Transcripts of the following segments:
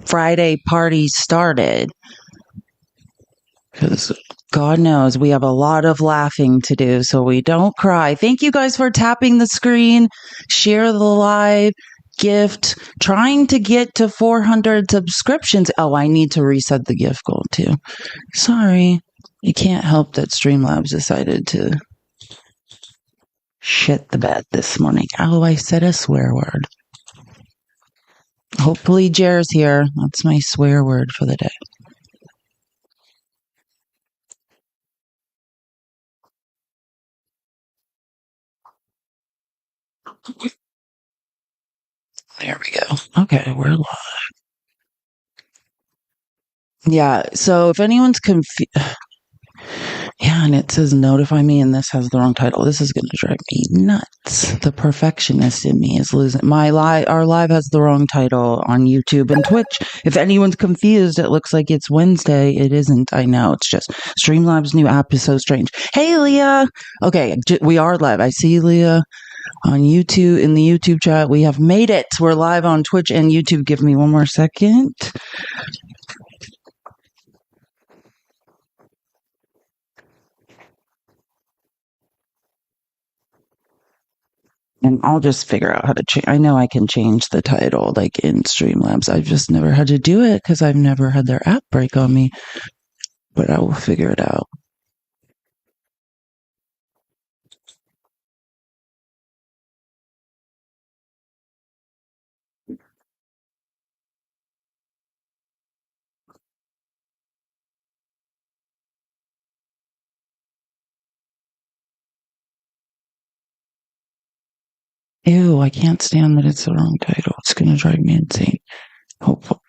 Friday party started. Because God knows we have a lot of laughing to do, so we don't cry. Thank you guys for tapping the screen, share the live, gift, trying to get to 400 subscriptions. Oh, I need to reset the gift goal too. Sorry. You can't help that Streamlabs decided to shit the bed this morning. Oh, I said a swear word. Hopefully Jer's here. That's my swear word for the day. There we go. Okay, we're live. Yeah, so if anyone's confused, yeah, and it says notify me, and this has the wrong title. This is going to drive me nuts. The perfectionist in me is losing my live. Our live has the wrong title on YouTube and Twitch. If anyone's confused, it looks like it's Wednesday. It isn't. I know. It's just Streamlabs' new app is so strange. Hey, Leah. Okay, we are live. I see Leah on YouTube in the YouTube chat. We have made it. We're live on Twitch and YouTube. Give me one more second. And I'll just figure out how to change. I know I can change the title like in Streamlabs. I've just never had to do it because I've never had their app break on me. But I will figure it out. Ew, I can't stand that it's the wrong title. It's going to drive me insane. Hopefully.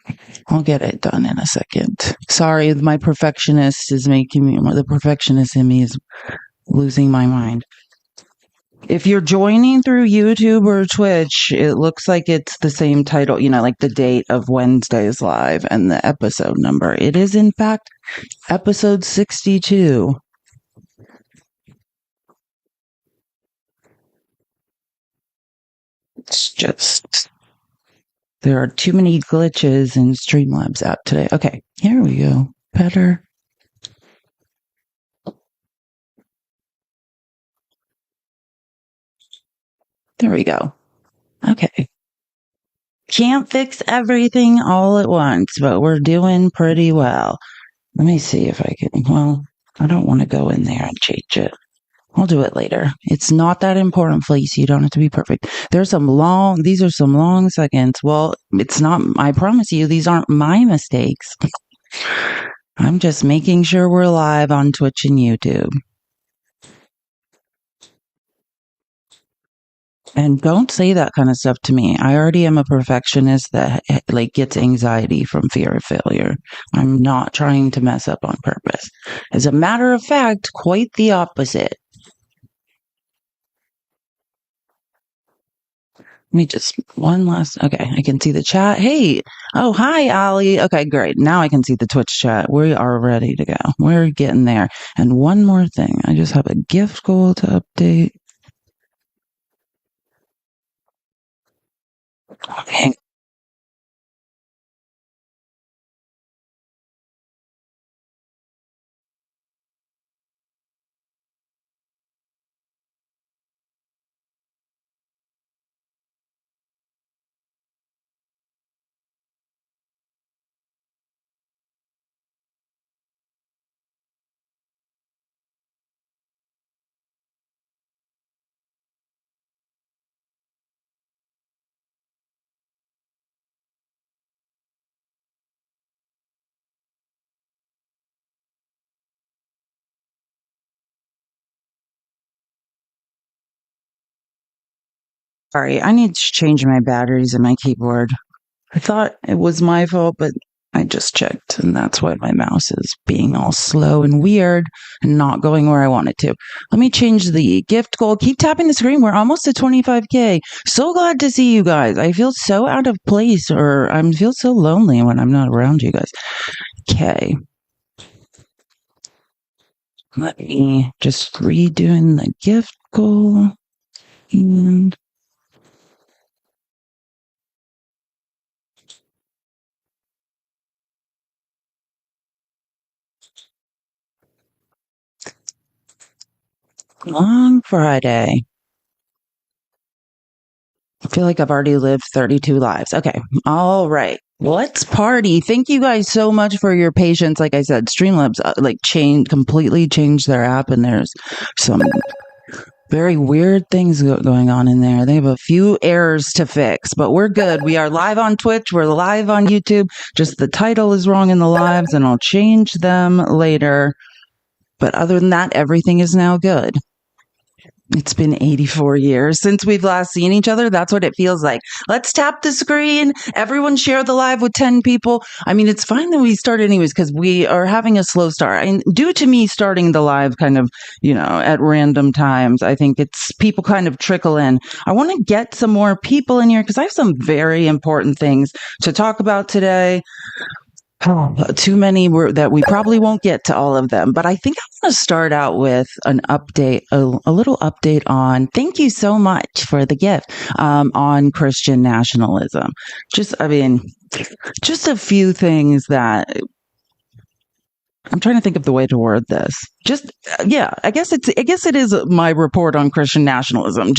I'll get it done in a second. Sorry, my perfectionist is making me, the perfectionist in me is losing my mind. If you're joining through YouTube or Twitch, it looks like it's the same title, like the date of Wednesday's live and the episode number. It is, in fact, episode 62. It's just, there are too many glitches in Streamlabs app today. Okay, here we go. Better. There we go. Okay. Can't fix everything all at once, but we're doing pretty well. Let me see if I can. Well, I don't want to go in there and change it. I'll do it later. It's not that important, Fleece. You don't have to be perfect. These are some long seconds. Well, it's not, I promise you, these aren't my mistakes. I'm just making sure we're live on Twitch and YouTube. And don't say that kind of stuff to me. I already am a perfectionist that gets anxiety from fear of failure. I'm not trying to mess up on purpose. As a matter of fact, quite the opposite. Let me just one last. Okay, I can see the chat. Hey, oh hi, Ali. Okay, great. Now I can see the Twitch chat. We are ready to go. We're getting there. And one more thing, I just have a gift goal to update. Okay. Sorry, I need to change my batteries in my keyboard. I thought it was my fault, but I just checked, and that's why my mouse is being all slow and weird and not going where I want it to. Let me change the gift goal. Keep tapping the screen. We're almost at 25K. So glad to see you guys. I feel so out of place, or I feel so lonely when I'm not around you guys. Okay. Let me just redoing the gift goal. And Long Friday. I feel like I've already lived 32 lives. Okay. All right. Let's party. Thank you guys so much for your patience. Like I said, Streamlabs completely changed their app, and there's some very weird things going on in there. They have a few errors to fix, but we're good. We are live on Twitch. We're live on YouTube. Just the title is wrong in the lives, and I'll change them later. But other than that, everything is now good. It's been 84 years since we've last seen each other. That's what it feels like. Let's tap the screen. Everyone share the live with 10 people. I mean, it's fine that we start anyways, because we are having a slow start. And due to me starting the live kind of, at random times, I think it's people kind of trickle in. I want to get some more people in here because I have some very important things to talk about today. Too many that we probably won't get to all of them, but I think I'm going to start out with an update, a little update on, thank you so much for the gift, on Christian nationalism. Just a few things that I'm trying to think of the way to word this. I guess it is my report on Christian nationalism.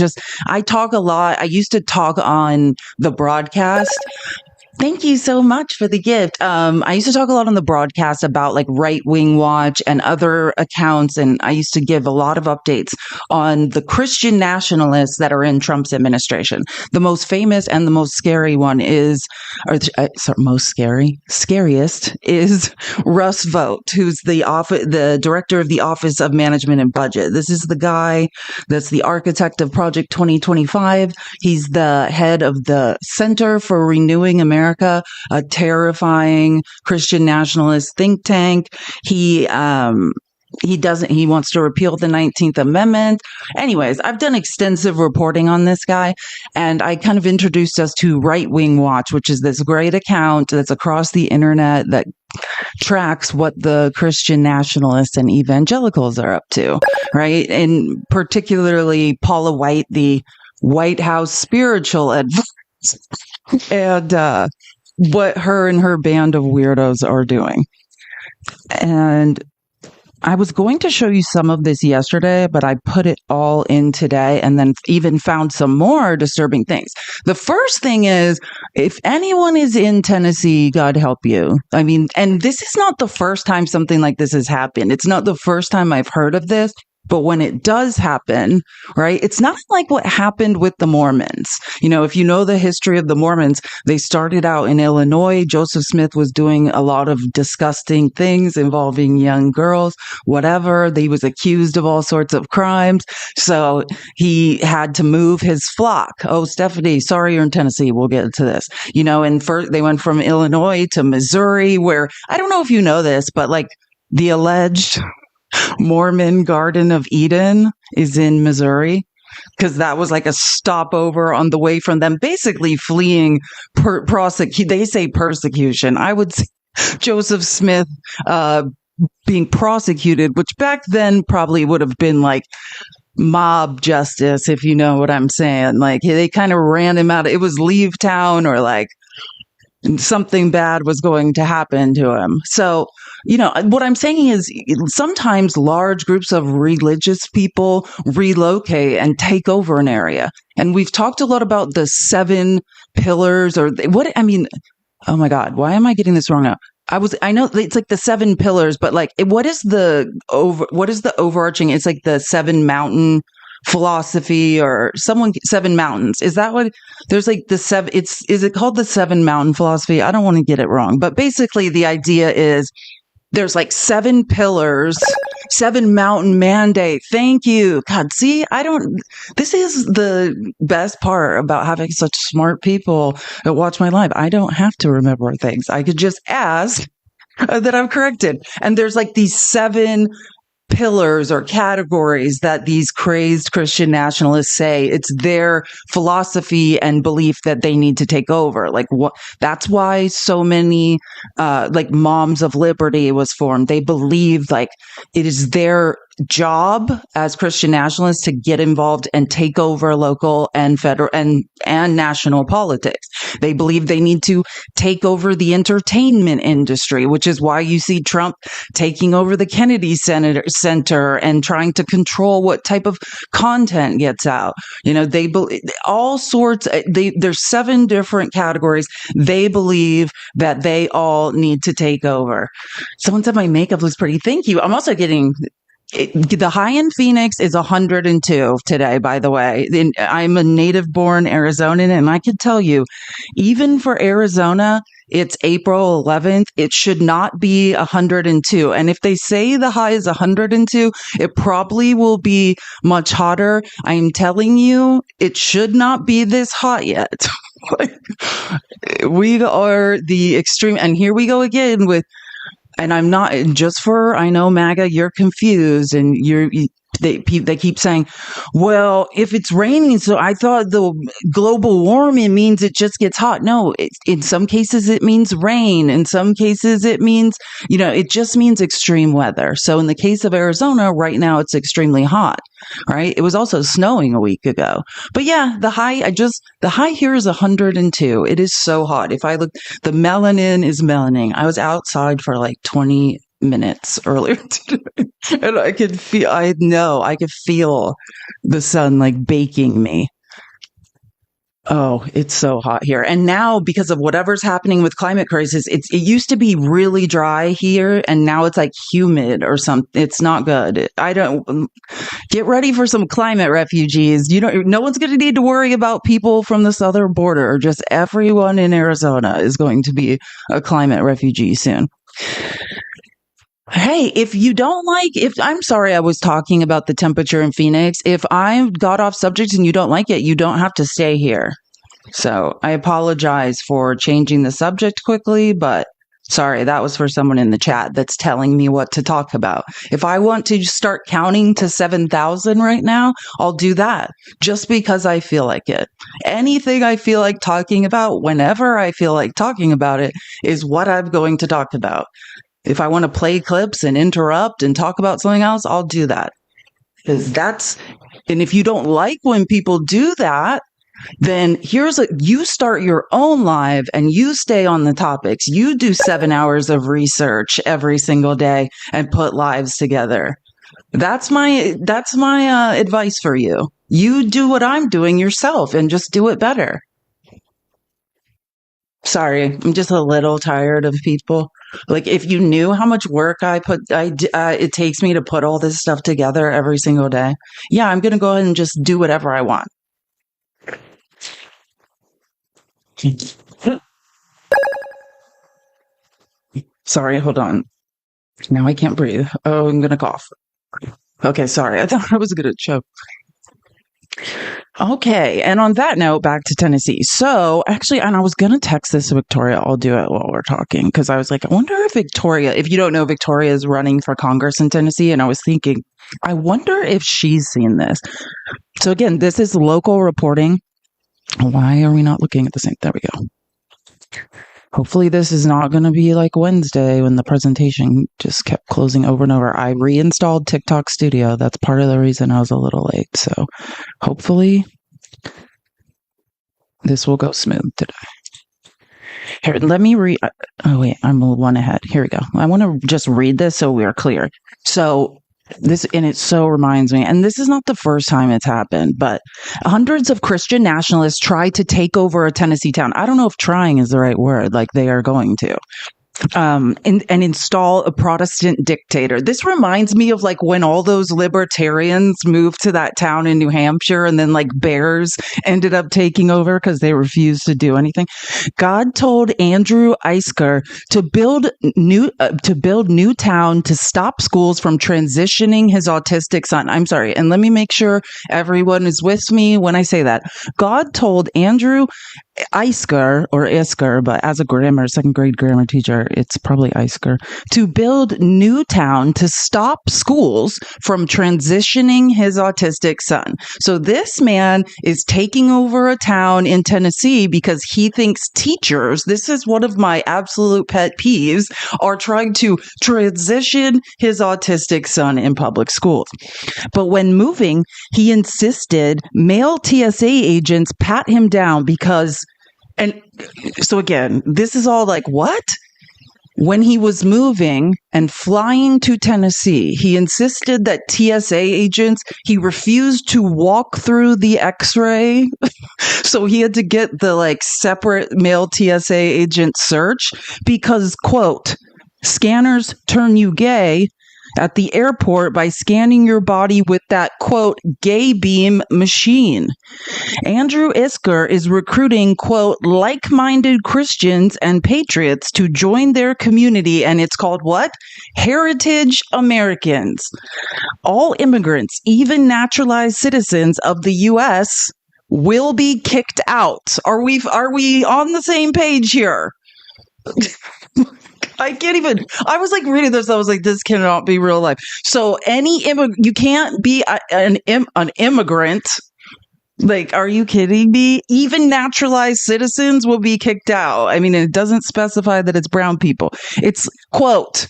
I talk a lot. I used to talk on the broadcast. Thank you so much for the gift. I used to talk a lot on the broadcast about like Right Wing Watch and other accounts, and I used to give a lot of updates on the Christian nationalists that are in Trump's administration. The most famous and the most scary one scariest is Russ Vought, who's the director of the Office of Management and Budget. This is the guy that's the architect of Project 2025. He's the head of the Center for Renewing America, a terrifying Christian nationalist think tank. He wants to repeal the 19th Amendment. Anyways, I've done extensive reporting on this guy, and I kind of introduced us to Right Wing Watch, which is this great account that's across the internet that tracks what the Christian nationalists and evangelicals are up to, right? And particularly Paula White, the White House spiritual advisor, and what her and her band of weirdos are doing. And I was going to show you some of this yesterday, but I put it all in today and then even found some more disturbing things. The first thing is, if anyone is in Tennessee, God help you. I mean, and this is not the first time something like this has happened. It's not the first time I've heard of this. But when it does happen, right, it's not like what happened with the Mormons. If you know the history of the Mormons, they started out in Illinois. Joseph Smith was doing a lot of disgusting things involving young girls, whatever. He was accused of all sorts of crimes. So he had to move his flock. Oh, Stephanie, sorry you're in Tennessee. We'll get to this. And first they went from Illinois to Missouri, where I don't know if you know this, but like the alleged Mormon Garden of Eden is in Missouri, because that was like a stopover on the way from them basically fleeing they say persecution. I would say Joseph Smith being prosecuted, which back then probably would have been like mob justice, if you know what I'm saying. Like they kind of ran him out. It was leave town, or like something bad was going to happen to him. So, what I'm saying is sometimes large groups of religious people relocate and take over an area. And we've talked a lot about the 7 pillars, or what, I mean, oh my God, why am I getting this wrong now? I know it's like the 7 pillars, but like, what is the overarching? It's like the 7 mountain philosophy, or 7 mountains. Is that what there's like the 7? Is it called the 7 mountain philosophy? I don't want to get it wrong, but basically the idea is there's like 7 pillars, 7 mountain mandate. Thank you. God, see, this is the best part about having such smart people that watch my live. I don't have to remember things. I could just ask that I'm corrected. And there's like these 7 pillars or categories that these crazed Christian nationalists say it's their philosophy and belief that they need to take over. Like that's why so many like Moms of Liberty was formed. They believe like it is their job as Christian nationalists to get involved and take over local and federal and national politics. They believe they need to take over the entertainment industry, which is why you see Trump taking over the Kennedy Center and trying to control what type of content gets out. They believe all sorts. There's 7 different categories. They believe that they all need to take over. Someone said my makeup looks pretty. Thank you. I'm also getting the high in Phoenix is 102 today, by the way. I'm a native born Arizonan, and I can tell you, even for Arizona, it's April 11th. It should not be 102. And if they say the high is 102, it probably will be much hotter. I'm telling you, it should not be this hot yet. We are the extreme. And here we go again with, and I'm not just for, I know MAGA, you're confused and they keep saying, well, if it's raining, so I thought the global warming means it just gets hot. No, in some cases it means rain. In some cases it means, it just means extreme weather. So in the case of Arizona, right now it's extremely hot, right? It was also snowing a week ago. But yeah, the high here is 102. It is so hot. If I look, the melanin is melanin. I was outside for like 20 minutes earlier today, and I could feel the sun like baking me. Oh, it's so hot here. And now, because of whatever's happening with climate crisis, it used to be really dry here, and now it's like humid or something. It's not good. I don't get ready for some climate refugees. No one's going to need to worry about people from the southern border. Just everyone in Arizona is going to be a climate refugee soon. Hey, if I'm sorry, I was talking about the temperature in Phoenix. If I got off subject and you don't like it, you don't have to stay here. So I apologize for changing the subject quickly, but sorry, that was for someone in the chat that's telling me what to talk about. If I want to start counting to 7,000 right now, I'll do that just because I feel like it. Anything I feel like talking about, whenever I feel like talking about it, is what I'm going to talk about. If I want to play clips and interrupt and talk about something else, I'll do that. And if you don't like when people do that, then you start your own live and you stay on the topics. You do 7 hours of research every single day and put lives together. That's my advice for you. You do what I'm doing yourself and just do it better. Sorry, I'm just a little tired of people. Like, if you knew how much work it takes me to put all this stuff together every single day. Yeah, I'm going to go ahead and just do whatever I want. Sorry, hold on. Now I can't breathe. Oh, I'm going to cough. Okay, sorry. I thought I was going to choke. Okay, and on that note, back to Tennessee. So, actually, and I was going to text this to Victoria. I'll do it while we're talking, because I was like, I wonder if if you don't know, Victoria is running for Congress in Tennessee, and I was thinking, I wonder if she's seen this. So again, this is local reporting. Why are we not looking at the same? There we go. Hopefully this is not going to be like Wednesday when the presentation just kept closing over and over. I reinstalled TikTok Studio. That's part of the reason I was a little late. So hopefully this will go smooth today. Here, let me read. Oh, wait, I'm one ahead. Here we go. I want to just read this so we are clear. So it so reminds me, and this is not the first time it's happened, but hundreds of Christian nationalists tried to take over a Tennessee town. I don't know if trying is the right word, like they are going to. And install a Protestant dictator. This reminds me of like when all those libertarians moved to that town in New Hampshire, and then like bears ended up taking over because they refused to do anything. God told Andrew Eisker to build new town to stop schools from transitioning his autistic son. I'm sorry, and let me make sure everyone is with me when I say that. God told Andrew Eisker, but as a second grade grammar teacher, It's probably Isker, to build Newtown to stop schools from transitioning his autistic son. So this man is taking over a town in Tennessee because he thinks teachers, this is one of my absolute pet peeves, are trying to transition his autistic son in public schools. But when moving, he insisted male TSA agents pat him down because, and so again, this is all like, what? When he was moving and flying to Tennessee, he insisted that TSA agents, he refused to walk through the x-ray. So he had to get the like separate male TSA agent search because, quote, scanners turn you gay at the airport by scanning your body with that, quote, gay beam machine. Andrew Isker is recruiting, quote, like-minded Christians and patriots to join their community, and it's called what? Heritage Americans. All immigrants, even naturalized citizens of the U.S., will be kicked out. Are we on the same page here? I can't even. I was like reading this. I was like, this cannot be real life. So you can't be an immigrant. Like, are you kidding me? Even naturalized citizens will be kicked out. I mean, it doesn't specify that it's brown people. It's, quote,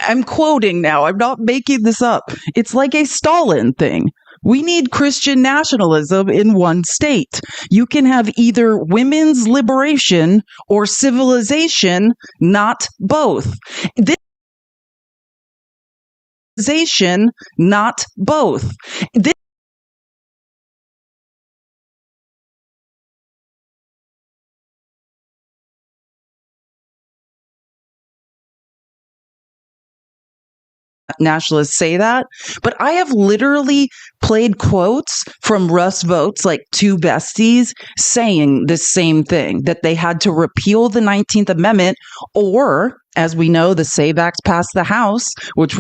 I'm quoting now. I'm not making this up. It's like a Stalin thing. We need Christian nationalism in one state. You can have either women's liberation or civilization, not both. Civilization, not both. This nationalists say that, but I have literally played quotes from Russ Votes, like two besties, saying the same thing, that they had to repeal the 19th Amendment, or, as we know, the SAVE Act passed the House, which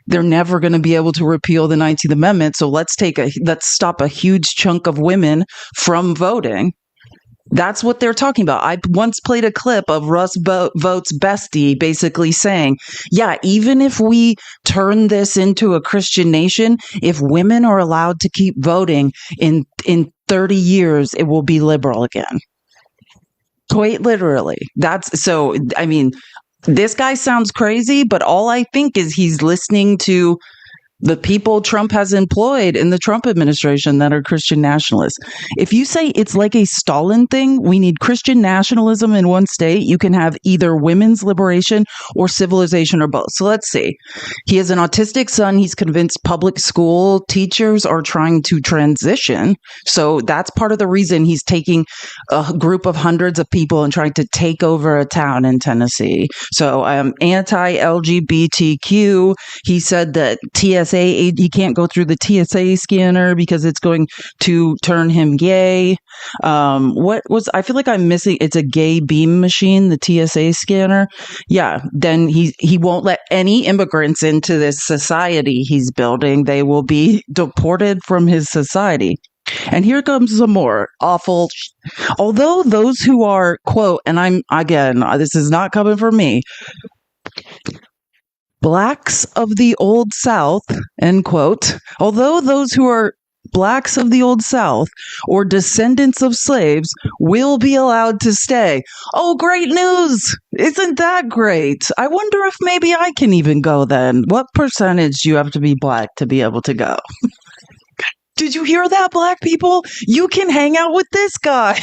they're never going to be able to repeal the 19th Amendment, so let's stop a huge chunk of women from voting. That's what they're talking about. I once played a clip of Russ Votes' bestie basically saying, yeah, even if we turn this into a Christian nation, if women are allowed to keep voting in 30 years, it will be liberal again. Quite literally. I mean, this guy sounds crazy, but all I think is he's listening to the people Trump has employed in the Trump administration that are Christian nationalists. If you say it's like a Stalin thing, we need Christian nationalism in one state, you can have either women's liberation or civilization or both. So let's see. He has an autistic son. He's convinced public school teachers are trying to transition. So that's part of the reason he's taking a group of hundreds of people and trying to take over a town in Tennessee. So anti-LGBTQ. He said that TSA, he can't go through the TSA scanner because it's going to turn him gay. I feel like I'm missing, it's a gay beam machine, the TSA scanner. Yeah, then he won't let any immigrants into this society he's building. They will be deported from his society. And here comes some more awful. Although those who are, quote, and this is not coming from me, blacks of the Old South, end quote, although those who are blacks of the Old South or descendants of slaves will be allowed to stay. Oh, great news. Isn't that great? I wonder if maybe I can even go then. What percentage do you have to be black to be able to go? Did you hear that, black people? You can hang out with this guy.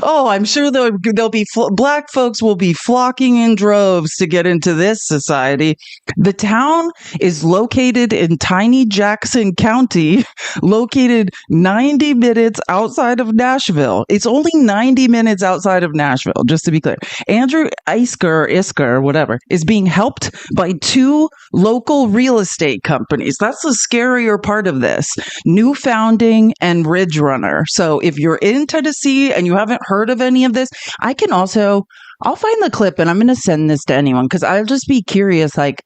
Oh, I'm sure there'll be black folks will be flocking in droves to get into this society. The town is located in tiny Jackson County, located 90 minutes outside of Nashville. It's only 90 minutes outside of Nashville, just to be clear. Andrew Isker, whatever, is being helped by two local real estate companies. That's the scarier part of this. New Founding and Ridge Runner. So if you're in Tennessee and you haven't heard of any of this, I'll find the clip and I'm going to send this to anyone because I'll just be curious, like,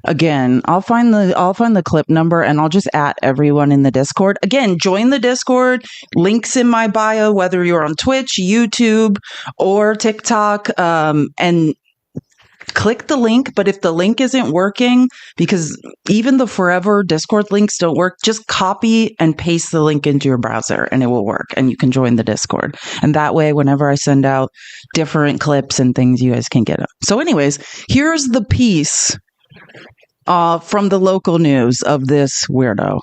Again, I'll find the clip number and I'll just at everyone in the Discord. Again, join the Discord. Links in my bio, whether you're on Twitch, YouTube, or TikTok, and click the link. But if the link isn't working, because even the forever Discord links don't work, just copy and paste the link into your browser and it will work, and you can join the Discord. And that way, whenever I send out different clips and things, you guys can get them. So anyways, here's the piece from the local news of this weirdo.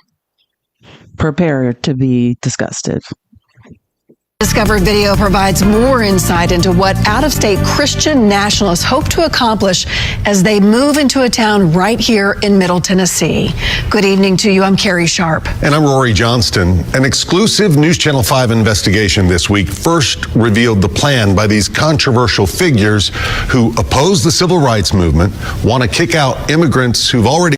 Prepare to be disgusted. Discovered video provides more insight into what out-of-state Christian nationalists hope to accomplish as they move into a town right here in Middle Tennessee. Good evening to you. I'm Carrie Sharp. And I'm Rory Johnston. An exclusive News Channel 5 investigation this week first revealed the plan by these controversial figures who oppose the civil rights movement, want to kick out immigrants who've already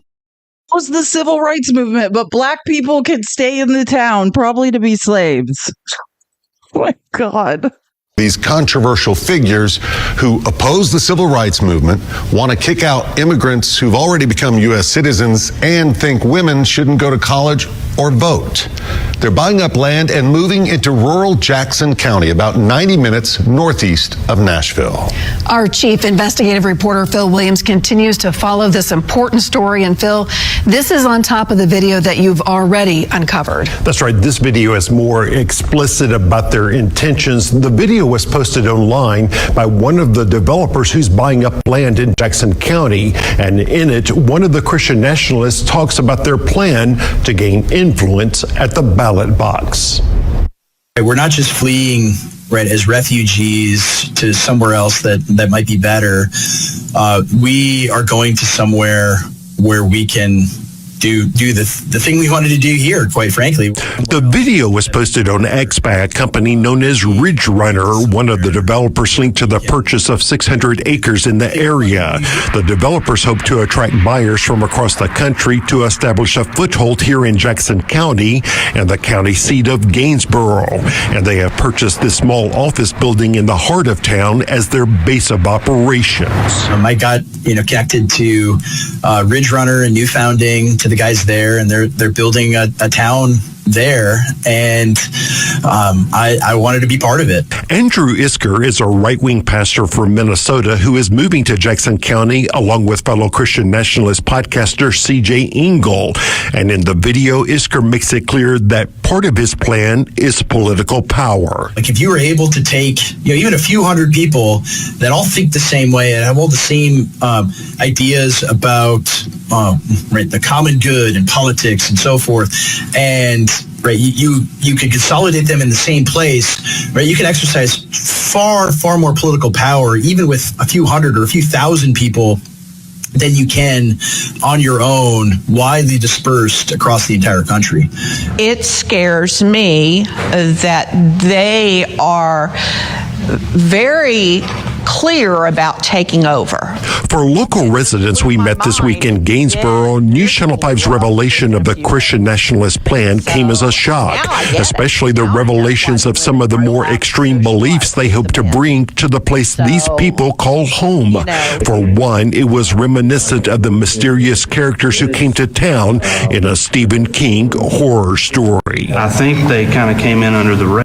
Was the civil rights movement, but black people can stay in the town, probably to be slaves. Oh my God. These controversial figures who oppose the civil rights movement, want to kick out immigrants who've already become U.S. citizens, and think women shouldn't go to college or vote. They're buying up land and moving into rural Jackson County, about 90 minutes northeast of Nashville. Our chief investigative reporter, Phil Williams, continues to follow this important story. And Phil, this is on top of the video that you've already uncovered. That's right. This video is more explicit about their intentions. The video was posted online by one of the developers who's buying up land in Jackson County. And in it, one of the Christian nationalists talks about their plan to gain influence at the ballot box. We're not just fleeing as refugees to somewhere else that might be better. We are going to somewhere where we can do the thing we wanted to do here, quite frankly. The video was posted on X by a company known as Ridge Runner. One of the developers linked to the purchase of 600 acres in the area. The developers hope to attract buyers from across the country to establish a foothold here in Jackson County and the county seat of Gainesboro. And they have purchased this small office building in the heart of town as their base of operations. I got connected to Ridge Runner and New Founding, to the guys there, and they're building a town there, and I wanted to be part of it. Andrew Isker is a right-wing pastor from Minnesota who is moving to Jackson County along with fellow Christian nationalist podcaster C.J. Engel. And in the video, Isker makes it clear that part of his plan is political power. Like, if you were able to take even a few hundred people that all think the same way and have all the same ideas about the common good and politics and so forth, and you could consolidate them in the same place, right? You can exercise far more political power, even with a few hundred or a few thousand people, than you can on your own, widely dispersed across the entire country. It scares me that they are very clear about taking over. For local residents we met this week in Gainesboro, News Channel 5's revelation of the Christian nationalist plan came as a shock, especially the revelations of some of the more extreme beliefs they hope to bring to the place these people call home. For one, it was reminiscent of the mysterious characters who came to town in a Stephen King horror story. I think they kind of came in under the radar.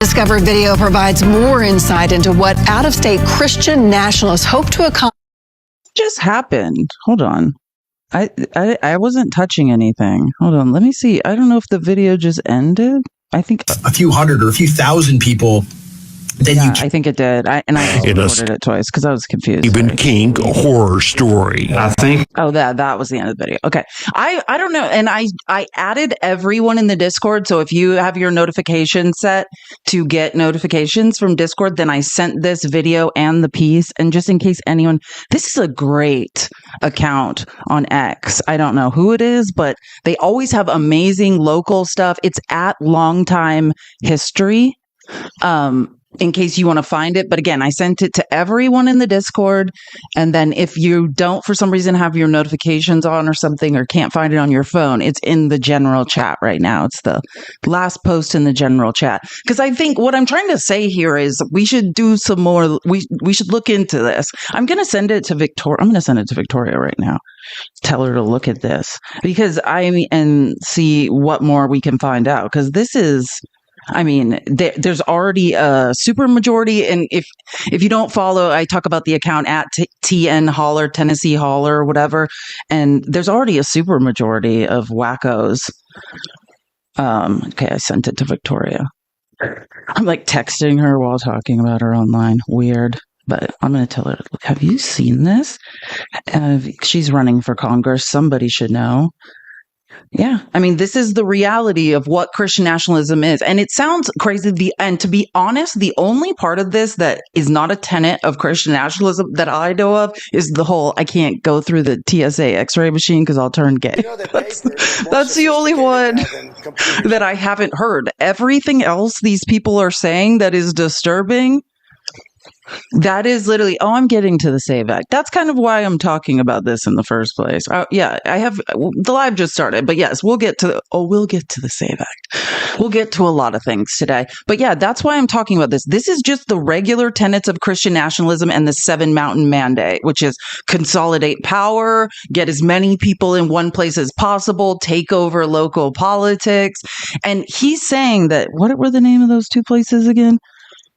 Discovered video provides more insight into what out-of-state Christian nationalists hope to accomplish. Just happened. Hold on. I wasn't touching anything. Hold on. Let me see. I don't know if the video just ended. I think a few hundred or a few thousand people. I think it did. I recorded it twice because I was confused. Stephen King horror story. I think. Oh, that was the end of the video. Okay. I don't know. And I added everyone in the Discord. So if you have your notification set to get notifications from Discord, then I sent this video and the piece. And just in case anyone, this is a great account on X. I don't know who it is, but they always have amazing local stuff. It's at Longtime History. in case you want to find it. But again, I sent it to everyone in the Discord. And then if you don't, for some reason, have your notifications on or something, or can't find it on your phone, it's in the general chat right now. It's the last post in the general chat. Because I think what I'm trying to say here is we should do some more. We should look into this. I'm going to send it to Victoria. I'm going to send it to Victoria right now. Tell her to look at this because and see what more we can find out. Because this is, I mean, there's already a super majority. And if you don't follow, I talk about the account at TN Holler, Tennessee Holler, or whatever. And there's already a super majority of wackos. Okay, I sent it to Victoria. I'm like texting her while talking about her online. Weird. But I'm going to tell her, have you seen this? She's running for Congress. Somebody should know. Yeah. I mean, this is the reality of what Christian nationalism is. And it sounds crazy. And to be honest, the only part of this that is not a tenet of Christian nationalism that I know of is the whole, I can't go through the TSA x-ray machine because I'll turn gay. That's the only one that I haven't heard. Everything else these people are saying that is disturbing, that is literally, I'm getting to the SAVE Act. That's kind of why I'm talking about this in the first place. Yeah, I have, the live just started, but yes, we'll get to the SAVE Act. We'll get to a lot of things today. But yeah, that's why I'm talking about this. This is just the regular tenets of Christian nationalism and the Seven Mountain Mandate, which is consolidate power, get as many people in one place as possible, take over local politics. And he's saying that, what were the name of those two places again?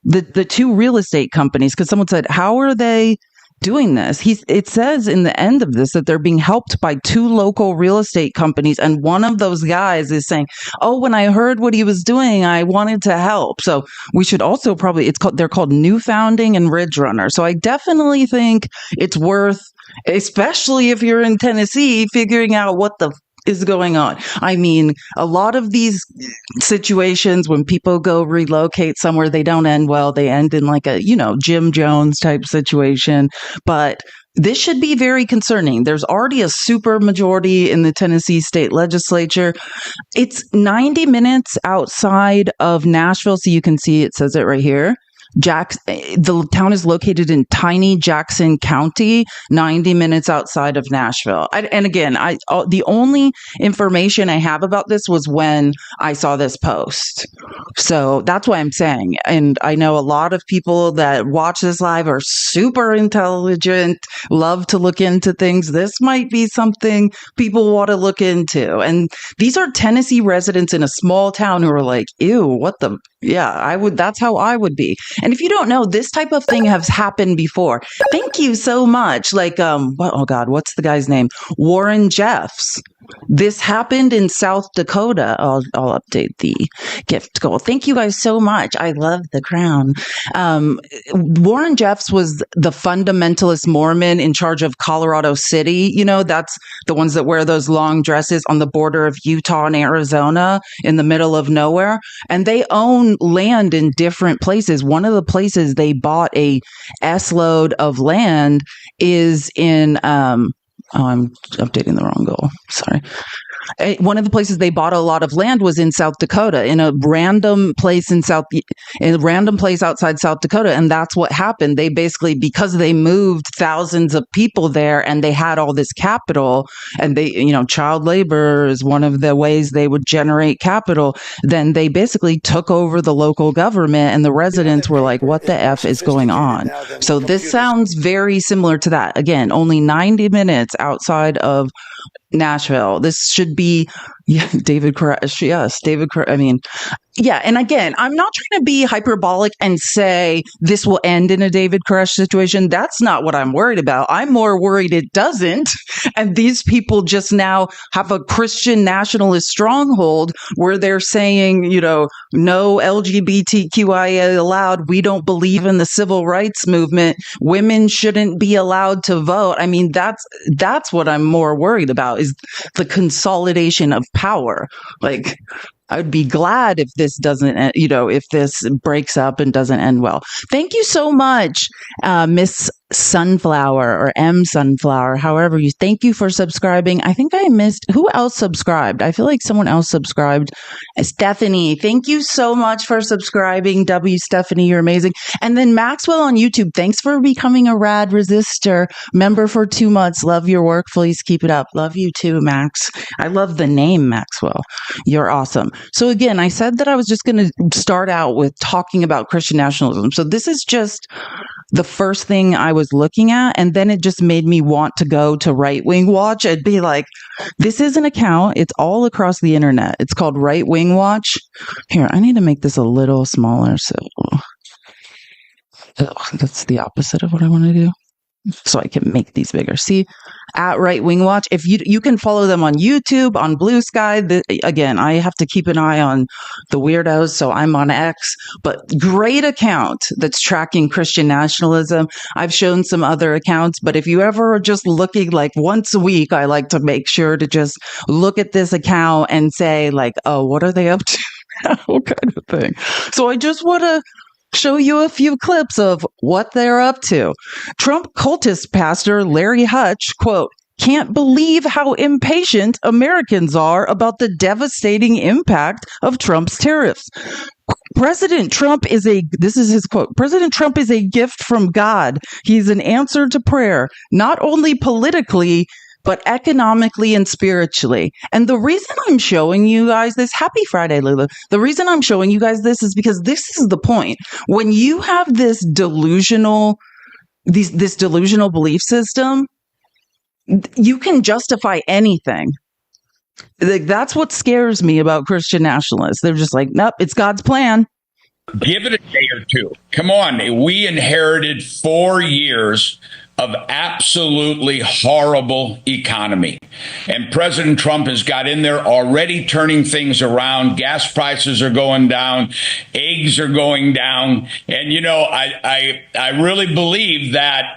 The two real estate companies, because someone said, how are they doing this? It says in the end of this that they're being helped by two local real estate companies. And one of those guys is saying, oh, when I heard what he was doing, I wanted to help. So we should also probably, they're called New Founding and Ridge Runner. So I definitely think it's worth, especially if you're in Tennessee, figuring out what the is going on. I mean, a lot of these situations when people go relocate somewhere, they don't end well. They end in like a, Jim Jones type situation. But this should be very concerning. There's already a super majority in the Tennessee state legislature. It's 90 minutes outside of Nashville. So you can see it says it right here. The town is located in tiny Jackson County, 90 minutes outside of Nashville. And again, the only information I have about this was when I saw this post. So that's why I'm saying. And I know a lot of people that watch this live are super intelligent, love to look into things. This might be something people want to look into. And these are Tennessee residents in a small town who are like, ew, what the, yeah, that's how I would be. And if you don't know, this type of thing has happened before. Thank you so much. Like, oh God, what's the guy's name? Warren Jeffs. This happened in South Dakota. I'll update the gift goal. Thank you guys so much. I love the crown. Warren Jeffs was the fundamentalist Mormon in charge of Colorado City. That's the ones that wear those long dresses on the border of Utah and Arizona in the middle of nowhere. And they own land in different places. One of the places they bought a S-load of land is in, I'm updating the wrong goal. Sorry. One of the places they bought a lot of land was in South Dakota, in a random place outside South Dakota. And that's what happened. They basically, because they moved thousands of people there and they had all this capital and they, child labor is one of the ways they would generate capital. Then they basically took over the local government and the residents were like, what the F is going on? So this sounds very similar to that. Again, only 90 minutes outside of Nashville. This should be David Koresh. Yes, David Koresh. I mean, yeah. And again, I'm not trying to be hyperbolic and say this will end in a David Koresh situation. That's not what I'm worried about. I'm more worried it doesn't. And these people just now have a Christian nationalist stronghold where they're saying, no LGBTQIA allowed. We don't believe in the civil rights movement. Women shouldn't be allowed to vote. I mean, that's what I'm more worried about is the consolidation of power. Like, I would be glad if this doesn't, if this breaks up and doesn't end well. Thank you so much, Miss Sunflower or M Sunflower, however you, thank you for subscribing. I think I missed, who else subscribed? I feel like someone else subscribed. Stephanie, thank you so much for subscribing. W Stephanie, you're amazing. And then Maxwell on YouTube, thanks for becoming a Rad Resistor member for 2 months. Love your work. Please keep it up. Love you too, Max. I love the name Maxwell. You're awesome. So again, I said that I was just going to start out with talking about Christian nationalism. So this is just the first thing I was looking at, and then it just made me want to go to Right Wing Watch and be like, this is an account. It's all across the internet. It's called Right Wing Watch. Here, I need to make this a little smaller. So that's the opposite of what I want to do. So I can make these bigger. See, at Right Wing Watch, if you can follow them on YouTube, on Blue Sky. Again, I have to keep an eye on the weirdos, so I'm on X. But great account that's tracking Christian nationalism. I've shown some other accounts, but if you ever are just looking, like once a week, I like to make sure to just look at this account and say like, oh, what are they up to? What kind of thing? So I just want to show you a few clips of what they're up to. Trump cultist pastor Larry Hutch, quote, can't believe how impatient Americans are about the devastating impact of Trump's tariffs. President Trump is this is his quote, President Trump is a gift from God. He's an answer to prayer, not only politically, but economically and spiritually. And the reason I'm showing you guys this, happy Friday, Lulu. The reason I'm showing you guys this is because this is the point. When you have this delusional belief system, you can justify anything. Like, that's what scares me about Christian nationalists. They're just like, nope, it's God's plan. Give it a day or two. Come on. We inherited 4 years of absolutely horrible economy. And President Trump has got in there already turning things around. Gas prices are going down. Eggs are going down. And, you know, I really believe that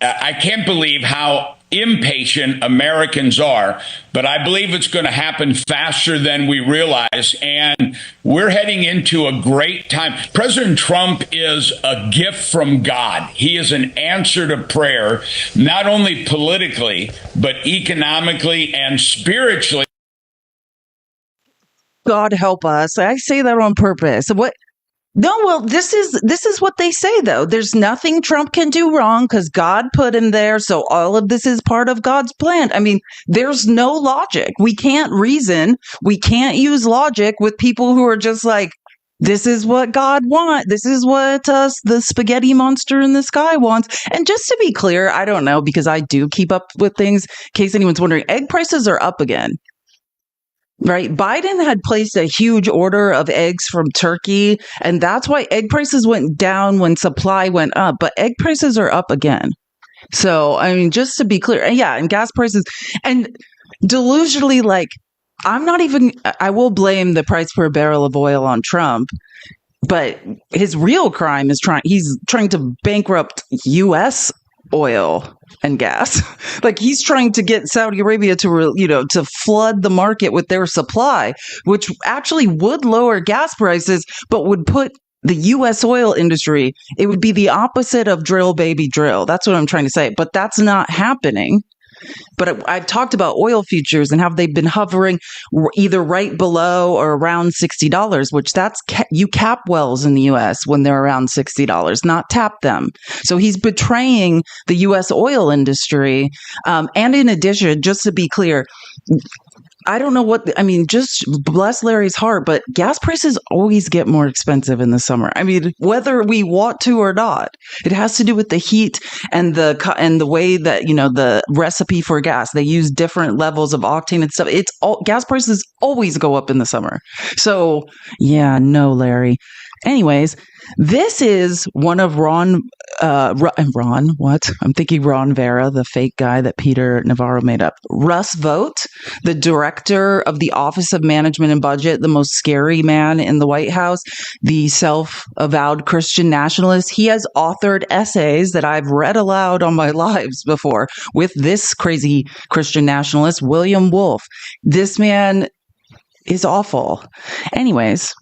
I can't believe how impatient Americans are, but I believe it's going to happen faster than we realize. And we're heading into a great time. President Trump is a gift from God. He is an answer to prayer, not only politically, but economically and spiritually. God help us. I say that on purpose. No, well, this is what they say, though. There's nothing Trump can do wrong because God put him there. So all of this is part of God's plan. I mean, there's no logic. We can't reason. We can't use logic with people who are just like, this is what God wants. This is what the spaghetti monster in the sky wants. And just to be clear, I don't know, because I do keep up with things. In case anyone's wondering, egg prices are up again. Right. Biden had placed a huge order of eggs from Turkey, and that's why egg prices went down when supply went up. But egg prices are up again. So, I mean, just to be clear, yeah, and gas prices, and delusionally, like, I will blame the price per barrel of oil on Trump, but his real crime is he's trying to bankrupt U.S. oil and gas. Like, he's trying to get Saudi Arabia to flood the market with their supply, which actually would lower gas prices, but would put the U.S. oil industry, it would be the opposite of drill, baby, drill. That's what I'm trying to say. But that's not happening. But I've talked about oil futures and how they've been hovering either right below or around $60, which you cap wells in the U.S. when they're around $60, not tap them. So he's betraying the U.S. oil industry. And in addition, just to be clear, I don't know just bless Larry's heart, but gas prices always get more expensive in the summer. I mean, whether we want to or not, it has to do with the heat and the way that, the recipe for gas, they use different levels of octane and stuff. Gas prices always go up in the summer. So yeah, no, Larry. Anyways, this is one of Ron, what? I'm thinking Ron Vera, the fake guy that Peter Navarro made up. Russ Vought, the director of the Office of Management and Budget, the most scary man in the White House, the self-avowed Christian nationalist. He has authored essays that I've read aloud on my lives before with this crazy Christian nationalist, William Wolf. This man is awful. Anyways,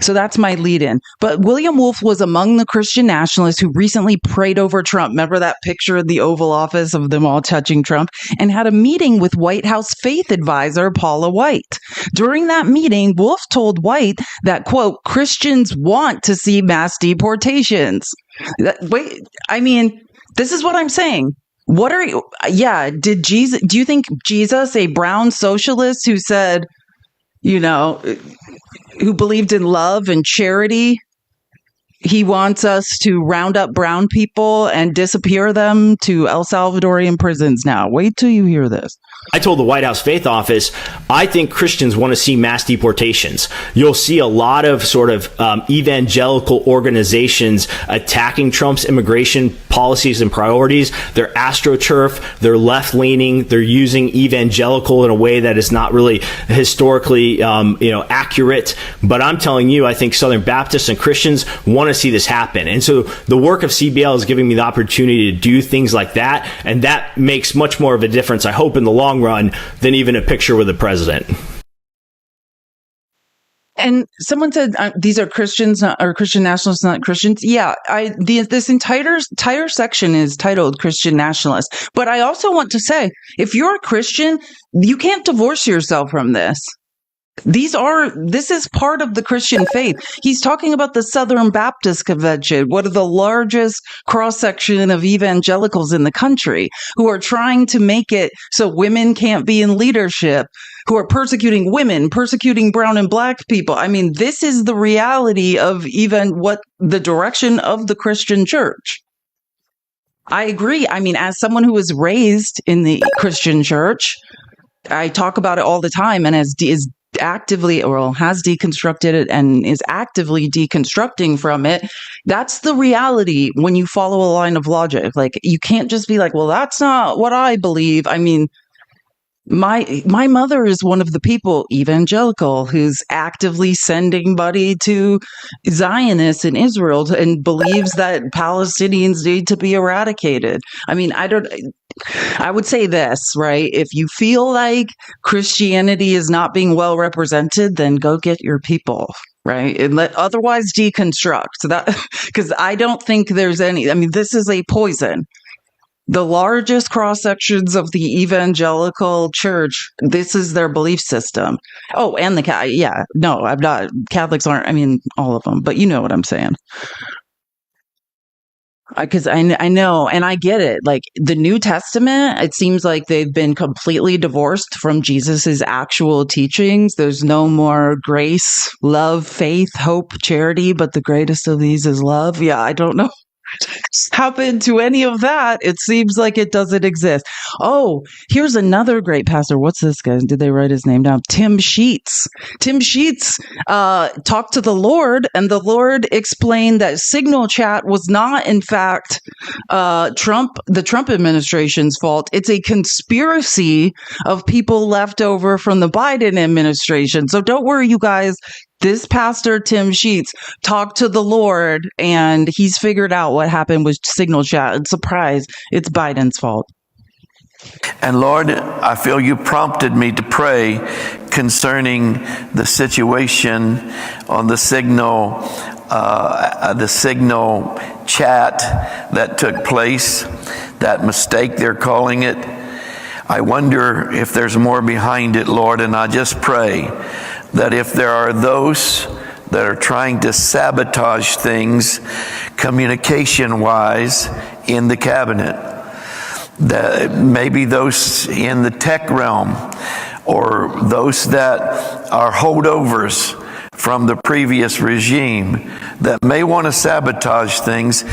So that's my lead in. But William Wolf was among the Christian nationalists who recently prayed over Trump. Remember that picture of the Oval Office of them all touching Trump? And had a meeting with White House faith advisor Paula White. During that meeting, Wolf told White that, quote, Christians want to see mass deportations. This is what I'm saying. What are you? Yeah, do you think Jesus, a brown socialist who said, who believed in love and charity, he wants us to round up brown people and disappear them to El Salvadorian prisons now? Wait till you hear this. I told the White House Faith Office, I think Christians want to see mass deportations. You'll see a lot of sort of evangelical organizations attacking Trump's immigration policies and priorities. They're astroturf, they're left-leaning, they're using evangelical in a way that is not really historically accurate. But I'm telling you, I think Southern Baptists and Christians want to see this happen. And so the work of CBL is giving me the opportunity to do things like that. And that makes much more of a difference, I hope, in the long run than even a picture with the president. And someone said these are Christians or Christian nationalists, not Christians. Yeah, this entire section is titled Christian nationalists. But I also want to say, if you're a Christian, you can't divorce yourself from this. This is part of the Christian faith. He's talking about the Southern Baptist Convention, one of the largest cross-section of evangelicals in the country, who are trying to make it so women can't be in leadership, who are persecuting women, persecuting brown and black people. I mean, this is the reality of even what the direction of the Christian church. I agree. I mean, as someone who was raised in the Christian church, I talk about it all the time, and has deconstructed it and is actively deconstructing from it. That's the reality when you follow a line of logic. Like, you can't just be like, well, that's not what I believe. I mean, my mother is one of the people, evangelical, who's actively sending money to Zionists in Israel and believes that Palestinians need to be eradicated. I mean, I would say this, right? If you feel like Christianity is not being well represented, then go get your people, right? And otherwise deconstruct. So that, because I don't think there's any, I mean, this is a poison. The largest cross sections of the evangelical church, this is their belief system. Oh, and I'm not, Catholics aren't, I mean, all of them, but you know what I'm saying. Because I know, and I get it. Like the New Testament, it seems like they've been completely divorced from Jesus's actual teachings. There's no more grace, love, faith, hope, charity, but the greatest of these is love. Yeah, I don't know happened to any of that. It seems like it doesn't exist. Oh, here's another great pastor. What's this guy? Did they write his name down? Tim Sheets. Tim Sheets talked to the Lord, and the Lord explained that Signal Chat was not, in fact, the Trump administration's fault. It's a conspiracy of people left over from the Biden administration. So don't worry, you guys. This pastor, Tim Sheets, talked to the Lord, and he's figured out what happened with Signal Chat. And surprise, it's Biden's fault. And Lord, I feel you prompted me to pray concerning the situation on the Signal Chat that took place, that mistake they're calling it. I wonder if there's more behind it, Lord, and I just pray that if there are those that are trying to sabotage things communication-wise in the cabinet, that maybe those in the tech realm or those that are holdovers from the previous regime that may want to sabotage things,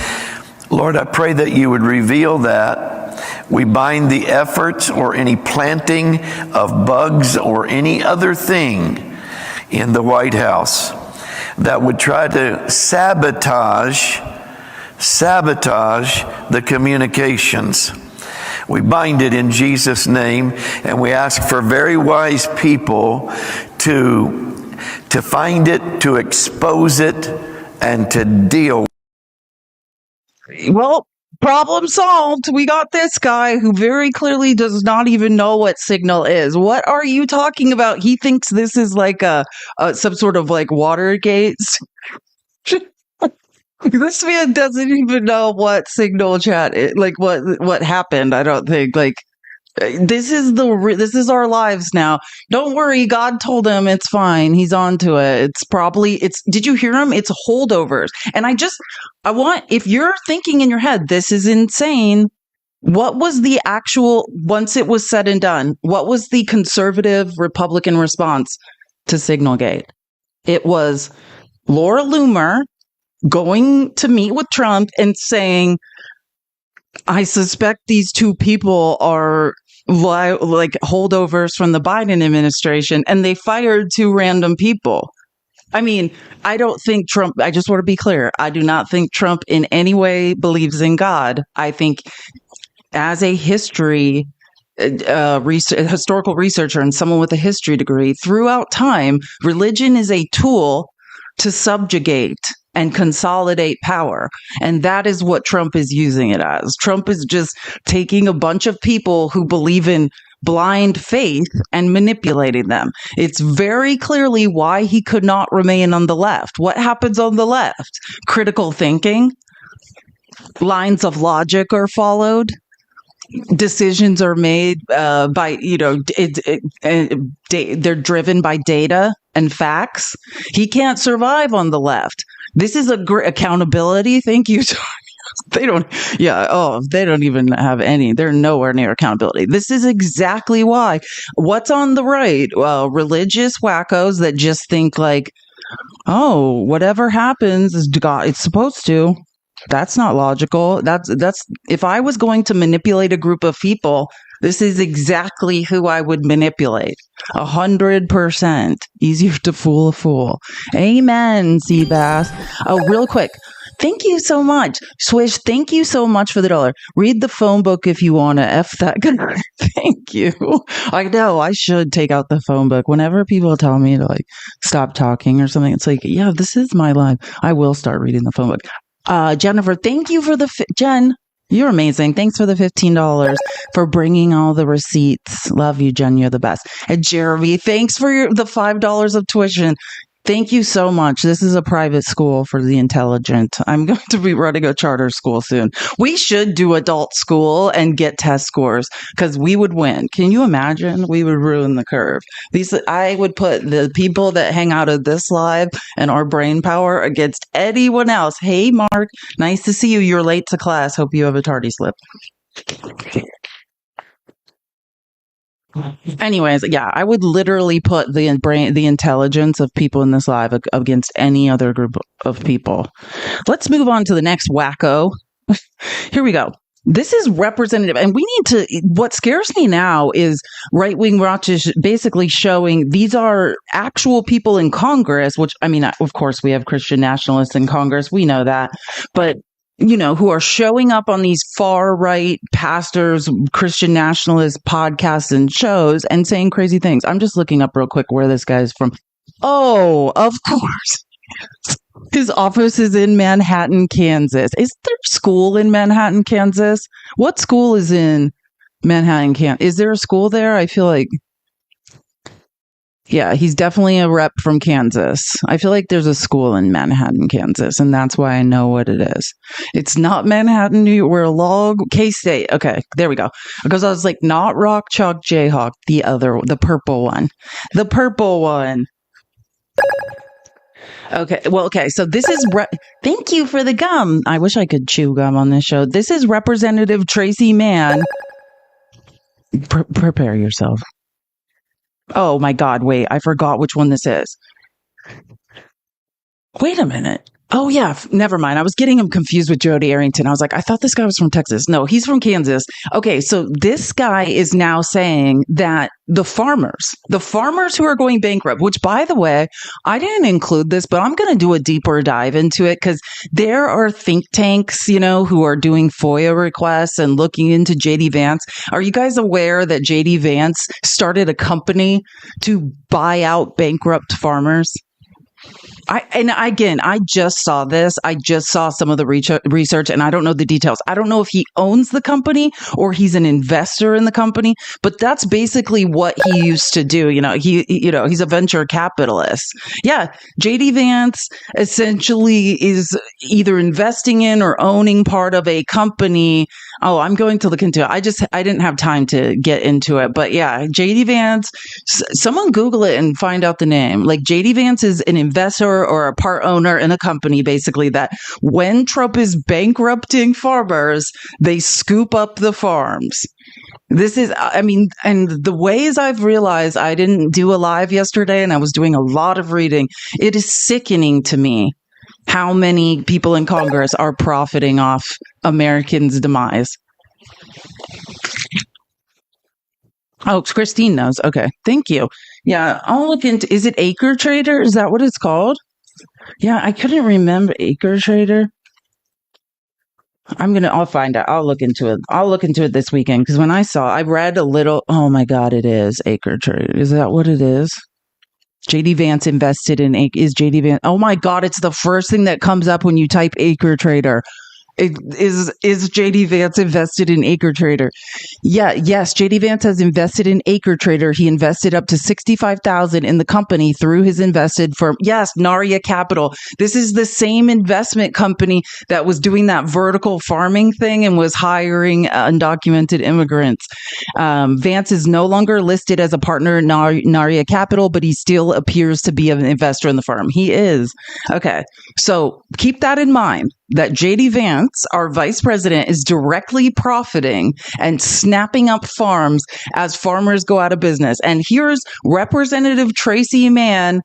Lord, I pray that you would reveal that. We bind the efforts or any planting of bugs or any other thing in the White House that would try to sabotage the communications. We bind it in Jesus' name, and we ask for very wise people to find it, to expose it, and to deal. Well, Problem solved. We got this guy who very clearly does not even know what Signal is. What are you talking about? He thinks this is like a some sort of like Watergate. This man doesn't even know what Signal chat is, like what happened. I don't think like this is this is our lives now. Don't worry, God told him it's fine. He's on to it. Did you hear him? It's holdovers. And I want, if you're thinking in your head, this is insane. What was the actual, once it was said and done, what was the conservative Republican response to Signalgate? It was Laura Loomer going to meet with Trump and saying, I suspect these two people are like holdovers from the Biden administration, and they fired two random people. I mean, I don't think Trump, I just want to be clear, I do not think Trump in any way believes in God. I think as a historical researcher and someone with a history degree, throughout time, religion is a tool to subjugate and consolidate power. And that is what Trump is using it as. Trump is just taking a bunch of people who believe in blind faith and manipulating them. It's very clearly why he could not remain on the left. What happens on the left? Critical thinking, lines of logic are followed, decisions are made by, they're driven by data and facts. He can't survive on the left. This is accountability. Thank you. They don't even have any. They're nowhere near accountability. This is exactly why. What's on the right? Religious wackos that just think like, oh, whatever happens is God, it's supposed to. That's not logical. That's if I was going to manipulate a group of people, this is exactly who I would manipulate. 100%. Easier to fool a fool. Amen, Seabass. Oh, real quick. Thank you so much. Swish, thank you so much for the $1. Read the phone book if you want to. F that guy. Thank you. I know I should take out the phone book. Whenever people tell me to like stop talking or something, it's like, yeah, this is my life. I will start reading the phone book. Jennifer, thank you for Jen. You're amazing. Thanks for the $15 for bringing all the receipts. Love you, Jen. You're the best. And Jeremy, thanks for the $5 of tuition. Thank you so much. This is a private school for the intelligent. I'm going to be running a charter school soon. We should do adult school and get test scores because we would win. Can you imagine? We would ruin the curve. I would put the people that hang out of this live and our brain power against anyone else. Hey, Mark, nice to see you. You're late to class. Hope you have a tardy slip. Anyways, yeah, I would literally put the intelligence of people in this live against any other group of people. Let's move on to the next wacko. Here we go. This is representative, and we need to, what scares me now is right-wing watches basically showing these are actual people in Congress, which, I mean, of course, we have Christian nationalists in Congress. We know that. But who are showing up on these far right pastors, Christian nationalist podcasts and shows and saying crazy things. I'm just looking up real quick where this guy's from. Oh, of course. His office is in Manhattan, Kansas. Is there school in Manhattan, Kansas? What school is in Manhattan, Kansas? Is there a school there? I feel like, yeah, he's definitely a rep from Kansas. I feel like there's a school in Manhattan, Kansas, and that's why I know what it is. It's not Manhattan, New York. We're a log. K-State. Okay, there we go. Because I was like, not Rock Chalk Jayhawk, the purple one. The purple one. Okay, well, okay, so this is, thank you for the gum. I wish I could chew gum on this show. This is Representative Tracy Mann. Prepare yourself. Oh my God, wait, I forgot which one this is. Wait a minute. Oh yeah, never mind. I was getting him confused with Jody Arrington. I was like, I thought this guy was from Texas. No, he's from Kansas. Okay, so this guy is now saying that the farmers who are going bankrupt, which by the way, I didn't include this, but I'm going to do a deeper dive into it because there are think tanks, who are doing FOIA requests and looking into JD Vance. Are you guys aware that JD Vance started a company to buy out bankrupt farmers? I just saw this. I just saw some of the research, and I don't know the details. I don't know if he owns the company or he's an investor in the company, but that's basically what he used to do. He's a venture capitalist. Yeah, JD Vance essentially is either investing in or owning part of a company. Oh, I'm going to look into it. I didn't have time to get into it, but yeah, JD Vance. Someone Google it and find out the name. Like, JD Vance is an investor or a part owner in a company, basically, that when Trump is bankrupting farmers, they scoop up the farms. This is, and the ways I've realized, I didn't do a live yesterday and I was doing a lot of reading. It is sickening to me how many people in Congress are profiting off Americans' demise. Oh, Christine knows. Okay. Thank you. Yeah. I'll look into, is it Acre Trader? Is that what it's called? Yeah. I couldn't remember Acre Trader. I'll find out. I'll look into it this weekend. Cause when I read a little, oh my God, it is Acre Trader. Is that what it is? JD Vance invested in is JD Vance. Oh my God. It's the first thing that comes up when you type Acre Trader. Is JD Vance invested in Acre Trader? Yes, JD Vance has invested in Acre Trader. He invested up to $65,000 in the company through his invested firm. Yes, Naria Capital. This is the same investment company that was doing that vertical farming thing and was hiring undocumented immigrants. Vance is no longer listed as a partner in Naria Capital, but he still appears to be an investor in the firm. He is. Okay, so keep that in mind. That JD Vance, our vice president, is directly profiting and snapping up farms as farmers go out of business. And here's Representative Tracy Mann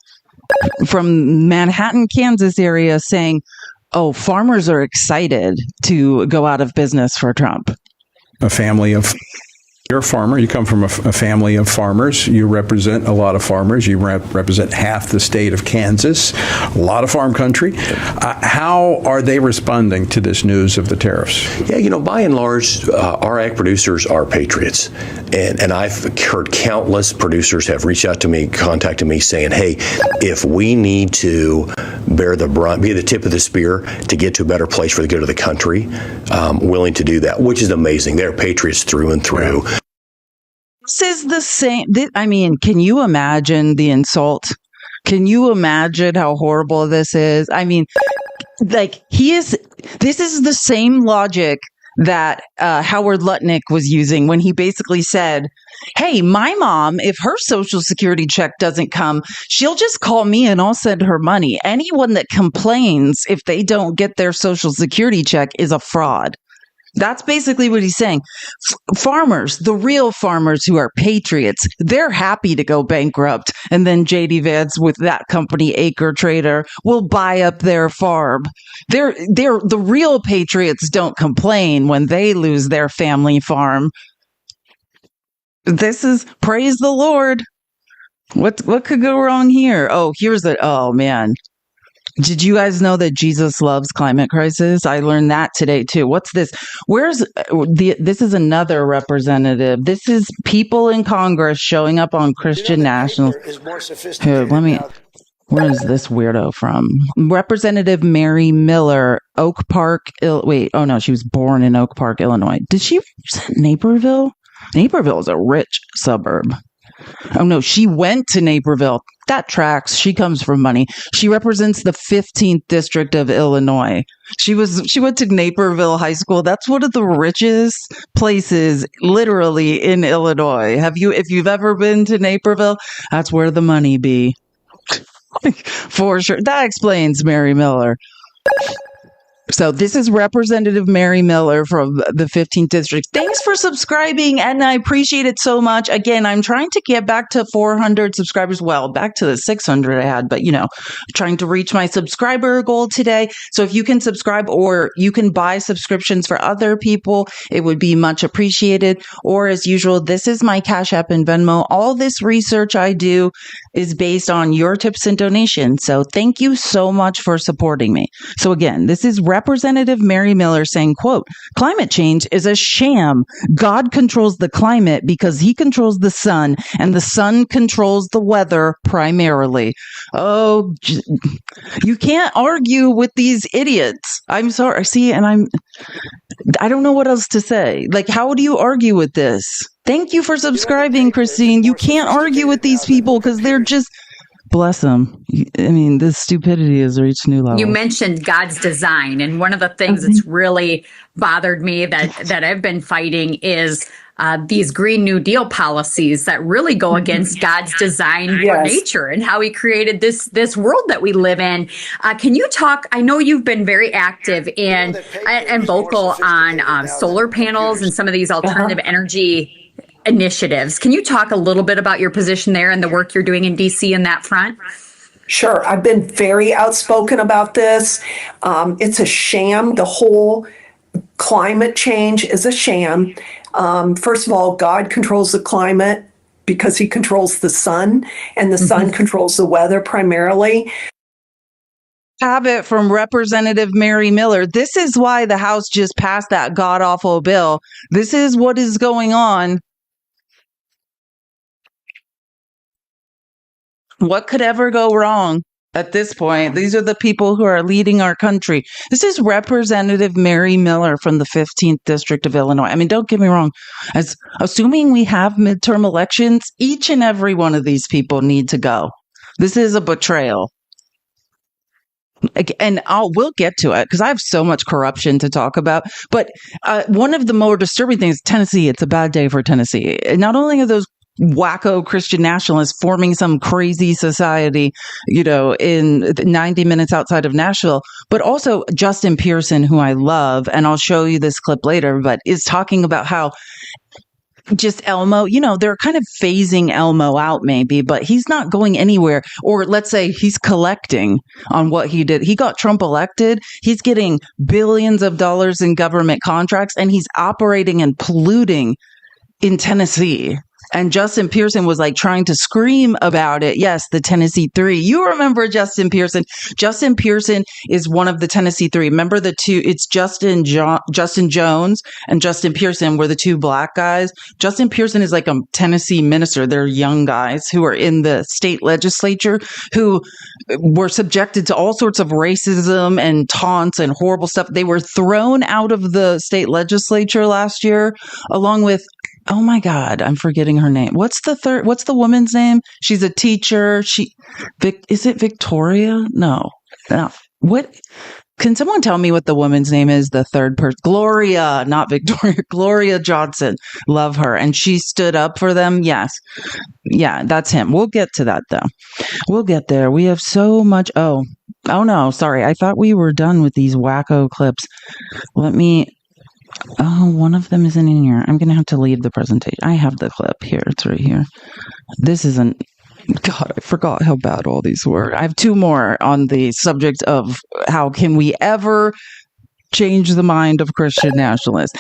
from Manhattan, Kansas area saying, oh, farmers are excited to go out of business for Trump. You're a farmer. You come from a family of farmers. You represent a lot of farmers. You represent half the state of Kansas, a lot of farm country. How are they responding to this news of the tariffs? Yeah, by and large, our ag producers are patriots. And I've heard countless producers have reached out to me, contacted me saying, hey, if we need to bear the brunt, be the tip of the spear to get to a better place for the good of the country, willing to do that, which is amazing. They're patriots through and through. This is the same. Can you imagine the insult? Can you imagine how horrible this is? This is the same logic that Howard Lutnick was using when he basically said, hey, my mom, if her social security check doesn't come, she'll just call me and I'll send her money. Anyone that complains if they don't get their social security check is a fraud. That's basically what he's saying. Farmers, the real farmers who are patriots, they're happy to go bankrupt. And then JD Vance with that company, Acre Trader, will buy up their farm. The real patriots don't complain when they lose their family farm. This is praise the Lord. What could go wrong here? Oh, oh man. Did you guys know that Jesus loves climate crisis? I learned that today too. What's this? This is another representative. This is people in Congress showing up on Christian Nationals. Here, where is this weirdo from? Representative Mary Miller, Oak Park. She was born in Oak Park, Illinois. Did she represent Naperville? Naperville is a rich suburb. Oh no, she went to Naperville. That tracks. She comes from money. She represents the 15th district of Illinois. She went to Naperville High School. That's one of the richest places literally in Illinois. If you've ever been to Naperville, that's where the money be. For sure. That explains Mary Miller. So this is Representative Mary Miller from the 15th District. Thanks for subscribing, and I appreciate it so much. Again, I'm trying to get back to 400 subscribers. Well, back to the 600 I had, but trying to reach my subscriber goal today. So if you can subscribe or you can buy subscriptions for other people, it would be much appreciated. Or as usual, this is my Cash App and Venmo. All this research I do is based on your tips and donations. So thank you so much for supporting me. So again, this is Representative Mary Miller saying, quote, climate change is a sham. God controls the climate because he controls the sun, and the sun controls the weather primarily. Oh, you can't argue with these idiots. I'm sorry. See, and I don't know what else to say. Like, how do you argue with this? Thank you for subscribing, Christine. You can't argue with these people because they're just, bless them. I mean, this stupidity has reached new levels. You mentioned God's design, and one of the things that's really bothered me that I've been fighting is these Green New Deal policies that really go against God's design for nature and how he created this world that we live in. Can you talk? I know you've been very active and vocal on solar panels and some of these alternative energy initiatives. Can you talk a little bit about your position there and the work you're doing in DC in that front? Sure. I've been very outspoken about this. It's a sham. The whole climate change is a sham. First of all, God controls the climate because he controls the sun, and the sun controls the weather primarily. Have it from Representative Mary Miller. This is why the House just passed that god-awful bill. This is what is going on. What could ever go wrong at this point? These are the people who are leading our country. This is Representative Mary Miller from the 15th District of Illinois. I mean, don't get me wrong. As assuming we have midterm elections, each and every one of these people need to go. This is a betrayal. And we'll get to it because I have so much corruption to talk about. But one of the more disturbing things, Tennessee, it's a bad day for Tennessee. Not only are those wacko Christian nationalists forming some crazy society, in 90 minutes outside of Nashville, but also Justin Pearson, who I love, and I'll show you this clip later, but is talking about how just Elmo, they're kind of phasing Elmo out maybe, but he's not going anywhere. Or let's say he's collecting on what he did. He got Trump elected. He's getting billions of dollars in government contracts, and he's operating and polluting in Tennessee. And Justin Pearson was like trying to scream about it. Yes, the Tennessee Three. You remember Justin Pearson. Justin Pearson is one of the Tennessee Three. Remember the two? It's Justin Jones and Justin Pearson were the two black guys. Justin Pearson is like a Tennessee minister. They're young guys who are in the state legislature who were subjected to all sorts of racism and taunts and horrible stuff. They were thrown out of the state legislature last year, along with, oh my God, I'm forgetting her name. What's the woman's name? She's a teacher. Is it Victoria? No. What? Can someone tell me what the woman's name is? The third person, Gloria, not Victoria, Gloria Johnson. Love her. And she stood up for them. Yes. Yeah, that's him. We'll get to that though. We'll get there. We have so much. Oh no, sorry. I thought we were done with these wacko clips. One of them isn't in here. I'm going to have to leave the presentation. I have the clip here. It's right here. This isn't. God, I forgot how bad all these were. I have two more on the subject of how can we ever change the mind of Christian nationalists.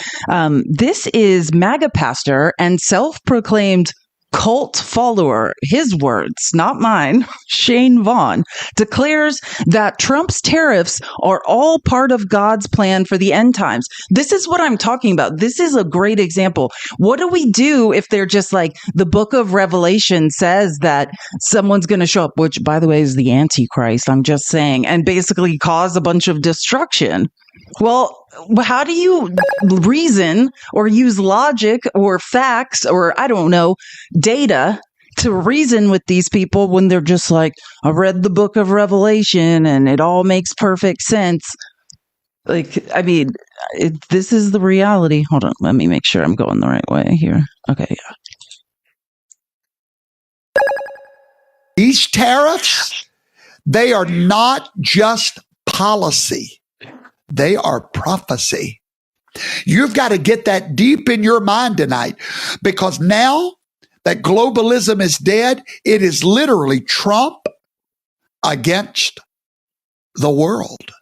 This is MAGA pastor and self-proclaimed cult follower, his words, not mine, Shane Vaughn, declares that Trump's tariffs are all part of God's plan for the end times. This is what I'm talking about. This is a great example. What do we do if they're just like, the book of Revelation says that someone's going to show up, which, by the way, is the Antichrist, I'm just saying, and basically cause a bunch of destruction? Well, how do you reason or use logic or facts or, I don't know, data to reason with these people when they're just like, I read the book of Revelation and it all makes perfect sense? Like, I mean, this is the reality. Hold on. Let me make sure I'm going the right way here. Okay. Yeah. These tariffs, they are not just policy. They are prophecy. You've got to get that deep in your mind tonight, because now that globalism is dead, it is literally Trump against the world.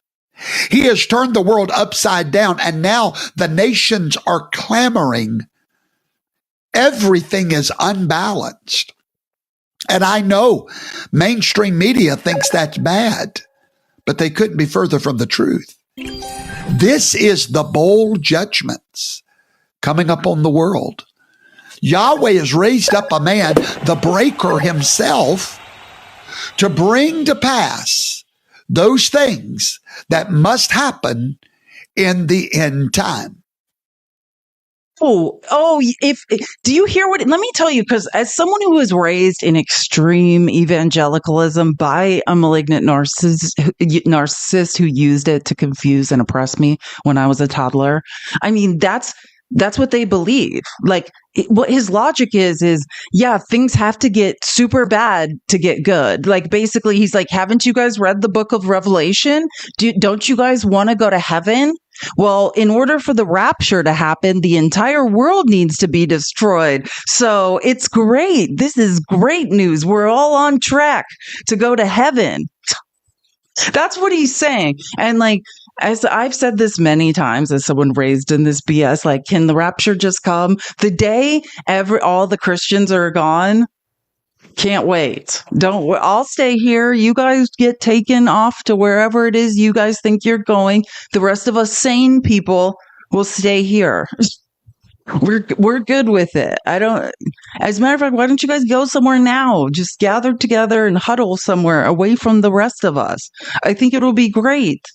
He has turned the world upside down, and now the nations are clamoring. Everything is unbalanced. And I know mainstream media thinks that's bad, but they couldn't be further from the truth. This is the bold judgments coming up on the world. Yahweh has raised up a man, the breaker himself, to bring to pass those things that must happen in the end time. Do you hear what? Let me tell you, because as someone who was raised in extreme evangelicalism by a malignant narcissist who used it to confuse and oppress me when I was a toddler, I mean, that's what they believe. Like, what his logic is, yeah, things have to get super bad to get good. Like, basically, he's like, haven't you guys read the book of Revelation? Don't you guys want to go to heaven? Well, in order for the rapture to happen, the entire world needs to be destroyed. So it's great. This is great news. We're all on track to go to heaven. That's what he's saying. And like, as I've said this many times as someone raised in this BS, like, can the rapture just come? The day all the Christians are gone, can't wait. I'll stay here. You guys get taken off to wherever it is you guys think you're going. The rest of us sane people will stay here. We're good with it. As a matter of fact, why don't you guys go somewhere now? Just gather together and huddle somewhere away from the rest of us. I think it'll be great.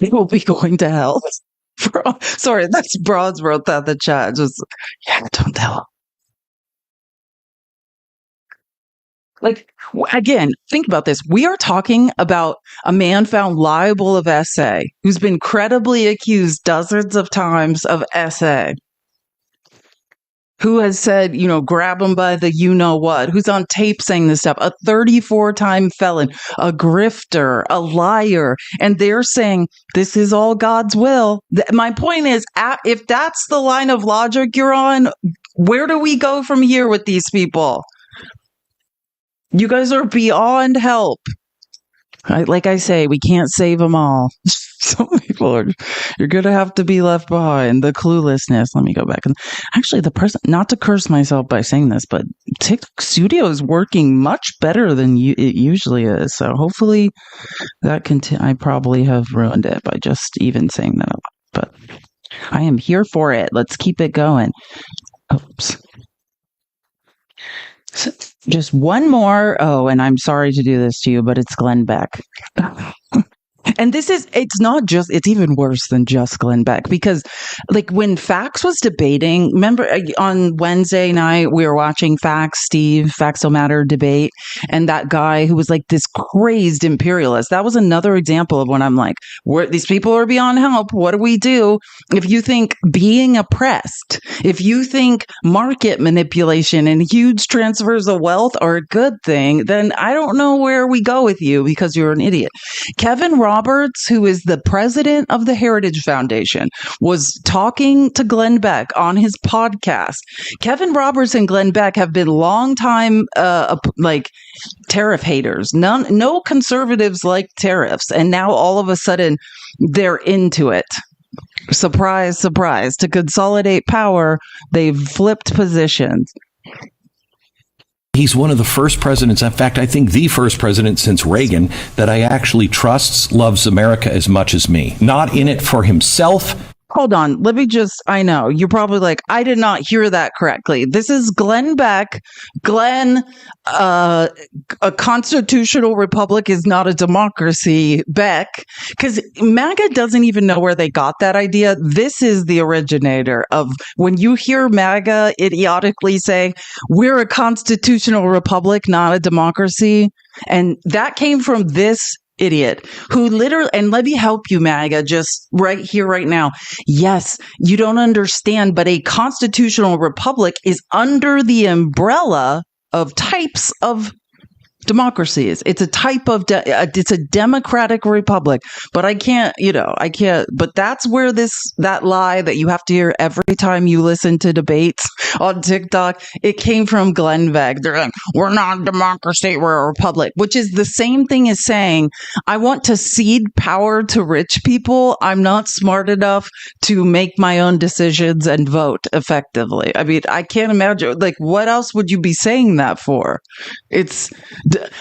They will be going to hell. Sorry, that's Broads wrote that in the chat. Just, yeah, don't tell them. Like, again, think about this. We are talking about a man found liable of SA, who's been credibly accused dozens of times of SA, who has said, grab him by the you-know-what, who's on tape saying this stuff, a 34-time felon, a grifter, a liar, and they're saying this is all God's will. My point is, if that's the line of logic you're on, where do we go from here with these people? You guys are beyond help. Like I say, we can't save them all. Some people you're going to have to be left behind. The cluelessness. Let me go back. And actually, not to curse myself by saying this, but TikTok Studio is working much better than it usually is. So hopefully that I probably have ruined it by just even saying that. But I am here for it. Let's keep it going. Oops. So, just one more. Oh, and I'm sorry to do this to you, but it's Glenn Beck. And it's even worse than just Glenn Beck, because like when Fax was debating, remember on Wednesday night, we were watching Facts Don't Matter debate, and that guy who was like this crazed imperialist, that was another example of when I'm like, these people are beyond help. What do we do? If you think being oppressed, if you think market manipulation and huge transfers of wealth are a good thing, then I don't know where we go with you, because you're an idiot. Kevin Roberts, who is the president of the Heritage Foundation, was talking to Glenn Beck on his podcast. Kevin Roberts and Glenn Beck have been longtime tariff haters. No conservatives like tariffs, and now all of a sudden they're into it. Surprise, surprise. To consolidate power, they've flipped positions. He's one of the first presidents, in fact, I think the first president since Reagan, that I actually trusts, loves America as much as me. Not in it for himself. Hold on. I know. You're probably like, I did not hear that correctly. This is Glenn Beck. Glenn, a constitutional republic is not a democracy, Beck. Because MAGA doesn't even know where they got that idea. This is the originator of when you hear MAGA idiotically say, we're a constitutional republic, not a democracy. And that came from this idiot who literally, and let me help you, MAGA, just right here, right now. Yes, you don't understand, but a constitutional republic is under the umbrella of types of democracy is. It's a type of, it's a democratic republic, but I can't, but that's where that lie that you have to hear every time you listen to debates on TikTok, it came from Glenn Beck. They're like, we're not a democracy, we're a republic, which is the same thing as saying, I want to cede power to rich people. I'm not smart enough to make my own decisions and vote effectively. I mean, I can't imagine, like, what else would you be saying that for?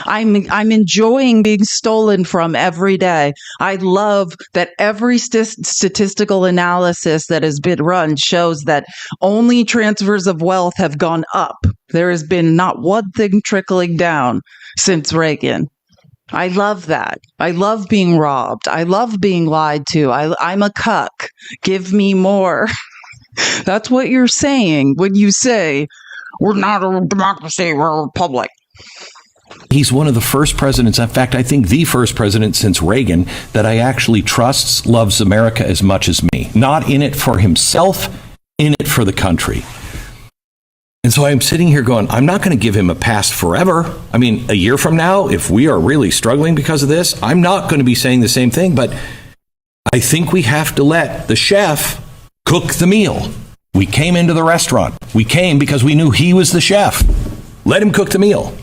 I'm enjoying being stolen from every day. I love that every statistical analysis that has been run shows that only transfers of wealth have gone up. There has been not one thing trickling down since Reagan. I love that. I love being robbed. I love being lied to. I'm a cuck. Give me more. That's what you're saying when you say, we're not a democracy, we're a republic. He's one of the first presidents, in fact, I think the first president since Reagan, that I actually trusts, loves America as much as me. Not in it for himself, in it for the country. And so I'm sitting here going, I'm not going to give him a pass forever. I mean, a year from now, if we are really struggling because of this, I'm not going to be saying the same thing. But I think we have to let the chef cook the meal. We came into the restaurant. We came because we knew he was the chef. Let him cook the meal.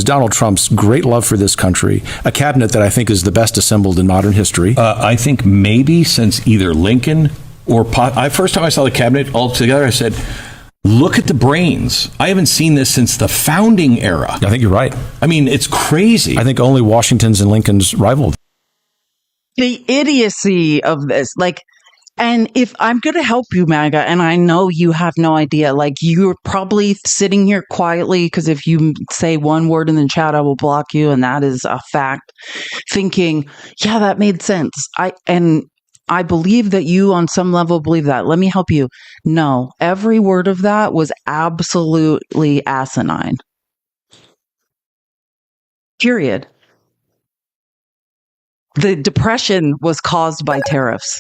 Donald Trump's great love for this country, a cabinet that I think is the best assembled in modern history. I think maybe since either Lincoln or first time I saw the cabinet all together, I said, look at the brains. I haven't seen this since the founding era. I think you're right. I mean, it's crazy. I think only Washington's and Lincoln's rivaled. The idiocy of this, and if I'm going to help you, MAGA, and I know you have no idea, you're probably sitting here quietly, because if you say one word in the chat, I will block you, and that is a fact, thinking, yeah, that made sense. I believe that you on some level believe that. Let me help you. No, every word of that was absolutely asinine. Period. The depression was caused by tariffs.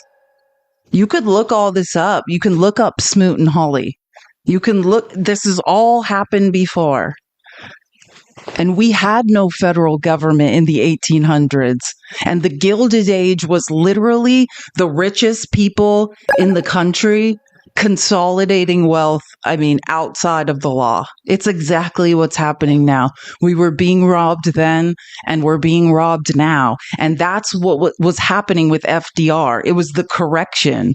You could look all this up. You can look up Smoot and Hawley. You can look, this has all happened before. And we had no federal government in the 1800s. And the Gilded Age was literally the richest people in the country consolidating wealth, outside of the law. It's exactly what's happening now. We were being robbed then, and we're being robbed now. And that's what was happening with FDR. It was the correction.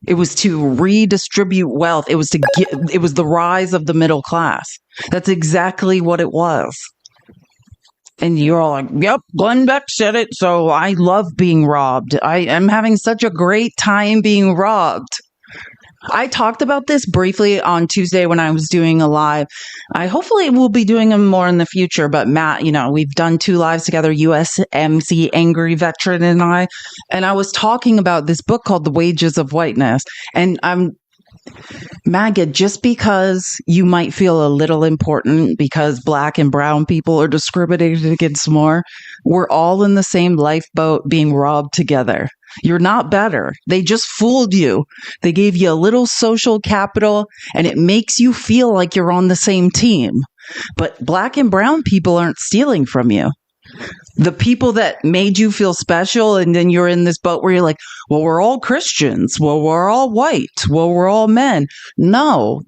It was to redistribute wealth. It was the rise of the middle class. That's exactly what it was. And you're all like, yep, Glenn Beck said it, so I love being robbed. I am having such a great time being robbed. I talked about this briefly on Tuesday when I was doing a live. I hopefully will be doing them more in the future, but Matt, we've done 2 lives together, USMC Angry Veteran and I was talking about this book called The Wages of Whiteness. And MAGA, just because you might feel a little important because Black and brown people are discriminated against more, we're all in the same lifeboat being robbed together. You're not better. They just fooled you. They gave you a little social capital, and it makes you feel like you're on the same team. But Black and brown people aren't stealing from you. The people that made you feel special, and then you're in this boat where you're like, well, we're all Christians. Well, we're all white. Well, we're all men. No,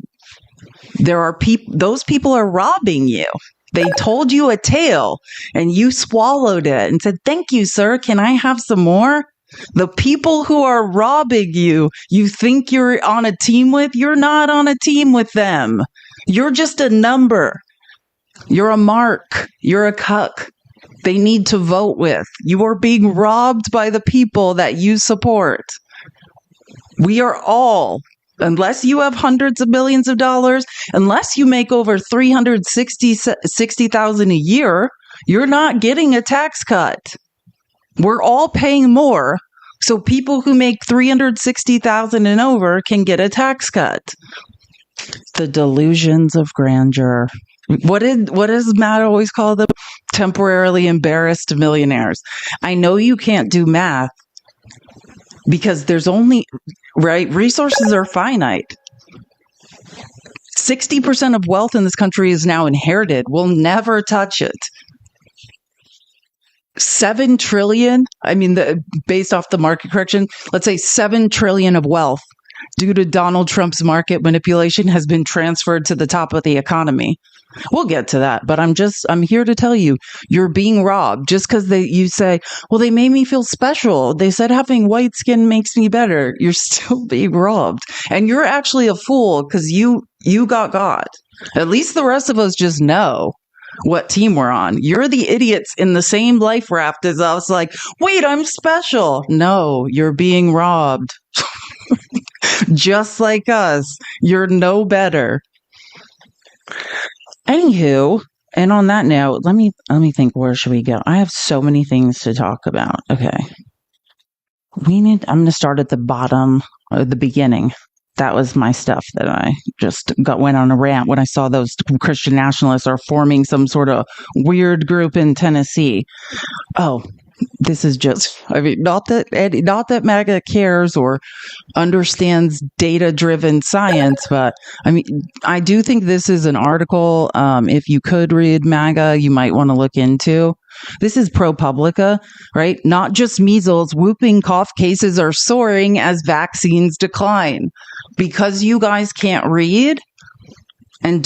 there are those people are robbing you. They told you a tale, and you swallowed it and said, thank you, sir. Can I have some more? The people who are robbing you think you're on a team with, you're not on a team with them. You're just a number. You're a mark. You're a cuck. They need to vote with. You are being robbed by the people that you support. We are all, unless you have hundreds of millions of dollars, unless you make over $360,000 a year, you're not getting a tax cut. We're all paying more, so people who make $360,000 and over can get a tax cut. The delusions of grandeur. What does Matt always call them? Temporarily embarrassed millionaires. I know you can't do math because there's only, resources are finite. 60% of wealth in this country is now inherited. We'll never touch it. 7 trillion, I mean, based off the market correction, let's say 7 trillion of wealth due to Donald Trump's market manipulation has been transferred to the top of the economy. We'll get to that, but I'm here to tell you, you're being robbed just because you say, well, they made me feel special. They said having white skin makes me better. You're still being robbed. And you're actually a fool because you got. At least the rest of us just know what team we're on. You're the idiots in the same life raft as us, like, wait, I'm special. No, you're being robbed. Just like us. You're no better. Anywho, and on that note, let me think, where should we go? I have so many things to talk about. Okay. I'm going to start at the bottom, or the beginning. That was my stuff that I just went on a rant when I saw those Christian nationalists are forming some sort of weird group in Tennessee. Oh, this is just, I mean, not that MAGA cares or understands data-driven science, but I mean, I do think this is an article, if you could read MAGA, you might want to look into. This is ProPublica, right? Not just measles, whooping cough cases are soaring as vaccines decline. Because you guys can't read and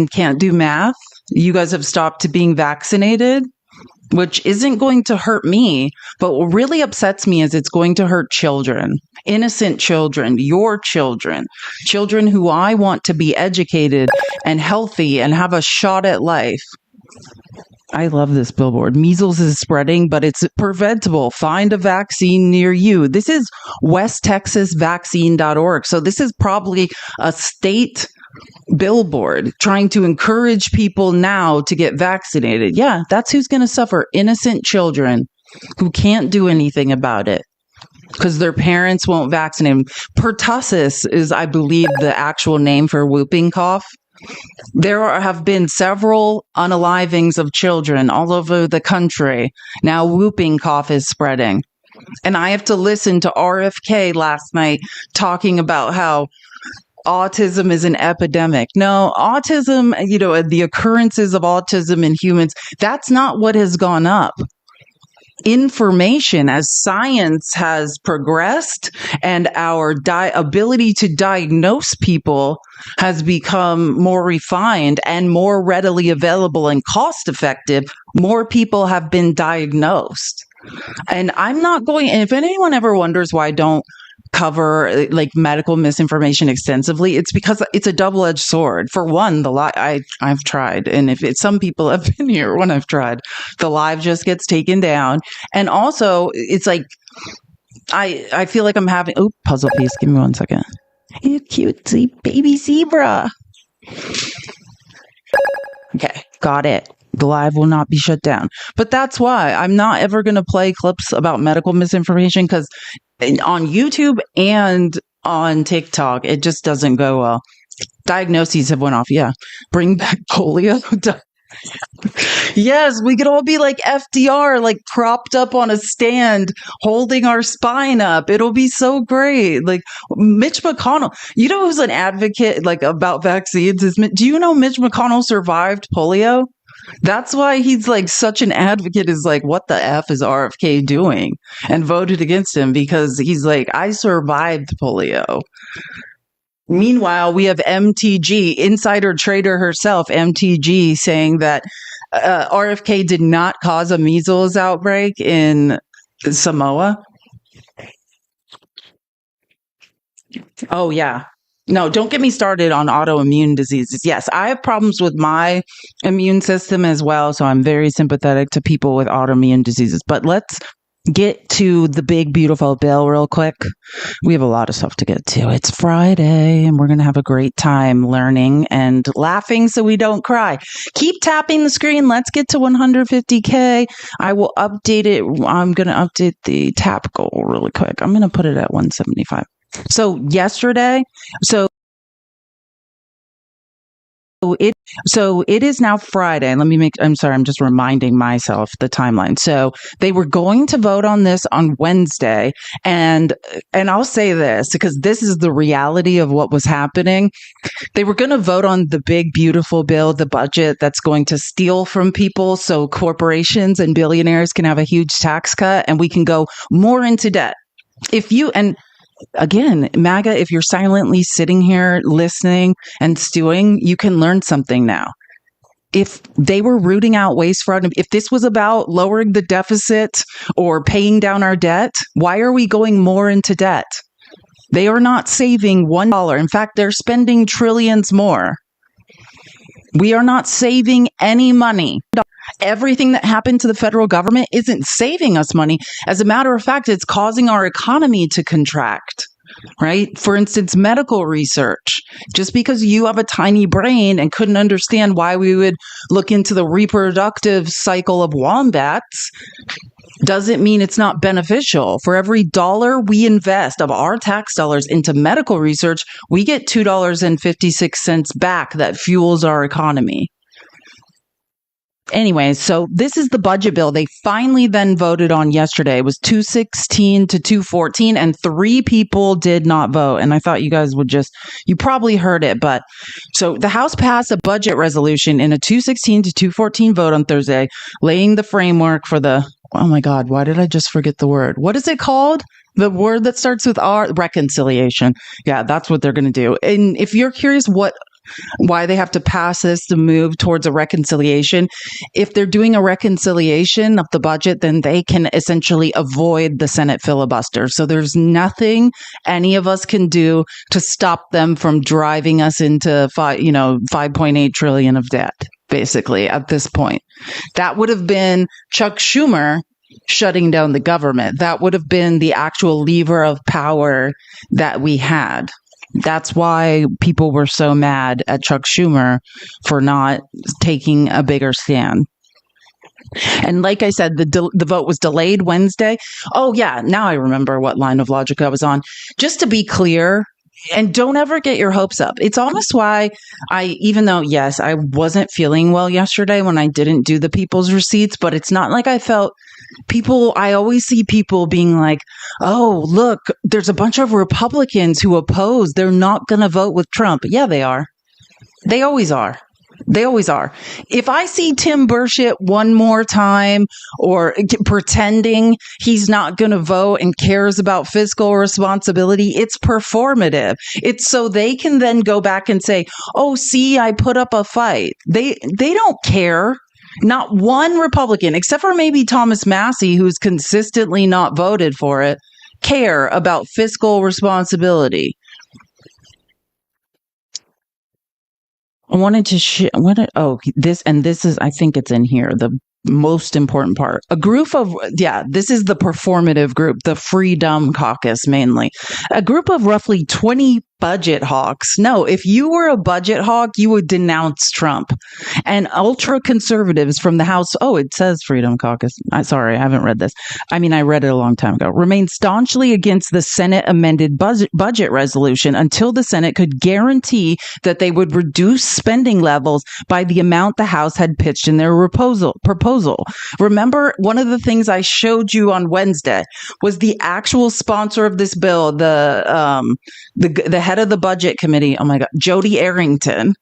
can't do math, you guys have stopped being vaccinated, which isn't going to hurt me. But what really upsets me is it's going to hurt children, innocent children, your children, children who I want to be educated and healthy and have a shot at life. I love this billboard. Measles is spreading, but it's preventable. Find a vaccine near you. This is westtexasvaccine.org. So this is probably a state billboard trying to encourage people now to get vaccinated. Yeah, that's who's going to suffer. Innocent children who can't do anything about it because their parents won't vaccinate them. Pertussis is, I believe, the actual name for whooping cough. There have been several unalivings of children all over the country. Now whooping cough is spreading. And I have to listen to RFK last night talking about how autism is an epidemic. No, autism, the occurrences of autism in humans, that's not what has gone up. Information, as science has progressed and our ability to diagnose people has become more refined and more readily available and cost effective, more people have been diagnosed. And and if anyone ever wonders why I don't cover like medical misinformation extensively, it's because it's a double-edged sword. For one, the lie I've tried, and if some people have been here when I've tried, the live just gets taken down, and also it's like I feel like I'm having puzzle piece. Give me 1 second. You cutesy baby zebra. Okay, got it. The live will not be shut down. But that's why I'm not ever going to play clips about medical misinformation, because on YouTube and on TikTok, it just doesn't go well. Diagnoses have went off. Yeah. Bring back polio. Yes, we could all be like FDR, like propped up on a stand, holding our spine up. It'll be so great. Like Mitch McConnell, who's an advocate like about vaccines? Do you know Mitch McConnell survived polio? That's why he's like such an advocate, is like, what the F is RFK doing? And voted against him because he's like, I survived polio. Meanwhile, we have MTG, insider trader herself, MTG, saying that RFK did not cause a measles outbreak in Samoa. Oh, yeah. No, don't get me started on autoimmune diseases. Yes, I have problems with my immune system as well, so I'm very sympathetic to people with autoimmune diseases. But let's get to the big, beautiful bill real quick. We have a lot of stuff to get to. It's Friday, and we're going to have a great time learning and laughing so we don't cry. Keep tapping the screen. Let's get to 150K. I will update it. I'm going to update the tap goal really quick. I'm going to put it at 175. So So it is now Friday. I'm sorry, I'm just reminding myself the timeline. So they were going to vote on this on Wednesday. And I'll say this because this is the reality of what was happening. They were going to vote on the big, beautiful bill, the budget that's going to steal from people so corporations and billionaires can have a huge tax cut and we can go more into debt. Again, MAGA, if you're silently sitting here listening and stewing, you can learn something now. If they were rooting out waste, fraud, if this was about lowering the deficit or paying down our debt, why are we going more into debt? They are not saving $1. In fact, they're spending trillions more. We are not saving any money. Everything that happened to the federal government isn't saving us money. As a matter of fact, it's causing our economy to contract, right? For instance, medical research. Just because you have a tiny brain and couldn't understand why we would look into the reproductive cycle of wombats doesn't mean it's not beneficial. For every dollar we invest of our tax dollars into medical research, we get $2.56 back that fuels our economy. Anyway, so this is the budget bill they finally then voted on yesterday. It was 216 to 214, and 3 people did not vote. And I thought you guys would you probably heard it. But so the House passed a budget resolution in a 216 to 214 vote on Thursday, laying the framework for oh my God, why did I just forget the word? What is it called? The word that starts with R? Reconciliation. Yeah, that's what they're going to do. And if you're curious why they have to pass this to move towards a reconciliation. If they're doing a reconciliation of the budget, then they can essentially avoid the Senate filibuster. So there's nothing any of us can do to stop them from driving us into 5.8 trillion of debt, basically, at this point. That would have been Chuck Schumer shutting down the government. That would have been the actual lever of power that we had. That's why people were so mad at Chuck Schumer for not taking a bigger stand. And like I said, the vote was delayed Wednesday. Oh, yeah. Now I remember what line of logic I was on. Just to be clear, and don't ever get your hopes up. It's almost why even though, yes, I wasn't feeling well yesterday when I didn't do the people's receipts, but it's not like I felt I always see people being like, oh, look, there's a bunch of Republicans who oppose. They're not going to vote with Trump. Yeah, they are. They always are. They always are. If I see Tim Burchett one more time or pretending he's not going to vote and cares about fiscal responsibility, it's performative. It's so they can then go back and say, oh, see, I put up a fight. They don't care. Not one Republican, except for maybe Thomas Massey, who's consistently not voted for it, care about fiscal responsibility. I wanted to this is, I think it's in here, the most important part. This is the performative group, the Freedom Caucus mainly. A group of roughly 20 budget hawks. No, if you were a budget hawk, you would denounce Trump. And ultra conservatives from the House, it says Freedom Caucus. Sorry, I haven't read this. I read it a long time ago. Remain staunchly against the Senate amended budget resolution until the Senate could guarantee that they would reduce spending levels by the amount the House had pitched in their proposal. Remember, one of the things I showed you on Wednesday was the actual sponsor of this bill, the head of the budget committee, oh my God, Jody Arrington,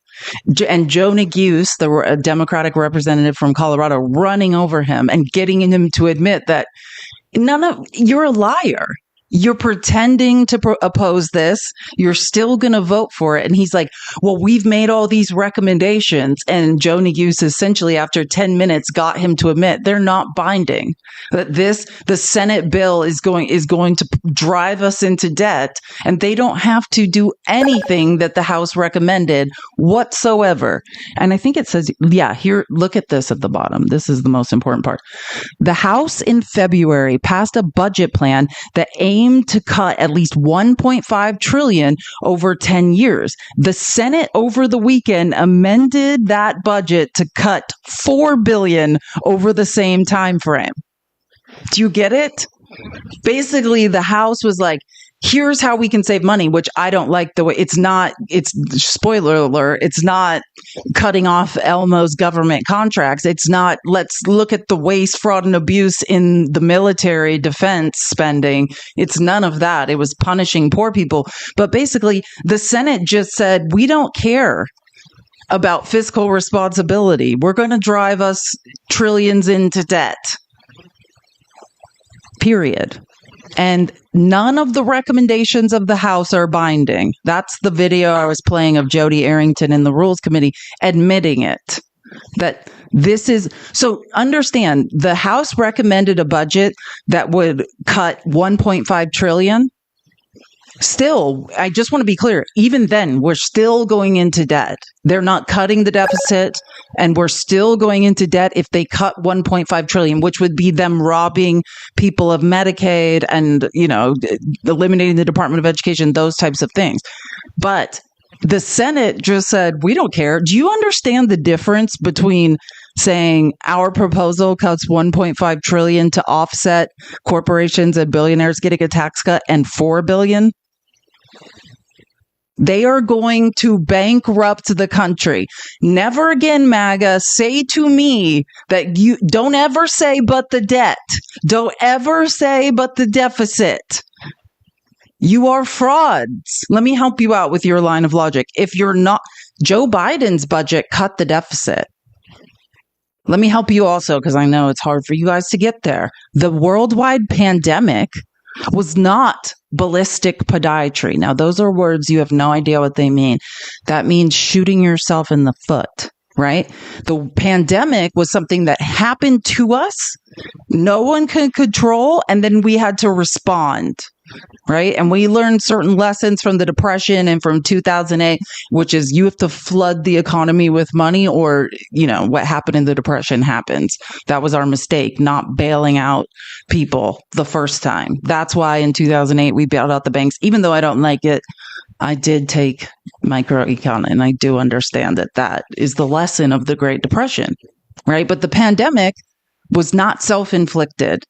and Joe Neguse, the Democratic representative from Colorado, running over him and getting him to admit that you're a liar. You're pretending to oppose this. You're still going to vote for it. And he's like, well, we've made all these recommendations. And Joe Neguse essentially after 10 minutes got him to admit they're not binding. That the Senate bill is going to drive us into debt. And they don't have to do anything that the House recommended whatsoever. And I think it says, here, look at this at the bottom. This is the most important part. The House in February passed a budget plan that aimed to cut at least $1.5 trillion over 10 years. The Senate over the weekend amended that budget to cut $4 billion over the same time frame. Do you get it? Basically, the House was like, here's how we can save money, which I don't like the way it's spoiler alert, it's not cutting off Elmo's government contracts. It's not, let's look at the waste, fraud, and abuse in the military defense spending. It's none of that. It was punishing poor people. But basically, the Senate just said, we don't care about fiscal responsibility. We're going to drive us trillions into debt. Period. And none of the recommendations of the House are binding. That's the video I was playing of Jody Arrington in the Rules Committee admitting it. That this is, so understand, the House recommended a budget that would cut 1.5 trillion. Still, I just want to be clear, even then, we're still going into debt. They're not cutting the deficit, and we're still going into debt if they cut 1.5 trillion, which would be them robbing people of Medicaid and, eliminating the Department of Education, those types of things. But the Senate just said, we don't care. Do you understand the difference between saying our proposal cuts 1.5 trillion to offset corporations and billionaires getting a tax cut and 4 billion? They are going to bankrupt the country. Never again, MAGA, say to me that you don't ever say but the debt. Don't ever say but the deficit. You are frauds. Let me help you out with your line of logic. If you're not, Joe Biden's budget cut the deficit. Let me help you also, because I know it's hard for you guys to get there. The worldwide pandemic was not ballistic podiatry. Now, those are words you have no idea what they mean. That means shooting yourself in the foot, right? The pandemic was something that happened to us, no one could control, and then we had to respond, right? And we learned certain lessons from the Depression and from 2008, which is you have to flood the economy with money or, what happened in the Depression happens. That was our mistake, not bailing out people the first time. That's why in 2008, we bailed out the banks. Even though I don't like it, I did take microecon and I do understand that that is the lesson of the Great Depression, right? But the pandemic was not self-inflicted.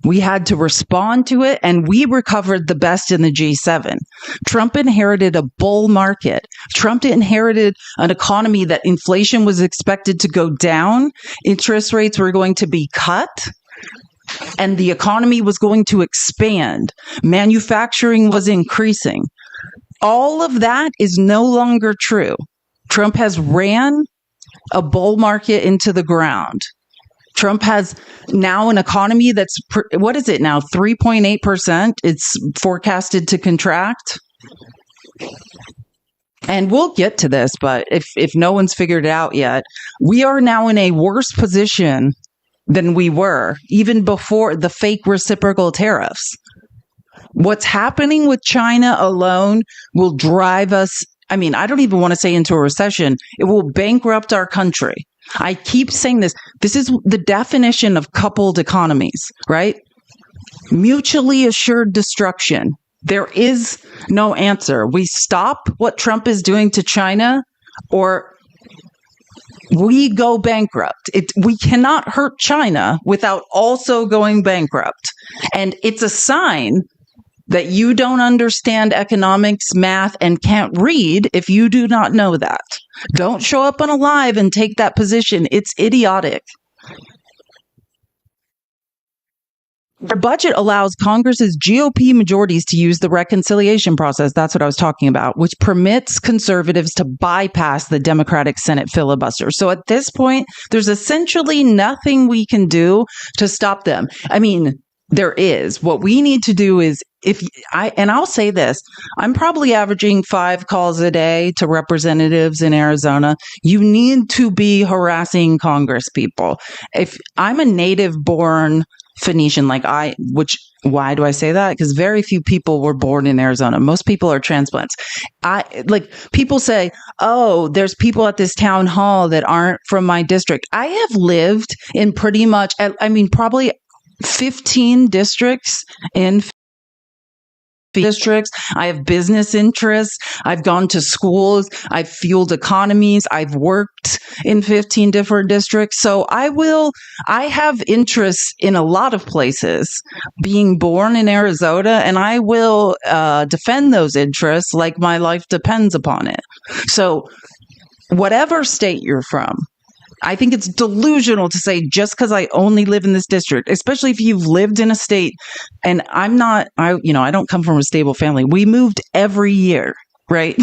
We had to respond to it, and we recovered the best in the G7. Trump inherited a bull market. Trump inherited an economy that inflation was expected to go down, interest rates were going to be cut, and the economy was going to expand. Manufacturing was increasing. All of that is no longer true. Trump has ran a bull market into the ground. Trump has now an economy that's, what is it now, 3.8%? It's forecasted to contract. And we'll get to this, but if no one's figured it out yet, we are now in a worse position than we were even before the fake reciprocal tariffs. What's happening with China alone will drive us, I don't even want to say into a recession. It will bankrupt our country. I keep saying this. This is the definition of coupled economies, right? Mutually assured destruction. There is no answer. We stop what Trump is doing to China, or we go bankrupt. We cannot hurt China without also going bankrupt. And it's a sign that you don't understand economics, math, and can't read if you do not know that. Don't show up on a live and take that position. It's idiotic. The budget allows Congress's GOP majorities to use the reconciliation process. That's what I was talking about, which permits conservatives to bypass the Democratic Senate filibuster. So at this point, there's essentially nothing we can do to stop them. There is. What we need to do is, and I'll say this, I'm probably averaging 5 calls a day to representatives in Arizona. You need to be harassing Congress people. If I'm a native born Phoenician, why do I say that? Because very few people were born in Arizona. Most people are transplants. People say, oh, there's people at this town hall that aren't from my district. I have lived in pretty much, probably 15 districts in districts. I have business interests. I've gone to schools. I've fueled economies. I've worked in 15 different districts. So I have interests in a lot of places, being born in Arizona, and I will defend those interests like my life depends upon it. So whatever state you're from, I think it's delusional to say just because I only live in this district, especially if you've lived in a state, and I don't come from a stable family. We moved every year, right?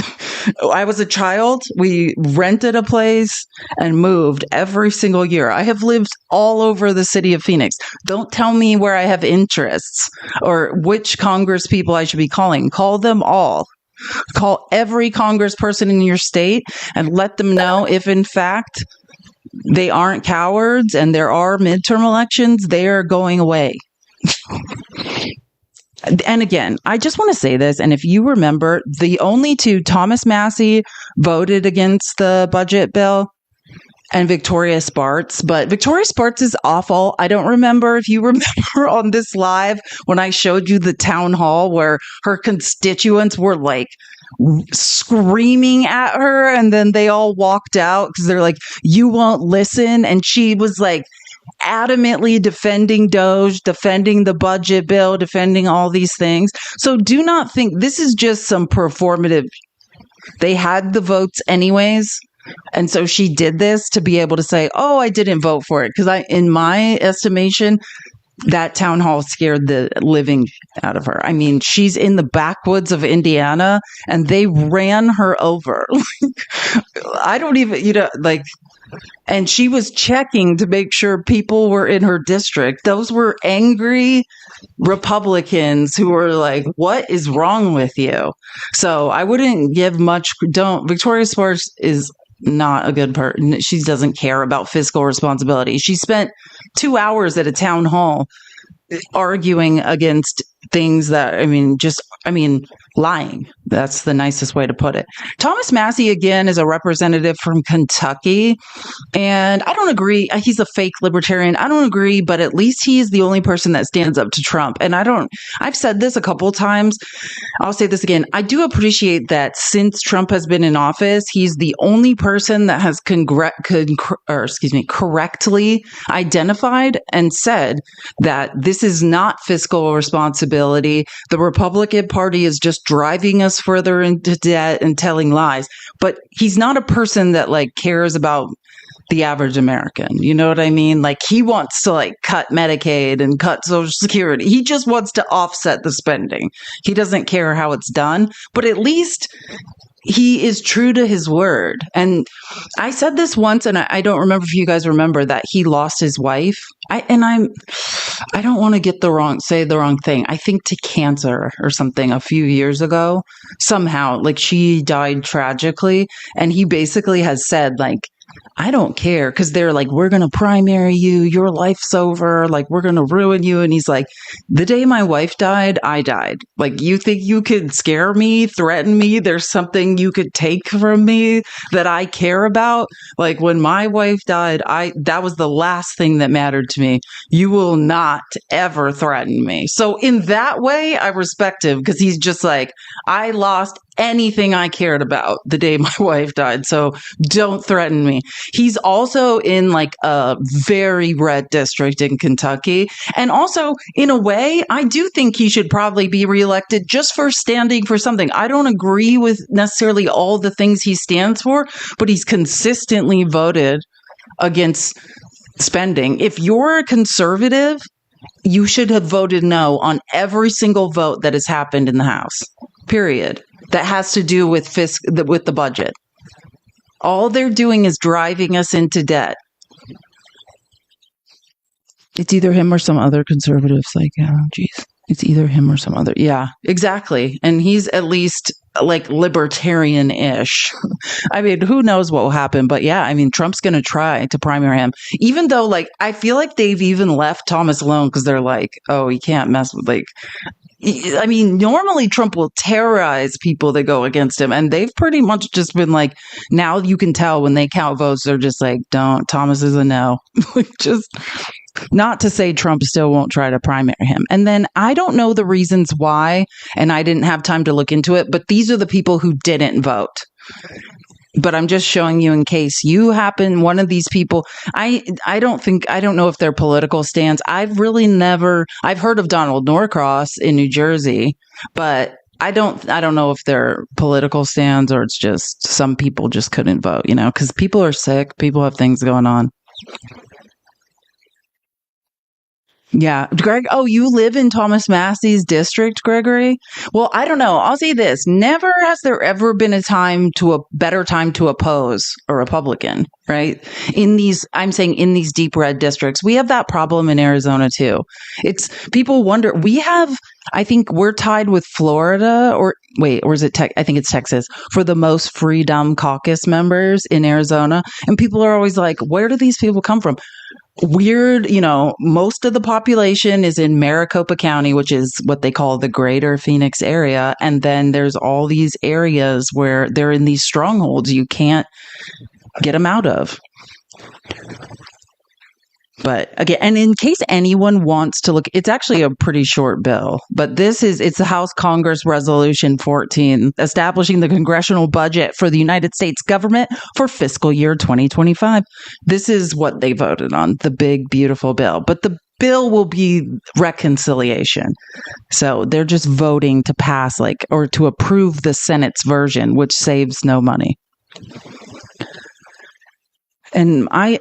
I was a child. We rented a place and moved every single year. I have lived all over the city of Phoenix. Don't tell me where I have interests or which Congress people I should be calling. Call them all. Call every congressperson in your state and let them know if, in fact, they aren't cowards and there are midterm elections, they are going away. And again, I just want to say this. And if you remember, the only two, Thomas Massie voted against the budget bill and Victoria Spartz. But Victoria Spartz is awful. I don't remember if you remember on this live when I showed you the town hall where her constituents were like screaming at her, and then they all walked out because they're like, you won't listen. And she was like adamantly defending Doge, defending the budget bill, defending all these things. So do not think this is just some performative. They had the votes anyways. And so she did this to be able to say, oh, I didn't vote for it. Because in my estimation, that town hall scared the living out of her. I mean, she's in the backwoods of Indiana and they ran her over. I don't even, and she was checking to make sure people were in her district. Those were angry Republicans who were like, what is wrong with you? So I wouldn't give much. Victoria Spartz is not a good person. She doesn't care about fiscal responsibility. She spent 2 hours at a town hall arguing against things that, lying. That's the nicest way to put it. Thomas Massie, again, is a representative from Kentucky. And I don't agree. He's a fake libertarian. I don't agree, but at least he is the only person that stands up to Trump. And I've said this a couple of times. I'll say this again. I do appreciate that since Trump has been in office, he's the only person that has correctly identified and said that this is not fiscal responsibility. The Republican Party is just driving us further into debt and telling lies. But he's not a person that cares about the average American. You know what I mean? He wants to cut Medicaid and cut Social Security. He just wants to offset the spending. He doesn't care how it's done, but at least he is true to his word. And I said this once, and I don't remember if you guys remember that he lost his wife. I don't want to say the wrong thing. I think to cancer or something a few years ago. Somehow, she died tragically. And he basically has said, I don't care, because they're like, we're going to primary you. Your life's over. We're going to ruin you. And he's like, the day my wife died, I died. You think you could scare me, threaten me? There's something you could take from me that I care about? When my wife died, that was the last thing that mattered to me. You will not ever threaten me. So in that way, I respect him, because he's just like, I lost anything I cared about the day my wife died. So don't threaten me. He's also in a very red district in Kentucky. And also, in a way, I do think he should probably be reelected just for standing for something. I don't agree with necessarily all the things he stands for, but he's consistently voted against spending. If you're a conservative, you should have voted no on every single vote that has happened in the House, period. That has to do with with the budget. All they're doing is driving us into debt. It's either him or some other conservatives. It's either him or some other. Yeah, exactly. And he's at least libertarian-ish. Who knows what will happen? But yeah, Trump's going to try to primary him. Even though, I feel like they've even left Thomas alone because they're like, oh, he can't mess with, I mean, normally Trump will terrorize people that go against him, and they've pretty much just been like, now you can tell when they count votes, they're just like, don't, Thomas is a no. Just not to say Trump still won't try to primary him. And then I don't know the reasons why, and I didn't have time to look into it, but these are the people who didn't vote. But I'm just showing you in case you happen, one of these people, I don't know if their political stance. I've heard of Donald Norcross in New Jersey, but I don't know if their political stands or it's just some people just couldn't vote, because people are sick, people have things going on. Yeah. Greg, you live in Thomas Massey's district, Gregory? Well, I don't know. I'll say this. Never has there ever been a better time to oppose a Republican, right? In these deep red districts. We have that problem in Arizona too. People wonder, I think we're tied with Florida or is it I think it's Texas for the most Freedom Caucus members in Arizona. And people are always like, where do these people come from? Weird, most of the population is in Maricopa County, which is what they call the greater Phoenix area. And then there's all these areas where they're in these strongholds you can't get them out of. But again, and in case anyone wants to look, it's actually a pretty short bill, but it's the House Congress Resolution 14, establishing the congressional budget for the United States government for fiscal year 2025. This is what they voted on, the big, beautiful bill. But the bill will be reconciliation. So they're just voting to pass or to approve the Senate's version, which saves no money. And I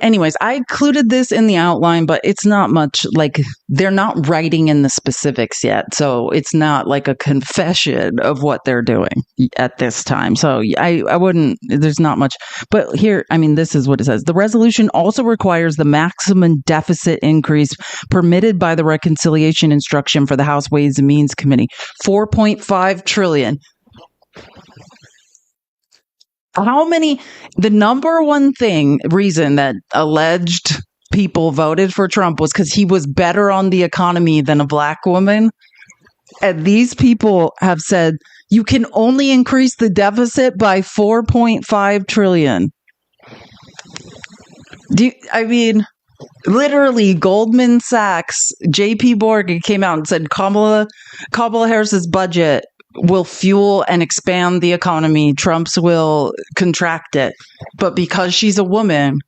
included this in the outline, but it's not much they're not writing in the specifics yet. So it's not like a confession of what they're doing at this time. So I wouldn't, there's not much, but here, this is what it says. The resolution also requires the maximum deficit increase permitted by the reconciliation instruction for the House Ways and Means Committee, $4.5 trillion. The number one reason that alleged people voted for Trump was because he was better on the economy than a black woman. And these people have said, you can only increase the deficit by $4.5 trillion. Literally, Goldman Sachs, JP Morgan came out and said Kamala Harris's budget will fuel and expand the economy. Trump's will contract it. But because she's a woman,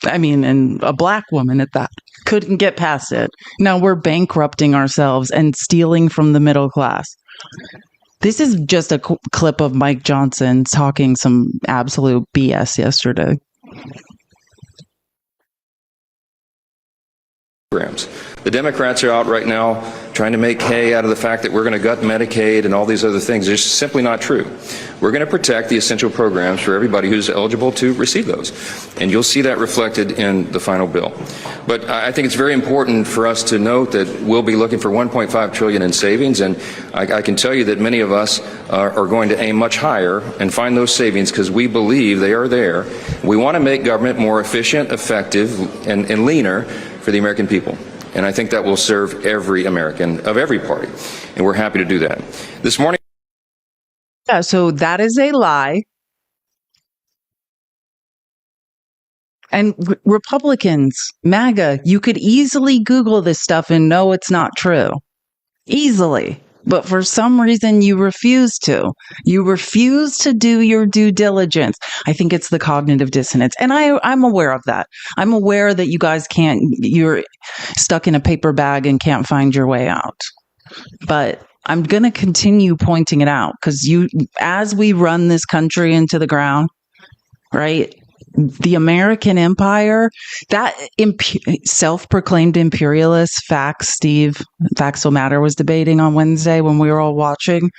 and a black woman at that, couldn't get past it. Now we're bankrupting ourselves and stealing from the middle class. This is just a clip of Mike Johnson talking some absolute BS yesterday. The Democrats are out right now trying to make hay out of the fact that we're going to gut Medicaid and all these other things. It's simply not true. We're going to protect the essential programs for everybody who's eligible to receive those. And you'll see that reflected in the final bill. But I think it's very important for us to note that we'll be looking for $1.5 trillion in savings. And I can tell you that many of us are going to aim much higher and find those savings because we believe they are there. We want to make government more efficient, effective, and leaner for the American people. And I think that will serve every American of every party. And we're happy to do that. This morning. Yeah, so that is a lie. And Republicans, MAGA, you could easily Google this stuff and know it's not true. Easily. But for some reason, you refuse to. You refuse to do your due diligence. I think it's the cognitive dissonance. And I'm aware of that. I'm aware that you guys you're stuck in a paper bag and can't find your way out. But I'm going to continue pointing it out because as we run this country into the ground, right? The American empire, that self-proclaimed imperialist Facts Will Matter was debating on Wednesday when we were all watching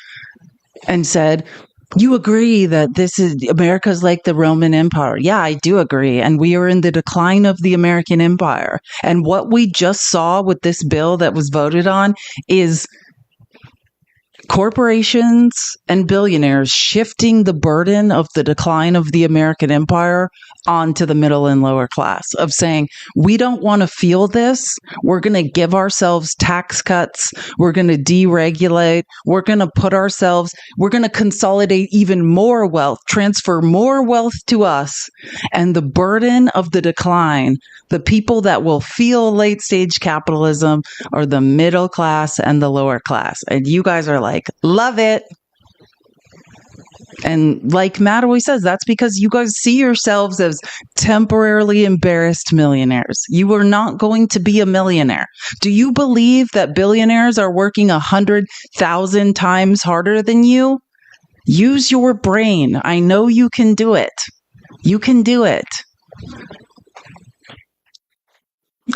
and said, you agree that America's like the Roman Empire. Yeah, I do agree. And we are in the decline of the American empire. And what we just saw with this bill that was voted on is corporations and billionaires shifting the burden of the decline of the American empire onto the middle and lower class, of saying, we don't want to feel this. We're going to give ourselves tax cuts. We're going to deregulate. We're going to consolidate even more wealth, transfer more wealth to us. And the burden of the decline, the people that will feel late stage capitalism are the middle class and the lower class. And you guys are like, love it. And like Matt always says, that's because you guys see yourselves as temporarily embarrassed millionaires. You are not going to be a millionaire. Do you believe that billionaires are working 100,000 times harder than you? Use your brain. I know you can do it. You can do it.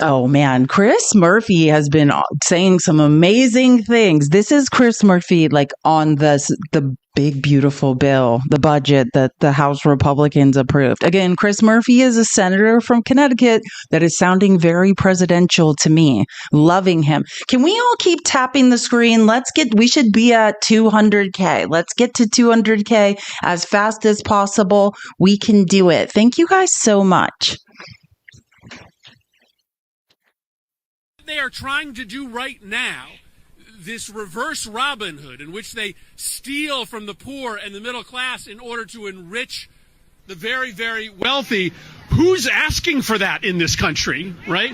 Oh man, Chris Murphy has been saying some amazing things. This is Chris Murphy, like on the big beautiful bill, the budget that the House Republicans approved. Again, Chris Murphy is a senator from Connecticut that is sounding very presidential to me. Loving him. Can we all keep tapping the screen? We should be at 200K. Let's get to 200K as fast as possible. We can do it. Thank you guys so much. They are trying to do right now, this reverse Robin Hood, in which they steal from the poor and the middle class in order to enrich the very, very wealthy. Who's asking for that in this country, right?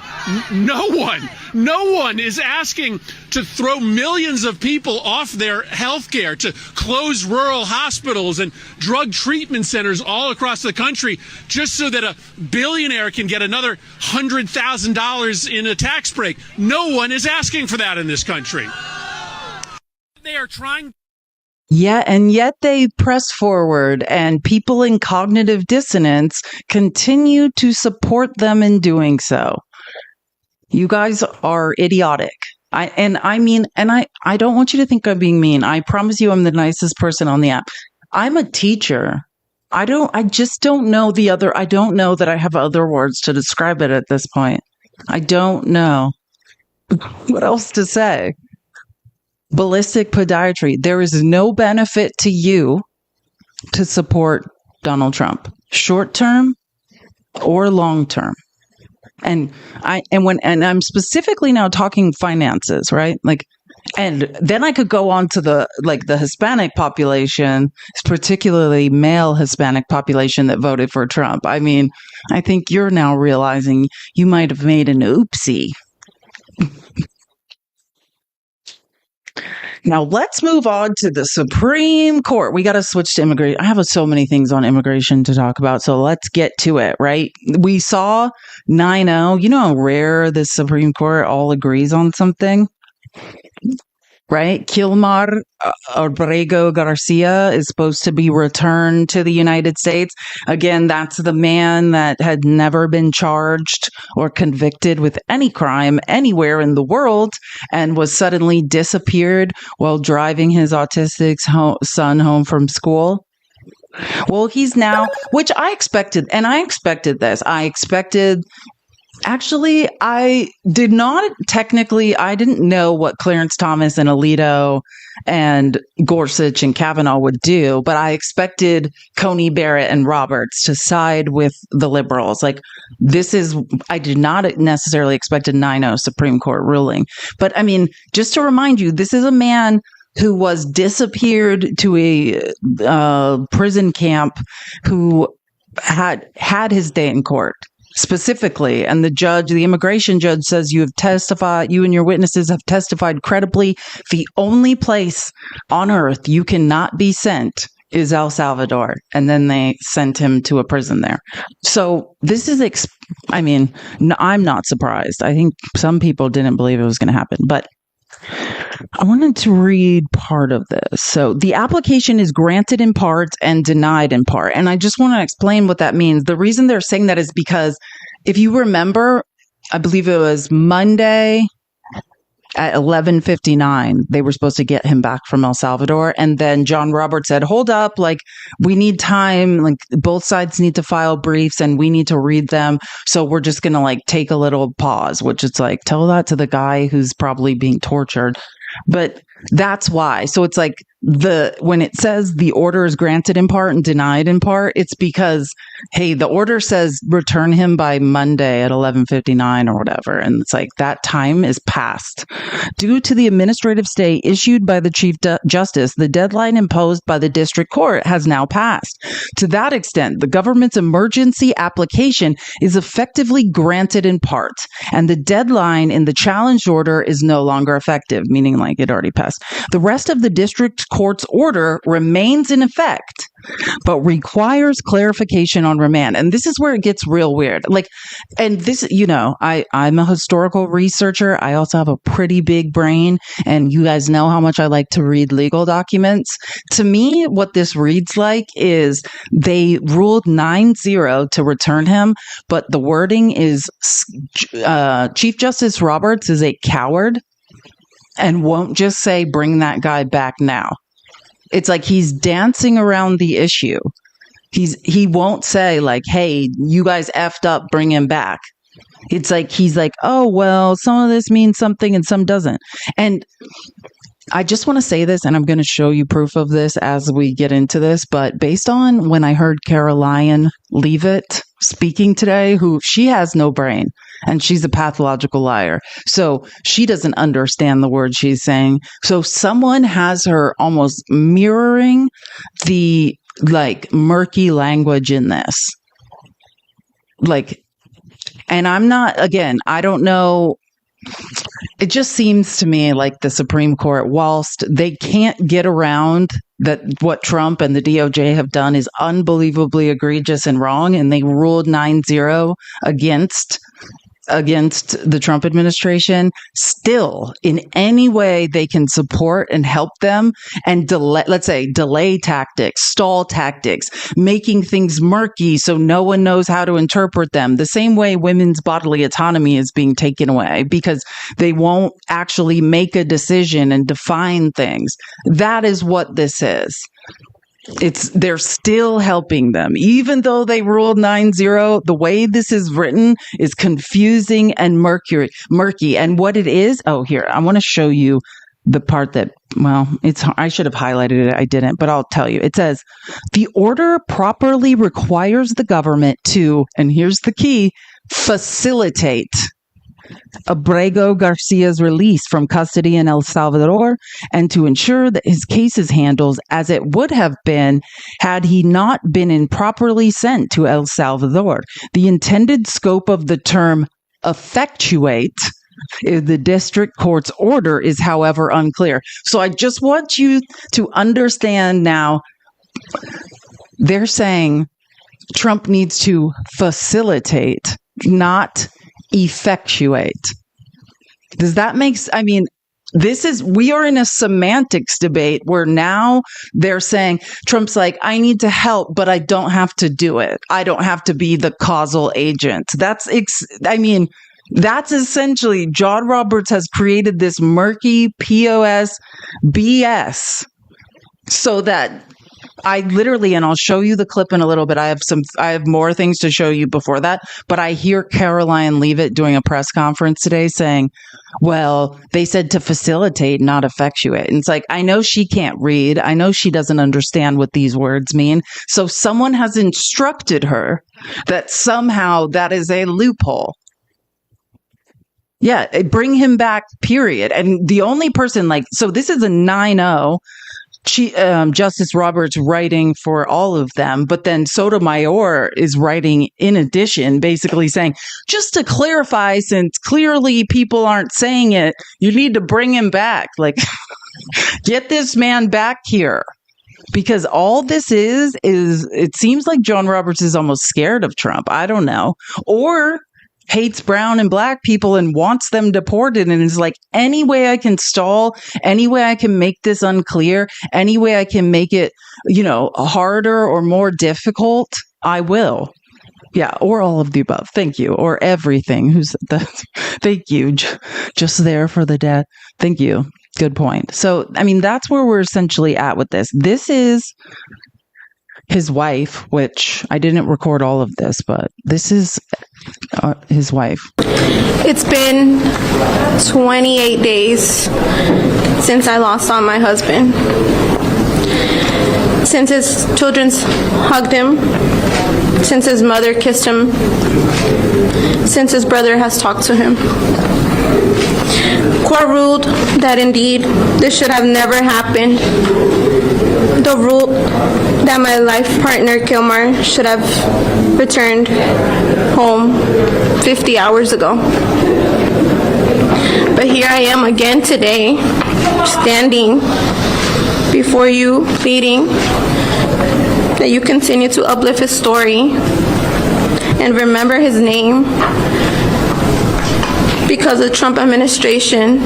No one. No one is asking to throw millions of people off their health care, to close rural hospitals and drug treatment centers all across the country just so that a billionaire can get another $100,000 in a tax break. No one is asking for that in this country. They are trying. Yeah, and yet they press forward, and people in cognitive dissonance continue to support them in doing so. You guys are idiotic. I don't want you to think I'm being mean. I promise you I'm the nicest person on the app. I'm a teacher. I just don't know I don't know that I have other words to describe it at this point. I don't know what else to say. Ballistic podiatry. There is no benefit to you to support Donald Trump, short term or long term. And I'm specifically now talking finances, right? Like, and then I could go on to the Hispanic population, particularly male Hispanic population that voted for Trump. I mean, I think you're now realizing you might have made an oopsie. Now, let's move on to the Supreme Court. We got to switch to immigration. I have so many things on immigration to talk about, so let's get to it, right? We saw 9-0. You know how rare the Supreme Court all agrees on something? Right? Kilmar Abrego Garcia is supposed to be returned to the United States. Again, that's the man that had never been charged or convicted with any crime anywhere in the world and was suddenly disappeared while driving his autistic son home from school. Well, he's now, which I expected, and I expected this. Actually, I didn't know what Clarence Thomas and Alito and Gorsuch and Kavanaugh would do, but I expected Coney Barrett and Roberts to side with the liberals. Like, I did not necessarily expect a 9-0 Supreme Court ruling. But I mean, just to remind you, this is a man who was disappeared to a prison camp, who had his day in court. Specifically, and the immigration judge says you and your witnesses have testified credibly. The only place on earth you cannot be sent is El Salvador. And then they sent him to a prison there. So this is, I'm not surprised. I think some people didn't believe it was going to happen, but I wanted to read part of this. So the application is granted in part and denied in part. And I just want to explain what that means. The reason they're saying that is because if you remember, I believe it was Monday at 11:59, they were supposed to get him back from El Salvador. And then John Roberts said, hold up, we need time, both sides need to file briefs and we need to read them. So we're just going to take a little pause, which is tell that to the guy who's probably being tortured. But That's why. So it's like when it says the order is granted in part and denied in part, it's because, hey, the order says return him by Monday at 11:59 or whatever. And it's like that time is past. Due to the administrative stay issued by the Chief Justice, the deadline imposed by the district court has now passed. To that extent, the government's emergency application is effectively granted in part, and the deadline in the challenged order is no longer effective, meaning like it already passed. The rest of the district court's order remains in effect, but requires clarification on remand. And this is where it gets real weird. And this, I'm a historical researcher. I also have a pretty big brain, and you guys know how much I like to read legal documents. To me, what this reads like is they ruled 9-0 to return him, but the wording is Chief Justice Roberts is a coward and won't just say, bring that guy back now. It's like he's dancing around the issue. He won't say like, hey, you guys effed up, bring him back. It's like, he's like, oh, well, some of this means something and some doesn't. And I just want to say this, and I'm going to show you proof of this as we get into this, but based on when I heard Caroline Leavitt speaking today, who she has no brain and she's a pathological liar. So she doesn't understand the words she's saying. So someone has her almost mirroring the murky language in this. And I'm not, again, I don't know. It just seems to me like the Supreme Court, whilst they can't get around that what Trump and the DOJ have done is unbelievably egregious and wrong, and they ruled 9-0 against the Trump administration, still in any way they can support and help them and delay tactics, stall tactics, making things murky so no one knows how to interpret them. The same way women's bodily autonomy is being taken away because they won't actually make a decision and define things. That is what this is. They're still helping them. Even though they ruled 9-0, the way this is written is confusing and murky. And what it is, here, I want to show you the part that, I should have highlighted it. I didn't, but I'll tell you. It says, the order properly requires the government to, and here's the key, facilitate Abrego Garcia's release from custody in El Salvador and to ensure that his case is handled as it would have been had he not been improperly sent to El Salvador. The intended scope of the term effectuate in the district court's order is, however, unclear. So I just want you to understand now, they're saying Trump needs to facilitate, not effectuate. Does that make we are in a semantics debate where now they're saying Trump's like, I need to help, but I don't have to do it. I don't have to be the causal agent. That's essentially John Roberts has created this murky POS BS so that I literally, and I'll show you the clip in a little bit. I have more things to show you before that, but I hear Caroline Leavitt doing a press conference today saying, well, they said to facilitate, not effectuate. And it's like, I know she can't read. I know she doesn't understand what these words mean. So someone has instructed her that somehow that is a loophole. Yeah, bring him back, period. And the only person so this is a 9-0. Justice Roberts writing for all of them, but then Sotomayor is writing in addition, basically saying, just to clarify, since clearly people aren't saying it, you need to bring him back. Get this man back here. Because all this is it seems like John Roberts is almost scared of Trump. I don't know. Or hates brown and black people and wants them deported and is like, any way I can stall, any way I can make this unclear, any way I can make it, harder or more difficult, I will. Yeah, or all of the above. Thank you. Or everything. Thank you. Just there for the death. Thank you. Good point. So, that's where we're essentially at with this. This is his wife, which I didn't record all of this, but this is his wife. It's been 28 days since I lost on my husband. Since his children hugged him, since his mother kissed him, since his brother has talked to him. Court ruled that indeed this should have never happened. The rule that my life partner Kilmar should have returned home 50 hours ago. But here I am again today, standing before you, pleading that you continue to uplift his story and remember his name, because the Trump administration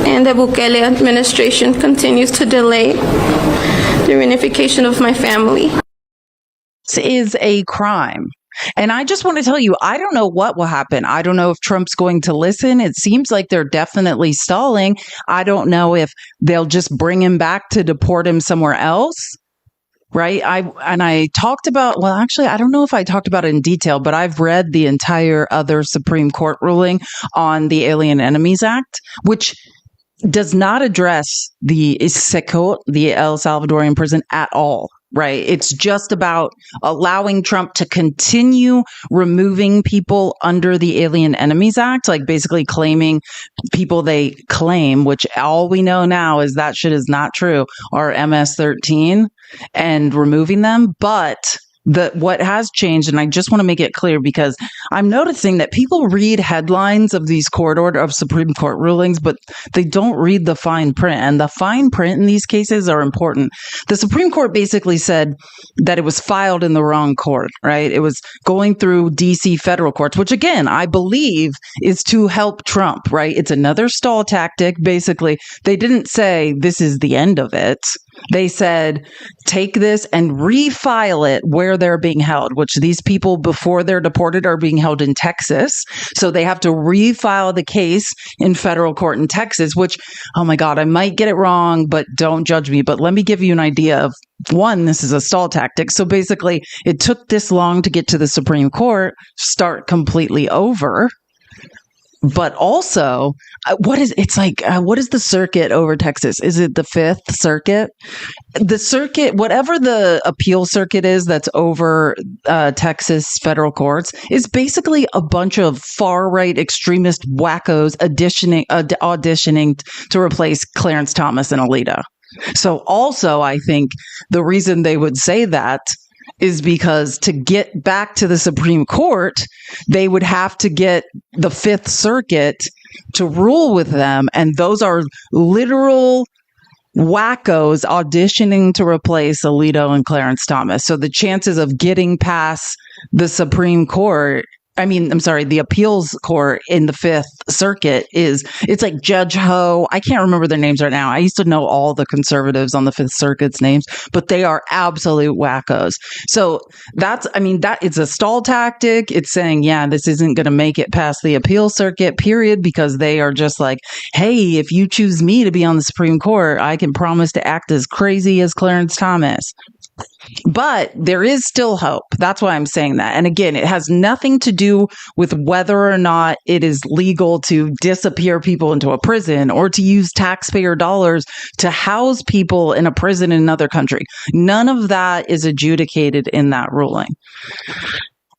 and the Bukele administration continues to delay the reunification of my family. This is a crime. And I just want to tell you, I don't know what will happen. I don't know if Trump's going to listen. It seems like they're definitely stalling. I don't know if they'll just bring him back to deport him somewhere else. Right. I talked about, well, actually, I don't know if I talked about it in detail, but I've read the entire other Supreme Court ruling on the Alien Enemies Act, which does not address the SECO, the El Salvadorian prison, at all. Right. It's just about allowing Trump to continue removing people under the Alien Enemies Act, like basically claiming people they claim, which all we know now is that shit is not true, are MS-13, and removing them. But what has changed, and I just want to make it clear because I'm noticing that people read headlines of these of Supreme Court rulings, but they don't read the fine print. And the fine print in these cases are important. The Supreme Court basically said that it was filed in the wrong court, right? It was going through DC federal courts, which again, I believe is to help Trump, right? It's another stall tactic. Basically, they didn't say this is the end of it. They said, take this and refile it where they're being held, which these people before they're deported are being held in Texas. So they have to refile the case in federal court in Texas, which, oh my God, I might get it wrong, but don't judge me. But let me give you an idea of, one, this is a stall tactic. So basically, it took this long to get to the Supreme Court, start completely over. But also, what is the circuit over Texas? Is it the Fifth Circuit? The circuit, whatever the appeal circuit is that's over Texas federal courts, is basically a bunch of far-right extremist wackos auditioning to replace Clarence Thomas and Alito. So also, I think the reason they would say that is because to get back to the Supreme Court, they would have to get the Fifth Circuit to rule with them. And those are literal wackos auditioning to replace Alito and Clarence Thomas. So the chances of getting past the Supreme Court, the appeals court in the Fifth Circuit it's like Judge Ho. I can't remember their names right now. I used to know all the conservatives on the Fifth Circuit's names, but they are absolute wackos. So that it's a stall tactic. It's saying, yeah, this isn't going to make it past the appeal circuit, period, because they are just like, hey, if you choose me to be on the Supreme Court, I can promise to act as crazy as Clarence Thomas. But there is still hope. That's why I'm saying that. And again, it has nothing to do with whether or not it is legal to disappear people into a prison or to use taxpayer dollars to house people in a prison in another country. None of that is adjudicated in that ruling.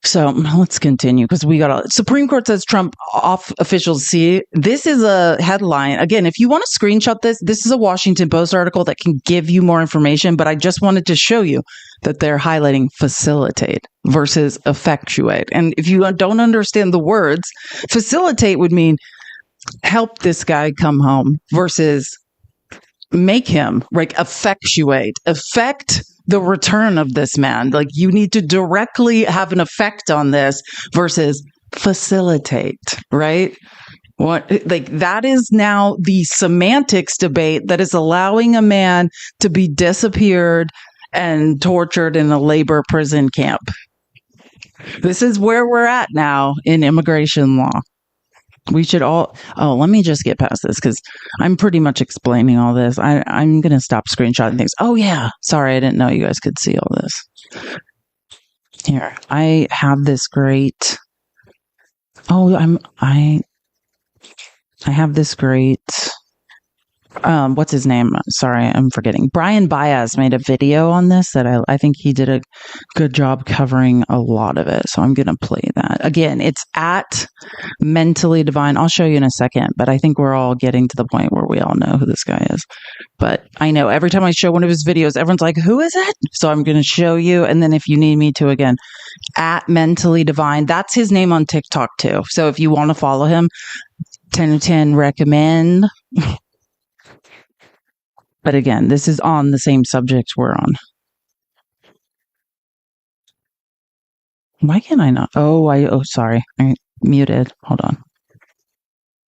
So let's continue because Supreme Court says Trump off officials see. This is a headline. Again, if you want to screenshot this is a Washington Post article that can give you more information, but I just wanted to show you that they're highlighting facilitate versus effectuate. And if you don't understand the words, facilitate would mean help this guy come home versus make him, like, effectuate, affect the return of this man. Like, you need to directly have an effect on this versus facilitate, right? That is now the semantics debate that is allowing a man to be disappeared and tortured in a labor prison camp. This is where we're at now in immigration law. We should all. Oh, let me just get past this because I'm pretty much explaining all this. I'm going to stop screenshotting things. Oh, yeah. Sorry, I didn't know you guys could see all this. Here, I have this great. Oh, I have this great. What's his name? Sorry, I'm forgetting. Brian Baez made a video on this that I think he did a good job covering a lot of it. So I'm going to play that. Again, it's at Mentally Divine. I'll show you in a second, but I think we're all getting to the point where we all know who this guy is. But I know every time I show one of his videos, everyone's like, who is it? So I'm going to show you. And then if you need me to again, at Mentally Divine, that's his name on TikTok too. So if you want to follow him, 10 of 10 recommend. But again, this is on the same subject we're on. Why can't I not? Oh, sorry. I muted. Hold on.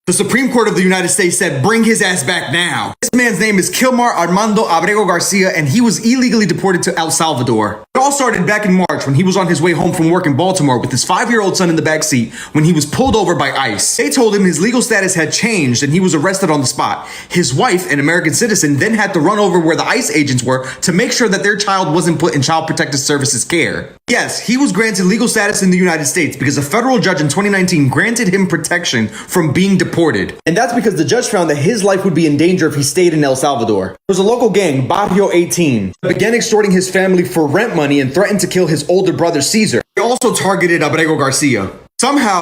The Supreme Court of the United States said, bring his ass back now. This man's name is Kilmar Armando Abrego Garcia, and he was illegally deported to El Salvador. It all started back in March when he was on his way home from work in Baltimore with his 5-year-old son in the backseat when he was pulled over by ICE. They told him his legal status had changed and he was arrested on the spot. His wife, an American citizen, then had to run over where the ICE agents were to make sure that their child wasn't put in Child Protective Services care. Yes, he was granted legal status in the United States because a federal judge in 2019 granted him protection from being deported. And that's because the judge found that his life would be in danger if he stayed in El Salvador. There was a local gang, Barrio 18, that began extorting his family for rent money and threatened to kill his older brother Caesar. They also targeted Abrego Garcia. Somehow,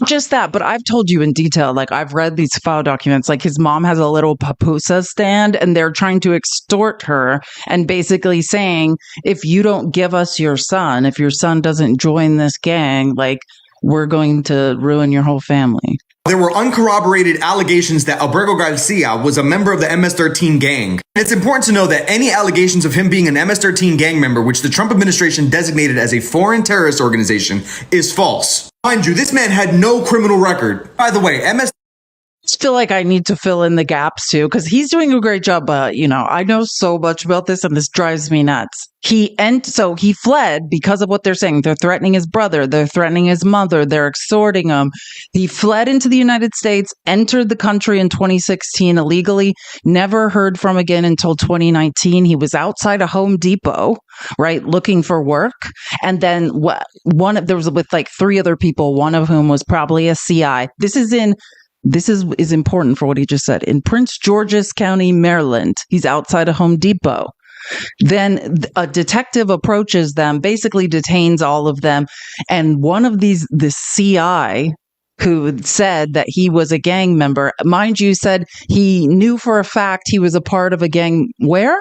just that, but I've told you in detail, like I've read these file documents, like his mom has a little papusa stand and they're trying to extort her and basically saying, if you don't give us your son, if your son doesn't join this gang, like we're going to ruin your whole family. There were uncorroborated allegations that Abrego Garcia was a member of the MS-13 gang. And it's important to know that any allegations of him being an MS-13 gang member, which the Trump administration designated as a foreign terrorist organization, is false. Mind you, this man had no criminal record. By the way, MS... I feel like I need to fill in the gaps too, because he's doing a great job. But, I know so much about this and this drives me nuts. So he fled because of what they're saying. They're threatening his brother. They're threatening his mother. They're extorting him. He fled into the United States, entered the country in 2016 illegally, never heard from again until 2019. He was outside a Home Depot, right, looking for work. And then there was with like 3 other people, one of whom was probably a CI. This is important for what he just said. In Prince George's County, Maryland, he's outside a Home Depot. Then a detective approaches them, basically detains all of them. And one of the CI who said that he was a gang member, mind you, said he knew for a fact he was a part of a gang. Where?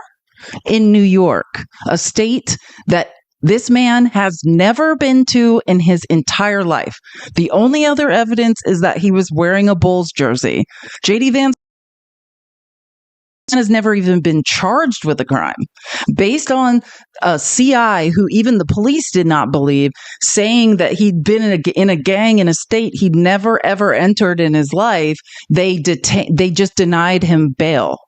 In New York, a state that this man has never been to in his entire life. The only other evidence is that he was wearing a Bulls jersey. J.D. Vance has never even been charged with a crime. Based on a CI who even the police did not believe, saying that he'd been in a gang in a state he'd never ever entered in his life, they just denied him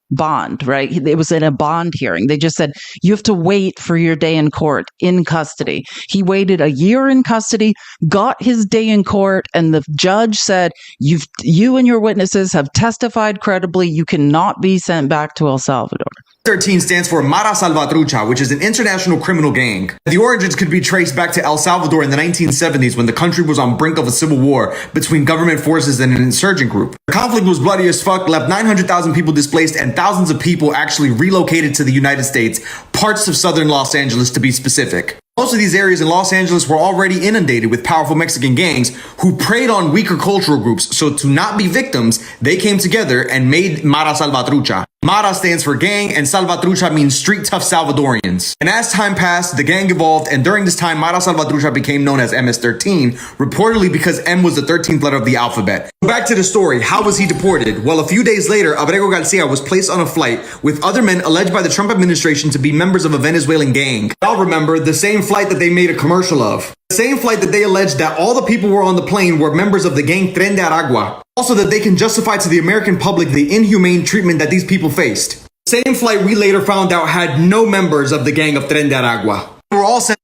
bond, right? It was in a bond hearing. They just said, you have to wait for your day in court, in custody. He waited a year in custody, got his day in court, and the judge said, you and your witnesses have testified credibly. You cannot be sent back to El Salvador. 13 stands for Mara Salvatrucha, which is an international criminal gang. The origins could be traced back to El Salvador in the 1970s when the country was on brink of a civil war between government forces and an insurgent group. The conflict was bloody as fuck, left 900,000 people displaced and thousands of people actually relocated to the United States, parts of southern Los Angeles to be specific. Most of these areas in Los Angeles were already inundated with powerful Mexican gangs who preyed on weaker cultural groups. So to not be victims, they came together and made Mara Salvatrucha. Mara stands for gang and Salvatrucha means street tough Salvadorians. And as time passed, the gang evolved, and during this time, Mara Salvatrucha became known as MS-13, reportedly because M was the 13th letter of the alphabet. Back to the story, how was he deported? Well, a few days later, Abrego Garcia was placed on a flight with other men alleged by the Trump administration to be members of a Venezuelan gang. Y'all remember the same flight that they made a commercial of. The same flight that they alleged that all the people were on the plane were members of the gang Tren de Aragua. Also that they can justify to the American public the inhumane treatment that these people faced. The same flight we later found out had no members of the gang of Tren de Aragua. They were all sent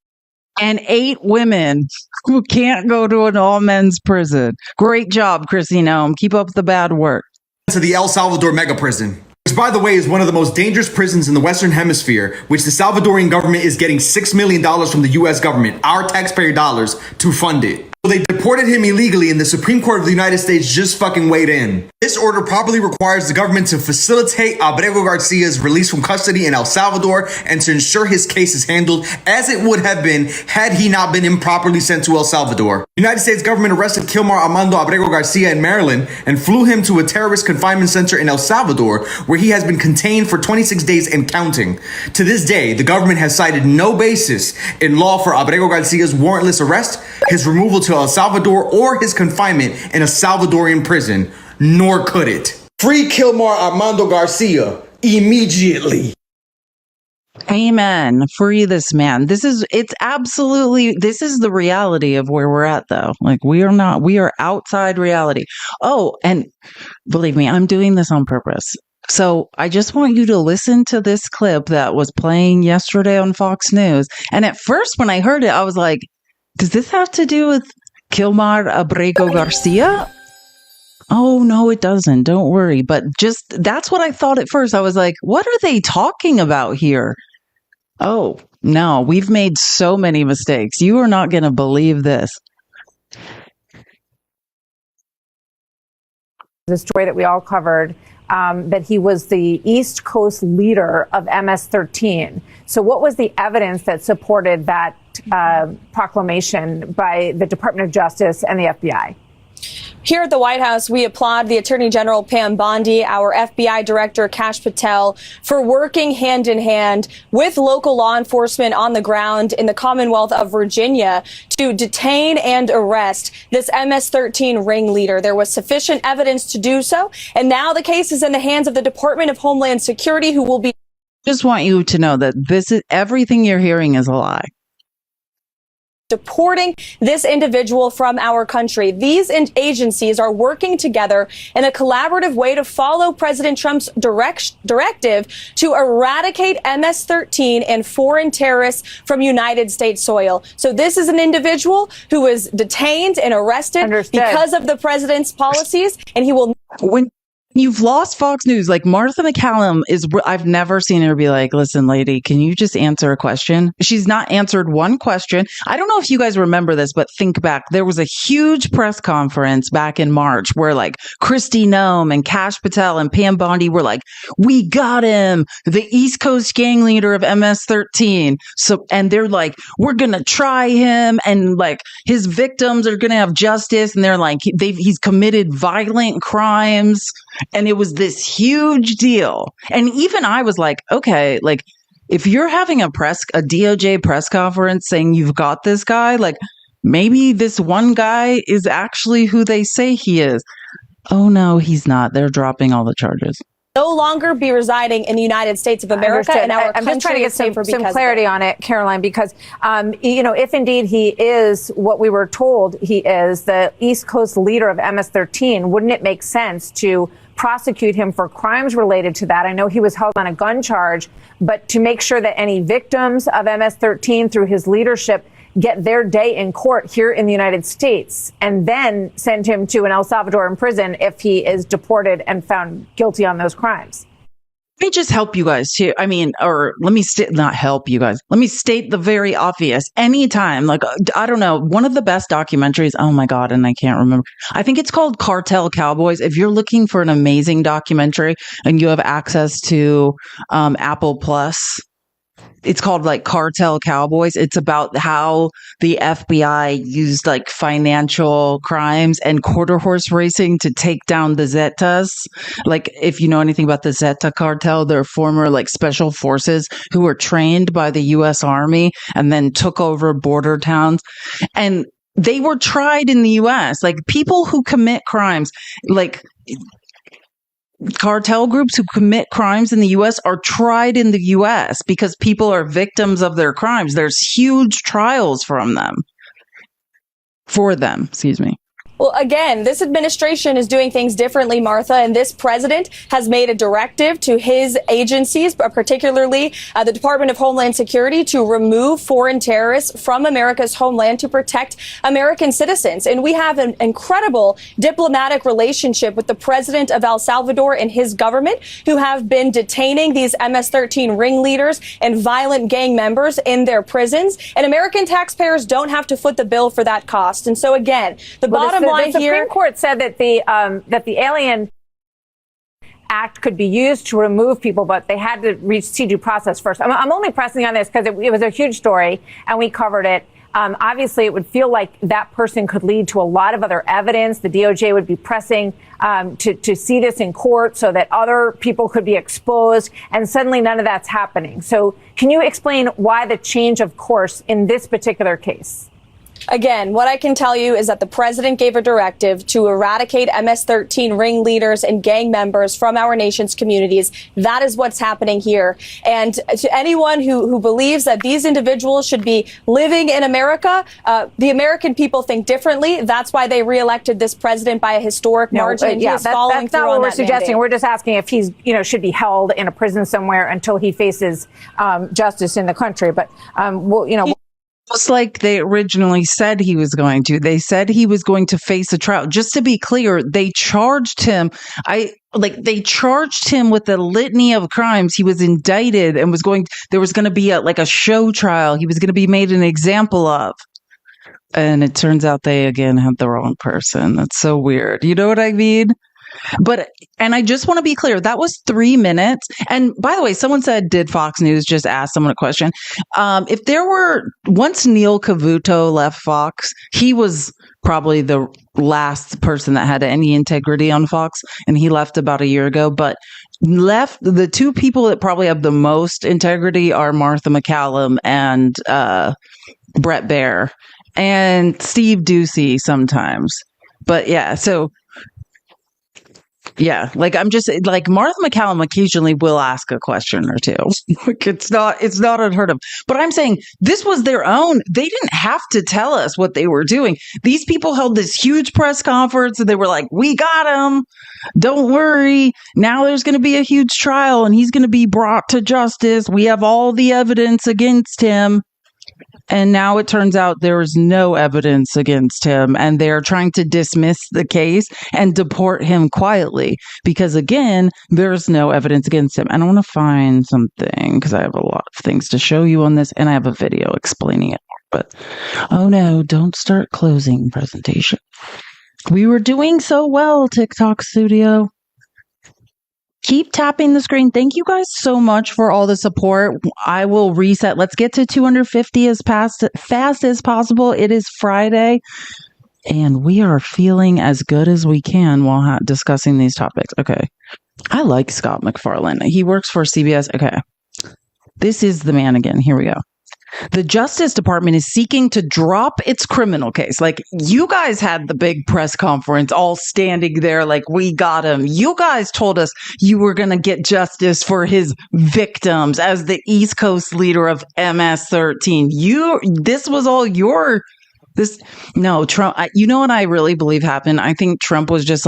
and 8 women who can't go to an all men's prison. Great job, Chrissy Noem. Keep up the bad work. To the El Salvador mega prison, which, by the way, is one of the most dangerous prisons in the Western Hemisphere, which the Salvadorian government is getting $6 million from the U.S. government, our taxpayer dollars, to fund it. So they deported him illegally, and the Supreme Court of the United States just fucking weighed in. This order probably requires the government to facilitate Abrego Garcia's release from custody in El Salvador and to ensure his case is handled as it would have been had he not been improperly sent to El Salvador. The United States government arrested Kilmar Armando Abrego Garcia in Maryland and flew him to a terrorist confinement center in El Salvador, where he has been contained for 26 days and counting. To this day, the government has cited no basis in law for Abrego Garcia's warrantless arrest, his removal to El Salvador, or his confinement in a Salvadorian prison, nor could it. Free Kilmar Armando Garcia immediately. Amen. Free this man. This is the reality of where we're at, though. Like, we are outside reality. Oh, and believe me, I'm doing this on purpose. So I just want you to listen to this clip that was playing yesterday on Fox News. And at first, when I heard it, I was like, does this have to do with Kilmar Abrego Garcia? Oh, no, it doesn't. Don't worry. But that's what I thought at first. I was like, what are they talking about here? Oh, no, we've made so many mistakes. You are not going to believe this. The story that we all covered, that he was the East Coast leader of MS-13. So what was the evidence that supported that proclamation by the Department of Justice and the FBI? Here at the White House, we applaud the Attorney General Pam Bondi, our FBI Director Kash Patel, for working hand in hand with local law enforcement on the ground in the Commonwealth of Virginia to detain and arrest this MS-13 ringleader. There was sufficient evidence to do so, and now the case is in the hands of the Department of Homeland Security, who will be... Just want you to know that everything you're hearing is a lie. Deporting this individual from our country. These agencies are working together in a collaborative way to follow President Trump's directive to eradicate MS-13 and foreign terrorists from United States soil. So this is an individual who was detained and arrested because of the president's policies, and he will... When you've lost Fox News, like Martha McCallum I've never seen her be like, listen, lady, can you just answer a question? She's not answered one question. I don't know if you guys remember this, but think back. There was a huge press conference back in March where like Kristi Noem and Kash Patel and Pam Bondi were like, we got him, the East Coast gang leader of MS-13. So, and they're like, we're going to try him and like his victims are going to have justice. And they're like, he's committed violent crimes. And it was this huge deal. And even I was like, okay, like if you're having a DOJ press conference saying you've got this guy, like maybe this one guy is actually who they say he is. Oh, no, he's not. They're dropping all the charges. No longer be residing in the United States of America, and I'm just trying to get some clarity on it, Caroline, because, if indeed he is what we were told he is, the East Coast leader of MS-13, wouldn't it make sense to prosecute him for crimes related to that? I know he was held on a gun charge, but to make sure that any victims of MS-13 through his leadership get their day in court here in the United States, and then send him to an El Salvadoran prison if he is deported and found guilty on those crimes. Let me just help you guys too. I mean, or let me not help you guys. Let me state the very obvious. Anytime, like, I don't know, one of the best documentaries. Oh my God. And I can't remember. I think it's called Cartel Cowboys. If you're looking for an amazing documentary and you have access to Apple Plus, it's called like Cartel Cowboys. It's about how the FBI used like financial crimes and quarter horse racing to take down the Zetas. Like if you know anything about the Zeta cartel, they're former like special forces who were trained by the U.S. Army and then took over border towns. And they were tried in the U.S. Like people who commit crimes, like cartel groups who commit crimes in the U.S. are tried in the U.S. because people are victims of their crimes. There's huge trials for them. Excuse me. Well, again, this administration is doing things differently, Martha, and this president has made a directive to his agencies, particularly the Department of Homeland Security, to remove foreign terrorists from America's homeland to protect American citizens. And we have an incredible diplomatic relationship with the president of El Salvador and his government, who have been detaining these MS-13 ringleaders and violent gang members in their prisons. And American taxpayers don't have to foot the bill for that cost. And so, again, the bottom line the here. Supreme Court said that the Alien Act could be used to remove people, but they had to reach due process first. I'm only pressing on this because it was a huge story and we covered it. Obviously, it would feel like that person could lead to a lot of other evidence. The DOJ would be pressing to see this in court so that other people could be exposed. And suddenly none of that's happening. So can you explain why the change of course in this particular case? Again, what I can tell you is that the president gave a directive to eradicate MS-13 ringleaders and gang members from our nation's communities. That is what's happening here. And to anyone who believes that these individuals should be living in America, the American people think differently. That's why they reelected this president by a historic margin. That's not what we're suggesting. We're just asking if he's, should be held in a prison somewhere until he faces justice in the country. But just like they originally said he was going to. They said he was going to face a trial. Just to be clear, they charged him. They charged him with a litany of crimes. He was indicted and there was going to be a show trial. He was going to be made an example of. And it turns out they again had the wrong person. That's so weird. You know what I mean? And I just want to be clear, that was 3 minutes. And by the way, someone said, did Fox News just ask someone a question? Once Neil Cavuto left Fox, he was probably the last person that had any integrity on Fox, and he left about a year ago. But the two people that probably have the most integrity are Martha McCallum and Brett Baier and Steve Doocy sometimes. But yeah, so yeah, I'm just Martha McCallum occasionally will ask a question or two. It's not unheard of. But I'm saying this was their own. They didn't have to tell us what they were doing. These people held this huge press conference and they were like, "We got him. Don't worry. Now there's going to be a huge trial and he's going to be brought to justice. We have all the evidence against him." And now it turns out there is no evidence against him, and they're trying to dismiss the case and deport him quietly because, again, there's no evidence against him. And I want to find something because I have a lot of things to show you on this, and I have a video explaining it. But, oh no, don't start closing presentation. We were doing so well, TikTok Studio. Keep tapping the screen. Thank you guys so much for all the support. I will reset. Let's get to 250 as fast as possible. It is Friday, and we are feeling as good as we can while discussing these topics. Okay. I like Scott MacFarlane. He works for CBS. Okay. This is the man again. Here we go. The Justice Department is seeking to drop its criminal case. You guys had the big press conference all standing there we got him. You guys told us you were going to get justice for his victims as the East Coast leader of MS-13. This was all your... Trump, you know what I really believe happened? I think Trump was just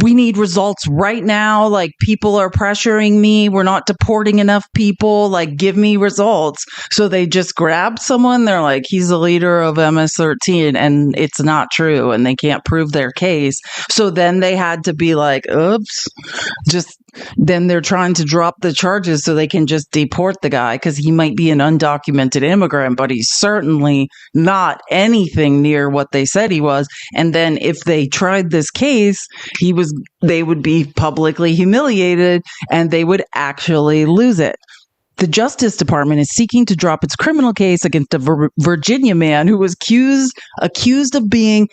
we need results right now. People are pressuring me. We're not deporting enough people. Give me results. So they just grabbed someone. They're like, he's the leader of MS-13 and it's not true. And they can't prove their case. So then they had to be oops, then they're trying to drop the charges so they can just deport the guy because he might be an undocumented immigrant, but he's certainly not anything near what they said he was. And then if they tried this case, they would be publicly humiliated and they would actually lose it. The Justice Department is seeking to drop its criminal case against a Virginia man who was accused of being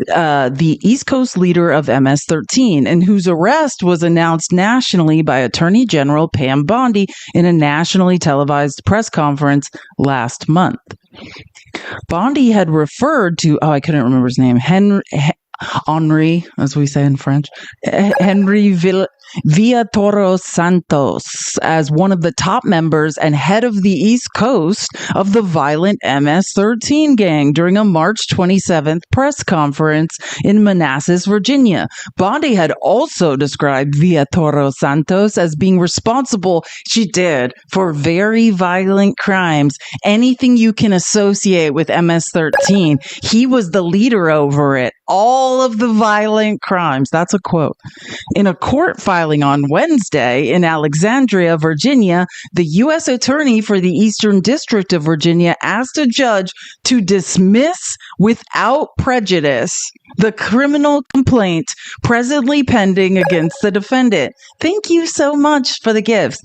the East Coast leader of MS-13 and whose arrest was announced nationally by Attorney General Pam Bondi in a nationally televised press conference last month. Bondi had referred to, I couldn't remember his name, Henry, as we say in French, Henry Viatoros Santos as one of the top members and head of the East Coast of the violent MS-13 gang during a March 27th press conference in Manassas, Virginia. Bondi had also described Viatoros Santos as being responsible, she did, for very violent crimes. Anything you can associate with MS-13, he was the leader over it. All of the violent crimes. That's a quote. In a court filing on Wednesday in Alexandria, Virginia, the U.S. Attorney for the Eastern District of Virginia asked a judge to dismiss without prejudice the criminal complaint presently pending against the defendant. Thank you so much for the gifts.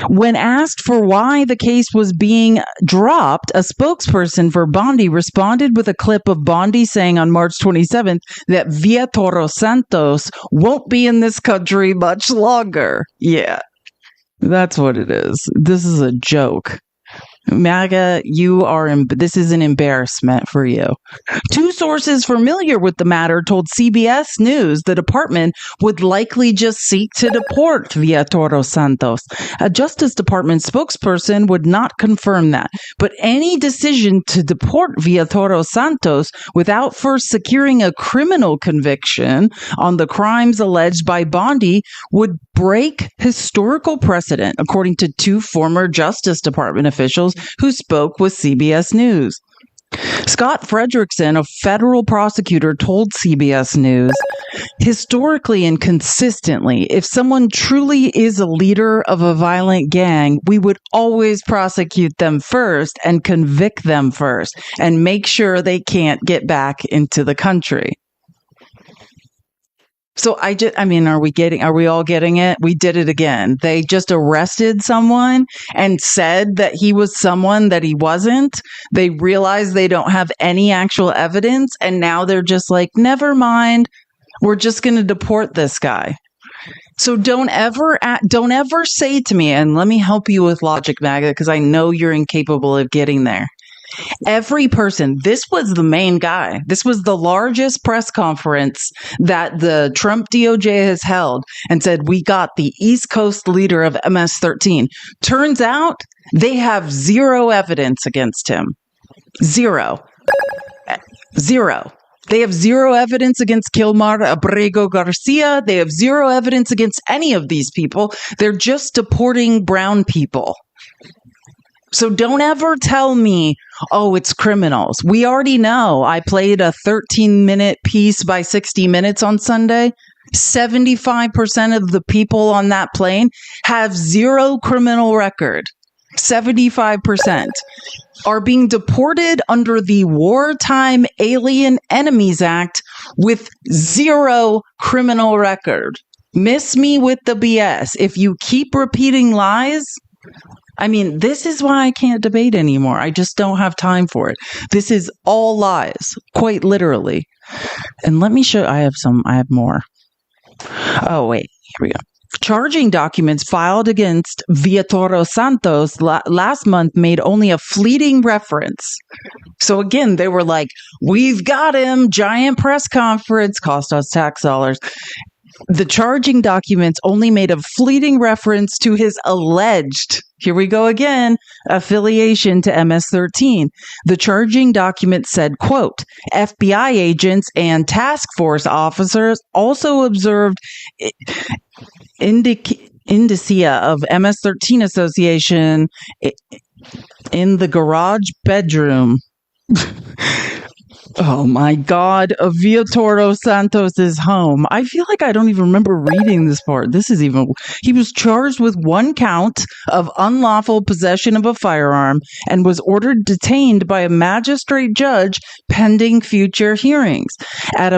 When asked for why the case was being dropped, a spokesperson for Bondi responded with a clip of Bondi saying on March 27th that Viatoros Santos won't be in this country much longer. Yeah, that's what it is. This is a joke. MAGA, this is an embarrassment for you. Two sources familiar with the matter told CBS News the department would likely just seek to deport Viatoros Santos. A Justice Department spokesperson would not confirm that, but any decision to deport Viatoros Santos without first securing a criminal conviction on the crimes alleged by Bondi would break historical precedent, according to two former Justice Department officials who spoke with CBS News. Scott Frederickson, a federal prosecutor, told CBS News, historically and consistently, if someone truly is a leader of a violent gang, we would always prosecute them first and convict them first and make sure they can't get back into the country. So are we all getting it? We did it again. They just arrested someone and said that he was someone that he wasn't. They realized they don't have any actual evidence. And now they're just like, never mind. We're just going to deport this guy. So don't ever say to me, and let me help you with logic, MAGA, because I know you're incapable of getting there. Every person, this was the main guy. This was the largest press conference that the Trump DOJ has held and said, we got the East Coast leader of MS-13. Turns out they have zero evidence against him. Zero. They have zero evidence against Kilmar Abrego Garcia. They have zero evidence against any of these people. They're just deporting brown people. So don't ever tell me, oh, it's criminals. We already know. I played a 13-minute piece by 60 Minutes on Sunday. 75% of the people on that plane have zero criminal record. 75% are being deported under the Wartime Alien Enemies Act with zero criminal record. Miss me with the BS. If you keep repeating lies, this is why I can't debate anymore. I just don't have time for it. This is all lies, quite literally. And let me show, I have more. Oh, wait, here we go. Charging documents filed against Viatoros Santos last month made only a fleeting reference. So again, they were like, we've got him, giant press conference, cost us tax dollars. The charging documents only made a fleeting reference to his alleged, here we go again, affiliation to MS-13. The charging document said, quote, FBI agents and task force officers also observed indicia of MS-13 association in the garage bedroom. Oh my God, of Viatoros Santos's home. I feel like I don't even remember reading this part. He was charged with one count of unlawful possession of a firearm and was ordered detained by a magistrate judge pending future hearings. At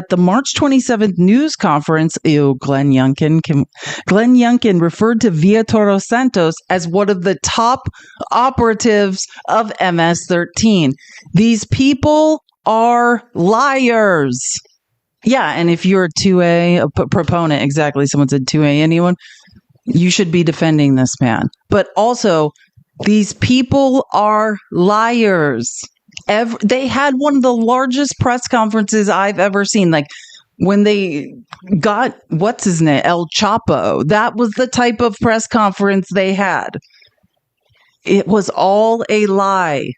the March 27th news conference, Glenn Youngkin referred to Viatoros Santos as one of the top operatives of MS-13. These people are liars. Yeah, and if you're a 2A proponent, exactly, someone said 2A, anyone, you should be defending this man. But also, these people are liars. They had one of the largest press conferences I've ever seen. Like, when they got, what's his name, El Chapo. That was the type of press conference they had. It was all a lie.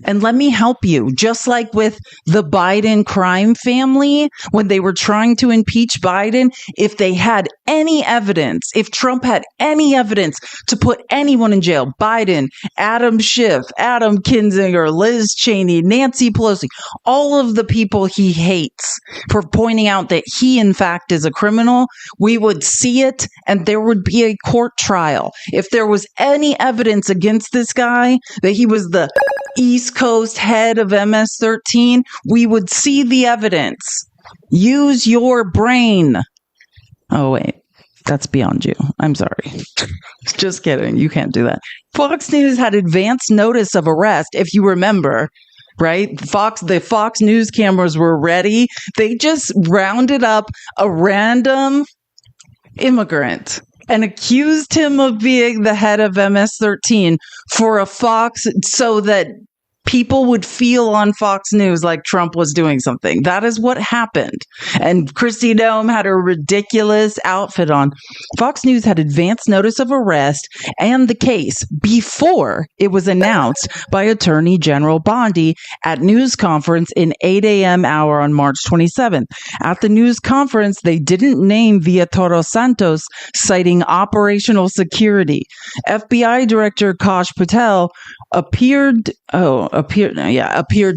And let me help you. Just like with the Biden crime family, when they were trying to impeach Biden, if they had any evidence, if Trump had any evidence to put anyone in jail, Biden, Adam Schiff, Adam Kinzinger, Liz Cheney, Nancy Pelosi, all of the people he hates for pointing out that he, in fact, is a criminal, we would see it and there would be a court trial. If there was any evidence against this guy, that he was the East Coast head of MS-13, we would see the evidence. Use your brain. Oh, wait. That's beyond you. I'm sorry. Just kidding. You can't do that. Fox News had advance notice of arrest, if you remember, right? The Fox News cameras were ready. They just rounded up a random immigrant and accused him of being the head of MS-13 for a Fox, so that people would feel on Fox News like Trump was doing something. That is what happened. And Kristi Noem had a ridiculous outfit on. Fox News had advance notice of arrest and the case before it was announced by Attorney General Bondi at news conference in 8 a.m. hour on March 27th. At the news conference, they didn't name Villa Todos Santos, citing operational security. FBI Director Kash Patel appeared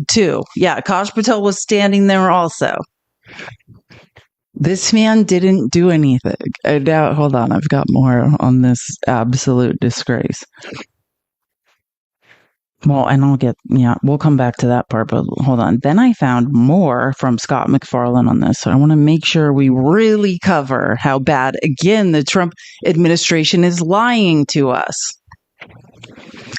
too. Yeah, Kash Patel was standing there also. This man didn't do anything. Now, hold on, I've got more on this absolute disgrace. Well, and we'll come back to that part, but hold on. Then I found more from Scott McFarlane on this. So I want to make sure we really cover how bad, again, the Trump administration is lying to us.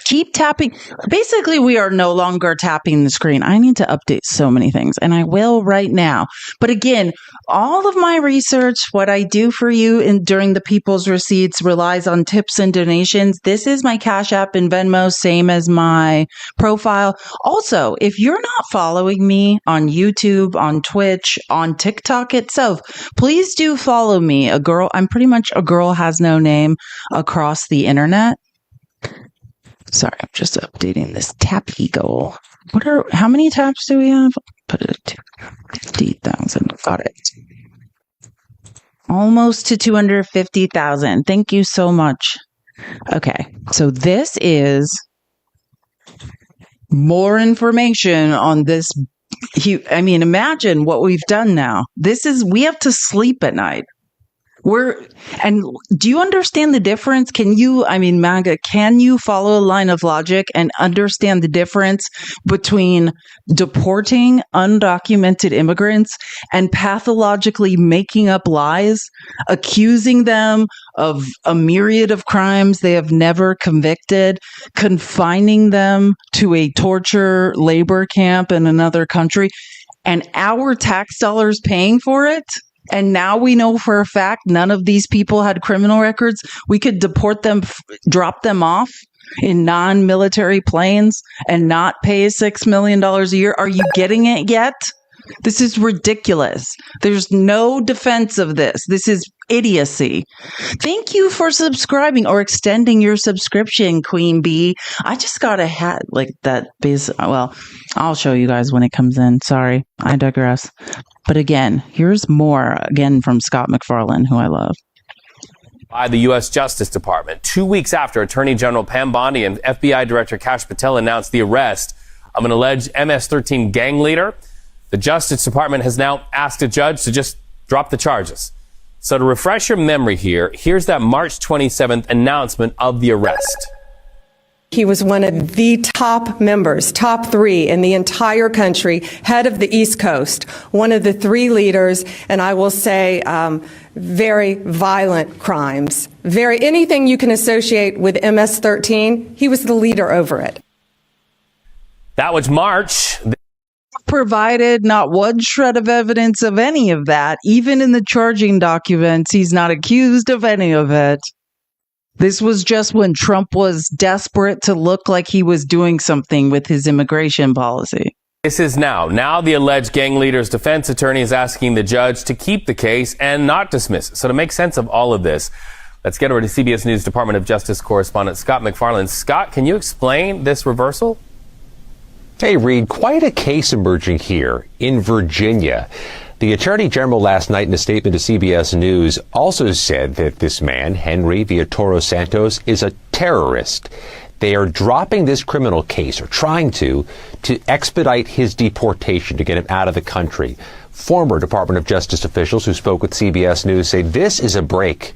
Keep tapping. Basically, we are no longer tapping the screen. I need to update so many things, and I will right now. But again, all of my research, what I do for you during the People's Receipts, relies on tips and donations. This is my Cash App and Venmo, same as my profile. Also, if you're not following me on YouTube, on Twitch, on TikTok itself, please do follow me. I'm pretty much a girl has no name across the internet. Sorry, I'm just updating this tap goal. How many taps do we have? Put it at 50,000. Got it. Almost to 250,000. Thank you so much. Okay, so this is more information on this. Imagine what we've done now. We have to sleep at night. And do you understand the difference? MAGA, can you follow a line of logic and understand the difference between deporting undocumented immigrants and pathologically making up lies, accusing them of a myriad of crimes they have never convicted, confining them to a torture labor camp in another country, and our tax dollars paying for it? And now we know for a fact none of these people had criminal records. We could deport them, drop them off in non-military planes and not pay $6 million a year. Are you getting it yet? This is ridiculous. There's no defense of this. This is idiocy. Thank you for subscribing or extending your subscription, Queen Bee. I just got a hat like that. Well, I'll show you guys when it comes in. Sorry, I digress. But again, here's more again from Scott McFarlane, who I love. By the U.S. Justice Department 2 weeks after Attorney General Pam Bondi and FBI Director Kash Patel announced the arrest of an alleged MS-13 gang leader, the Justice Department has now asked a judge to just drop the charges. So to refresh your memory here, here's that March 27th announcement of the arrest. He was one of the top members, top three in the entire country, head of the East Coast, one of the three leaders, and I will say very violent crimes. Anything you can associate with MS-13, he was the leader over it. That was March. Provided not one shred of evidence of any of that. Even in the charging documents, he's not accused of any of it. This was just when Trump was desperate to look like he was doing something with his immigration policy. This is now. Now the alleged gang leader's defense attorney is asking the judge to keep the case and not dismiss it. So to make sense of all of this, let's get over to CBS News Department of Justice correspondent Scott McFarland. Scott, can you explain this reversal? Hey, Reed, quite a case emerging here in Virginia. The Attorney General last night in a statement to CBS News also said that this man, Henry Villatoro Santos, is a terrorist. They are dropping this criminal case, or trying to expedite his deportation, to get him out of the country. Former Department of Justice officials who spoke with CBS News say this is a break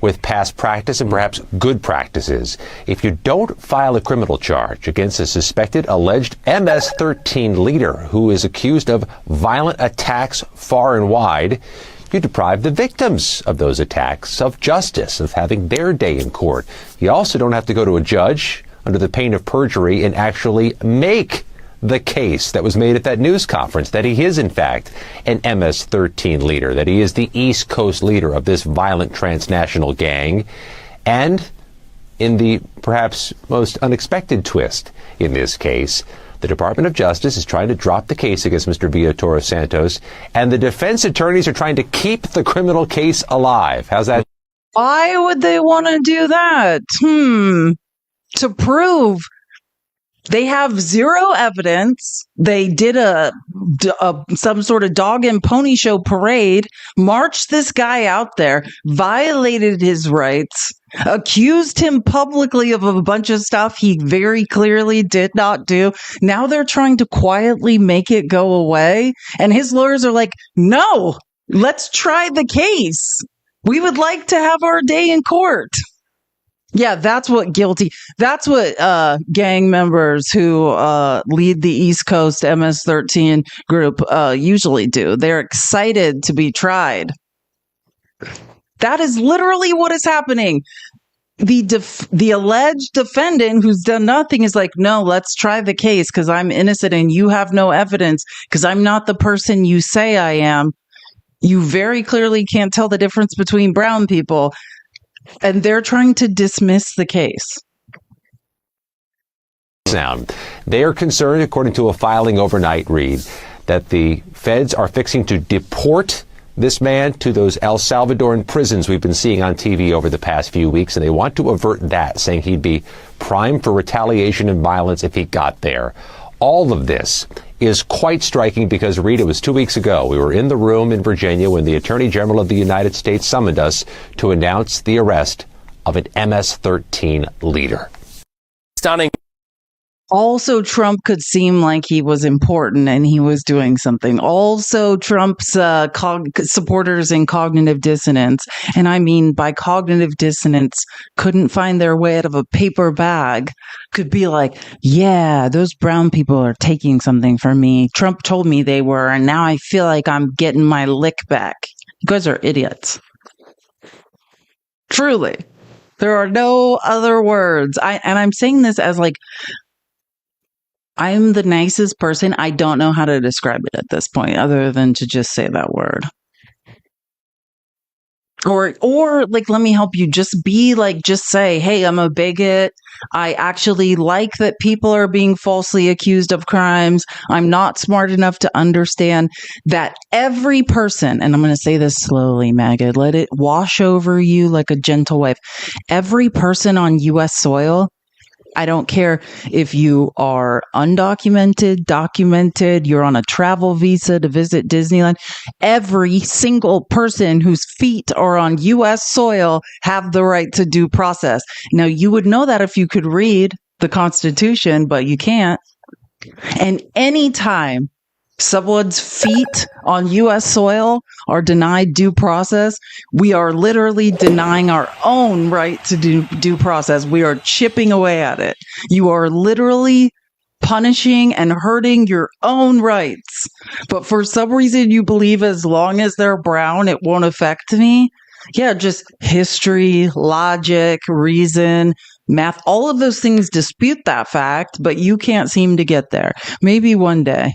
with past practice and perhaps good practices. If you don't file a criminal charge against a suspected alleged MS-13 leader who is accused of violent attacks far and wide, you deprive the victims of those attacks of justice, of having their day in court. You also don't have to go to a judge under the pain of perjury and actually make the case that was made at that news conference, that he is in fact an MS-13 leader, that he is the East Coast leader of this violent transnational gang. And in the perhaps most unexpected twist in this case, the Department of Justice is trying to drop the case against Mr. Villatoro Santos, and the defense attorneys are trying to keep the criminal case alive. How's that? Why would they want to do that? To prove they have zero evidence. They did some sort of dog and pony show parade, marched this guy out there, violated his rights, accused him publicly of a bunch of stuff he very clearly did not do. Now they're trying to quietly make it go away. And his lawyers are like, no, let's try the case. We would like to have our day in court. Yeah, that's what gang members who lead the East Coast MS-13 group usually do. They're excited to be tried. That is literally what is happening. The alleged defendant who's done nothing is like, no, let's try the case because I'm innocent and you have no evidence because I'm not the person you say I am. You very clearly can't tell the difference between brown people. And they're trying to dismiss the case. They are concerned, according to a filing overnight, Reed, that the feds are fixing to deport this man to those El Salvadoran prisons we've been seeing on TV over the past few weeks, and they want to avert that, saying he'd be primed for retaliation and violence if he got there. All of this is quite striking because, Reed, it was 2 weeks ago. We were in the room in Virginia when the Attorney General of the United States summoned us to announce the arrest of an MS-13 leader. Stunning. Also, Trump could seem like he was important and he was doing something. Also, Trump's supporters in cognitive dissonance, and I mean by cognitive dissonance, couldn't find their way out of a paper bag, could be like, yeah, those brown people are taking something from me. Trump told me they were, and now I feel like I'm getting my lick back. You guys are idiots. Truly. There are no other words. And I'm saying this as like, I'm the nicest person. I don't know how to describe it at this point other than to just say that word. Or like, let me help you. Just say, hey, I'm a bigot. I actually like that people are being falsely accused of crimes. I'm not smart enough to understand that every person, and I'm going to say this slowly, Maggot, let it wash over you like a gentle wave. Every person on U.S. soil, I don't care if you are undocumented, documented, you're on a travel visa to visit Disneyland. Every single person whose feet are on U.S. soil have the right to due process. Now, you would know that if you could read the Constitution, but you can't. And anytime someone's feet on U.S. soil are denied due process, we are literally denying our own right to due process. We are chipping away at it. You are literally punishing and hurting your own rights. But for some reason, you believe as long as they're brown, it won't affect me. Yeah, just history, logic, reason, math, all of those things dispute that fact, but you can't seem to get there. Maybe one day.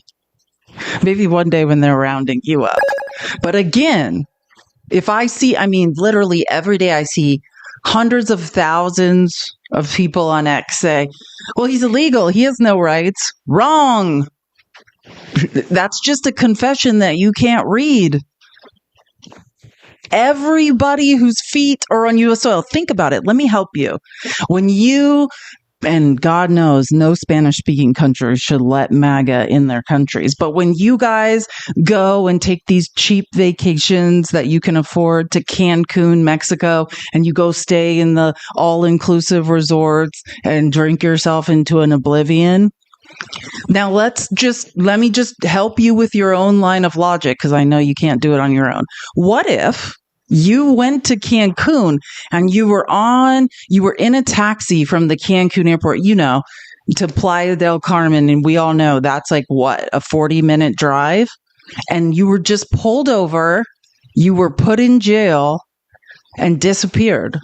Maybe one day when they're rounding you up. But again, if I see, literally every day I see hundreds of thousands of people on X say, well, he's illegal. He has no rights. Wrong. That's just a confession that you can't read. Everybody whose feet are on U.S. soil, think about it. Let me help you. When you, and God knows, no Spanish-speaking countries should let MAGA in their countries. But when you guys go and take these cheap vacations that you can afford to Cancun, Mexico, and you go stay in the all-inclusive resorts and drink yourself into an oblivion. Now let me just help you with your own line of logic, because I know you can't do it on your own. What if you went to Cancun and you were in a taxi from the Cancun airport, to Playa del Carmen, and we all know that's like what, a 40-minute drive, and you were just pulled over, you were put in jail and disappeared.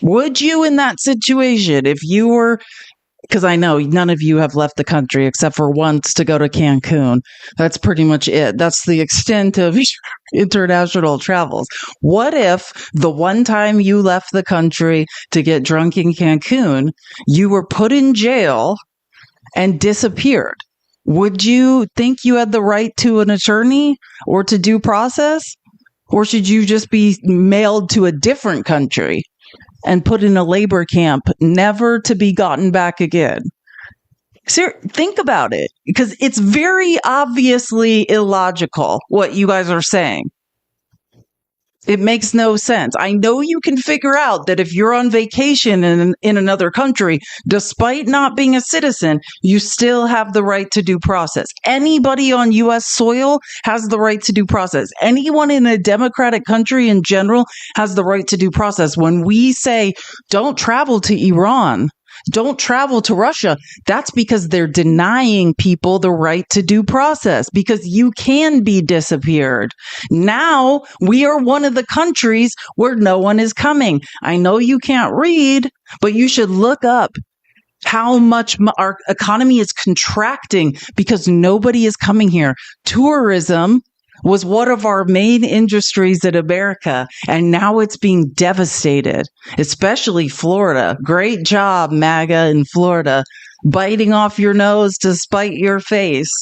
Would you, in that situation, if you were, because I know none of you have left the country except for once to go to Cancun. That's pretty much it. That's the extent of international travels. What if the one time you left the country to get drunk in Cancun, you were put in jail and disappeared? Would you think you had the right to an attorney or to due process? Or should you just be mailed to a different country and put in a labor camp, never to be gotten back again? Think about it, because it's very obviously illogical what you guys are saying. It makes no sense. I know you can figure out that if you're on vacation in another country, despite not being a citizen, you still have the right to due process. Anybody on U.S. soil has the right to due process. Anyone in a democratic country in general has the right to due process. When we say don't travel to Iran, don't travel to Russia, that's because they're denying people the right to due process, because you can be disappeared. Now we are one of the countries where no one is coming. I know you can't read, but you should look up how much our economy is contracting because nobody is coming here. Tourism was one of our main industries in America, and now it's being devastated, especially Florida. Great job, MAGA in Florida, biting off your nose to spite your face.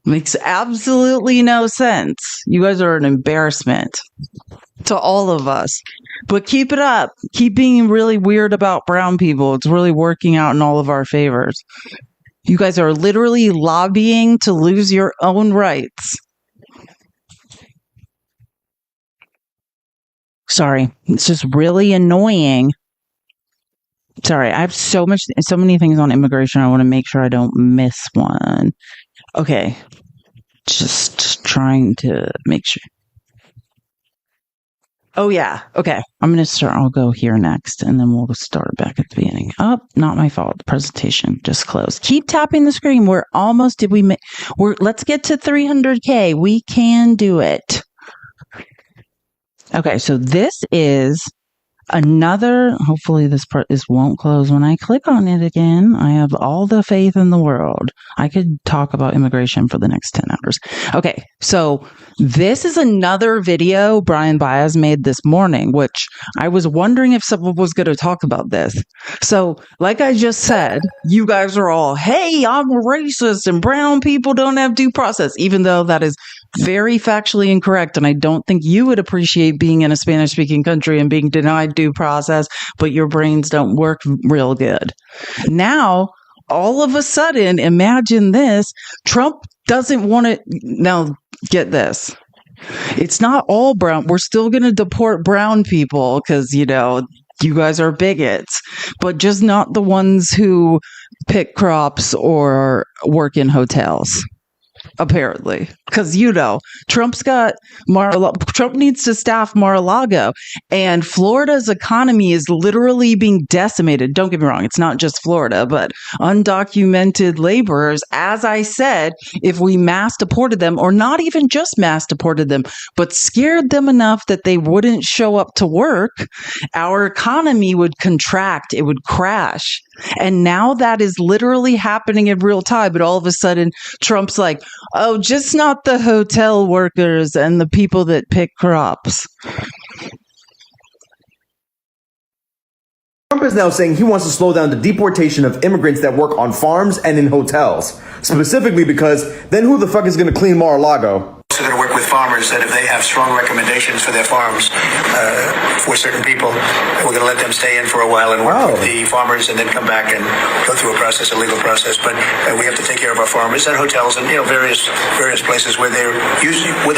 Makes absolutely no sense. You guys are an embarrassment to all of us. But keep it up. Keep being really weird about brown people. It's really working out in all of our favors. You guys are literally lobbying to lose your own rights. Sorry, it's just really annoying. Sorry, I have so many things on immigration. I want to make sure I don't miss one. Okay, just trying to make sure. Oh yeah, okay. I'm gonna start. I'll go here next, and then we'll start back at the beginning. Oh, not my fault. The presentation just closed. Keep tapping the screen. We're almost. Let's get to 300K. We can do it. Okay, so this is another, hopefully this won't close when I click on it again. I have all the faith in the world. I could talk about immigration for the next 10 hours. Okay, so this is another video Brian Baez made this morning, which I was wondering if someone was going to talk about this. So, like I just said, you guys are all, hey, I'm racist and brown people don't have due process, even though that is very factually incorrect, and I don't think you would appreciate being in a Spanish-speaking country and being denied due process, but your brains don't work real good. Now, all of a sudden, imagine this, Trump doesn't want to, now get this, it's not all brown, we're still going to deport brown people because, you guys are bigots, but just not the ones who pick crops or work in hotels. Apparently, because Trump needs to staff Mar-a-Lago, and Florida's economy is literally being decimated. Don't get me wrong, it's not just Florida, but undocumented laborers, as I said, if we mass deported them, or not even just mass deported them, but scared them enough that they wouldn't show up to work, our economy would contract, it would crash. And now that is literally happening in real time. But all of a sudden, Trump's like, oh, just not the hotel workers and the people that pick crops. Trump is now saying he wants to slow down the deportation of immigrants that work on farms and in hotels, specifically because then who the fuck is going to clean Mar-a-Lago? Also going to work with farmers that if they have strong recommendations for their farms for certain people, we're going to let them stay in for a while and work with the farmers and then come back and go through a legal process. But we have to take care of our farmers and hotels and various places where they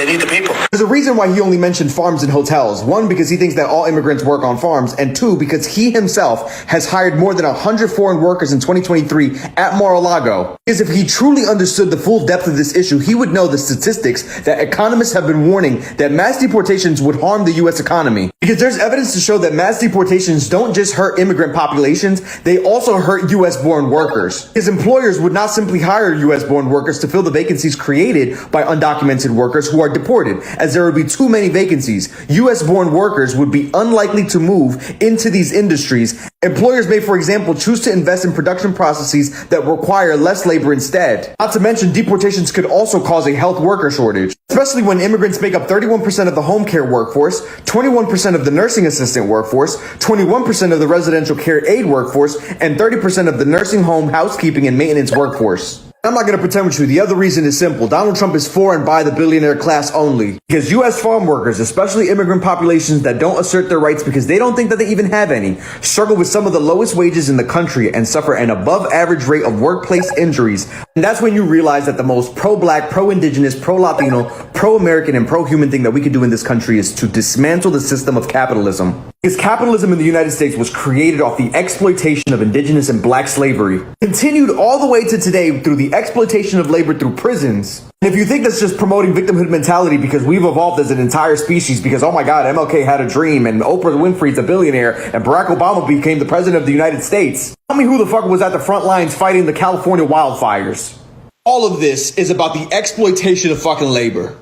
need the people. There's a reason why he only mentioned farms and hotels. One, because he thinks that all immigrants work on farms, and two, because he himself has hired more than 100 foreign workers in 2023 at Mar-a-Lago. Because if he truly understood the full depth of this issue, he would know the statistics that economists have been warning that mass deportations would harm the U.S. economy. Because there's evidence to show that mass deportations don't just hurt immigrant populations, they also hurt U.S.-born workers. His employers would not simply hire U.S.-born workers to fill the vacancies created by undocumented workers who are deported, as there would be too many vacancies. U.S.-born workers would be unlikely to move into these industries. Employers may, for example, choose to invest in production processes that require less labor instead. Not to mention, deportations could also cause a health worker shortage, especially when immigrants make up 31% of the home care workforce, 21% of the nursing assistant workforce, 21% of the residential care aide workforce, and 30% of the nursing home, housekeeping, and maintenance workforce. I'm not going to pretend with you. The other reason is simple. Donald Trump is for and by the billionaire class only. Because U.S. farm workers, especially immigrant populations that don't assert their rights because they don't think that they even have any, struggle with some of the lowest wages in the country and suffer an above average rate of workplace injuries. And that's when you realize that the most pro-black, pro-indigenous, pro-Latino, pro-American, and pro-human thing that we could do in this country is to dismantle the system of capitalism. Because capitalism in the United States was created off the exploitation of indigenous and black slavery, continued all the way to today through the exploitation of labor through prisons. And if you think that's just promoting victimhood mentality because we've evolved as an entire species because, oh my God, MLK had a dream and Oprah Winfrey's a billionaire and Barack Obama became the president of the United States, tell me who the fuck was at the front lines fighting the California wildfires. All of this is about the exploitation of fucking labor.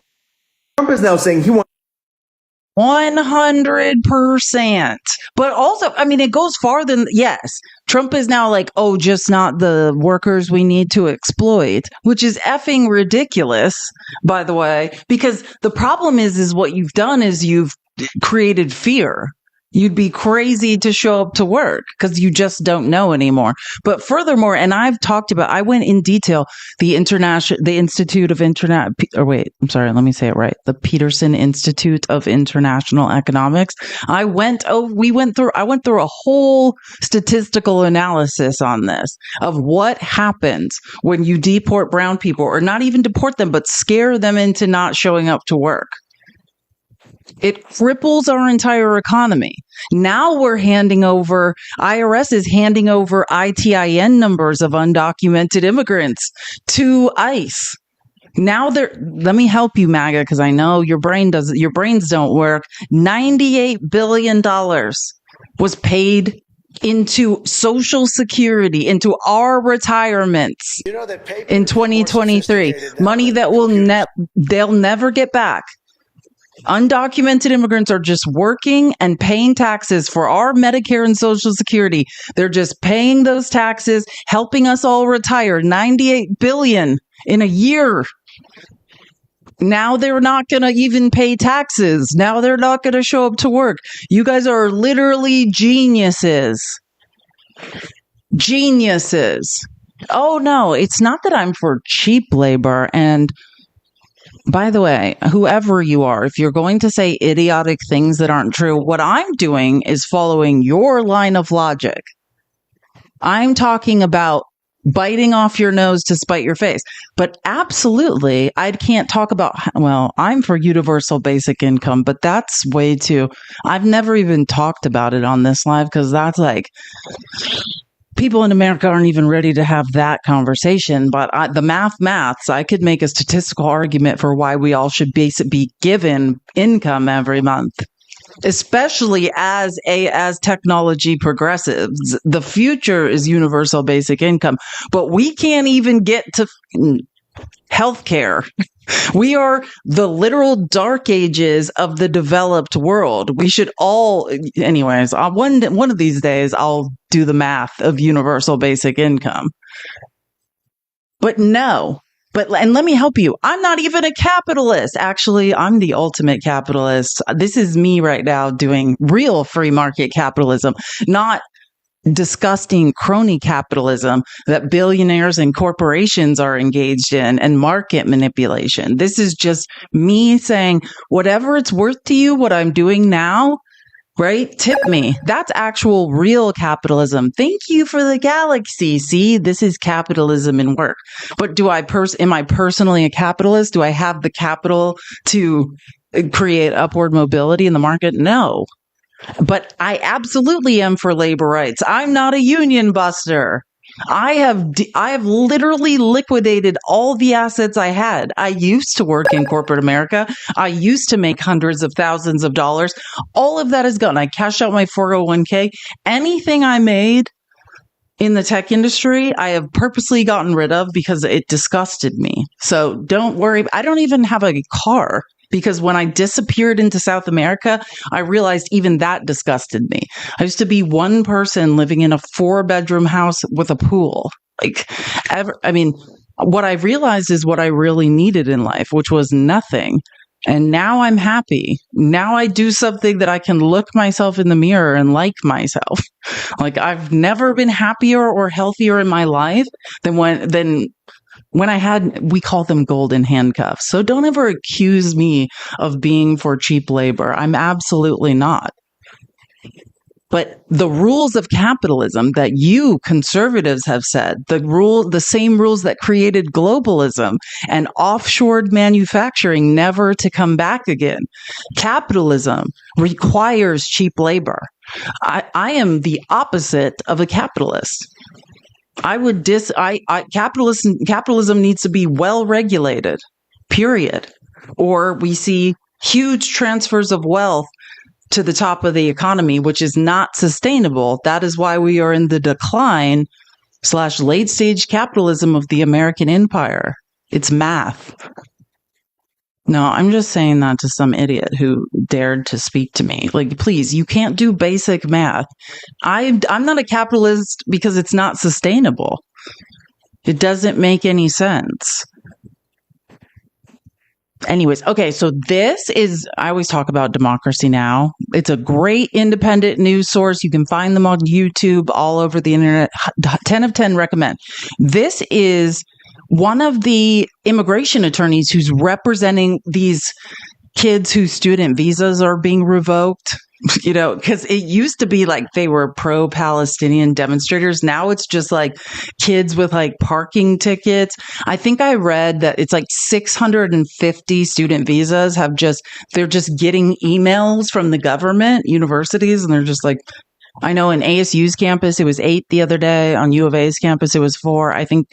Trump is now saying he wants 100%. But also, I mean, it goes farther than, yes, Trump is now like, oh, just not the workers we need to exploit, which is effing ridiculous, by the way, because the problem is what you've done is you've created fear. You'd be crazy to show up to work because you just don't know anymore. But furthermore, and I went in detail, the Institute of the Peterson Institute of International Economics. I went through a whole statistical analysis on this of what happens when you deport brown people, or not even deport them, but scare them into not showing up to work. It cripples our entire economy. Now IRS is handing over ITIN numbers of undocumented immigrants to ICE. Now let me help you, MAGA, because I know your brains don't work. $98 billion was paid into Social Security, into our retirements in 2023. Money that they'll never get back. Undocumented immigrants are just working and paying taxes for our Medicare and Social Security. They're just paying those taxes, helping us all retire. $98 billion in a year. Now they're not going to even pay taxes. Now they're not going to show up to work. You guys are literally geniuses. Geniuses. Oh no, it's not that I'm for cheap labor. And by the way, whoever you are, if you're going to say idiotic things that aren't true, what I'm doing is following your line of logic. I'm talking about biting off your nose to spite your face. But absolutely, I can't talk about, well, I'm for universal basic income, but that's way too, I've never even talked about it on this live because that's like, people in America aren't even ready to have that conversation, but the maths, I could make a statistical argument for why we all should be given income every month, especially as technology progresses. The future is universal basic income, but we can't even get to healthcare. We are the literal dark ages of the developed world. We should all, anyways, one of these days, I'll do the math of universal basic income. But no, and let me help you. I'm not even a capitalist. Actually, I'm the ultimate capitalist. This is me right now doing real free market capitalism, not disgusting crony capitalism that billionaires and corporations are engaged in, and market manipulation. This is just me saying, whatever it's worth to you, what I'm doing now, right? Tip me. That's actual real capitalism. Thank you for the galaxy. See, this is capitalism in work. But am I personally a capitalist? Do I have the capital to create upward mobility in the market? No. But I absolutely am for labor rights. I'm not a union buster. I have literally liquidated all the assets I had. I used to work in corporate America. I used to make hundreds of thousands of dollars. All of that is gone. I cashed out my 401k. Anything I made in the tech industry, I have purposely gotten rid of because it disgusted me. So don't worry. I don't even have a car, because when I disappeared into South America, I realized even that disgusted me. I used to be one person living in a 4-bedroom house with a pool. What I realized is what I really needed in life, which was nothing. And now I'm happy. Now I do something that I can look myself in the mirror and like myself. Like, I've never been happier or healthier in my life than when I had, we call them golden handcuffs. So don't ever accuse me of being for cheap labor. I'm absolutely not. But the rules of capitalism that you conservatives have said, the same rules that created globalism and offshored manufacturing never to come back again. Capitalism requires cheap labor. I am the opposite of a capitalist. Capitalism needs to be well regulated, period. Or we see huge transfers of wealth to the top of the economy, which is not sustainable. That is why we are in the decline / late stage capitalism of the American empire. It's math. No, I'm just saying that to some idiot who dared to speak to me. Like, please, you can't do basic math. I'm not a capitalist because it's not sustainable. It doesn't make any sense. Anyways, okay, so I always talk about Democracy Now! It's a great independent news source. You can find them on YouTube, all over the internet. 10 of 10 recommend. This is one of the immigration attorneys who's representing these kids whose student visas are being revoked. You know, because it used to be like they were pro-Palestinian demonstrators. Now it's just like kids with like parking tickets. I think I read that it's like 650 student visas they're just getting emails from the government, universities, and they're just like, I know in ASU's campus, it was 8 the other day. On U of A's campus, it was 4. I think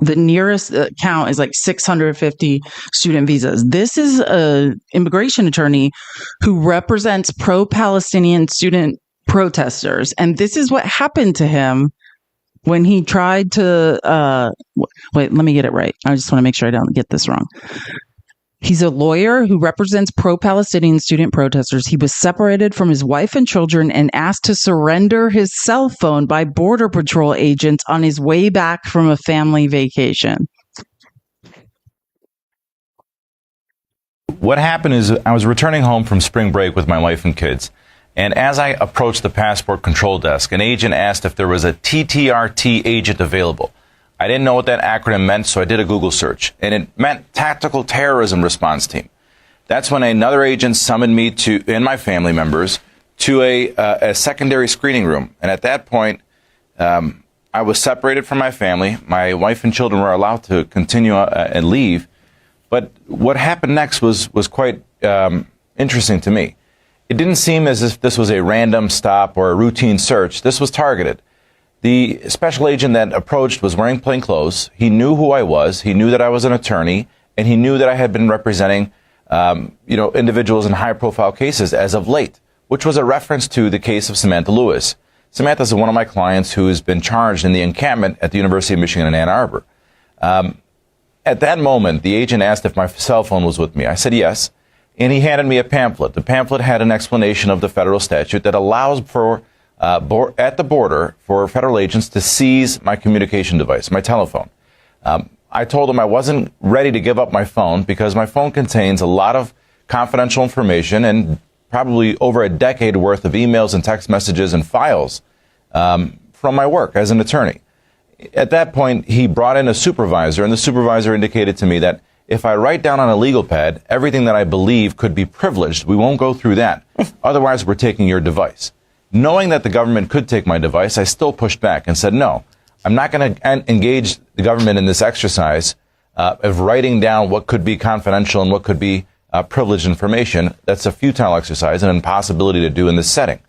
the nearest count is like 650 student visas. This is an immigration attorney who represents pro-Palestinian student protesters. And this is what happened to him when he tried to, wait, let me get it right. I just want to make sure I don't get this wrong. He's a lawyer who represents pro-Palestinian student protesters. He was separated from his wife and children and asked to surrender his cell phone by Border Patrol agents on his way back from a family vacation. What happened is I was returning home from spring break with my wife and kids. And as I approached the passport control desk, an agent asked if there was a TTRT agent available. I didn't know what that acronym meant, so I did a Google search, and it meant Tactical Terrorism Response Team. That's when another agent summoned me and my family members to a secondary screening room. And at that point, I was separated from my family. My wife and children were allowed to continue and leave. But what happened next was quite interesting to me. It didn't seem as if this was a random stop or a routine search. This was targeted. The special agent that approached was wearing plain clothes. He knew who I was. He knew that I was an attorney, and he knew that I had been representing, individuals in high-profile cases as of late, which was a reference to the case of Samantha Lewis. Samantha is one of my clients who has been charged in the encampment at the University of Michigan in Ann Arbor. At that moment, the agent asked if my cell phone was with me. I said yes, and he handed me a pamphlet. The pamphlet had an explanation of the federal statute that allows for at the border for federal agents to seize my communication device, my telephone. I told them I wasn't ready to give up my phone because my phone contains a lot of confidential information and probably over a decade worth of emails and text messages and files from my work as an attorney. At that point, he brought in a supervisor, and the supervisor indicated to me that if I write down on a legal pad everything that I believe could be privileged, we won't go through that. Otherwise, we're taking your device. Knowing that the government could take my device, I still pushed back and said, no, I'm not going to engage the government in this exercise of writing down what could be confidential and what could be privileged information. That's a futile exercise and an impossibility to do in this setting.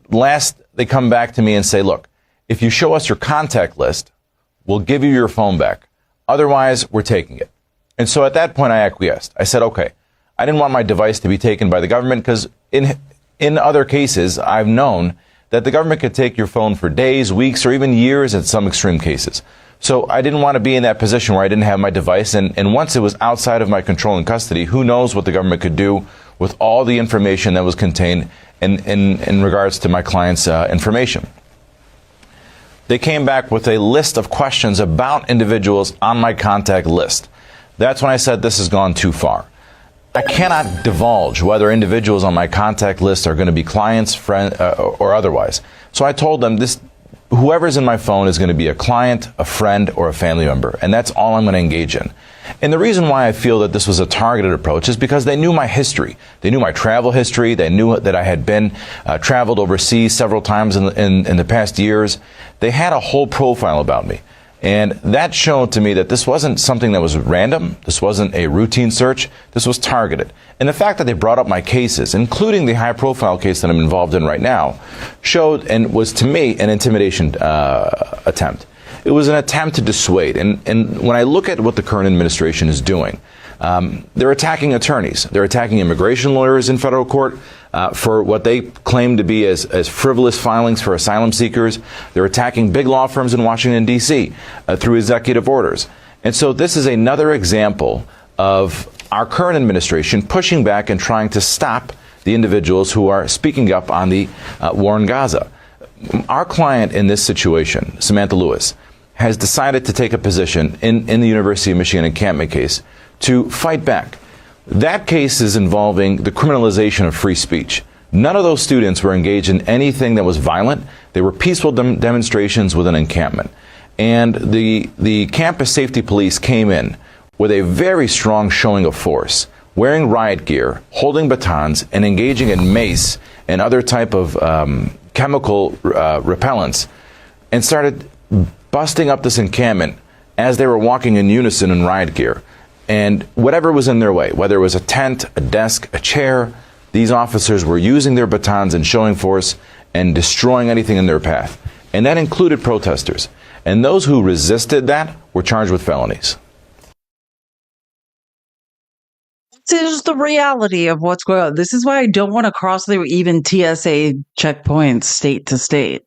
Last, they come back to me and say, look, if you show us your contact list, we'll give you your phone back. Otherwise, we're taking it. And so at that point, I acquiesced. I said, okay, I didn't want my device to be taken by the government because in other cases, I've known that the government could take your phone for days, weeks, or even years in some extreme cases. So I didn't want to be in that position where I didn't have my device. And once it was outside of my control and custody, who knows what the government could do with all the information that was contained in regards to my client's information. They came back with a list of questions about individuals on my contact list. That's when I said this has gone too far. I cannot divulge whether individuals on my contact list are going to be clients, friends, or otherwise. So I told them whoever's in my phone is going to be a client, a friend, or a family member, and that's all I'm going to engage in. And the reason why I feel that this was a targeted approach is because they knew my history. They knew my travel history. They knew that I had been traveled overseas several times in the past years. They had a whole profile about me. And that showed to me that this wasn't something that was random. This wasn't a routine search. This was targeted. And the fact that they brought up my cases, including the high-profile case that I'm involved in right now, showed and was, to me, an intimidation attempt. It was an attempt to dissuade. And when I look at what the current administration is doing, they're attacking attorneys. They're attacking immigration lawyers in federal court for what they claim to be as frivolous filings for asylum seekers. They're attacking big law firms in Washington, D.C. Through executive orders. And so this is another example of our current administration pushing back and trying to stop the individuals who are speaking up on the war in Gaza. Our client in this situation, Samantha Lewis, has decided to take a position in the University of Michigan encampment case to fight back. That case is involving the criminalization of free speech. None of those students were engaged in anything that was violent. They were peaceful demonstrations with an encampment. And the campus safety police came in with a very strong showing of force, wearing riot gear, holding batons, and engaging in mace and other type of chemical repellents, and started busting up this encampment as they were walking in unison in riot gear. And whatever was in their way, whether it was a tent, a desk, a chair, these officers were using their batons and showing force and destroying anything in their path. And that included protesters. And those who resisted that were charged with felonies. This is the reality of what's going on. This is why I don't want to cross through even TSA checkpoints state to state,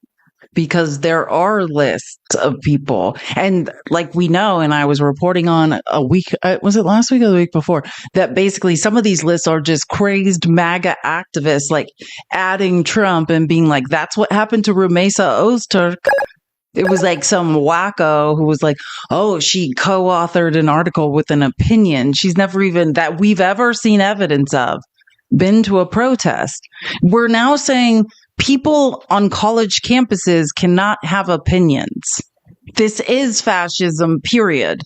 because there are lists of people. And like we know, and I was reporting on a week, was it last week or the week before, that basically some of these lists are just crazed MAGA activists, like adding Trump and being like, that's what happened to Rumeysa Öztürk. It was like some wacko who was like, oh, she co-authored an article with an opinion she's never even, that we've ever seen evidence of, been to a protest. We're now saying people on college campuses cannot have opinions. This is fascism, period.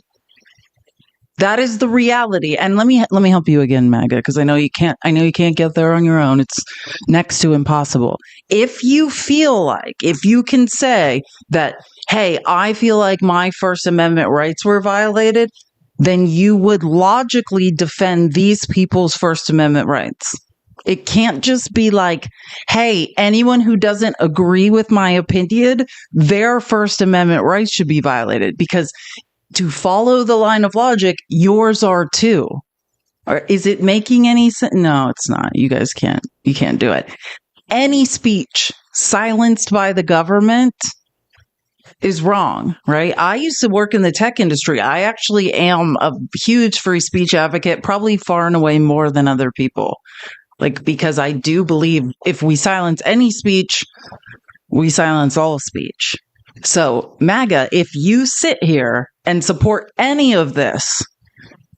That is the reality. And let me help you again, MAGA, because I know you can't get there on your own. It's next to impossible. If you feel like, if you can say that, hey, I feel like my First Amendment rights were violated, then you would logically defend these people's First Amendment rights. It can't just be like, hey, anyone who doesn't agree with my opinion, their First Amendment rights should be violated, because to follow the line of logic, yours are too. Or is it making any sense? No, it's not. You guys can't do it. Any speech silenced by the government is wrong, right? I used to work in the tech industry. I actually am a huge free speech advocate, probably far and away more than other people. Like, because I do believe if we silence any speech, we silence all speech. So, MAGA, if you sit here and support any of this,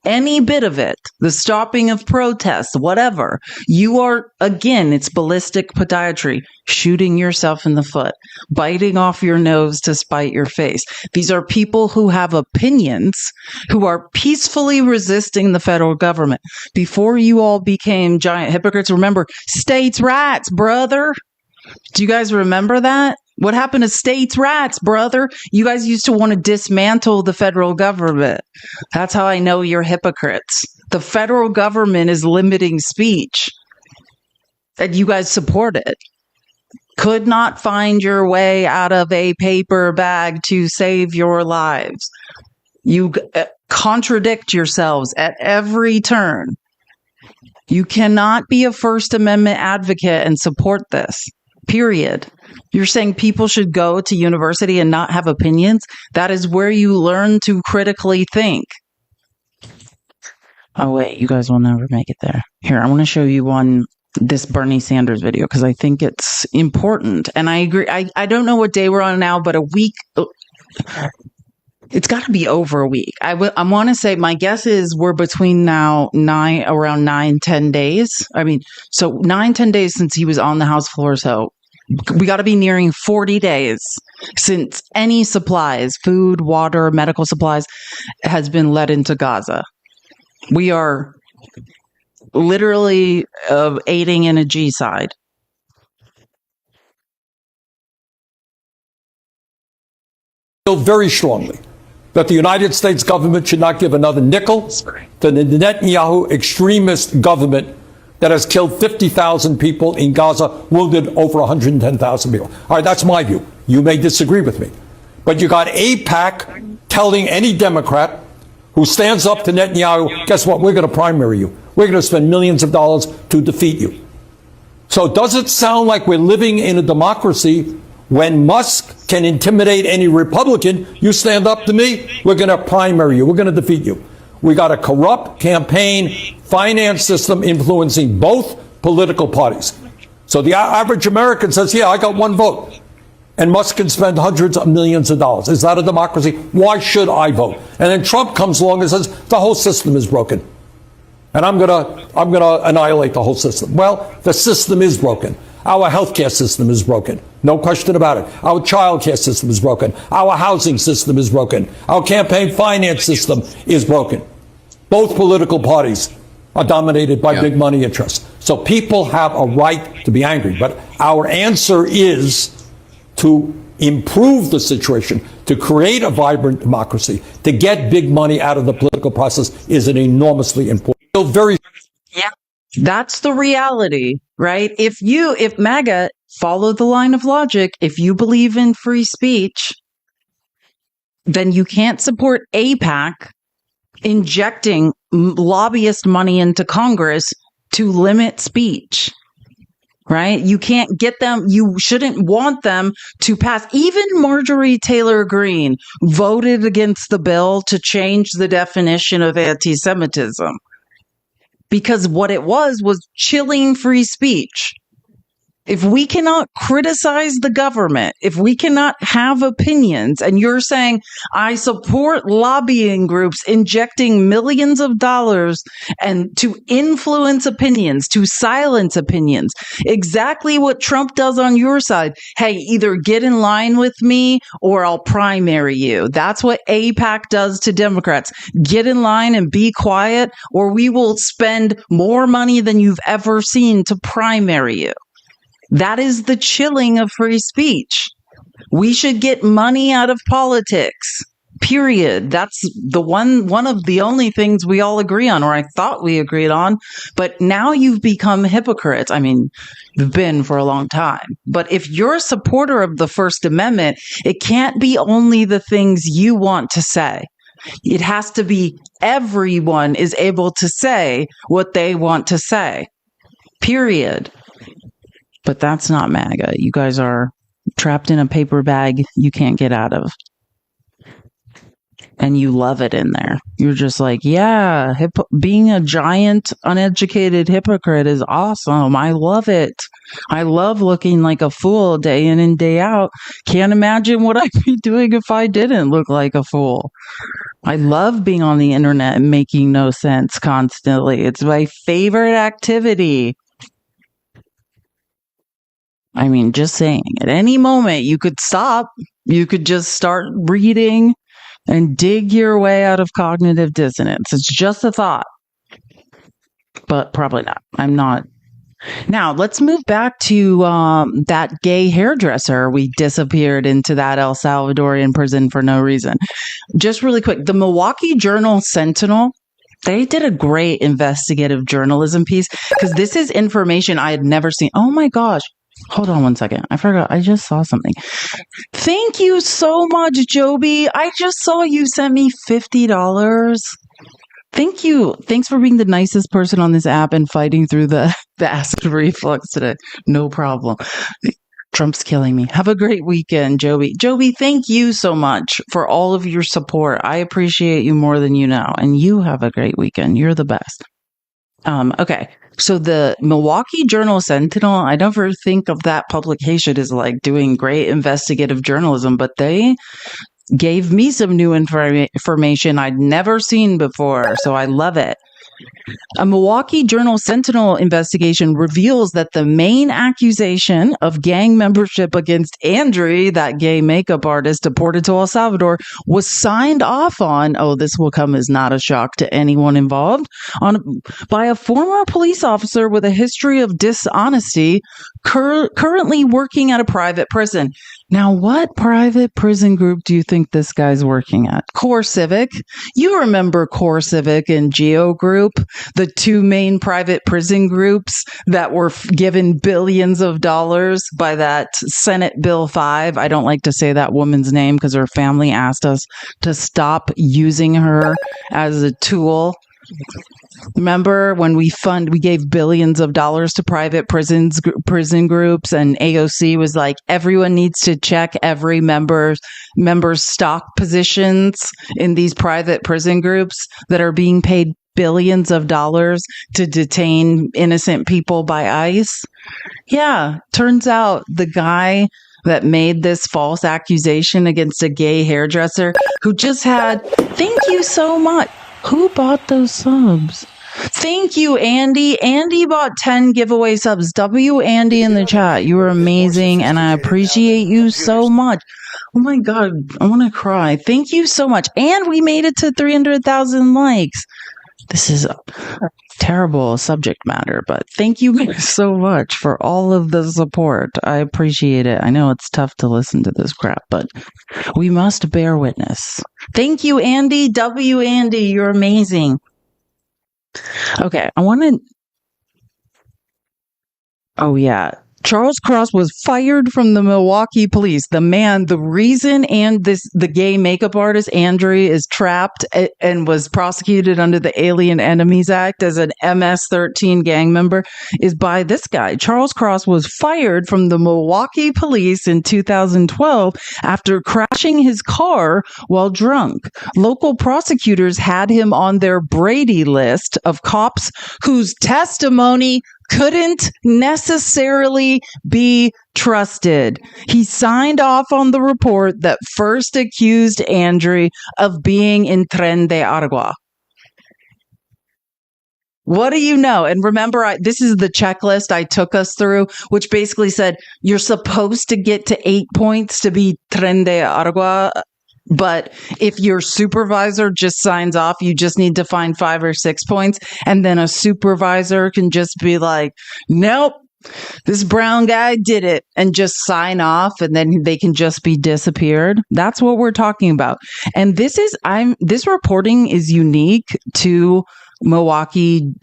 any bit of it, the stopping of protests, whatever, you are, again, it's ballistic podiatry, shooting yourself in the foot, biting off your nose to spite your face. These are people who have opinions, who are peacefully resisting the federal government. Before you all became giant hypocrites, remember, states' rights, brother. Do you guys remember that? What happened to states' rights, brother? You guys used to want to dismantle the federal government. That's how I know you're hypocrites. The federal government is limiting speech, and you guys support it. Could not find your way out of a paper bag to save your lives. You contradict yourselves at every turn. You cannot be a First Amendment advocate and support this. Period. You're saying people should go to university and not have opinions? That is where you learn to critically think. Oh, wait, you guys will never make it there. Here, I want to show you this Bernie Sanders video because I think it's important. And I agree. I don't know what day we're on now, but a week. It's got to be over a week. I want to say my guess is we're between now around 9-10 days. I mean, so 9-10 days since he was on the House floor. So we got to be nearing 40 days since any supplies, food, water, medical supplies, has been let into Gaza. We are literally aiding in a G-side. Feel very strongly that the United States government should not give another nickel to the Netanyahu extremist government that has killed 50,000 people in Gaza, wounded over 110,000 people. All right, that's my view. You may disagree with me. But you got AIPAC telling any Democrat who stands up to Netanyahu, guess what, we're going to primary you. We're going to spend millions of dollars to defeat you. So does it sound like we're living in a democracy when Musk can intimidate any Republican? You stand up to me, we're going to primary you. We're going to defeat you. We got a corrupt campaign finance system influencing both political parties. So the average American says, yeah, I got one vote. And Musk can spend hundreds of millions of dollars. Is that a democracy? Why should I vote? And then Trump comes along and says, the whole system is broken. And I'm gonna annihilate the whole system. Well, the system is broken. Our healthcare system is broken. No question about it. Our childcare system is broken. Our housing system is broken. Our campaign finance system is broken. Both political parties are dominated by big money interests. So people have a right to be angry. But our answer is to improve the situation, to create a vibrant democracy, to get big money out of the political process is an enormously important. Yeah, that's the reality, right? If MAGA follow the line of logic, if you believe in free speech, then you can't support AIPAC injecting lobbyist money into Congress to limit speech, right? You can't get them. You shouldn't want them to pass. Even Marjorie Taylor Greene voted against the bill to change the definition of anti-Semitism because what it was chilling free speech. If we cannot criticize the government, if we cannot have opinions, and you're saying, I support lobbying groups injecting millions of dollars and to influence opinions, to silence opinions, exactly what Trump does on your side. Hey, either get in line with me or I'll primary you. That's what AIPAC does to Democrats. Get in line and be quiet or we will spend more money than you've ever seen to primary you. That is the chilling of free speech. We should get money out of politics, period. That's the one of the only things we all agree on, or I thought we agreed on. But now you've become hypocrites. I mean, you've been for a long time. But if you're a supporter of the First Amendment, it can't be only the things you want to say. It has to be everyone is able to say what they want to say, period. But that's not MAGA. You guys are trapped in a paper bag you can't get out of. And you love it in there. You're just like, yeah, being a giant, uneducated hypocrite is awesome. I love it. I love looking like a fool day in and day out. Can't imagine what I'd be doing if I didn't look like a fool. I love being on the internet and making no sense constantly. It's my favorite activity. I mean, just saying, at any moment you could stop. You could just start reading and dig your way out of cognitive dissonance. It's just a thought. But probably not. I'm not. Now, let's move back to that gay hairdresser. We disappeared into that El Salvadorian prison for no reason. Just really quick, the Milwaukee Journal-Sentinel, they did a great investigative journalism piece because this is information I had never seen. Oh my gosh. Hold on one second. I forgot. I just saw something. Thank you so much, Joby. I just saw you sent me $50. Thank you. Thanks for being the nicest person on this app and fighting through the acid reflux today. No problem. Trump's killing me. Have a great weekend, Joby. Joby, thank you so much for all of your support. I appreciate you more than you know. And you have a great weekend. You're the best. Okay. So the Milwaukee Journal-Sentinel, I never think of that publication as like doing great investigative journalism, but they gave me some new information I'd never seen before. So I love it. A Milwaukee Journal-Sentinel investigation reveals that the main accusation of gang membership against Andre, that gay makeup artist deported to El Salvador, was signed off on, oh, this will come as not a shock to anyone involved, by a former police officer with a history of dishonesty, currently working at a private prison. Now, what private prison group do you think this guy's working at? Core Civic. You remember Core Civic and Geo Group, the two main private prison groups that were given billions of dollars by that Senate Bill 5. I don't like to say that woman's name because her family asked us to stop using her as a tool. Remember when we gave billions of dollars to private prison groups, and AOC was like, everyone needs to check every member's stock positions in these private prison groups that are being paid billions of dollars to detain innocent people by ICE. Yeah, turns out the guy that made this false accusation against a gay hairdresser who just had, thank you so much. Who bought those subs? Thank you, Andy. Andy bought 10 giveaway subs. Andy in the chat. You were amazing, and I appreciate you so much. Oh my God, I want to cry. Thank you so much. And we made it to 300,000 likes. This is a terrible subject matter, but thank you guys so much for all of the support. I appreciate it. I know it's tough to listen to this crap, but we must bear witness. Thank you, Andy. Andy, you're amazing. Okay, oh yeah. Charles Cross was fired from the Milwaukee police. The reason the gay makeup artist Andre is trapped and was prosecuted under the Alien Enemies Act as an MS-13 gang member is by this guy. Charles Cross was fired from the Milwaukee police in 2012 after crashing his car while drunk. Local prosecutors had him on their Brady list of cops whose testimony couldn't necessarily be trusted. He signed off on the report that first accused Andre of being in Tren de Aragua. What do you know? And remember, this is the checklist I took us through, which basically said you're supposed to get to 8 points to be Tren de Aragua. But if your supervisor just signs off, you just need to find 5 or 6 points. And then a supervisor can just be like, nope, this brown guy did it, and just sign off. And then they can just be disappeared. That's what we're talking about. And this reporting is unique to Milwaukee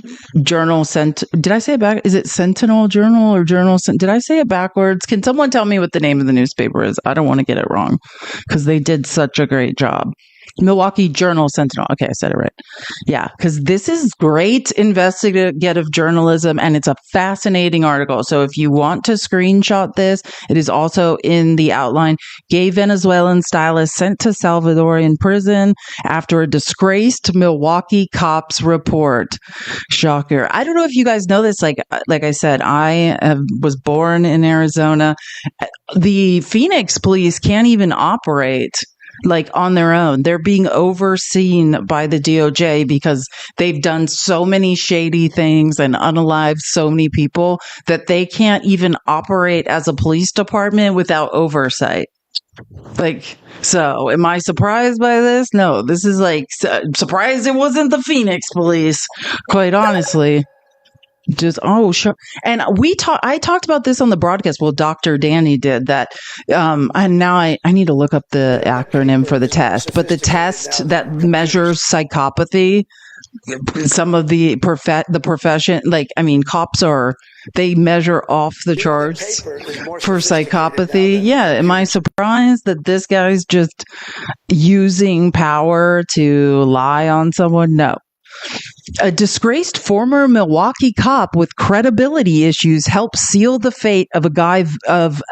Journal did I say it back? Is it Sentinel Journal or Journal? Did I say it backwards? Can someone tell me what the name of the newspaper is? I don't want to get it wrong because they did such a great job. Milwaukee Journal-Sentinel. Okay, I said it right. Yeah, because this is great investigative journalism, and it's a fascinating article. So if you want to screenshot this, it is also in the outline. Gay Venezuelan stylist sent to Salvadorian prison after a disgraced Milwaukee cops report. Shocker. I don't know if you guys know this. Like I said, was born in Arizona. The Phoenix police can't even operate like on their own. They're being overseen by the DOJ because they've done so many shady things and unalived so many people that they can't even operate as a police department without oversight. Like, so am I surprised by this? No, this is like surprised it wasn't the Phoenix police, quite honestly. Just sure. And I talked about this on the broadcast. Well, Dr. Danny did that. And now I need to look up the acronym for the test, but the test that measures psychopathy, some of the profession, like, I mean, cops they measure off the charts for psychopathy. Yeah. Am I surprised that this guy's just using power to lie on someone? No. A disgraced former Milwaukee cop with credibility issues helped seal the fate of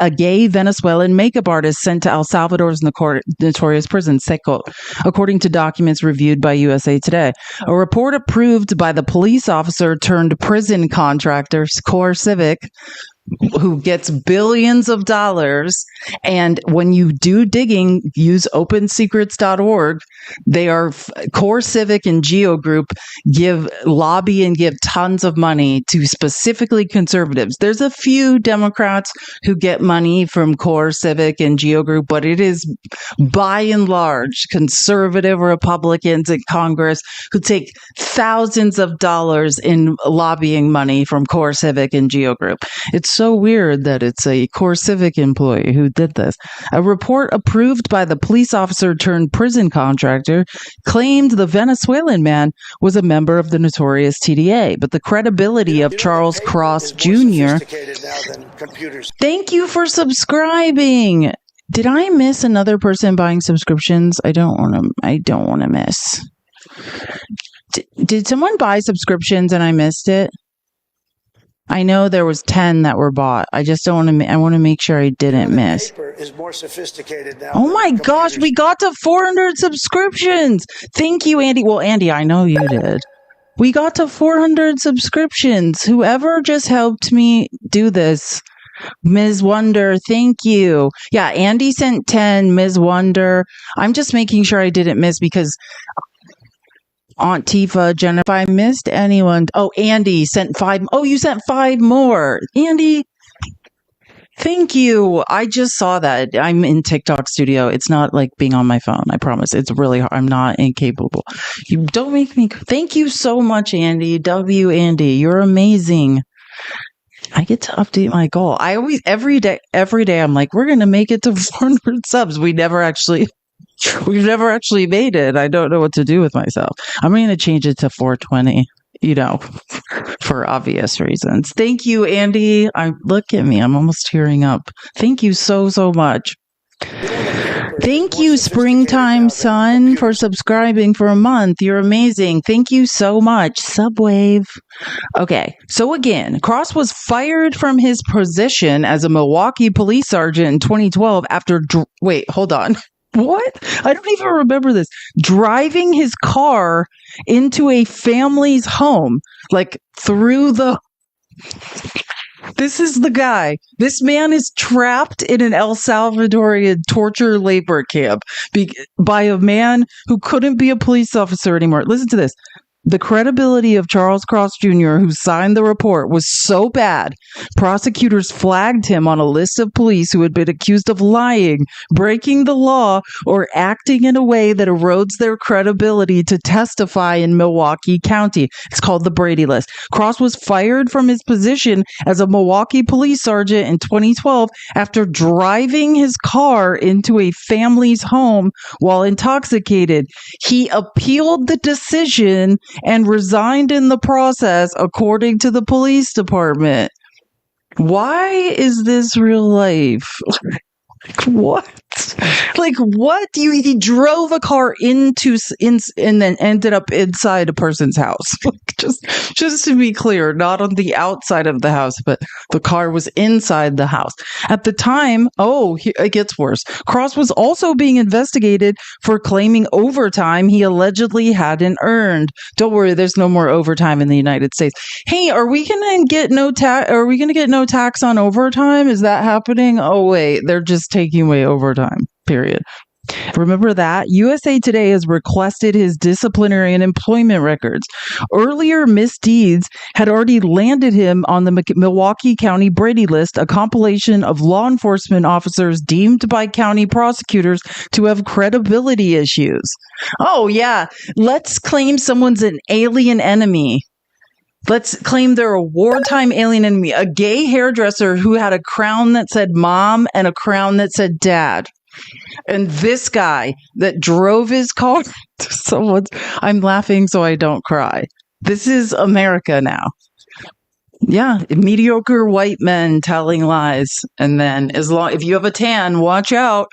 a gay Venezuelan makeup artist sent to El Salvador's notorious prison, Seco, according to documents reviewed by USA Today. A report approved by the police officer turned prison contractor, Core Civic, who gets billions of dollars. And when you do digging, use opensecrets.org. They are Core Civic and Geo Group lobby and give tons of money to specifically conservatives. There's a few Democrats who get money from Core Civic and Geo Group, but it is by and large conservative Republicans in Congress who take thousands of dollars in lobbying money from Core Civic and Geo Group. It's so weird that it's a Core Civic employee who did this. A report approved by the police officer turned prison contractor claimed the Venezuelan man was a member of the notorious TDA, but the credibility of Charles Cross Jr. Thank you for subscribing. Did I miss another person buying subscriptions? I don't want to miss. Did someone buy subscriptions and I missed it? I know there was 10 that were bought. I just don't want to. I want to make sure I didn't miss. Is more sophisticated now. Oh my gosh, we got to 400 subscriptions. Thank you, Andy. Well, Andy, I know you did. We got to 400 subscriptions. Whoever just helped me do this, Ms. Wonder, thank you. Yeah, Andy sent 10, Ms. Wonder. I'm just making sure I didn't miss because Aunt Tifa, Jennifer, if I missed anyone. Oh, Andy sent 5. Oh, you sent 5 more. Andy, thank you. I just saw that. I'm in TikTok studio. It's not like being on my phone. I promise. It's really hard. I'm not incapable. You don't make me. Thank you so much, Andy. Andy. You're amazing. I get to update my goal. I always, every day, I'm like, we're going to make it to 400 subs. We've never actually made it. I don't know what to do with myself. I'm going to change it to 420, for obvious reasons. Thank you, Andy. Look at me. I'm almost tearing up. Thank you so, so much. Thank you, Springtime Sun, for subscribing for a month. You're amazing. Thank you so much. Subwave. Okay, so again, Cross was fired from his position as a Milwaukee police sergeant in 2012 after... Wait, hold on. What? I don't even remember this. Driving his car into a family's home, like through the... This is the guy. This man is trapped in an El Salvadorian torture labor camp by a man who couldn't be a police officer anymore. Listen to this. The credibility of Charles Cross Jr., who signed the report, was so bad, prosecutors flagged him on a list of police who had been accused of lying, breaking the law, or acting in a way that erodes their credibility to testify in Milwaukee County. It's called the Brady List. Cross was fired from his position as a Milwaukee police sergeant in 2012 after driving his car into a family's home while intoxicated. He appealed the decision and resigned in the process, according to the police department. Why is this real life? What? Like, what? He drove a car and then ended up inside a person's house. just to be clear, not on the outside of the house, but the car was inside the house. At the time, it gets worse. Cross was also being investigated for claiming overtime he allegedly hadn't earned. Don't worry, there's no more overtime in the United States. Hey, are we gonna get no tax? Are we gonna get no tax on overtime? Is that happening? Oh wait, they're just taking away overtime. Period. Remember that? USA Today has requested his disciplinary and employment records. Earlier misdeeds had already landed him on the Milwaukee County Brady List, a compilation of law enforcement officers deemed by county prosecutors to have credibility issues. Oh, yeah. Let's claim someone's an alien enemy. Let's claim they're a wartime alien enemy. A gay hairdresser who had a crown that said mom and a crown that said dad. And this guy that drove his car to someone's, I'm laughing so I don't cry. This is America now. Yeah, mediocre white men telling lies. And then if you have a tan, watch out.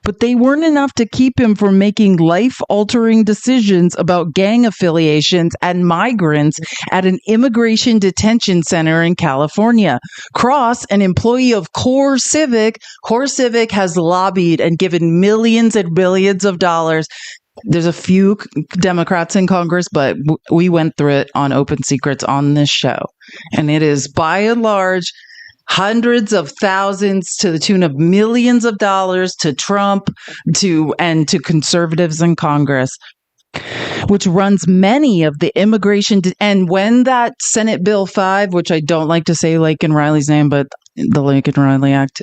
But they weren't enough to keep him from making life-altering decisions about gang affiliations and migrants at an immigration detention center in California. Cross, an employee of CoreCivic has lobbied and given millions and billions of dollars. There's a few Democrats in Congress, but we went through it on Open Secrets on this show. And it is by and large hundreds of thousands to the tune of millions of dollars to Trump and to conservatives in Congress, which runs many of the immigration. And when that Senate Bill 5, which I don't like to say Laken Riley's name, but the Laken Riley Act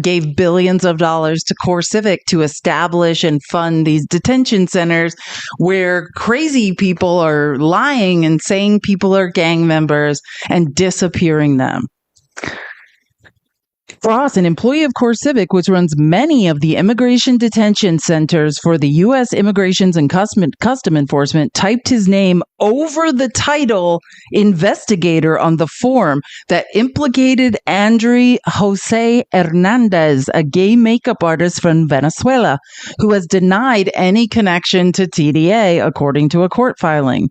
gave billions of dollars to CoreCivic to establish and fund these detention centers where crazy people are lying and saying people are gang members and disappearing them. Ross, an employee of CoreCivic, which runs many of the immigration detention centers for the U.S. Immigrations and Custom Enforcement, typed his name over the title investigator on the form that implicated Andre Jose Hernandez, a gay makeup artist from Venezuela, who has denied any connection to TDA, according to a court filing.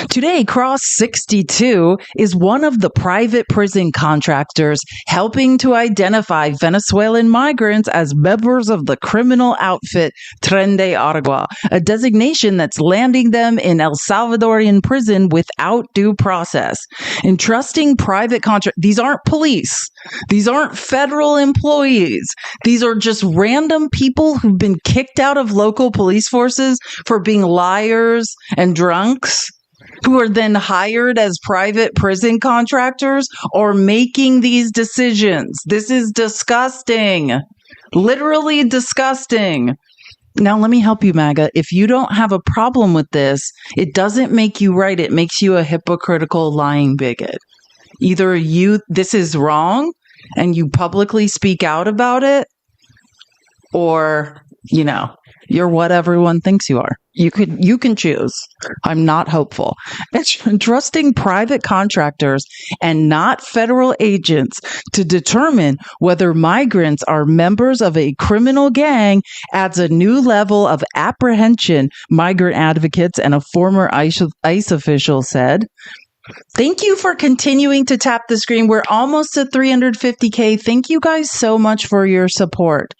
Today, Cross 62 is one of the private prison contractors helping to identify Venezuelan migrants as members of the criminal outfit Tren de Aragua, a designation that's landing them in El Salvadorian prison without due process. Entrusting private these aren't police. These aren't federal employees. These are just random people who've been kicked out of local police forces for being liars and drunks, who are then hired as private prison contractors or making these decisions. This is disgusting. Literally disgusting. Now, let me help you, MAGA. If you don't have a problem with this, it doesn't make you right. It makes you a hypocritical, lying bigot. Either this is wrong and you publicly speak out about it, or, you're what everyone thinks you are. You can choose. I'm not hopeful. Trusting private contractors and not federal agents to determine whether migrants are members of a criminal gang adds a new level of apprehension, migrant advocates and a former ICE official said. Thank you for continuing to tap the screen. We're almost at 350K. Thank you guys so much for your support.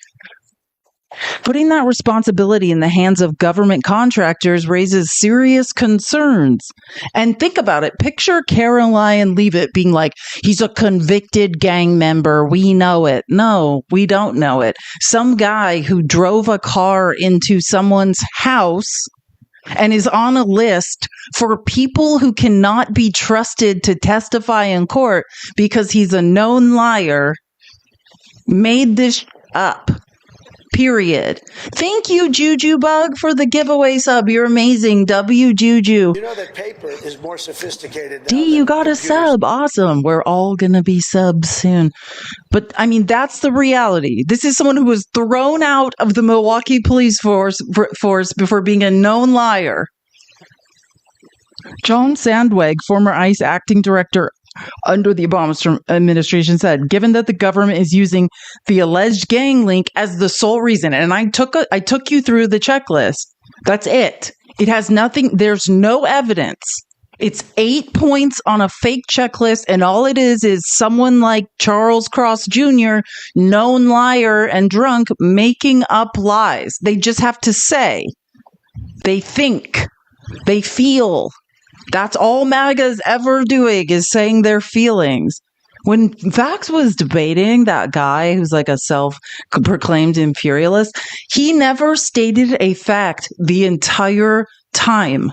Putting that responsibility in the hands of government contractors raises serious concerns. And think about it. Picture Caroline Leavitt being like, he's a convicted gang member. We know it. No, we don't know it. Some guy who drove a car into someone's house and is on a list for people who cannot be trusted to testify in court because he's a known liar made this up. Period. Thank you, Juju Bug, for the giveaway sub. You're amazing. W Juju. You know that paper is more sophisticated now. D, you got a sub. Awesome. We're all going to be subs soon. But, that's the reality. This is someone who was thrown out of the Milwaukee police force before being a known liar. John Sandweg, former ICE acting director under the Obama administration, said, given that the government is using the alleged gang link as the sole reason, and I took you through the checklist. That's it. It has nothing. There's no evidence. It's 8 points on a fake checklist, and all it is someone like Charles Cross Jr., known liar and drunk, making up lies. They just have to say. They think. They feel. That's all MAGA's ever doing, is saying their feelings. When Vax was debating that guy who's like a self-proclaimed imperialist, he never stated a fact the entire time.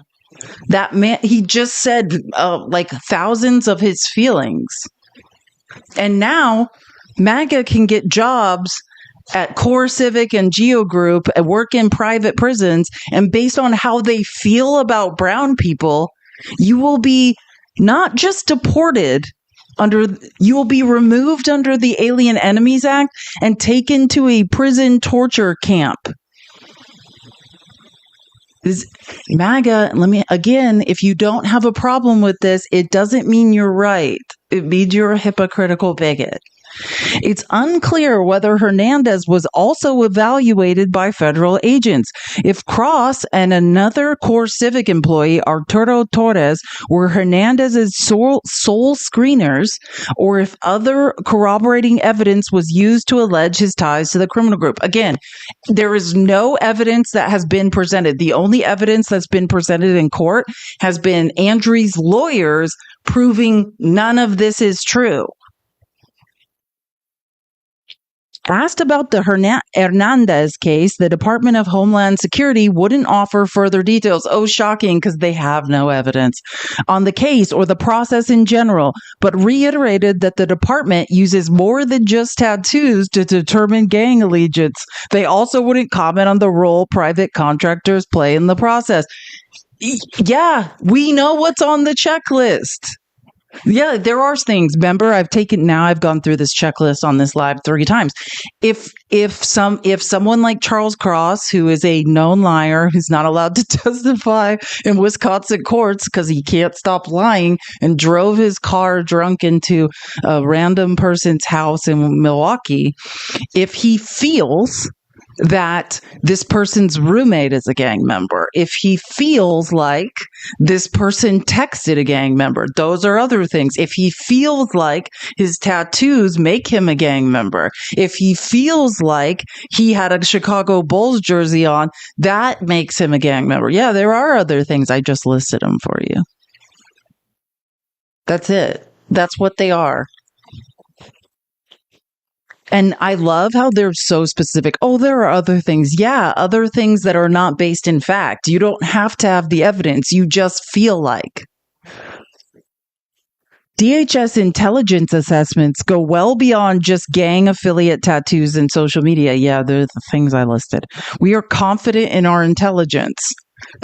That man, he just said like thousands of his feelings. And now MAGA can get jobs at Core Civic and Geo Group and work in private prisons. And based on how they feel about brown people, you will be not just deported, you will be removed under the Alien Enemies Act and taken to a prison torture camp. MAGA, if you don't have a problem with this, it doesn't mean you're right. It means you're a hypocritical bigot. It's unclear whether Hernandez was also evaluated by federal agents. If Cross and another Core Civic employee, Arturo Torres, were Hernandez's sole screeners, or if other corroborating evidence was used to allege his ties to the criminal group. Again, there is no evidence that has been presented. The only evidence that's been presented in court has been Andry's lawyers proving none of this is true. Asked about the Hernandez case, the Department of Homeland Security wouldn't offer further details. Oh, shocking, because they have no evidence on the case or the process in general, but reiterated that the department uses more than just tattoos to determine gang allegiance. They also wouldn't comment on the role private contractors play in the process. Yeah, we know what's on the checklist. Yeah, there are things. Remember, I've gone through this checklist on this live 3 times. If someone like Charles Cross, who is a known liar, who's not allowed to testify in Wisconsin courts because he can't stop lying, and drove his car drunk into a random person's house in Milwaukee, if he feels that this person's roommate is a gang member, if he feels like this person texted a gang member, those are other things. If he feels like his tattoos make him a gang member, if he feels like he had a Chicago Bulls jersey on, that makes him a gang member. Yeah, there are other things. I just listed them for you. That's it. That's what they are. And I love how they're so specific. Oh, there are other things. Yeah, other things that are not based in fact. You don't have to have the evidence. You just feel like. DHS intelligence assessments go well beyond just gang affiliate tattoos and social media. Yeah, they're the things I listed. We are confident in our intelligence.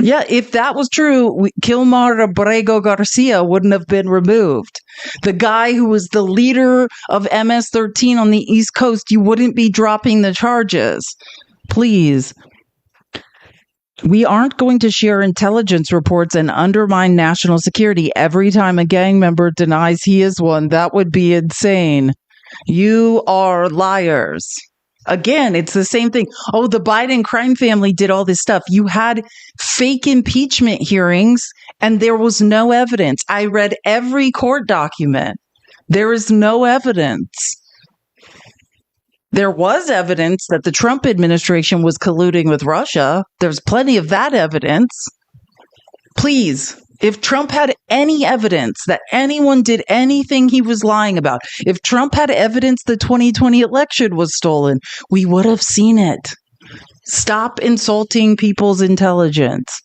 Yeah, if that was true, Kilmar Abrego Garcia wouldn't have been removed. The guy who was the leader of MS-13 on the East Coast, you wouldn't be dropping the charges. Please. We aren't going to share intelligence reports and undermine national security every time a gang member denies he is one. That would be insane. You are liars. Again, it's the same thing. Oh, the Biden crime family did all this stuff. You had fake impeachment hearings and there was no evidence. I read every court document. There is no evidence. There was evidence that the Trump administration was colluding with Russia. There's plenty of that evidence. Please. If Trump had any evidence that anyone did anything he was lying about, if Trump had evidence the 2020 election was stolen, we would have seen it. Stop insulting people's intelligence.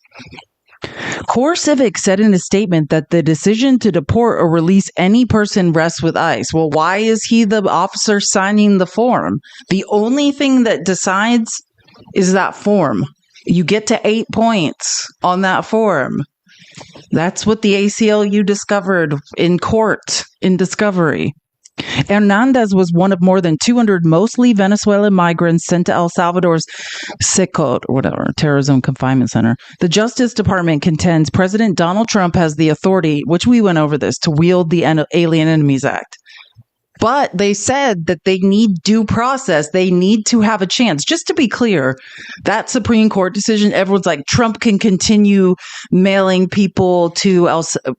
Core Civic said in a statement that the decision to deport or release any person rests with ICE. Well, why is he the officer signing the form? The only thing that decides is that form. You get to 8 points on that form. That's what the ACLU discovered in court in discovery. Hernandez was one of more than 200 mostly Venezuelan migrants sent to El Salvador's SICOT, or whatever, Terrorism Confinement Center. The Justice Department contends President Donald Trump has the authority, which we went over this, to wield the Alien Enemies Act. But they said that they need due process. They need to have a chance. Just to be clear, that Supreme Court decision, everyone's like, Trump can continue mailing people to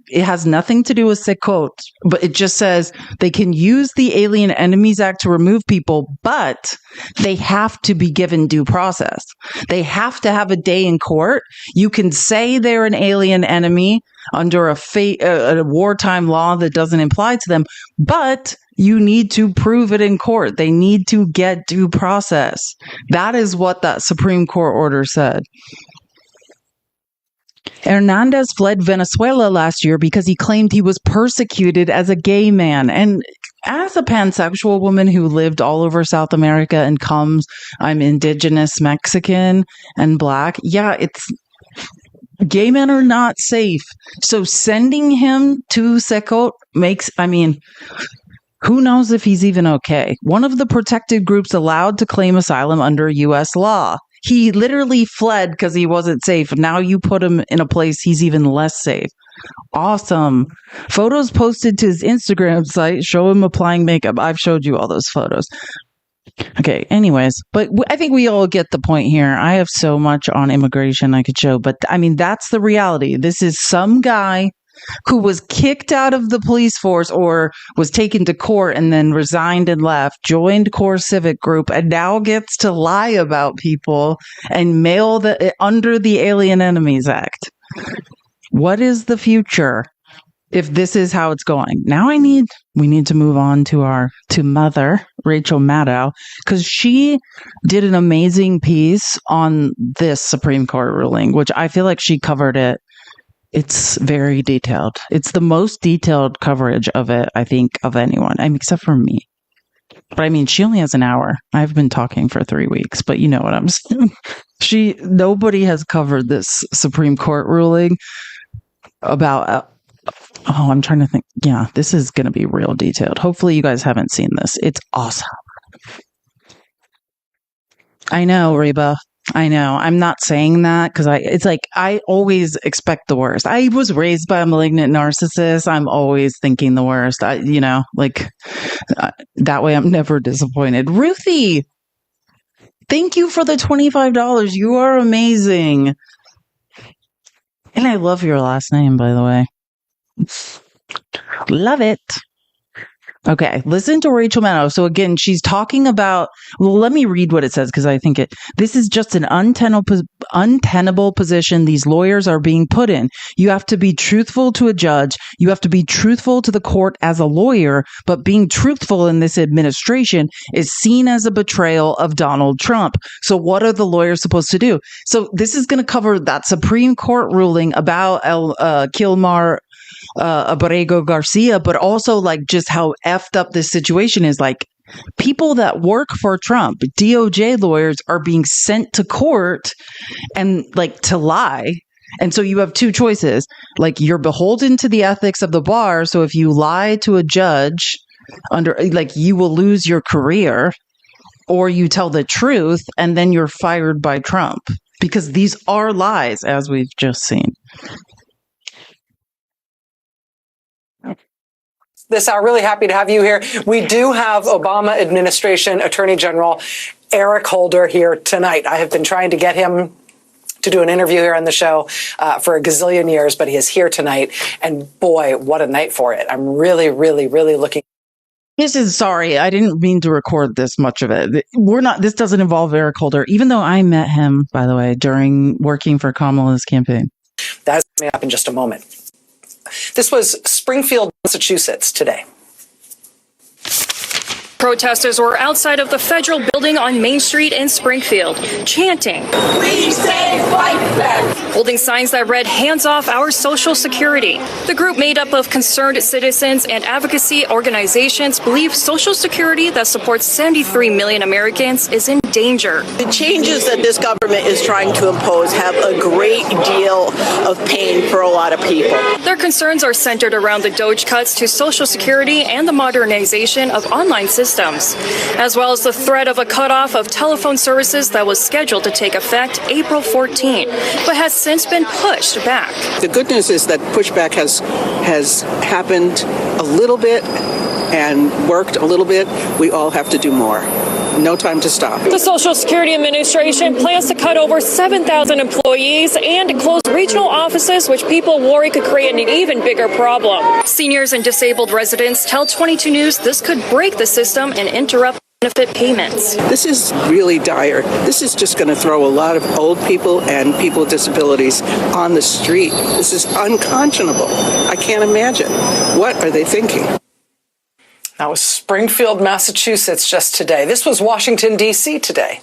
it has nothing to do with SICOT, but it just says they can use the Alien Enemies Act to remove people, but they have to be given due process. They have to have a day in court. You can say they're an alien enemy under a wartime law that doesn't apply to them, but You need to prove it in court. They need to get due process. That is what that Supreme Court order said. Hernandez fled Venezuela last year because he claimed he was persecuted as a gay man. And as a pansexual woman who lived all over South America and I'm indigenous Mexican and black. Yeah, gay men are not safe. So sending him to Secot who knows if he's even okay? One of the protected groups allowed to claim asylum under U.S. law. He literally fled because he wasn't safe. Now you put him in a place he's even less safe. Awesome. Photos posted to his Instagram site show him applying makeup. I've showed you all those photos. Okay, anyways, but I think we all get the point here. I have so much on immigration I could show, but I mean, that's the reality. This is some guy who was kicked out of the police force or was taken to court and then resigned and left, joined Core Civic Group, and now gets to lie about people and mail under the Alien Enemies Act. What is the future if this is how it's going? Now we need to move on to Mother, Rachel Maddow, because she did an amazing piece on this Supreme Court ruling, which I feel like she covered it. It's very detailed. It's the most detailed coverage of it, I think, of anyone. Except for me. But I mean, she only has an hour. I've been talking for 3 weeks, but you know what I'm saying. Nobody has covered this Supreme Court ruling about. I'm trying to think. Yeah, this is going to be real detailed. Hopefully, you guys haven't seen this. It's awesome. I know, Reba. I know. I'm not saying that because it's like I always expect the worst. I was raised by a malignant narcissist. I'm always thinking the worst. That way I'm never disappointed. Ruthie, thank you for the $25. You are amazing. And I love your last name, by the way. Love it. Okay, listen to Rachel Maddow. So again, she's talking about, let me read what it says because I think this is just an untenable position these lawyers are being put in. You have to be truthful to a judge. You have to be truthful to the court as a lawyer, but being truthful in this administration is seen as a betrayal of Donald Trump. So what are the lawyers supposed to do? So this is going to cover that Supreme Court ruling about Kilmar Abrego Garcia, but also like just how effed up this situation is. Like people that work for Trump, DOJ lawyers, are being sent to court and like to lie. And so you have two choices. Like you're beholden to the ethics of the bar. So if you lie to a judge you will lose your career, or you tell the truth and then you're fired by Trump because these are lies, as we've just seen. This hour, really happy to have you here. We do have Obama administration Attorney General Eric Holder here tonight. I have been trying to get him to do an interview here on the show for a gazillion years, but he is here tonight. And boy, what a night for it. I'm really, really, really looking. Sorry, I didn't mean to record this much of it. This doesn't involve Eric Holder, even though I met him, by the way, during working for Kamala's campaign. That's coming up in just a moment. This was Springfield, Massachusetts today. Protesters were outside of the federal building on Main Street in Springfield, chanting, "We say fight back," holding signs that read, "Hands off our Social Security." The group, made up of concerned citizens and advocacy organizations, believe Social Security that supports 73 million Americans is in danger. The changes that this government is trying to impose have a great deal of pain for a lot of people. Their concerns are centered around the DOGE cuts to Social Security and the modernization of online systems, as well as the threat of a cutoff of telephone services that was scheduled to take effect April 14, but has since been pushed back. The good news is that pushback has happened a little bit and worked a little bit. We all have to do more. No time to stop. The Social Security Administration plans to cut over 7,000 employees and close regional offices, which people worry could create an even bigger problem. Seniors and disabled residents tell 22 News this could break the system and interrupt benefit payments. This is really dire. This is just going to throw a lot of old people and people with disabilities on the street. This is unconscionable. I can't imagine. What are they thinking? That was Springfield, Massachusetts just today. This was Washington, D.C. today,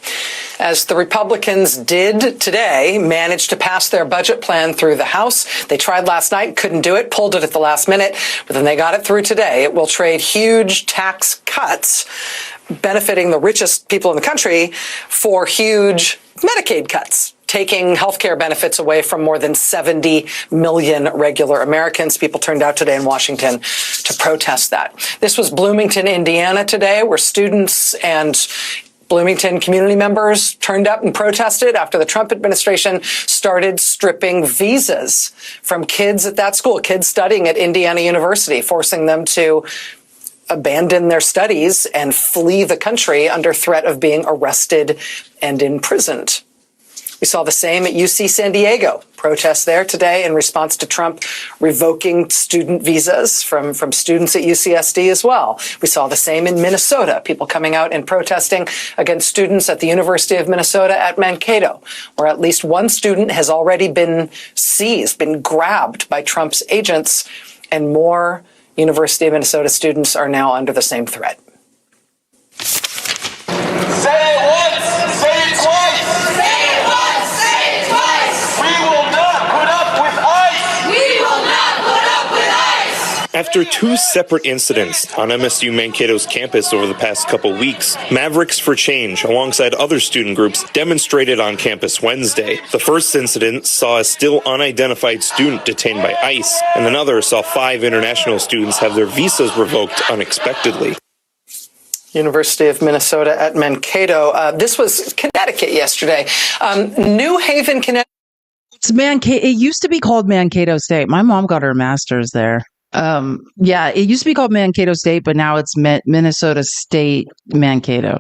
as the Republicans did today manage to pass their budget plan through the House. They tried last night, couldn't do it, pulled it at the last minute, but then they got it through today. It will trade huge tax cuts benefiting the richest people in the country for huge Medicaid cuts, taking health care benefits away from more than 70 million regular Americans. People turned out today in Washington to protest that. This was Bloomington, Indiana today, where students and Bloomington community members turned up and protested after the Trump administration started stripping visas from kids at that school, kids studying at Indiana University, forcing them to abandon their studies and flee the country under threat of being arrested and imprisoned. We saw the same at UC San Diego, protests there today in response to Trump revoking student visas from students at UCSD as well. We saw the same in Minnesota, people coming out and protesting against students at the University of Minnesota at Mankato, where at least one student has already been seized, been grabbed by Trump's agents, and more University of Minnesota students are now under the same threat. Say it once, say it twice. Say it once, say it twice. We will not put up with ICE. We will not put up with ICE. After two separate incidents on MSU Mankato's campus over the past couple weeks, Mavericks for Change, alongside other student groups, demonstrated on campus Wednesday. The first incident saw a still unidentified student detained by ICE, and another saw 5 international students have their visas revoked unexpectedly. University of Minnesota at Mankato. This was Connecticut yesterday. New Haven, Connecticut. It's It used to be called Mankato State. My mom got her master's there. Yeah, it used to be called Mankato State, but now it's Minnesota State Mankato.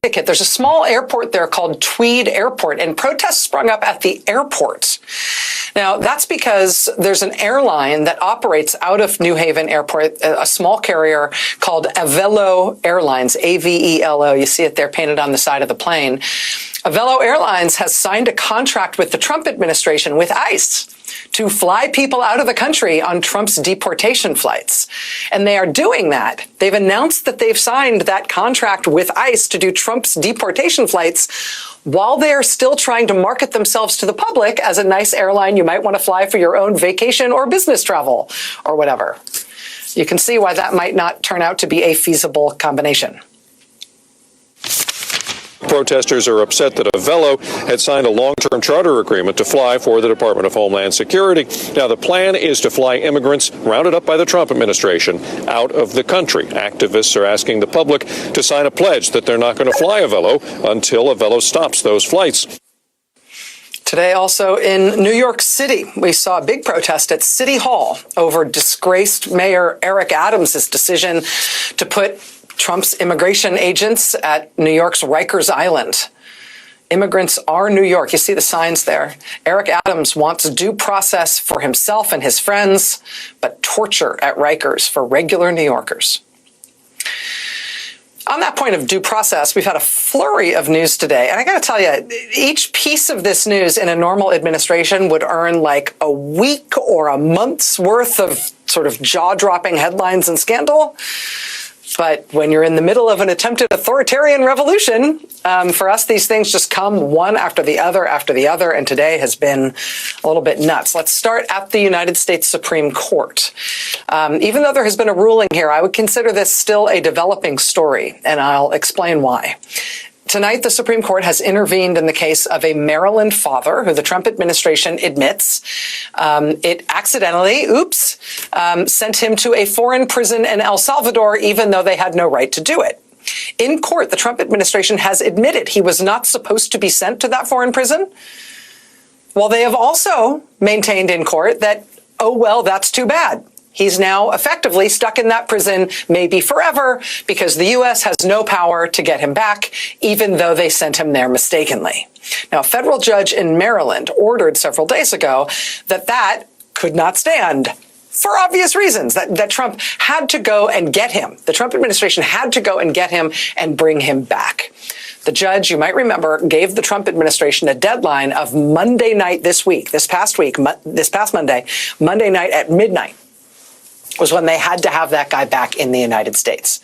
There's a small airport there called Tweed Airport, and protests sprung up at the airport. Now, that's because there's an airline that operates out of New Haven Airport, a small carrier called Avelo Airlines, A-V-E-L-O. You see it there painted on the side of the plane. Avelo Airlines has signed a contract with the Trump administration, with ICE, to fly people out of the country on Trump's deportation flights. And they are doing that. They've announced that they've signed that contract with ICE to do Trump's deportation flights while they are still trying to market themselves to the public as a nice airline you might want to fly for your own vacation or business travel or whatever. You can see why that might not turn out to be a feasible combination. Protesters are upset that Avelo had signed a long-term charter agreement to fly for the Department of Homeland Security. Now, the plan is to fly immigrants rounded up by the Trump administration out of the country. Activists are asking the public to sign a pledge that they're not going to fly Avelo until Avelo stops those flights. Today, also in New York City, we saw a big protest at City Hall over disgraced Mayor Eric Adams' decision to put Trump's immigration agents at New York's Rikers Island. Immigrants are New York. You see the signs there. Eric Adams wants due process for himself and his friends, but torture at Rikers for regular New Yorkers. On that point of due process, we've had a flurry of news today. And I got to tell you, each piece of this news in a normal administration would earn like a week or a month's worth of sort of jaw-dropping headlines and scandal. But when you're in the middle of an attempted authoritarian revolution, for us, these things just come one after the other, and today has been a little bit nuts. Let's start at the United States Supreme Court. Even though there has been a ruling here, I would consider this still a developing story, and I'll explain why. Tonight, the Supreme Court has intervened in the case of a Maryland father who the Trump administration admits it accidentally, sent him to a foreign prison in El Salvador, even though they had no right to do it. In court, the Trump administration has admitted he was not supposed to be sent to that foreign prison, while they have also maintained in court that, oh, well, that's too bad. He's now effectively stuck in that prison, maybe forever, because the U.S. has no power to get him back, even though they sent him there mistakenly. Now, a federal judge in Maryland ordered several days ago that could not stand, for obvious reasons, that Trump had to go and get him. The Trump administration had to go and get him and bring him back. The judge, you might remember, gave the Trump administration a deadline of Monday night this past Monday night at midnight. was when they had to have that guy back in the United States.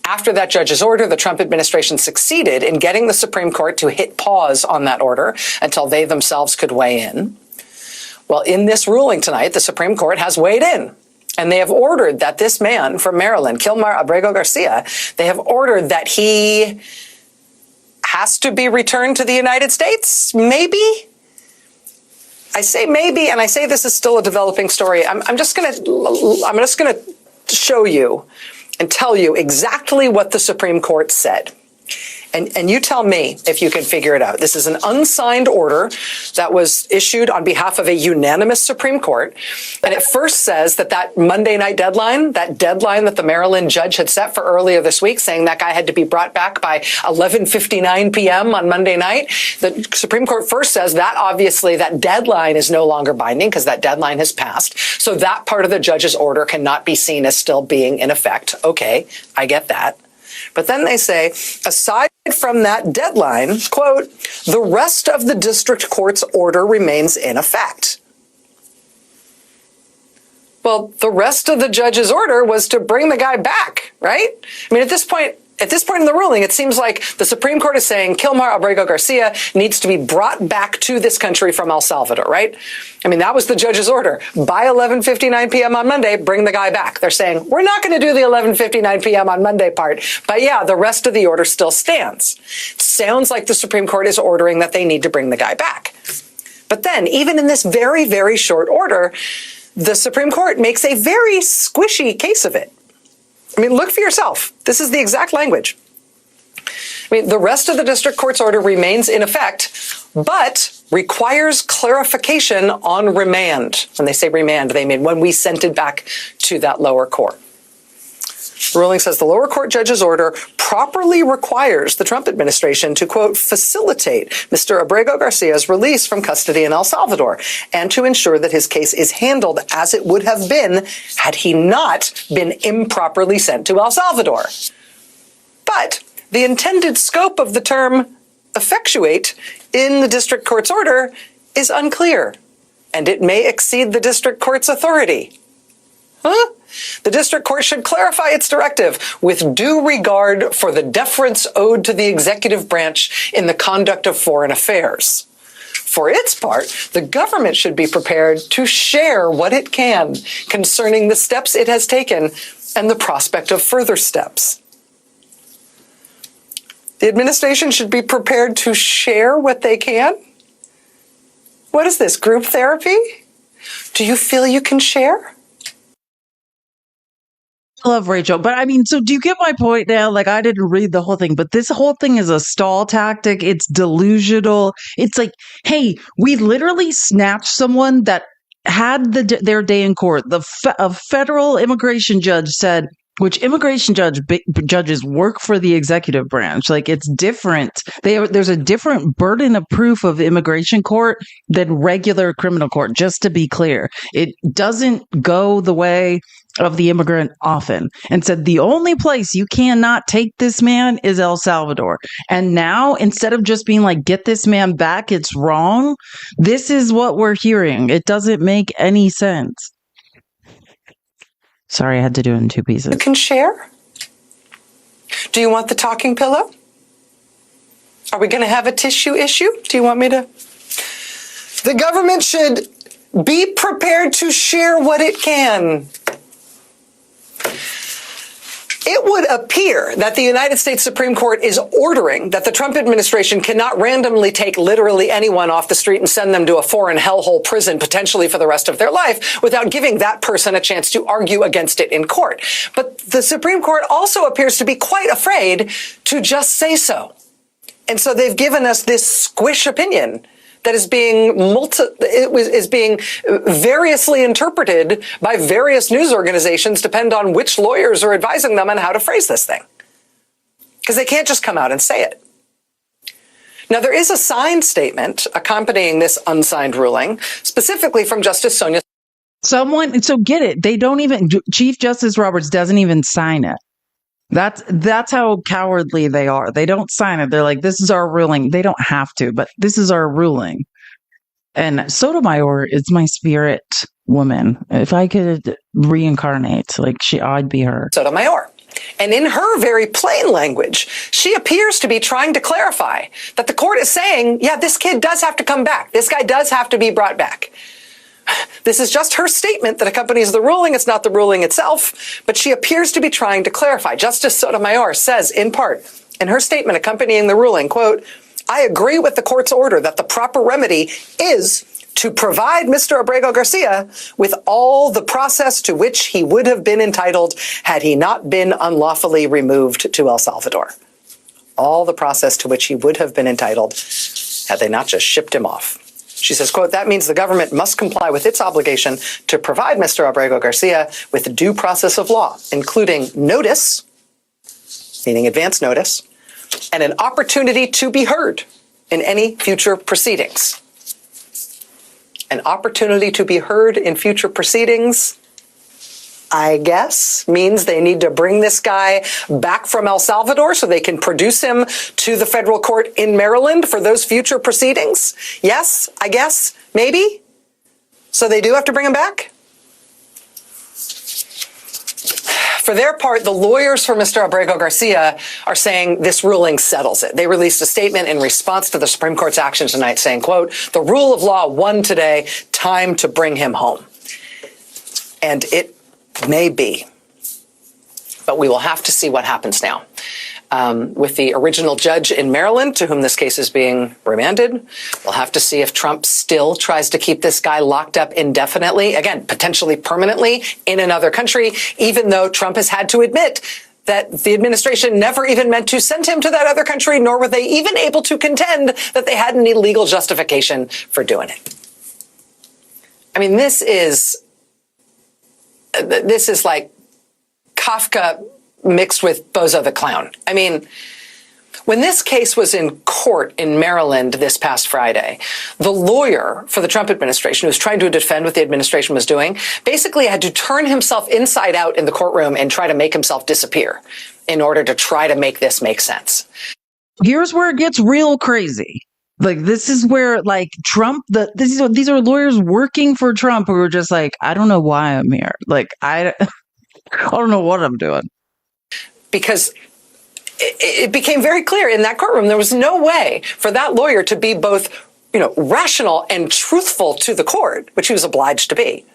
After that judge's order, the Trump administration succeeded in getting the Supreme Court to hit pause on that order until they themselves could weigh in. Well, in this ruling tonight, the Supreme Court has weighed in, and they have ordered that this man from Maryland, Kilmar Abrego Garcia, they have ordered that he has to be returned to the United States, maybe? I say maybe, and I say this is still a developing story. I'm just going to show you and tell you exactly what the Supreme Court said. And you tell me if you can figure it out. This is an unsigned order that was issued on behalf of a unanimous Supreme Court. And it first says that Monday night deadline, that deadline that the Maryland judge had set for earlier this week, saying that guy had to be brought back by 11:59 p.m. on Monday night. The Supreme Court first says that obviously that deadline is no longer binding because that deadline has passed. So that part of the judge's order cannot be seen as still being in effect. Okay, I get that. But then they say, aside from that deadline, quote, the rest of the district court's order remains in effect. Well, the rest of the judge's order was to bring the guy back, right? I mean, at this point in the ruling, it seems like the Supreme Court is saying Kilmar Abrego Garcia needs to be brought back to this country from El Salvador, right? I mean, that was the judge's order. By 11:59 p.m. on Monday, bring the guy back. They're saying, we're not going to do the 11:59 p.m. on Monday part. But yeah, the rest of the order still stands. It sounds like the Supreme Court is ordering that they need to bring the guy back. But then, even in this very, very short order, the Supreme Court makes a very squishy case of it. I mean, look for yourself. This is the exact language. I mean, the rest of the district court's order remains in effect, but requires clarification on remand. When they say remand, they mean when we sent it back to that lower court. The ruling says the lower court judge's order properly requires the Trump administration to, quote, facilitate Mr. Abrego Garcia's release from custody in El Salvador and to ensure that his case is handled as it would have been had he not been improperly sent to El Salvador. But the intended scope of the term effectuate in the district court's order is unclear, and it may exceed the district court's authority. Huh? The district court should clarify its directive with due regard for the deference owed to the executive branch in the conduct of foreign affairs. For its part, the government should be prepared to share what it can concerning the steps it has taken and the prospect of further steps. The administration should be prepared to share what they can? What is this, group therapy? Do you feel you can share? I love Rachel, but I mean, so do you get my point now? Like, I didn't read the whole thing, but this whole thing is a stall tactic. It's delusional. It's like, hey, we literally snatched someone that had their day in court. A federal immigration judge said, which immigration judges work for the executive branch. Like, it's different. There's a different burden of proof of immigration court than regular criminal court, just to be clear. It doesn't go the way of the immigrant often, and said the only place you cannot take this man is El Salvador. And now, instead of just being like, get this man back, it's wrong. This is what we're hearing. It doesn't make any sense. Sorry, I had to do it in two pieces. You can share? Do you want the talking pillow? Are we going to have a tissue issue? Do you want me to? The government should be prepared to share what it can. It would appear that the United States Supreme Court is ordering that the Trump administration cannot randomly take literally anyone off the street and send them to a foreign hellhole prison, potentially for the rest of their life, without giving that person a chance to argue against it in court. But the Supreme Court also appears to be quite afraid to just say so. And so they've given us this squish opinion that is being variously interpreted by various news organizations, depend on which lawyers are advising them on how to phrase this thing. Because they can't just come out and say it. Now, there is a signed statement accompanying this unsigned ruling, specifically from Justice Sonia. So get it. They don't even, Chief Justice Roberts doesn't even sign it. That's how cowardly they are. They don't sign it. They're like, this is our ruling. They don't have to, but this is our ruling. And Sotomayor is my spirit woman. If I could reincarnate, I'd be her. Sotomayor. And in her very plain language, she appears to be trying to clarify that the court is saying, yeah, this kid does have to come back. This guy does have to be brought back. This is just her statement that accompanies the ruling. It's not the ruling itself, but she appears to be trying to clarify. Justice Sotomayor says, in part, in her statement accompanying the ruling, quote, I agree with the court's order that the proper remedy is to provide Mr. Abrego Garcia with all the process to which he would have been entitled had he not been unlawfully removed to El Salvador. All the process to which he would have been entitled had they not just shipped him off. She says, quote, that means the government must comply with its obligation to provide Mr. Abrego Garcia with due process of law, including notice, meaning advance notice, and an opportunity to be heard in any future proceedings. An opportunity to be heard in future proceedings, I guess, means they need to bring this guy back from El Salvador so they can produce him to the federal court in Maryland for those future proceedings. Yes, I guess, maybe. So they do have to bring him back? For their part, the lawyers for Mr. Abrego Garcia are saying this ruling settles it. They released a statement in response to the Supreme Court's action tonight saying, quote, the rule of law won today, time to bring him home. And it may be, but we will have to see what happens now. With the original judge in Maryland to whom this case is being remanded, we'll have to see if Trump still tries to keep this guy locked up indefinitely, again, potentially permanently in another country, even though Trump has had to admit that the administration never even meant to send him to that other country, nor were they even able to contend that they had any legal justification for doing it. I mean, this is like Kafka mixed with Bozo the Clown. I mean, when this case was in court in Maryland this past Friday, the lawyer for the Trump administration who was trying to defend what the administration was doing basically had to turn himself inside out in the courtroom and try to make himself disappear in order to try to make this make sense. Here's where it gets real crazy. This is where, Trump, these are lawyers working for Trump who are just I don't know why I'm here. I don't know what I'm doing. Because it became very clear in that courtroom there was no way for that lawyer to be both, rational and truthful to the court, which he was obliged to be,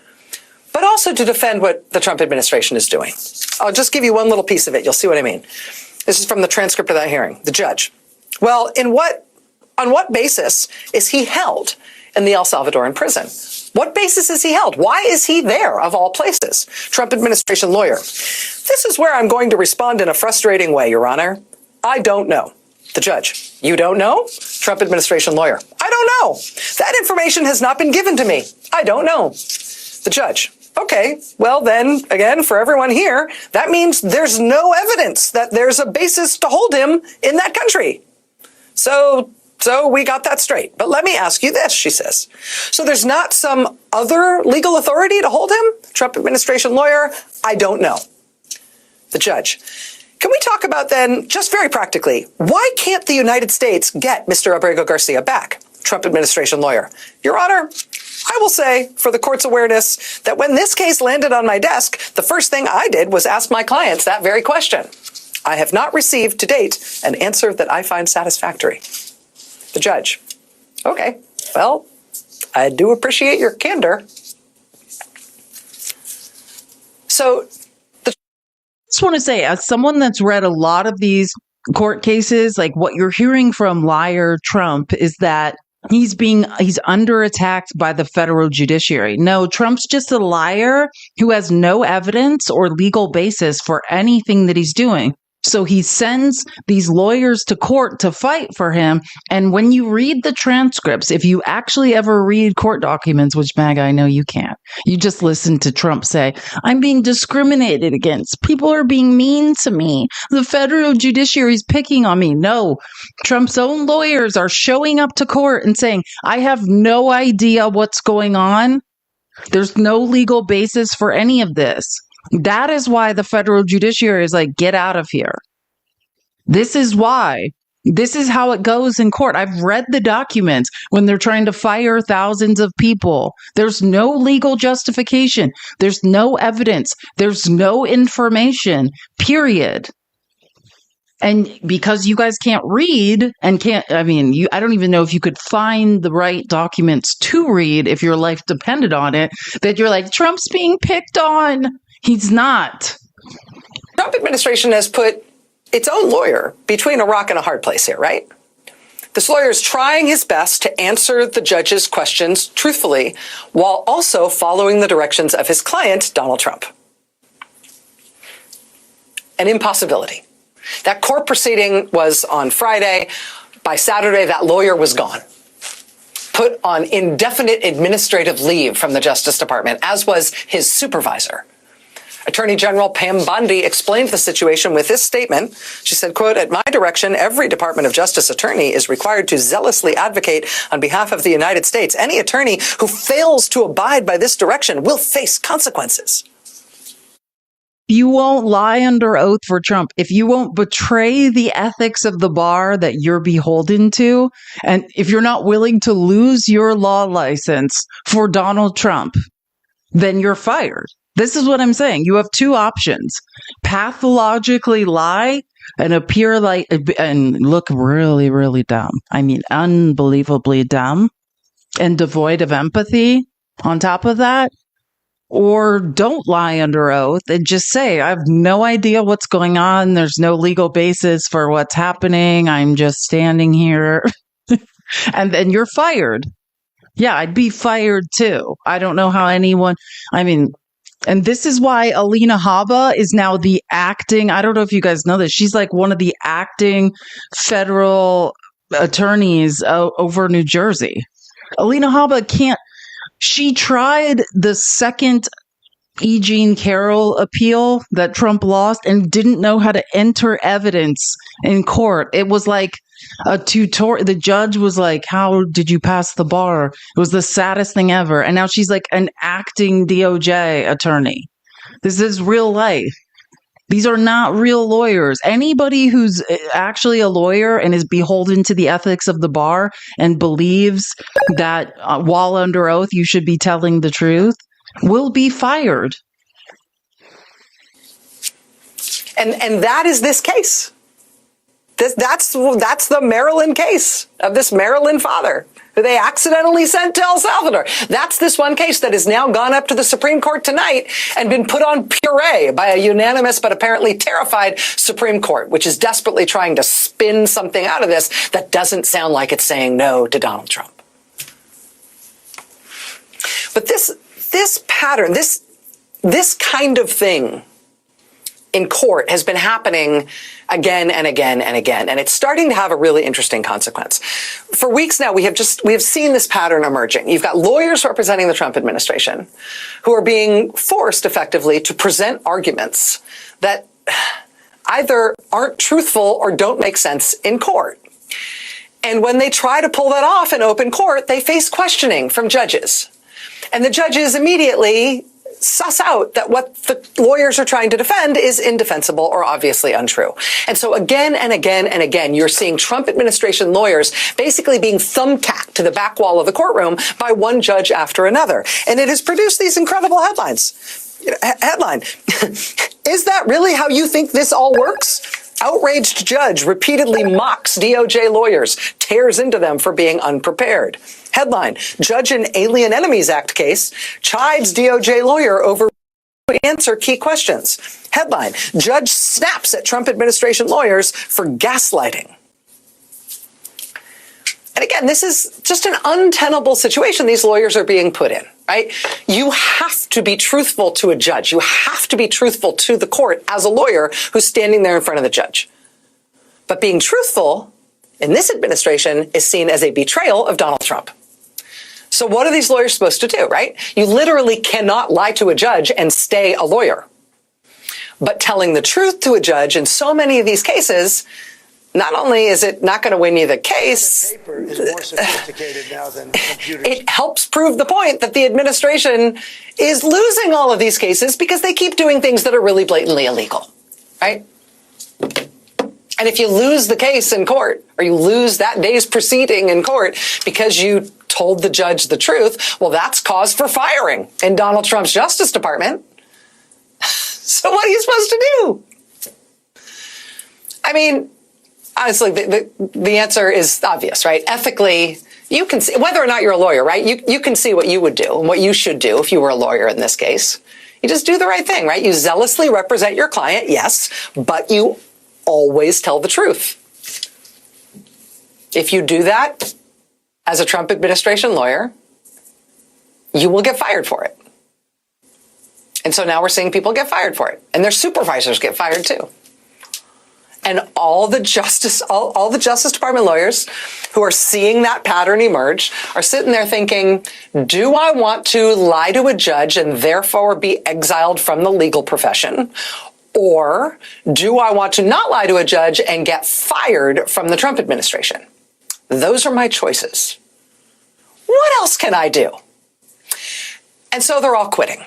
but also to defend what the Trump administration is doing. I'll just give you one little piece of it. You'll see what I mean. This is from the transcript of that hearing. The judge. Well, on what basis is he held in the El Salvadoran prison? What basis is he held? Why is he there, of all places? Trump administration lawyer. This is where I'm going to respond in a frustrating way, Your Honor. I don't know. The judge. You don't know? Trump administration lawyer. I don't know. That information has not been given to me. I don't know. The judge. Okay, well then, again, for everyone here, that means there's no evidence that there's a basis to hold him in that country. So we got that straight. But let me ask you this, she says. So there's not some other legal authority to hold him? Trump administration lawyer, I don't know. The judge. Can we talk about then, just very practically, why can't the United States get Mr. Abrego Garcia back? Trump administration lawyer. Your Honor, I will say, for the court's awareness, that when this case landed on my desk, the first thing I did was ask my clients that very question. I have not received to date an answer that I find satisfactory. The judge. Okay, well, I do appreciate your candor. So, I just want to say, as someone that's read a lot of these court cases, what you're hearing from liar Trump is that he's under attack by the federal judiciary. No, Trump's just a liar who has no evidence or legal basis for anything that he's doing. So he sends these lawyers to court to fight for him. And when you read the transcripts, if you actually ever read court documents, which, Mag, I know you can't, you just listen to Trump say, I'm being discriminated against. People are being mean to me. The federal judiciary is picking on me. No, Trump's own lawyers are showing up to court and saying, I have no idea what's going on. There's no legal basis for any of this. That is why the federal judiciary is get out of here. This is why This is how it goes in court. I've read the documents when they're trying to fire thousands of people. There's no legal justification. There's no evidence. There's no information, period. And because you guys can't read and I don't even know if you could find the right documents to read if your life depended on it, that you're like, Trump's being picked on. He's not. Trump administration has put its own lawyer between a rock and a hard place here, right? This lawyer is trying his best to answer the judge's questions truthfully while also following the directions of his client, Donald Trump. An impossibility. That court proceeding was on Friday. By Saturday, that lawyer was gone, put on indefinite administrative leave from the Justice Department, as was his supervisor. Attorney General Pam Bondi explained the situation with this statement. She said, quote, "At my direction, every Department of Justice attorney is required to zealously advocate on behalf of the United States. Any attorney who fails to abide by this direction will face consequences." You won't lie under oath for Trump. If you won't betray the ethics of the bar that you're beholden to, and if you're not willing to lose your law license for Donald Trump, then you're fired. This is what I'm saying. You have two options: pathologically lie and appear like and look really, really dumb. I mean, unbelievably dumb and devoid of empathy on top of that. Or don't lie under oath and just say, I have no idea what's going on. There's no legal basis for what's happening. I'm just standing here. And then you're fired. Yeah, I'd be fired too. I don't know how anyone, and this is why Alina Habba is now the acting, I don't know if you guys know this, she's like one of the acting federal attorneys over New Jersey. Alina Habba she tried the second E. Jean Carroll appeal that Trump lost and didn't know how to enter evidence in court. It was like a tutorial. The judge was like, how did you pass the bar? It was the saddest thing ever. And now she's like an acting DOJ attorney. This is real life. These are not real lawyers. Anybody who's actually a lawyer and is beholden to the ethics of the bar and believes that while under oath you should be telling the truth will be fired. And that is this case. That's the Maryland case of this Maryland father who they accidentally sent to El Salvador. That's this one case that has now gone up to the Supreme Court tonight and been put on puree by a unanimous but apparently terrified Supreme Court, which is desperately trying to spin something out of this that doesn't sound like it's saying no to Donald Trump. But this pattern, this kind of thing in court has been happening again and again and again, and it's starting to have a really interesting consequence. For weeks now, we have seen this pattern emerging. You've got lawyers representing the Trump administration who are being forced effectively to present arguments that either aren't truthful or don't make sense in court. And when they try to pull that off in open court, they face questioning from judges. And the judges immediately suss out that what the lawyers are trying to defend is indefensible or obviously untrue. And so again and again and again, you're seeing Trump administration lawyers basically being thumbtacked to the back wall of the courtroom by one judge after another. And it has produced these incredible headlines. Headline, is that really how you think this all works? Outraged judge repeatedly mocks DOJ lawyers, tears into them for being unprepared. Headline, judge in Alien Enemies Act case chides DOJ lawyer over to answer key questions. Headline, judge snaps at Trump administration lawyers for gaslighting. And again, this is just an untenable situation these lawyers are being put in, right? You have to be truthful to a judge. You have to be truthful to the court as a lawyer who's standing there in front of the judge. But being truthful in this administration is seen as a betrayal of Donald Trump. So what are these lawyers supposed to do, right? You literally cannot lie to a judge and stay a lawyer. But telling the truth to a judge in so many of these cases, not only is it not going to win you the case, Paper is more sophisticated now than computers. It helps prove the point that the administration is losing all of these cases because they keep doing things that are really blatantly illegal, right? And if you lose the case in court, or you lose that day's proceeding in court because you told the judge the truth, well, that's cause for firing in Donald Trump's Justice Department. So what are you supposed to do? I mean, honestly, the answer is obvious, right? Ethically, you can see, whether or not you're a lawyer, right? You can see what you would do and what you should do if you were a lawyer in this case. You just do the right thing, right? You zealously represent your client, yes, but you always tell the truth. If you do that as a Trump administration lawyer, you will get fired for it. And so now we're seeing people get fired for it, and their supervisors get fired too. And all the Justice Department lawyers who are seeing that pattern emerge are sitting there thinking, do I want to lie to a judge and therefore be exiled from the legal profession? Or do I want to not lie to a judge and get fired from the Trump administration? Those are my choices. What else can I do? And so they're all quitting.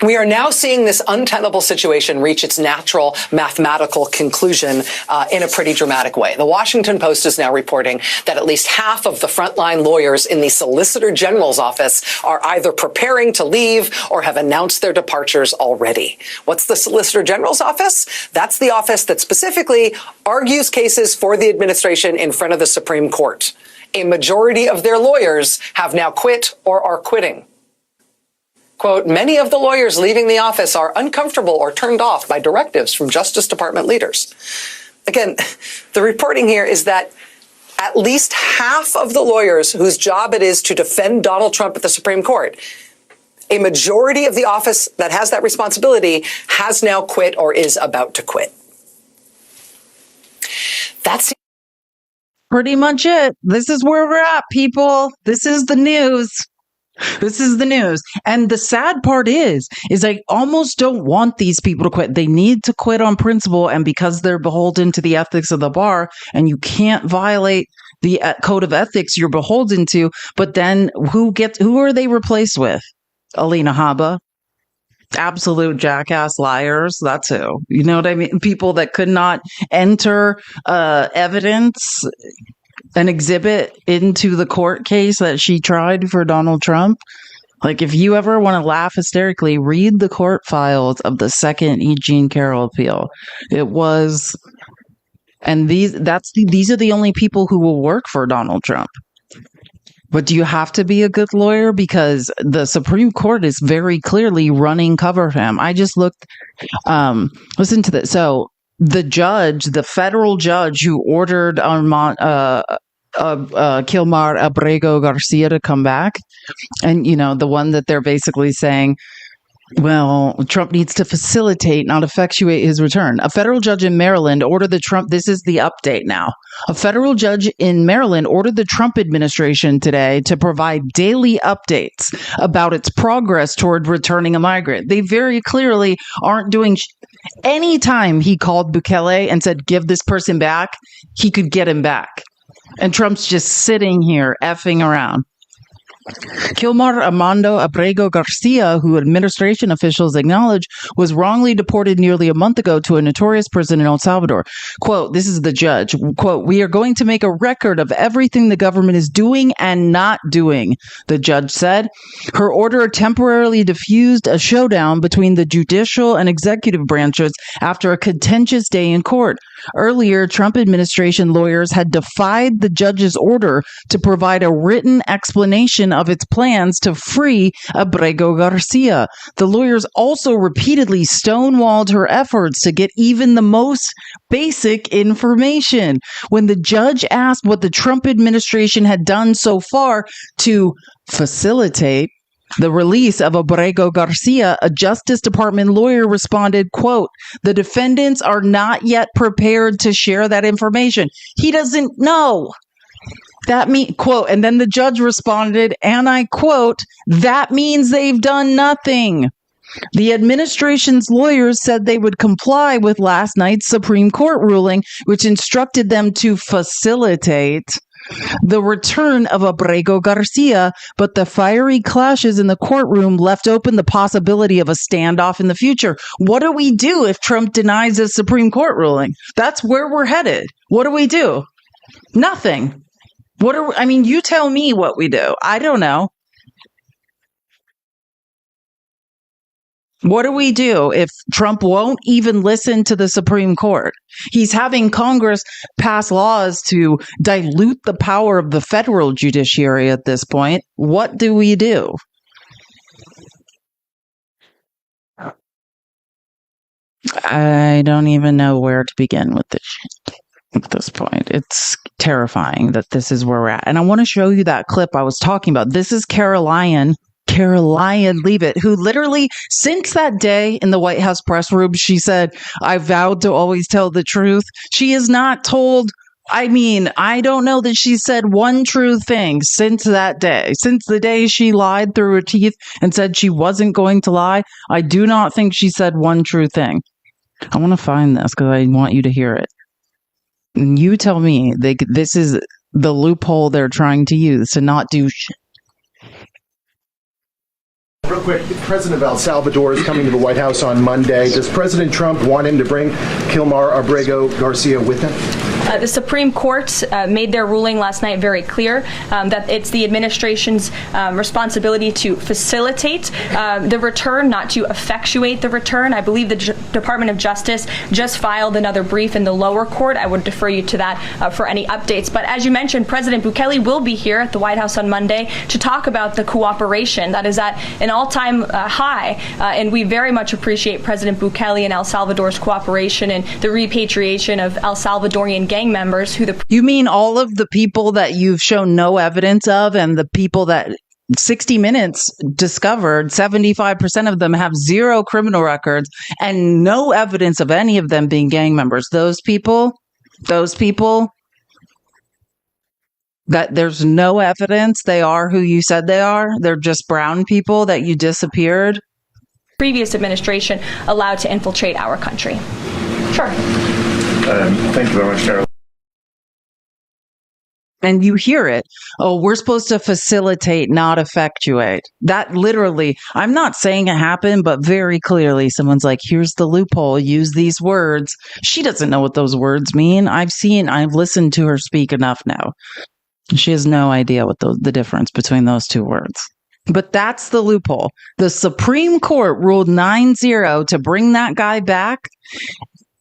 We are now seeing this untenable situation reach its natural mathematical conclusion in a pretty dramatic way. The Washington Post is now reporting that at least half of the frontline lawyers in the Solicitor General's office are either preparing to leave or have announced their departures already. What's the Solicitor General's office? That's the office that specifically argues cases for the administration in front of the Supreme Court. A majority of their lawyers have now quit or are quitting. Quote, many of the lawyers leaving the office are uncomfortable or turned off by directives from Justice Department leaders. Again, the reporting here is that at least half of the lawyers whose job it is to defend Donald Trump at the Supreme Court, a majority of the office that has that responsibility has now quit or is about to quit. That's pretty much it. This is where we're at, people. This is the news. This is the news. And the sad part is I almost don't want these people to quit. They need to quit on principle, and because they're beholden to the ethics of the bar, and you can't violate the code of ethics you're beholden to. But then who are they replaced with? Alina Habba? Absolute jackass liars. That's who. You know what I mean? People that could not enter evidence, an exhibit into the court case that she tried for Donald Trump. Like, if you ever want to laugh hysterically, read the court files of the second E. Jean Carroll appeal. It was, and these are the only people who will work for Donald Trump. But do you have to be a good lawyer? Because the Supreme Court is very clearly running cover for him. I just looked, listen to this. So the federal judge who ordered Kilmar Abrego Garcia to come back, and, you know, the one that they're basically saying, well, Trump needs to facilitate, not effectuate his return. A federal judge in Maryland ordered this is the update now. A federal judge in Maryland ordered the Trump administration today to provide daily updates about its progress toward returning a migrant. They very clearly aren't doing anytime he called Bukele and said, give this person back, he could get him back. And Trump's just sitting here effing around. Kilmar Armando Abrego Garcia, who administration officials acknowledge was wrongly deported nearly a month ago to a notorious prison in El Salvador. Quote, this is the judge. Quote, we are going to make a record of everything the government is doing and not doing, the judge said. Her order temporarily diffused a showdown between the judicial and executive branches after a contentious day in court. Earlier, Trump administration lawyers had defied the judge's order to provide a written explanation of its plans to free Abrego Garcia. The lawyers also repeatedly stonewalled her efforts to get even the most basic information. When the judge asked what the Trump administration had done so far to facilitate the release of Abrego Garcia, a Justice Department lawyer responded, quote, the defendants are not yet prepared to share that information. He doesn't know. Quote, and then the judge responded, and I quote, that means they've done nothing. The administration's lawyers said they would comply with last night's Supreme Court ruling, which instructed them to facilitate the return of Abrego Garcia, but the fiery clashes in the courtroom left open the possibility of a standoff in the future. What do we do if Trump denies a Supreme Court ruling? That's where we're headed. What do we do? Nothing. You tell me what we do. I don't know. What do we do if Trump won't even listen to the Supreme Court? He's having Congress pass laws to dilute the power of the federal judiciary at this point. What do we do? I don't even know where to begin with this shit at this point. It's terrifying that this is where we're at. And I want to show you that clip I was talking about. This is Caroline Leavitt, who literally, since that day in the White House press room, she said, I vowed to always tell the truth. She is not told. I don't know that she said one true thing since that day. Since the day she lied through her teeth and said she wasn't going to lie, I do not think she said one true thing. I want to find this because I want you to hear it. And you tell me this is the loophole they're trying to use to not do shit. Real quick, the president of El Salvador is coming to the White House on Monday. Does President Trump want him to bring Kilmar Abrego Garcia with him? The Supreme Court made their ruling last night very clear that it's the administration's responsibility to facilitate the return, not to effectuate the return. I believe the Department of Justice just filed another brief in the lower court. I would defer you to that for any updates. But as you mentioned, President Bukele will be here at the White House on Monday to talk about the cooperation that is at an all-time high. And we very much appreciate President Bukele and El Salvador's cooperation and the repatriation of El Salvadorian gang members who You mean all of the people that you've shown no evidence of, and the people that 60 Minutes discovered 75% of them have zero criminal records and no evidence of any of them being gang members. Those people that there's no evidence they are who you said they are. They're just brown people that you disappeared. Previous administration allowed to infiltrate our country. Sure. Thank you very much, Carol. And you hear it. Oh, we're supposed to facilitate, not effectuate. That literally, I'm not saying it happened, but very clearly someone's like, here's the loophole, use these words. She doesn't know what those words mean. I've listened to her speak enough now. She has no idea what the difference between those two words. But that's the loophole. The Supreme Court ruled 9-0 to bring that guy back,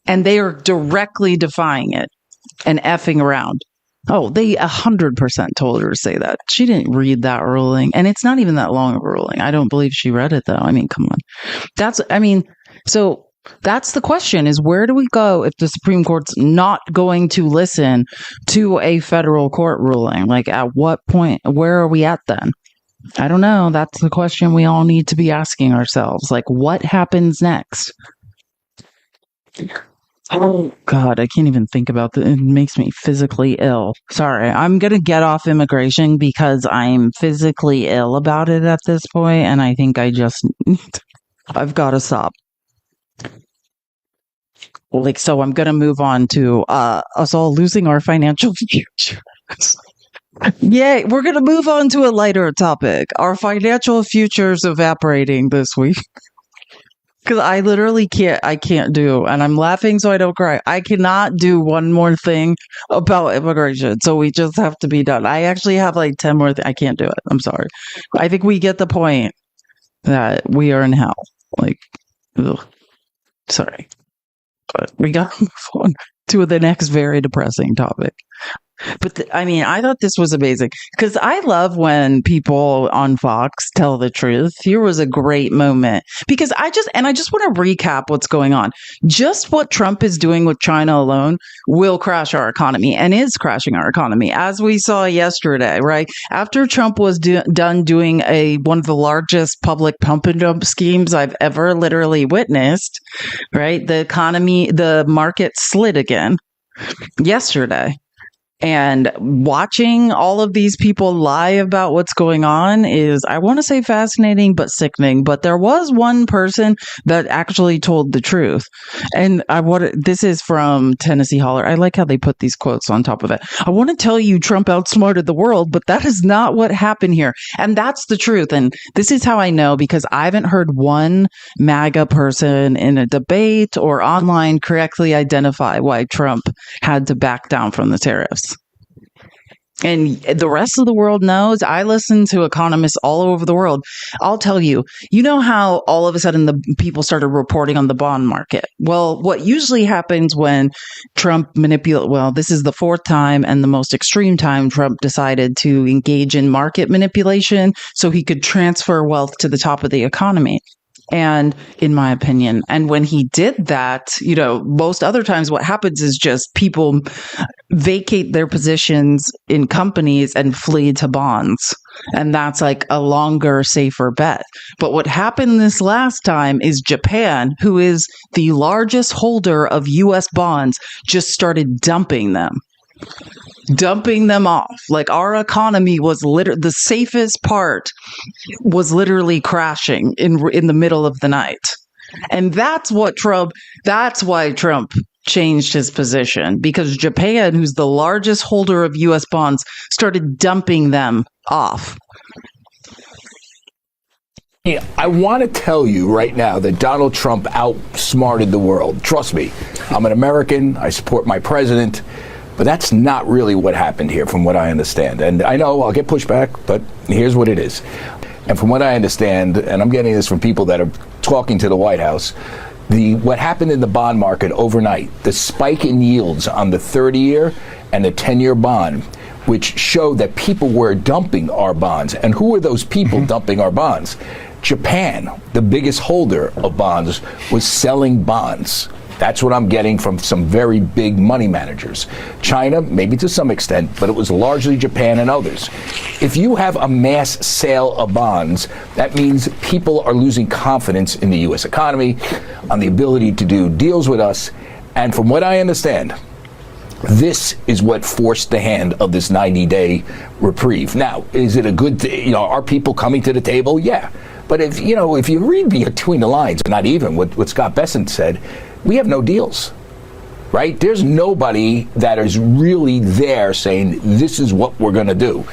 and they are directly defying it and effing around. Oh, they 100% told her to say that. She didn't read that ruling, and it's not even that long of a ruling. I don't believe she read it, though. Come on. So that's the question, is where do we go if the Supreme Court's not going to listen to a federal court ruling? Like, at what point? Where are we at then? I don't know. That's the question we all need to be asking ourselves. Like, what happens next? Oh, God, I can't even think about that. It makes me physically ill. Sorry, I'm going to get off immigration because I'm physically ill about it at this point, and I think I've got to stop. So I'm going to move on to us all losing our financial future. Yay, we're going to move on to a lighter topic. Our financial futures evaporating this week. Because I literally can't do, and I'm laughing so I don't cry. I cannot do one more thing about immigration, so we just have to be done. I actually have like 10 more things. I can't do it. I'm sorry. I think we get the point that we are in hell. Sorry. But we got to move on to the next very depressing topic. But I thought this was amazing because I love when people on Fox tell the truth. Here was a great moment because I just want to recap what's going on. Just what Trump is doing with China alone will crash our economy and is crashing our economy, as we saw yesterday, right? After Trump was done doing one of the largest public pump and dump schemes I've ever literally witnessed, right? The market slid again yesterday. And watching all of these people lie about what's going on is, I want to say fascinating, but sickening. But there was one person that actually told the truth. And this is from Tennessee Holler. I like how they put these quotes on top of it. I want to tell you Trump outsmarted the world, but that is not what happened here. And that's the truth. And this is how I know, because I haven't heard one MAGA person in a debate or online correctly identify why Trump had to back down from the tariffs. And the rest of the world knows. I listen to economists all over the world. I'll tell you, you know how all of a sudden the people started reporting on the bond market? Well, what usually happens when Trump this is the fourth time and the most extreme time Trump decided to engage in market manipulation so he could transfer wealth to the top of the economy. And in my opinion, and when he did that, most other times what happens is just people vacate their positions in companies and flee to bonds. And that's like a longer, safer bet. But what happened this last time is Japan, who is the largest holder of U.S. bonds, just started dumping them off. Like, our economy was the safest part was literally crashing in the middle of the night. And that's why Trump changed his position, because Japan, who's the largest holder of US bonds, started dumping them off. Yeah, I want to tell you right now that Donald Trump outsmarted the world. Trust me, I'm an American. I support my president. But that's not really what happened here, from what I understand. And I know I'll get pushback, but here's what it is. And from what I understand, and I'm getting this from people that are talking to the White House, what happened in the bond market overnight, the spike in yields on the 30-year and the 10-year bond, which showed that people were dumping our bonds. And who are those people dumping our bonds? Japan, the biggest holder of bonds, was selling bonds. That's what I'm getting from some very big money managers. China, maybe to some extent, but it was largely Japan and others. If you have a mass sale of bonds, that means people are losing confidence in the U.S. economy, on the ability to do deals with us. And from what I understand, this is what forced the hand of this 90-day reprieve. Now, is it a good thing? Are people coming to the table? Yeah. But if you read between the lines, not even what Scott Bessent said, we have no deals, right? There's nobody that is really there saying this is what we're going to do.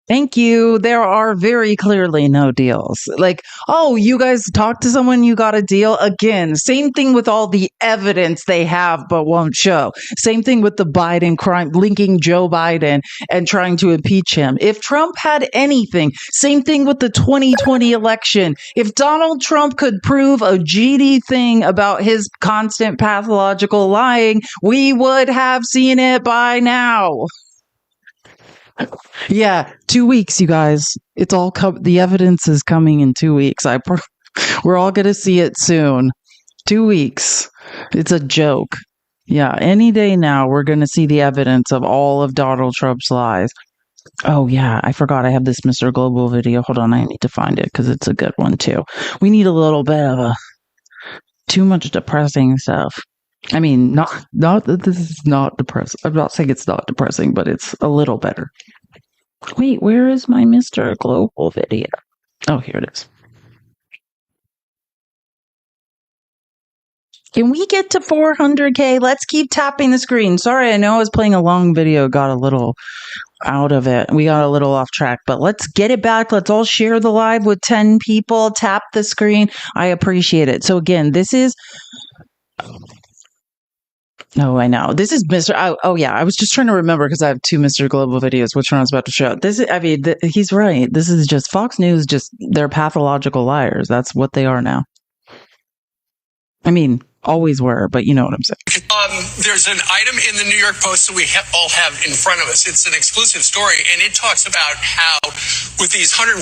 Thank you. There are very clearly no deals. Like, oh, you guys talked to someone, you got a deal. Again, same thing with all the evidence they have but won't show. Same thing with the Biden crime, linking Joe Biden and trying to impeach him. If Trump had anything, same thing with the 2020 election. If Donald Trump could prove a GD thing about his constant pathological lying, we would have seen it by now. Yeah, 2 weeks, you guys. It's all the evidence is coming in 2 weeks. We're all going to see it soon. 2 weeks. It's a joke. Yeah, any day now, we're going to see the evidence of all of Donald Trump's lies. Oh, yeah, I forgot I have this Mr. Global video. Hold on, I need to find it because it's a good one, too. We need a little bit of too much depressing stuff. I mean, not that this is not depressing. I'm not saying it's not depressing, but it's a little better. Wait, where is my Mr. Global video? Oh, here it is. Can we get to 400K? Let's keep tapping the screen. Sorry, I know I was playing a long video, got a little out of it. We got a little off track, but let's get it back. Let's all share the live with 10 people. Tap the screen. I appreciate it. So again, this is... Oh, I know. This is Mr. Oh, yeah. I was just trying to remember because I have two Mr. Global videos, which one I was about to show. He's right. This is just Fox News. They're pathological liars. That's what they are now. I mean, always were, but you know what I'm saying. There's an item in the New York Post that we all have in front of us. It's an exclusive story, and it talks about how with these 104%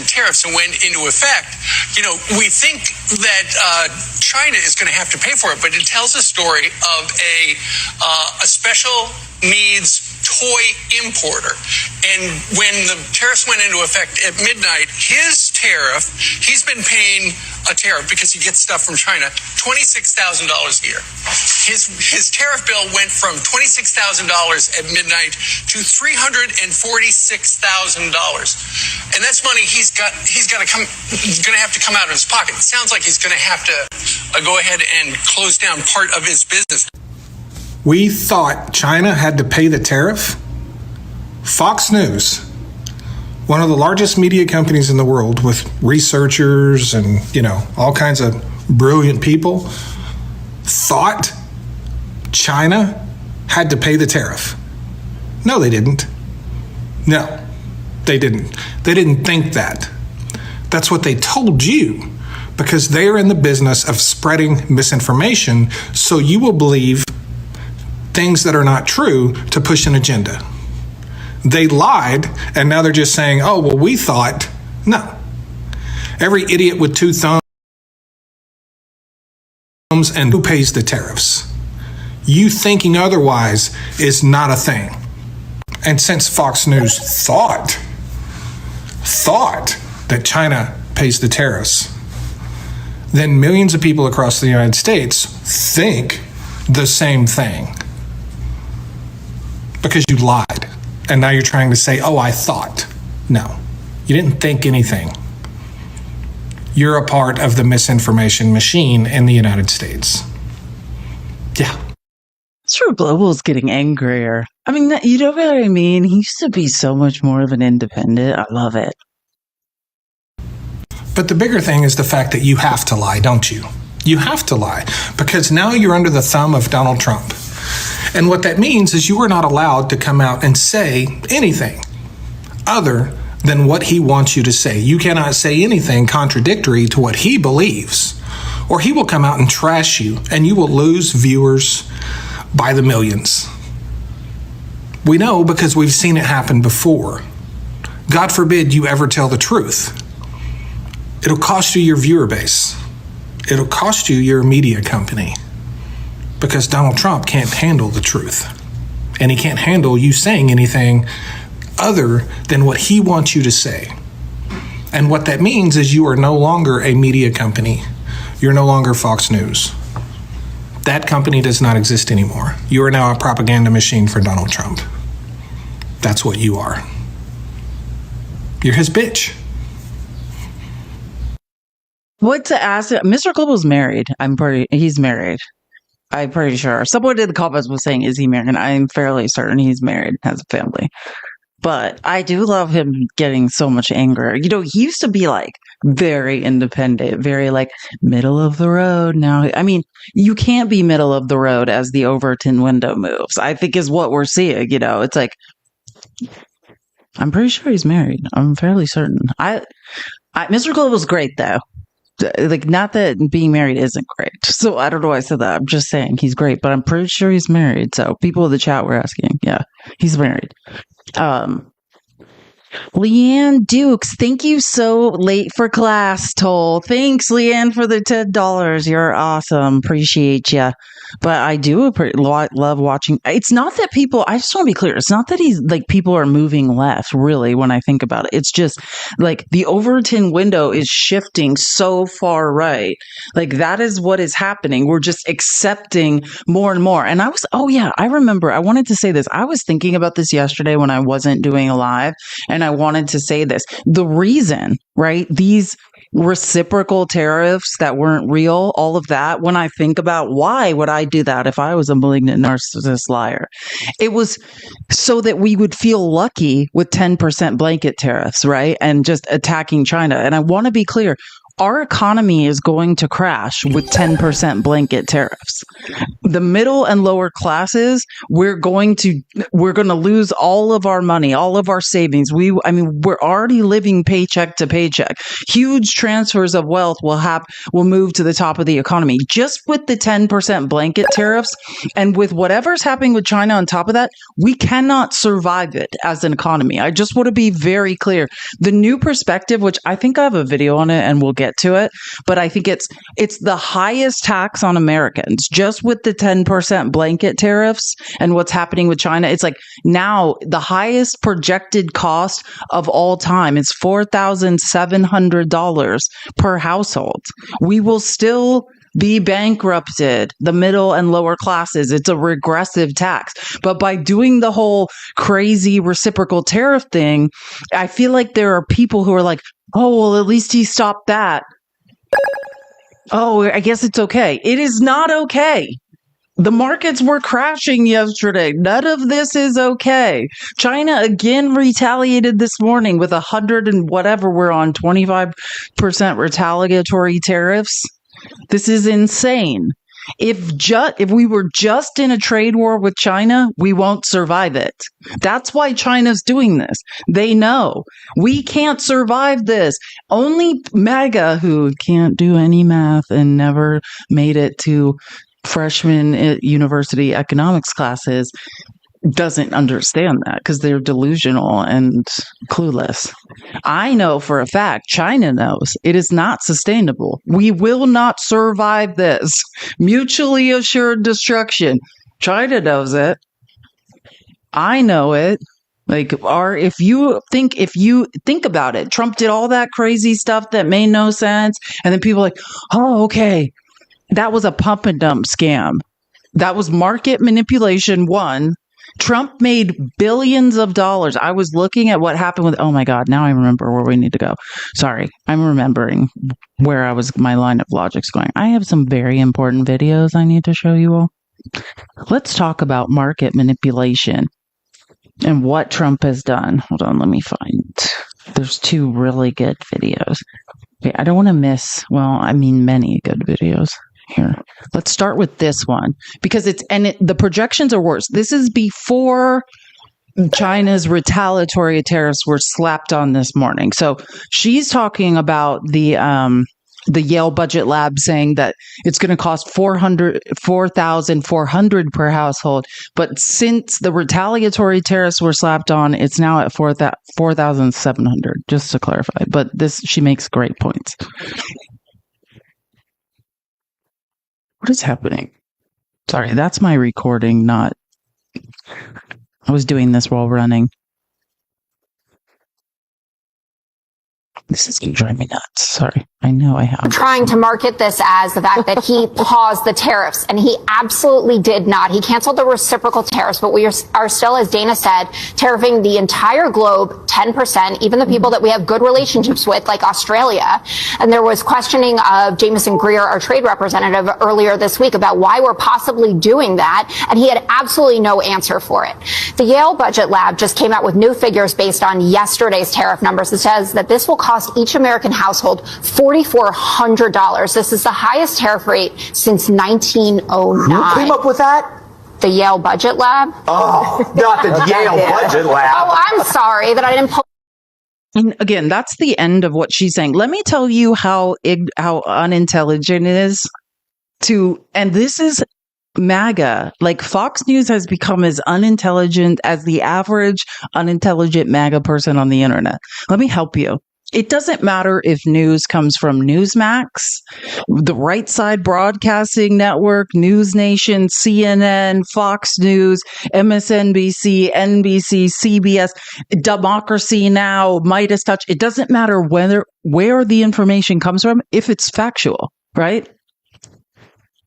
tariffs that went into effect, we think that China is going to have to pay for it, but it tells a story of a special needs toy importer. And when the tariffs went into effect at midnight, his tariff, he's been paying a tariff because he gets stuff from China, $26,000 a year. His tariff bill went from $26,000 at midnight to $346,000. And that's money he's going to have to come out of his pocket. It sounds like he's going to have to go ahead and close down part of his business. We thought China had to pay the tariff. Fox News, one of the largest media companies in the world with researchers and, all kinds of brilliant people, thought China had to pay the tariff. No, they didn't. No, they didn't. They didn't think that. That's what they told you, because they are in the business of spreading misinformation, so you will believe things that are not true to push an agenda. They lied, and now they're just saying, oh, well, we thought. No. Every idiot with two thumbs and who pays the tariffs. You thinking otherwise is not a thing. And since Fox News thought that China pays the tariffs, then millions of people across the United States think the same thing. Because you lied. And now you're trying to say, oh, I thought. No, you didn't think anything. You're a part of the misinformation machine in the United States. Yeah. True Global's getting angrier. I mean, you know what I mean? He used to be so much more of an independent. I love it. But the bigger thing is the fact that you have to lie, don't you? You have to lie because now you're under the thumb of Donald Trump. And what that means is you are not allowed to come out and say anything other than what he wants you to say. You cannot say anything contradictory to what he believes, or he will come out and trash you, and you will lose viewers by the millions. We know because we've seen it happen before. God forbid you ever tell the truth. It'll cost you your viewer base. It'll cost you your media company. Because Donald Trump can't handle the truth. And he can't handle you saying anything other than what he wants you to say. And what that means is you are no longer a media company. You're no longer Fox News. That company does not exist anymore. You are now a propaganda machine for Donald Trump. That's what you are. You're his bitch. What to ask? Mr. Global's married. He's married. I'm pretty sure. Someone in the comments was saying, is he married? And I'm fairly certain he's married, has a family. But I do love him getting so much anger. He used to be like very independent, very like middle of the road. Now, I mean, you can't be middle of the road as the Overton window moves, I think is what we're seeing. It's like, I'm pretty sure he's married. I'm fairly certain. Mr. Global's great though. Like, not that being married isn't great. So I don't know why I said that. I'm just saying he's great, but I'm pretty sure he's married. So people in the chat were asking. Yeah, he's married. Leanne Dukes, thank you so late for class, Toll. Thanks, Leanne, for the $10. You're awesome. Appreciate you. But I do love watching. It's not that people, I just want to be clear. It's not that people are moving left, really, when I think about it. It's just like the Overton window is shifting so far right. Like that is what is happening. We're just accepting more and more. And I remember, I wanted to say this. I was thinking about this yesterday when I wasn't doing a live, and I wanted to say this. The reason, right, these reciprocal tariffs that weren't real, all of that, when I think about why would I do that if I was a malignant narcissist liar, it was so that we would feel lucky with 10% blanket tariffs, right? And just attacking China. And I want to be clear, our economy is going to crash with 10% blanket tariffs. The middle and lower classes, we're going to lose all of our money, all of our savings. We're already living paycheck to paycheck. Huge transfers of wealth will move to the top of the economy just with the 10% blanket tariffs. And with whatever's happening with China on top of that, we cannot survive it as an economy. I just want to be very clear. The new perspective, which I think I have a video on it and we'll get get to it, but I think it's the highest tax on Americans just with the 10% blanket tariffs and what's happening with China. It's like now the highest projected cost of all time is $4,700 per household. We will still be bankrupted, the middle and lower classes. It's a regressive tax. But by doing the whole crazy reciprocal tariff thing, I feel like there are people who are like, oh, well, at least he stopped that. Oh, I guess it's okay. It is not okay. The markets were crashing yesterday. None of this is okay. China again retaliated this morning with 100 and whatever we're on, 25% retaliatory tariffs. This is insane. If we were just in a trade war with China, we won't survive it. That's why China's doing this. They know we can't survive this. Only MAGA, who can't do any math and never made it to freshman university economics classes, doesn't understand that because they're delusional and clueless. I know for a fact, China knows it is not sustainable. We will not survive this. Mutually assured destruction. China knows it. I know it. Like, if you think about it, Trump did all that crazy stuff that made no sense, and then people are like, oh, okay, that was a pump and dump scam. That was market manipulation. One. Trump made billions of dollars. I was looking at what happened with, oh my God, now I remember where we need to go. Sorry, I'm remembering where my line of logic's going. I have some very important videos I need to show you all. Let's talk about market manipulation and what Trump has done. Hold on, let me find. There's two really good videos. Okay, I don't want to miss, many good videos. Here, let's start with this one because the projections are worse. This is before China's retaliatory tariffs were slapped on this morning. So she's talking about the Yale Budget Lab saying that it's going to cost $4,400 per household. But since the retaliatory tariffs were slapped on, it's now at $4,700. Just to clarify, but she makes great points. What is happening? Sorry, that's my recording, I was doing this while running. This is going to drive me nuts. Sorry. I know I have. Trying to market this as the fact that he paused the tariffs, and he absolutely did not. He canceled the reciprocal tariffs, but we are still, as Dana said, tariffing the entire globe 10%, even the people that we have good relationships with, like Australia. And there was questioning of Jameson Greer, our trade representative, earlier this week about why we're possibly doing that, and he had absolutely no answer for it. The Yale Budget Lab just came out with new figures based on yesterday's tariff numbers that says that this will cost each American household $4,400. This is the highest tariff rate since 1909. Who came up with that? The Yale Budget Lab. Oh, not the Yale Budget Lab. Oh, I'm sorry that I didn't pull. And again, that's the end of what she's saying. Let me tell you how unintelligent it is and this is MAGA. Like, Fox News has become as unintelligent as the average unintelligent MAGA person on the internet. Let me help you. It doesn't matter if news comes from Newsmax, the Right Side Broadcasting Network, News Nation, CNN, Fox News, MSNBC, NBC, CBS, Democracy Now!, Midas Touch. It doesn't matter where the information comes from if it's factual, right?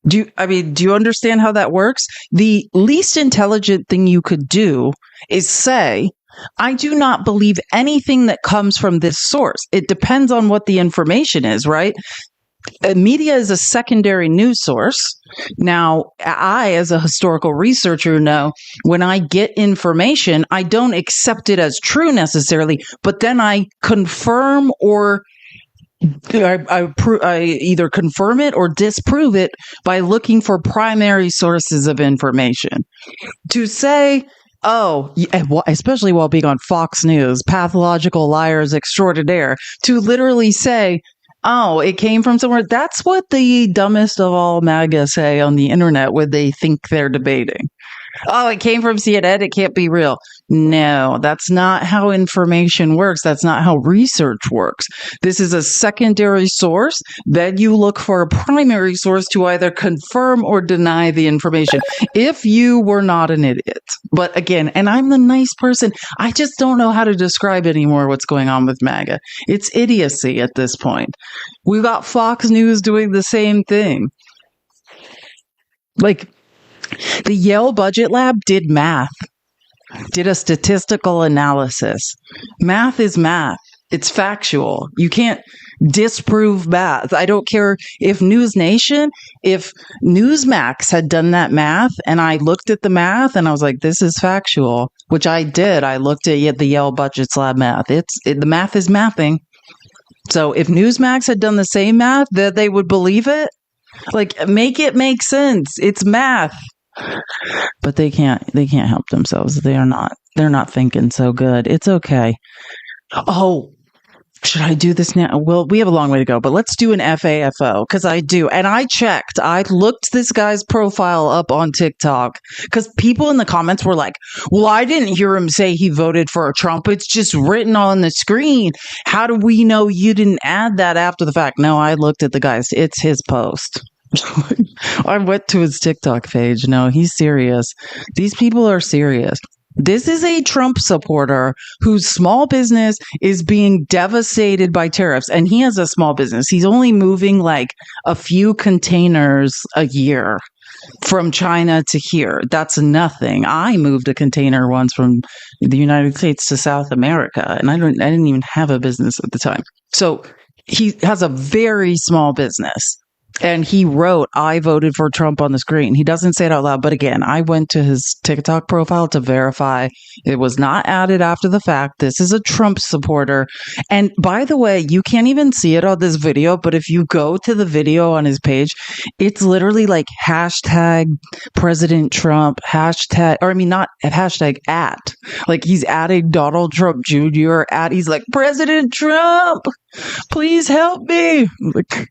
Do you understand how that works? The least intelligent thing you could do is say, I do not believe anything that comes from this source. It depends on what the information is, right? Media is a secondary news source. Now, I, as a historical researcher, know when I get information, I don't accept it as true necessarily, but then I confirm or I either confirm it or disprove it by looking for primary sources of information. To say, especially while being on Fox News, pathological liars extraordinaire, to literally say, oh, it came from somewhere. That's what the dumbest of all MAGA say on the internet when they think they're debating. Oh, it came from CNN. It can't be real. No, that's not how information works. That's not how research works. This is a secondary source. Then you look for a primary source to either confirm or deny the information if you were not an idiot. But again, and I'm the nice person, I just don't know how to describe anymore what's going on with MAGA. It's idiocy at this point. We've got Fox News doing the same thing. Like, the Yale Budget Lab did math, did a statistical analysis. Math is math. It's factual. You can't disprove math. I don't care if News Nation, if Newsmax had done that math and I looked at the math and I was like, this is factual, which I did. I looked at the Yale Budget Lab math. The math is mathing. So if Newsmax had done the same math, that they would believe it. Like, make it make sense. It's math. But they can't help themselves. They're not thinking so good. It's okay. Oh, should I do this now? Well, we have a long way to go, but let's do an FAFO because I do. And I checked. I looked this guy's profile up on TikTok because people in the comments were like, well, I didn't hear him say he voted for Trump. It's just written on the screen. How do we know you didn't add that after the fact? No, I looked at the guy's. It's his post. I went to his TikTok page. No, he's serious. These people are serious. This is a Trump supporter whose small business is being devastated by tariffs. And he has a small business. He's only moving like a few containers a year from China to here. That's nothing. I moved a container once from the United States to South America, and I didn't even have a business at the time. So he has a very small business. And he wrote, I voted for Trump on the screen. He doesn't say it out loud. But again, I went to his TikTok profile to verify it was not added after the fact. This is a Trump supporter. And by the way, you can't even see it on this video. But if you go to the video on his page, it's literally like hashtag President Trump, not hashtag at. Like he's adding Donald Trump Jr. He's like, President Trump, please help me. Like,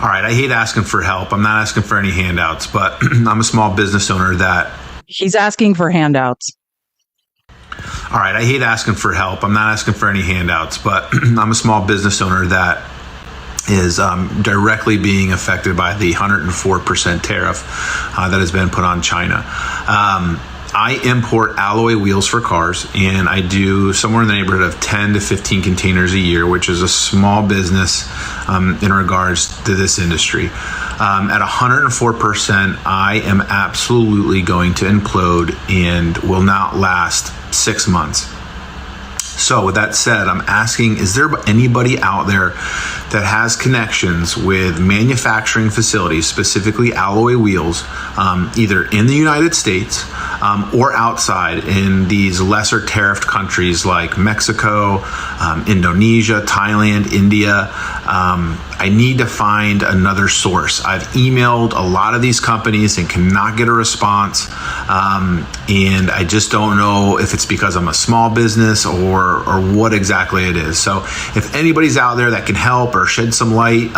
all right, I hate asking for help. I'm not asking for any handouts, but I'm a small business owner that... He's asking for handouts. All right, I hate asking for help. I'm not asking for any handouts, but I'm a small business owner that is directly being affected by the 104% tariff that has been put on China. I import alloy wheels for cars, and I do somewhere in the neighborhood of 10 to 15 containers a year, which is a small business in regards to this industry. At 104%, I am absolutely going to implode and will not last 6 months. So with that said, I'm asking, is there anybody out there that has connections with manufacturing facilities, specifically alloy wheels, either in the United States or outside in these lesser tariffed countries like Mexico, Indonesia, Thailand, India? I need to find another source. I've emailed a lot of these companies and cannot get a response. And I just don't know if it's because I'm a small business or what exactly it is. So if anybody's out there that can help or shed some light,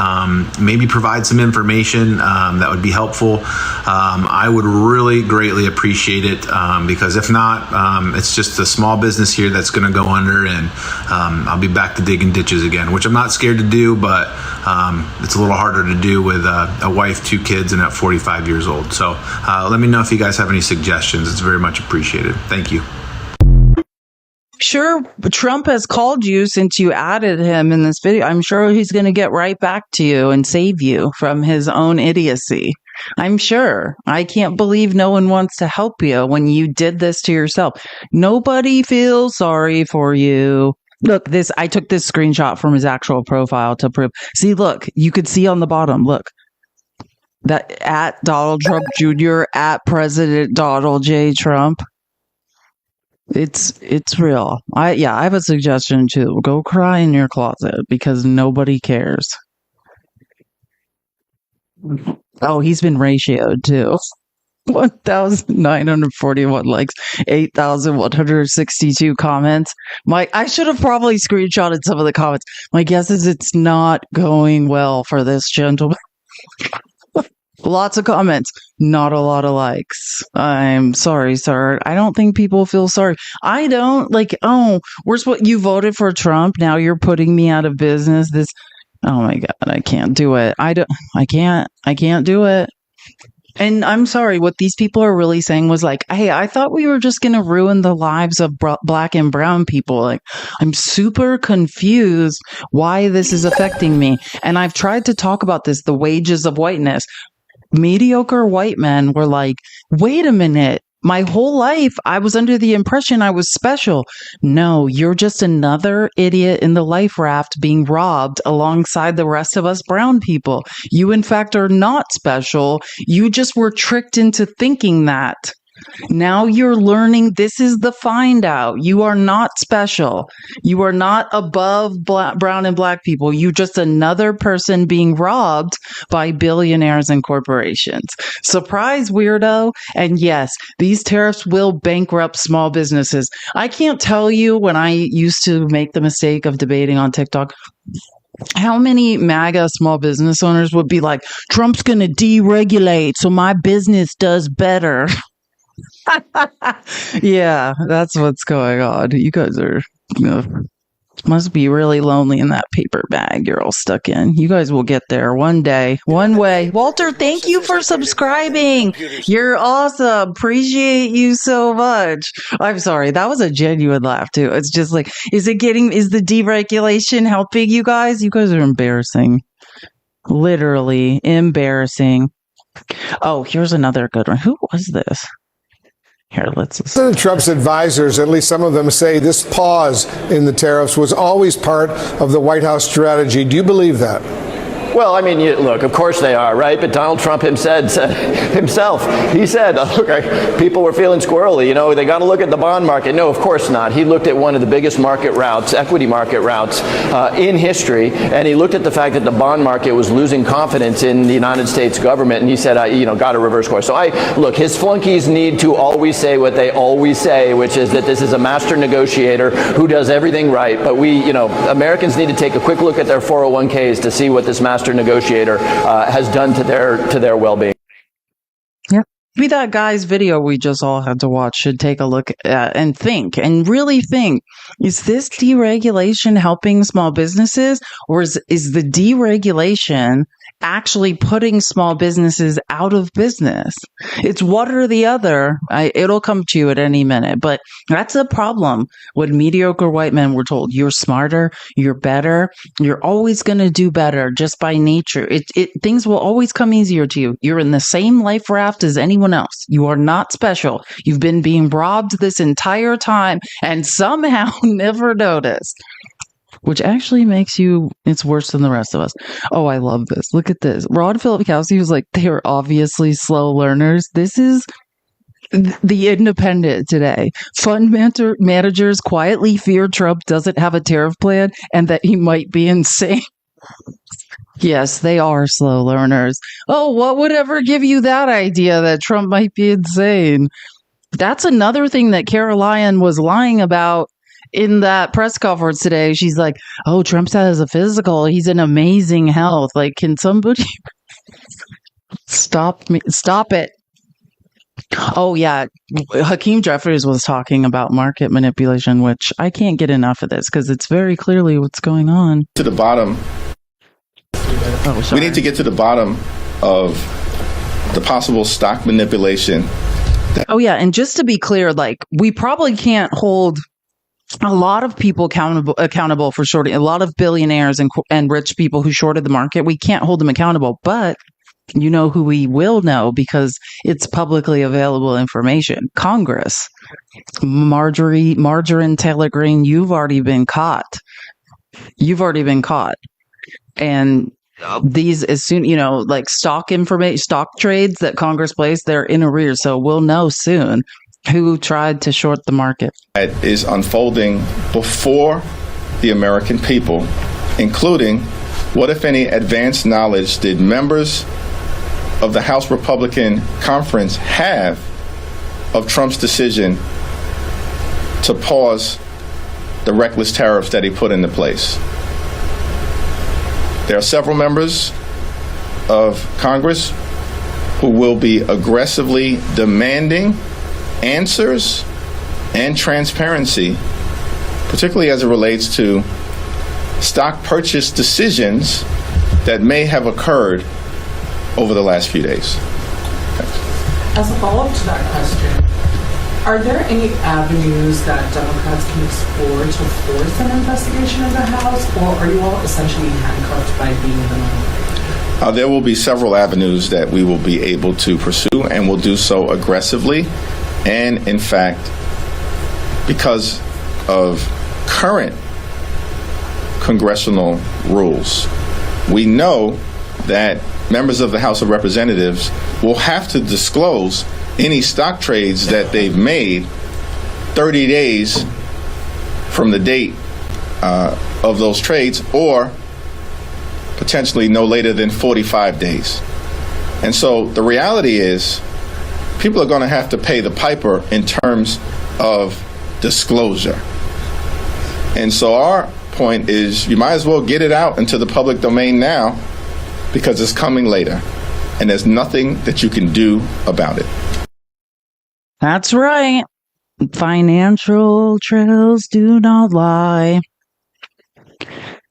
maybe provide some information that would be helpful, I would really greatly appreciate it, because if not, it's just a small business here that's going to go under, and I'll be back to digging ditches again, which I'm not scared to do, but it's a little harder to do with a wife, 2 kids, and at 45 years old. So let me know if you guys have any suggestions. It's very much appreciated. Thank you. Sure, Trump has called you since you added him in this video. I'm sure he's going to get right back to you and save you from his own idiocy. I'm sure. I can't believe no one wants to help you when you did this to yourself. Nobody feels sorry for you. Look, I took this screenshot from his actual profile to prove. See, look, you could see on the bottom, look, that at Donald Trump Jr., at President Donald J. Trump. It's real. I have a suggestion too. Go cry in your closet because nobody cares. Oh, he's been ratioed too. 1,941 likes, 8,162 comments. I should have probably screenshotted some of the comments. My guess is it's not going well for this gentleman. Lots of comments, not a lot of likes. I'm sorry, sir. I don't think people feel sorry. I don't where's what you voted for Trump? Now you're putting me out of business. Oh my God, I can't do it. I can't do it. And I'm sorry, what these people are really saying was like, hey, I thought we were just going to ruin the lives of black and brown people. Like, I'm super confused why this is affecting me. And I've tried to talk about this, the wages of whiteness. Mediocre white men were like, wait a minute. My whole life, I was under the impression I was special. No, you're just another idiot in the life raft being robbed alongside the rest of us brown people. You, in fact, are not special. You just were tricked into thinking that. Now you're learning this is the find out. You are not special. You are not above brown and black people. You're just another person being robbed by billionaires and corporations. Surprise, weirdo. And yes, these tariffs will bankrupt small businesses. I can't tell you when I used to make the mistake of debating on TikTok, how many MAGA small business owners would be like, Trump's going to deregulate so my business does better. Yeah, that's what's going on. You guys are must be really lonely in that paper bag you're all stuck in. You guys will get there one day, one way. Walter, thank you for subscribing. You're awesome. Appreciate you so much. I'm sorry. That was a genuine laugh too. It's just like, is the deregulation helping you guys? You guys are embarrassing. Literally embarrassing. Oh, here's another good one. Who was this? Here, let's listen. President Trump's advisors, at least some of them, say this pause in the tariffs was always part of the White House strategy. Do you believe that? Well, I mean, look, of course they are, right? But Donald Trump himself, he said, look, people were feeling squirrely. They got to look at the bond market. No, of course not. He looked at one of the biggest market routes, equity market routes in history, and he looked at the fact that the bond market was losing confidence in the United States government, and he said, got to reverse course. So look, his flunkies need to always say what they always say, which is that this is a master negotiator who does everything right. But Americans need to take a quick look at their 401ks to see what this master negotiator has done to their well-being. Yeah. Maybe that guy's video we just all had to watch should take a look at and think and really think, is this deregulation helping small businesses, or is the deregulation actually putting small businesses out of business? It's one or the other. It'll come to you at any minute, but that's a problem. When mediocre white men were told, you're smarter, you're better, you're always going to do better just by nature. Things will always come easier to you. You're in the same life raft as anyone else. You are not special. You've been being robbed this entire time and somehow never noticed. Which actually makes it's worse than the rest of us. Oh, I love this. Look at this. Ron Filipkowski was like, they are obviously slow learners. This is the Independent today. Fund managers quietly fear Trump doesn't have a tariff plan and that he might be insane. Yes, they are slow learners. Oh, what would ever give you that idea that Trump might be insane? That's another thing that Caroline was lying about in that press conference today. She's like, oh, Trump has a physical. He's in amazing health. Like, can somebody stop it? Oh, yeah. Hakeem Jeffries was talking about market manipulation, which I can't get enough of this because it's very clearly what's going on. To the bottom. We need to get to the bottom of the possible stock manipulation. Oh, yeah. And just to be clear, we probably can't hold a lot of people accountable for shorting, a lot of billionaires and rich people who shorted the market. We can't hold them accountable, but you know who we will know because it's publicly available information. Congress. Margarine Taylor Greene, you've already been caught. And these, as soon, stock trades that Congress placed, they're in arrears. So we'll know soon who tried to short the market. That is unfolding before the American people, including what, if any, advanced knowledge did members of the House Republican Conference have of Trump's decision to pause the reckless tariffs that he put into place. There are several members of Congress who will be aggressively demanding answers and transparency, particularly as it relates to stock purchase decisions that may have occurred over the last few days. As a follow-up to that question, are there any avenues that Democrats can explore to force an investigation of the House, or are you all essentially handcuffed by being in the minority? There will be several avenues that we will be able to pursue, and will do so aggressively. And in fact, because of current congressional rules, we know that members of the House of Representatives will have to disclose any stock trades that they've made 30 days from the date of those trades, or potentially no later than 45 days. And so the reality is people are going to have to pay the piper in terms of disclosure. And so our point is you might as well get it out into the public domain now, because it's coming later, and there's nothing that you can do about it. That's right. Financial trails do not lie.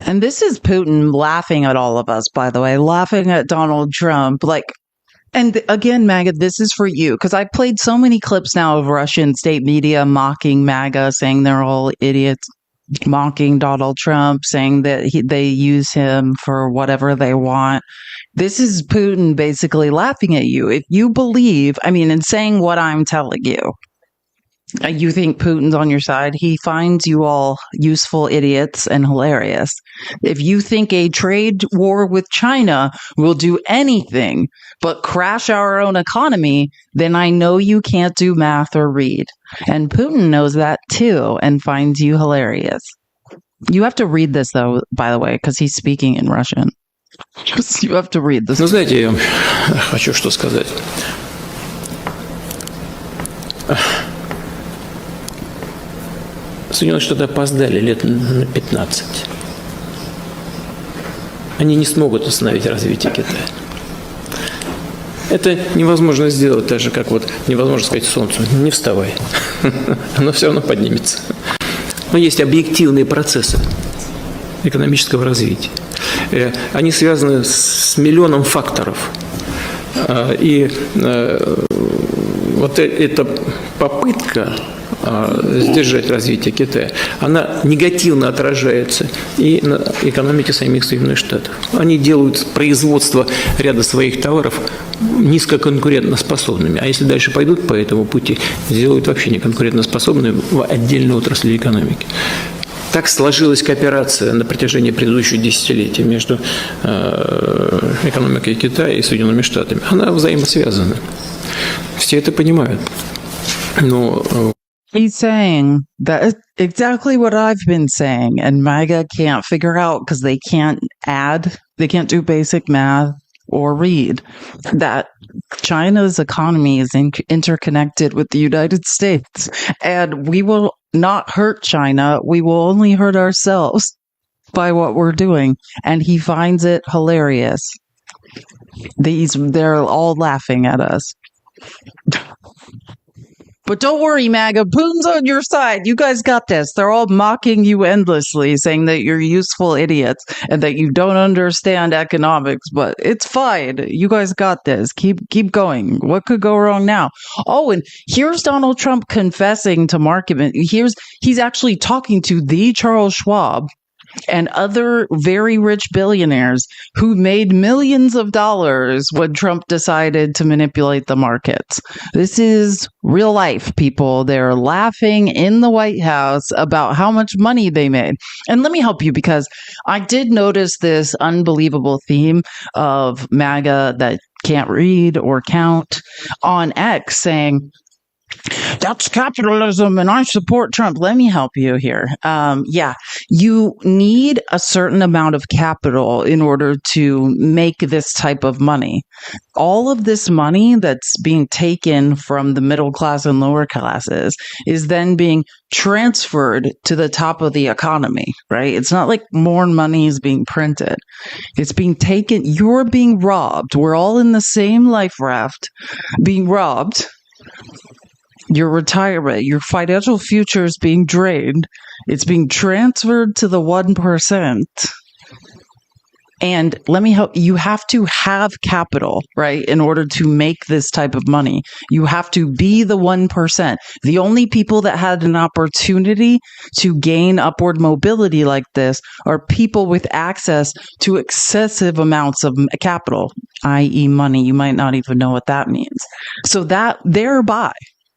And this is Putin laughing at all of us, by the way, laughing at Donald Trump. And again, MAGA, this is for you, because I played so many clips now of Russian state media mocking MAGA, saying they're all idiots, mocking Donald Trump, saying that they use him for whatever they want. This is Putin basically laughing at you. If you believe, and saying what I'm telling you, you think Putin's on your side, he finds you all useful idiots and hilarious. If you think a trade war with China will do anything but crash our own economy, then I know you can't do math or read. And Putin knows that too and finds you hilarious. You have to read this, though, by the way, because he's speaking in Russian. You have to read this. Ну, знаете, я хочу что сказать. Соединенные Штаты опоздали лет на 15. Они не смогут остановить развитие Китая. Это невозможно сделать, так же, как невозможно сказать Солнцу: не вставай. Оно все равно поднимется. Но есть объективные процессы экономического развития. Они связаны с миллионом факторов. И вот эта попытка сдержать развитие Китая, она негативно отражается и на экономике самих Соединенных Штатов. Они делают производство ряда своих товаров низкоконкурентоспособными. А если дальше пойдут по этому пути, сделают вообще неконкурентоспособными в отдельной отрасли экономики. Так сложилась кооперация на протяжении предыдущих десятилетий между экономикой Китая и Соединенными Штатами. Она взаимосвязана. Все это понимают. Но he's saying that exactly what I've been saying, and MAGA can't figure out because they can't do basic math or read, that China's economy is interconnected with the United States, and we will not hurt China. We will only hurt ourselves by what we're doing. And he finds it hilarious. They're all laughing at us. But don't worry, MAGA, Putin's on your side. You guys got this. They're all mocking you endlessly, saying that you're useful idiots and that you don't understand economics, but it's fine. You guys got this. Keep going. What could go wrong now? Oh, and here's Donald Trump confessing to market. He's actually talking to the Charles Schwab and other very rich billionaires who made millions of dollars when Trump decided to manipulate the markets. This is real life, people. They're laughing in the White House about how much money they made. And let me help you, because I did notice this unbelievable theme of MAGA that can't read or count on X saying, That's capitalism and I support Trump. Let me help you here. Yeah, you need a certain amount of capital in order to make this type of money. All of this money that's being taken from the middle class and lower classes is then being transferred to the top of the economy, right? It's not like more money is being printed. It's being taken. You're being robbed. We're all in the same life raft being robbed. Your retirement, your financial future is being drained. It's being transferred to the 1%. And let me help you. Have to have capital, right? In order to make this type of money, you have to be the 1%. The only people that had an opportunity to gain upward mobility like this are people with access to excessive amounts of capital, i.e. money. You might not even know what that means. So that thereby,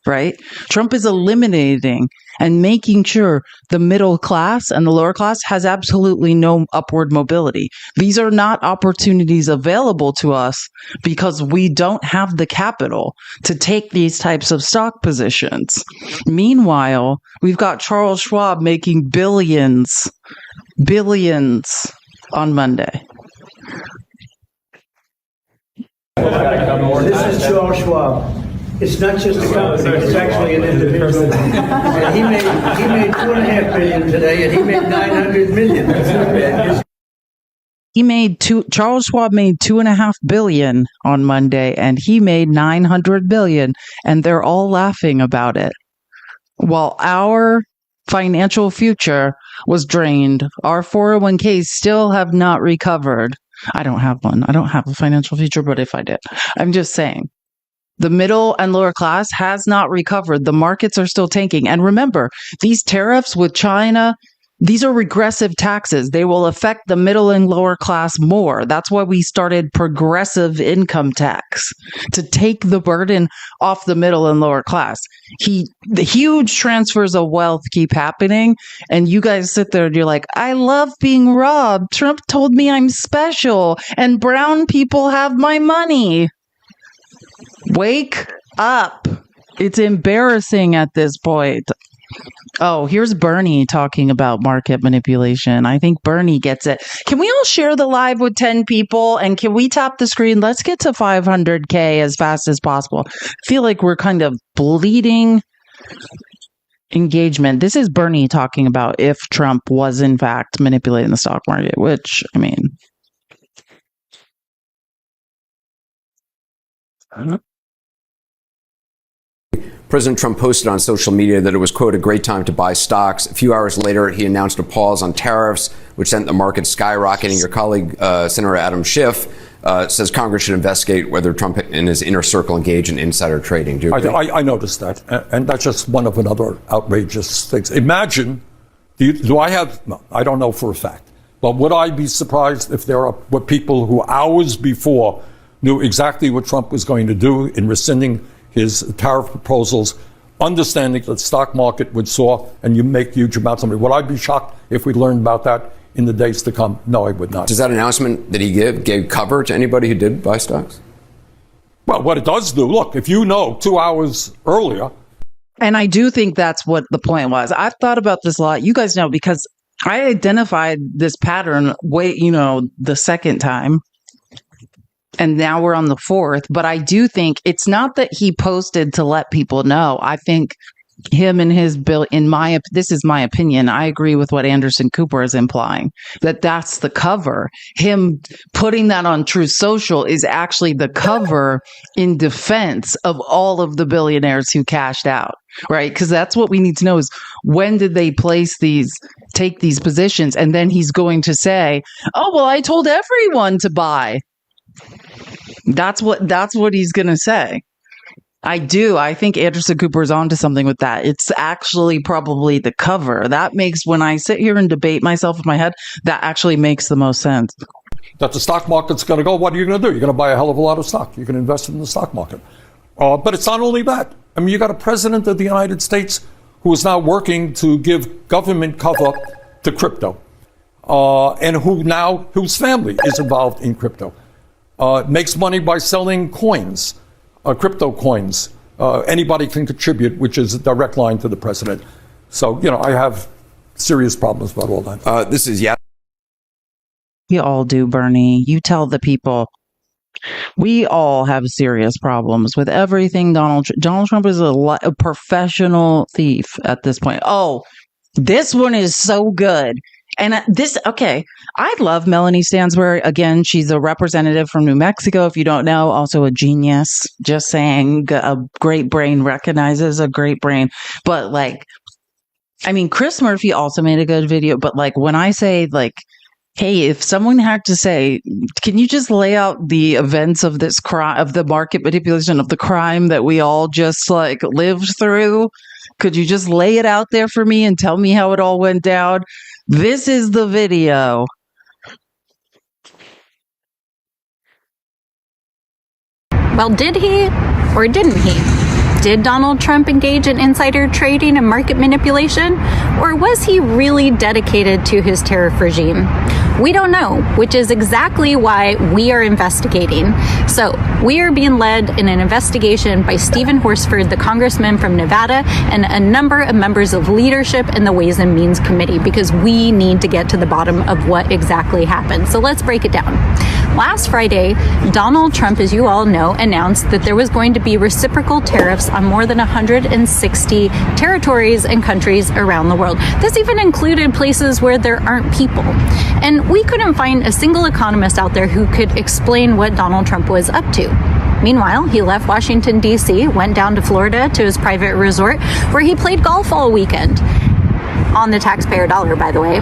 right? Trump is eliminating and making sure the middle class and the lower class has absolutely no upward mobility. These are not opportunities available to us because we don't have the capital to take these types of stock positions. Meanwhile, we've got Charles Schwab making billions on Monday. This is Charles Schwab. It's not just a company, it's actually an individual. And he made $2.5 billion today, and he made $900 million. Charles Schwab made $2.5 billion on Monday, and he made $900 billion, and they're all laughing about it. While our financial future was drained, our 401ks still have not recovered. I don't have one. I don't have a financial future, but if I did, I'm just saying. The middle and lower class has not recovered. The markets are still tanking. And remember, these tariffs with China, these are regressive taxes. They will affect the middle and lower class more. That's why we started progressive income tax, to take the burden off the middle and lower class. The huge transfers of wealth keep happening. And you guys sit there and you're like, I love being robbed. Trump told me I'm special and brown people have my money. Wake up. It's embarrassing at this point. Oh, here's Bernie talking about market manipulation. I think Bernie gets it. Can we all share the live with 10 people? And can we tap the screen? Let's get to 500K as fast as possible. I feel like we're kind of bleeding engagement. This is Bernie talking about if Trump was in fact manipulating the stock market, which, I mean, I don't know. President Trump posted on social media that it was, quote, a great time to buy stocks. A few hours later, he announced a pause on tariffs, which sent the market skyrocketing. Your colleague, Senator Adam Schiff, says Congress should investigate whether Trump and his inner circle engage in insider trading. Do you agree? I noticed that. And that's just one of another outrageous things. Imagine, do I have, no, I don't know for a fact, but would I be surprised if there were people who hours before knew exactly what Trump was going to do in rescinding his tariff proposals, understanding that the stock market would soar and you make huge amounts of money? Would I be shocked if we learned about that in the days to come? No, I would not. Does that announcement that he gave cover to anybody who did buy stocks? Well, what it does do, look, if you know 2 hours earlier. And I do think that's what the point was. I've thought about this a lot. You guys know, because I identified this pattern the second time. And now we're on the fourth. But I do think it's not that he posted to let people know. I think him and his bill, this is my opinion. I agree with what Anderson Cooper is implying, that that's the cover. Him putting that on Truth Social is actually the cover in defense of all of the billionaires who cashed out, right? Because that's what we need to know is when did they take these positions? And then he's going to say, oh, well, I told everyone to buy. That's what he's going to say. I think Anderson Cooper is onto something with that. It's actually probably the cover. That makes, when I sit here and debate myself in my head, that actually makes the most sense. That the stock market's going to go, what are you going to do? You're going to buy a hell of a lot of stock. You can invest in the stock market. But it's not only that. I mean, you got a president of the United States who is now working to give government cover to crypto, and whose family is involved in crypto. Makes money by selling coins, crypto coins, anybody can contribute, which is a direct line to the president. So, I have serious problems about all that. This is We all do, Bernie. You tell the people. We all have serious problems with everything. Donald Trump is a professional thief at this point. Oh, this one is so good. And I love Melanie Stansbury. Again, she's a representative from New Mexico. If you don't know, also a genius. Just saying, a great brain recognizes a great brain. But Chris Murphy also made a good video. But when I say hey, if someone had to say, can you just lay out the events of this crime, of the market manipulation, of the crime that we all just lived through? Could you just lay it out there for me and tell me how it all went down? This is the video. Well, did he or didn't he? Did Donald Trump engage in insider trading and market manipulation? Or was he really dedicated to his tariff regime? We don't know, which is exactly why we are investigating. So we are being led in an investigation by Stephen Horsford, the congressman from Nevada, and a number of members of leadership in the Ways and Means Committee, because we need to get to the bottom of what exactly happened. So let's break it down. Last Friday, Donald Trump, as you all know, announced that there was going to be reciprocal tariffs on more than 160 territories and countries around the world. This even included places where there aren't people. And we couldn't find a single economist out there who could explain what Donald Trump was up to. Meanwhile, he left Washington, D.C., went down to Florida to his private resort, where he played golf all weekend. On the taxpayer dollar, by the way.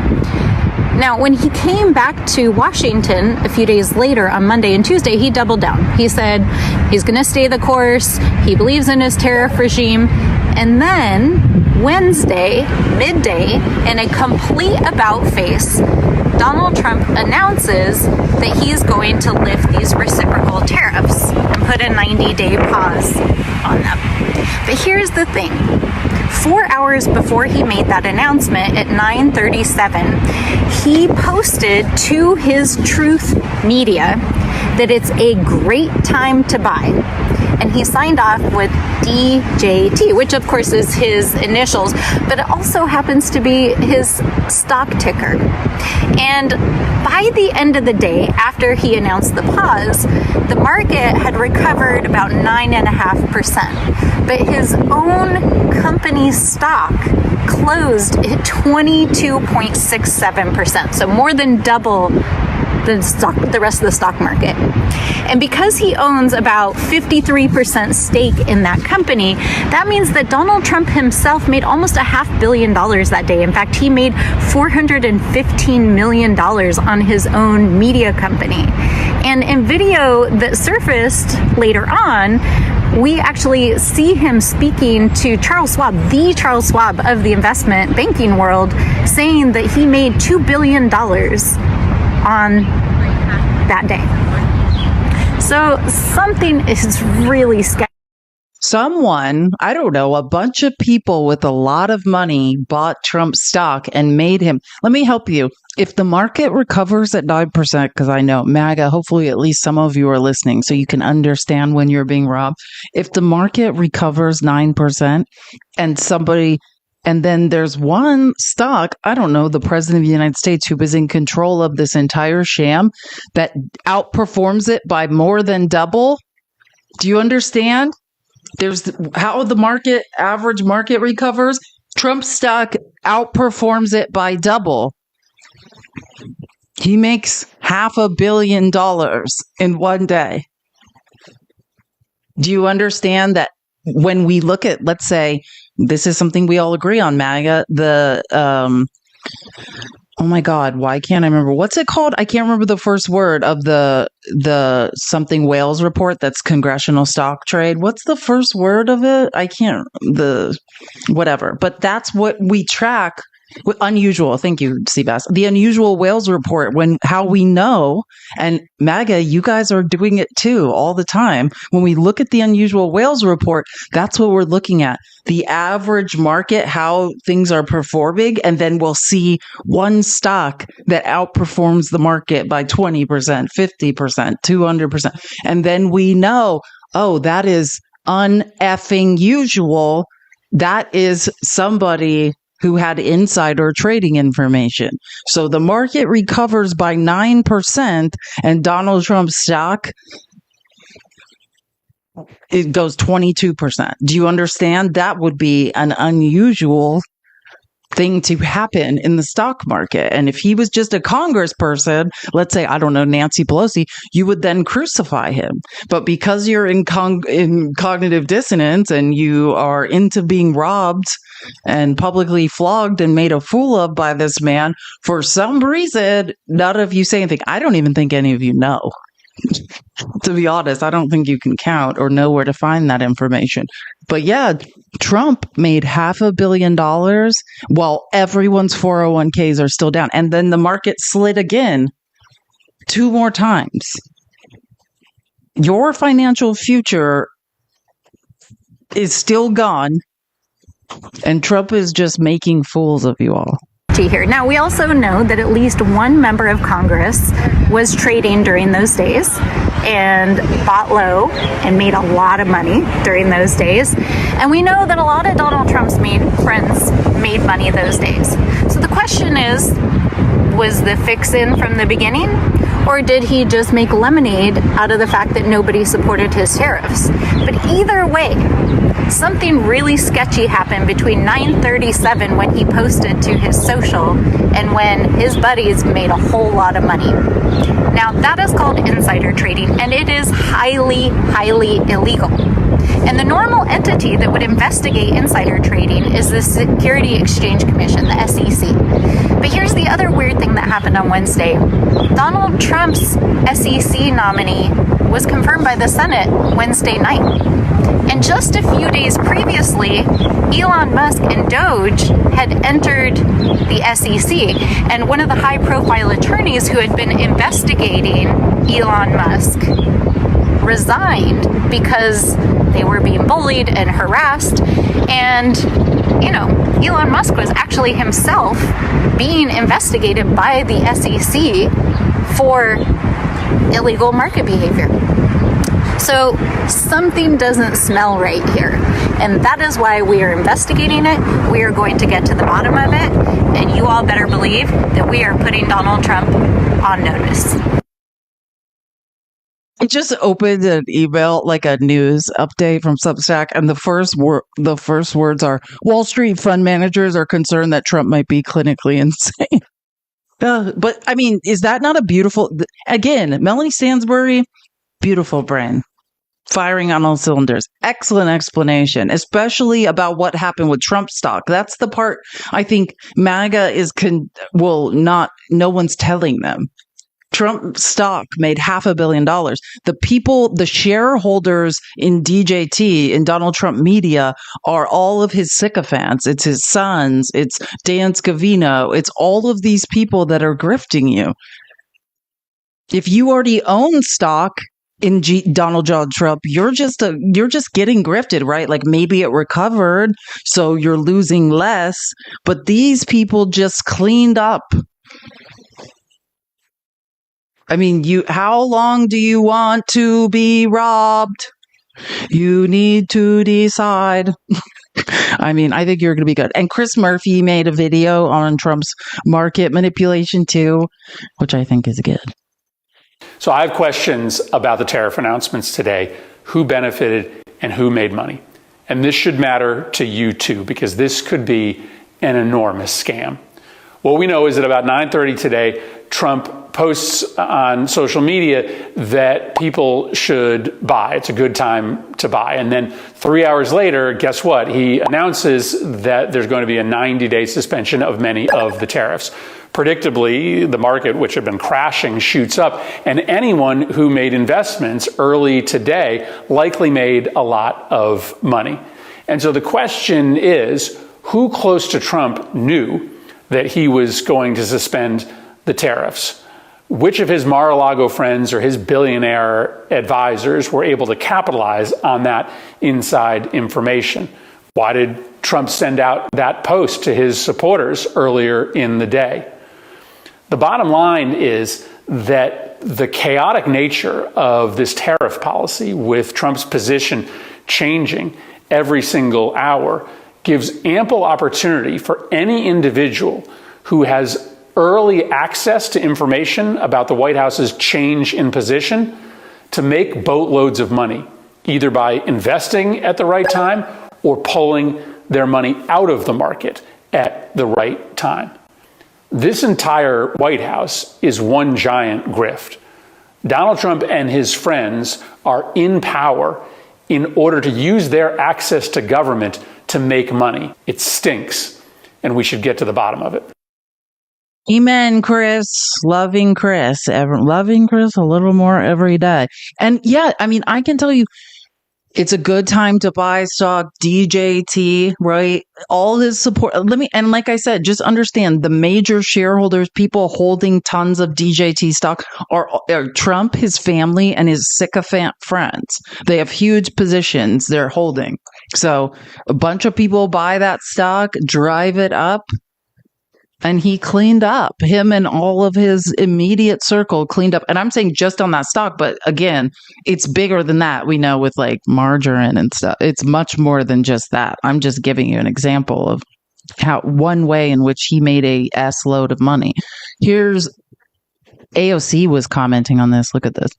Now, when he came back to Washington a few days later on Monday and Tuesday, he doubled down. He said he's going to stay the course. He believes in his tariff regime. And then Wednesday, midday, in a complete about-face, Donald Trump announces that he's going to lift these reciprocal tariffs and put a 90-day pause on them. But here's the thing. 4 hours before he made that announcement at 9:37, he posted to his Truth Media that it's a great time to buy. And he signed off with DJT, which of course is his initials, but it also happens to be his stock ticker. And by the end of the day, after he announced the pause, the market had recovered about 9.5%. But his own company's stock closed at 22.67%, so more than double the rest of the stock market. And because he owns about 53% stake in that company, that means that Donald Trump himself made almost $500 million that day. In fact, he made $415 million on his own media company. And in video that surfaced later on, we actually see him speaking to Charles Schwab, the Charles Schwab of the investment banking world, saying that he made $2 billion on that day. So something is really sketchy. Someone, I don't know, a bunch of people with a lot of money bought Trump's stock and made him. Let me help you. If the market recovers at 9%, because I know MAGA, hopefully at least some of you are listening so you can understand when you're being robbed. If the market recovers 9% and then there's one stock, I don't know, the president of the United States, who is in control of this entire sham, that outperforms it by more than double. Do you understand? There's how the average market recovers. Trump's stock outperforms it by double. He makes $500 million in one day. Do you understand that when we look at, let's say, this is something we all agree on, MAGA, oh my God, why can't I remember? What's it called? I can't remember the first word of the something Wales report that's congressional stock trade. What's the first word of it? Whatever. But that's what we track. Unusual. Thank you, Seabass. The unusual Wales report, how we know, and MAGA, you guys are doing it too all the time. When we look at the unusual Wales report, that's what we're looking at. The average market, how things are performing, and then we'll see one stock that outperforms the market by 20%, 50%, 200%. And then we know, oh, that is uneffing usual. That is somebody who had insider trading information. So the market recovers by 9% and Donald Trump's stock, it goes 22%. Do you understand? That would be an unusual thing to happen in the stock market. And if he was just a congressperson, let's say, I don't know, Nancy Pelosi, you would then crucify him. But because you're in cognitive dissonance and you are into being robbed and publicly flogged and made a fool of by this man, for some reason, none of you say anything. I don't even think any of you know. To be honest, I don't think you can count or know where to find that information. But yeah, Trump made $500 million while everyone's 401ks are still down. And then the market slid again 2 more times. Your financial future is still gone. And Trump is just making fools of you all. Here. Now, we also know that at least one member of Congress was trading during those days and bought low and made a lot of money during those days. And we know that a lot of Donald Trump's friends made money those days. So the question is, was the fix-in from the beginning? Or did he just make lemonade out of the fact that nobody supported his tariffs? But either way, something really sketchy happened between 9:37 when he posted to his social and when his buddies made a whole lot of money. Now, that is called insider trading, and it is highly, highly illegal. And the normal entity that would investigate insider trading is the Security Exchange Commission, the SEC. But here's the other weird thing that happened on Wednesday. Donald Trump's SEC nominee was confirmed by the Senate Wednesday night. And just a few days previously, Elon Musk and Doge had entered the SEC. And one of the high-profile attorneys who had been investigating Elon Musk resigned because they were being bullied and harassed. And, Elon Musk was actually himself being investigated by the SEC for illegal market behavior. So something doesn't smell right here. And that is why we are investigating it. We are going to get to the bottom of it. And you all better believe that we are putting Donald Trump on notice. I just opened an email, like a news update from Substack, and the first words are, Wall Street fund managers are concerned that Trump might be clinically insane. But, I mean, is that not a beautiful... Again, Melanie Stansbury, beautiful brain. Firing on all cylinders. Excellent explanation, especially about what happened with Trump stock. That's the part I think MAGA no one's telling them. Trump stock made $500 million. The people, the shareholders in DJT, in Donald Trump media, are all of his sycophants. It's his sons. It's Dan Scavino. It's all of these people that are grifting you. If you already own stock in Donald John Trump, you're just getting grifted, right? Like maybe it recovered, so you're losing less. But these people just cleaned up. I mean, how long do you want to be robbed? You need to decide. I mean, I think you're going to be good. And Chris Murphy made a video on Trump's market manipulation too, which I think is good. So I have questions about the tariff announcements today. Who benefited and who made money? And this should matter to you too, because this could be an enormous scam. What we know is that about 9:30 today, Trump posts on social media that people should buy. It's a good time to buy. And then 3 hours later, guess what? He announces that there's going to be a 90-day suspension of many of the tariffs. Predictably, the market, which had been crashing, shoots up, and anyone who made investments early today likely made a lot of money. And so the question is, who close to Trump knew that he was going to suspend the tariffs? Which of his Mar-a-Lago friends or his billionaire advisors were able to capitalize on that inside information? Why did Trump send out that post to his supporters earlier in the day? The bottom line is that the chaotic nature of this tariff policy, with Trump's position changing every single hour gives ample opportunity for any individual who has early access to information about the White House's change in position to make boatloads of money, either by investing at the right time or pulling their money out of the market at the right time. This entire White House is one giant grift. Donald Trump and his friends are in power in order to use their access to government to make money. It stinks, and we should get to the bottom of it. Amen, Chris. Loving Chris. Loving Chris a little more every day. And yeah, I mean, I can tell you, it's a good time to buy stock, DJT, right? All his support. And like I said, just understand the major shareholders, people holding tons of DJT stock are Trump, his family, and his sycophant friends. They have huge positions they're holding. So a bunch of people buy that stock, drive it up. And he cleaned up. Him and all of his immediate circle cleaned up. And I'm saying just on that stock, but again, it's bigger than that. We know with like margarine and stuff. It's much more than just that. I'm just giving you an example of how one way in which he made a S load of money. Here's AOC was commenting on this. Look at this.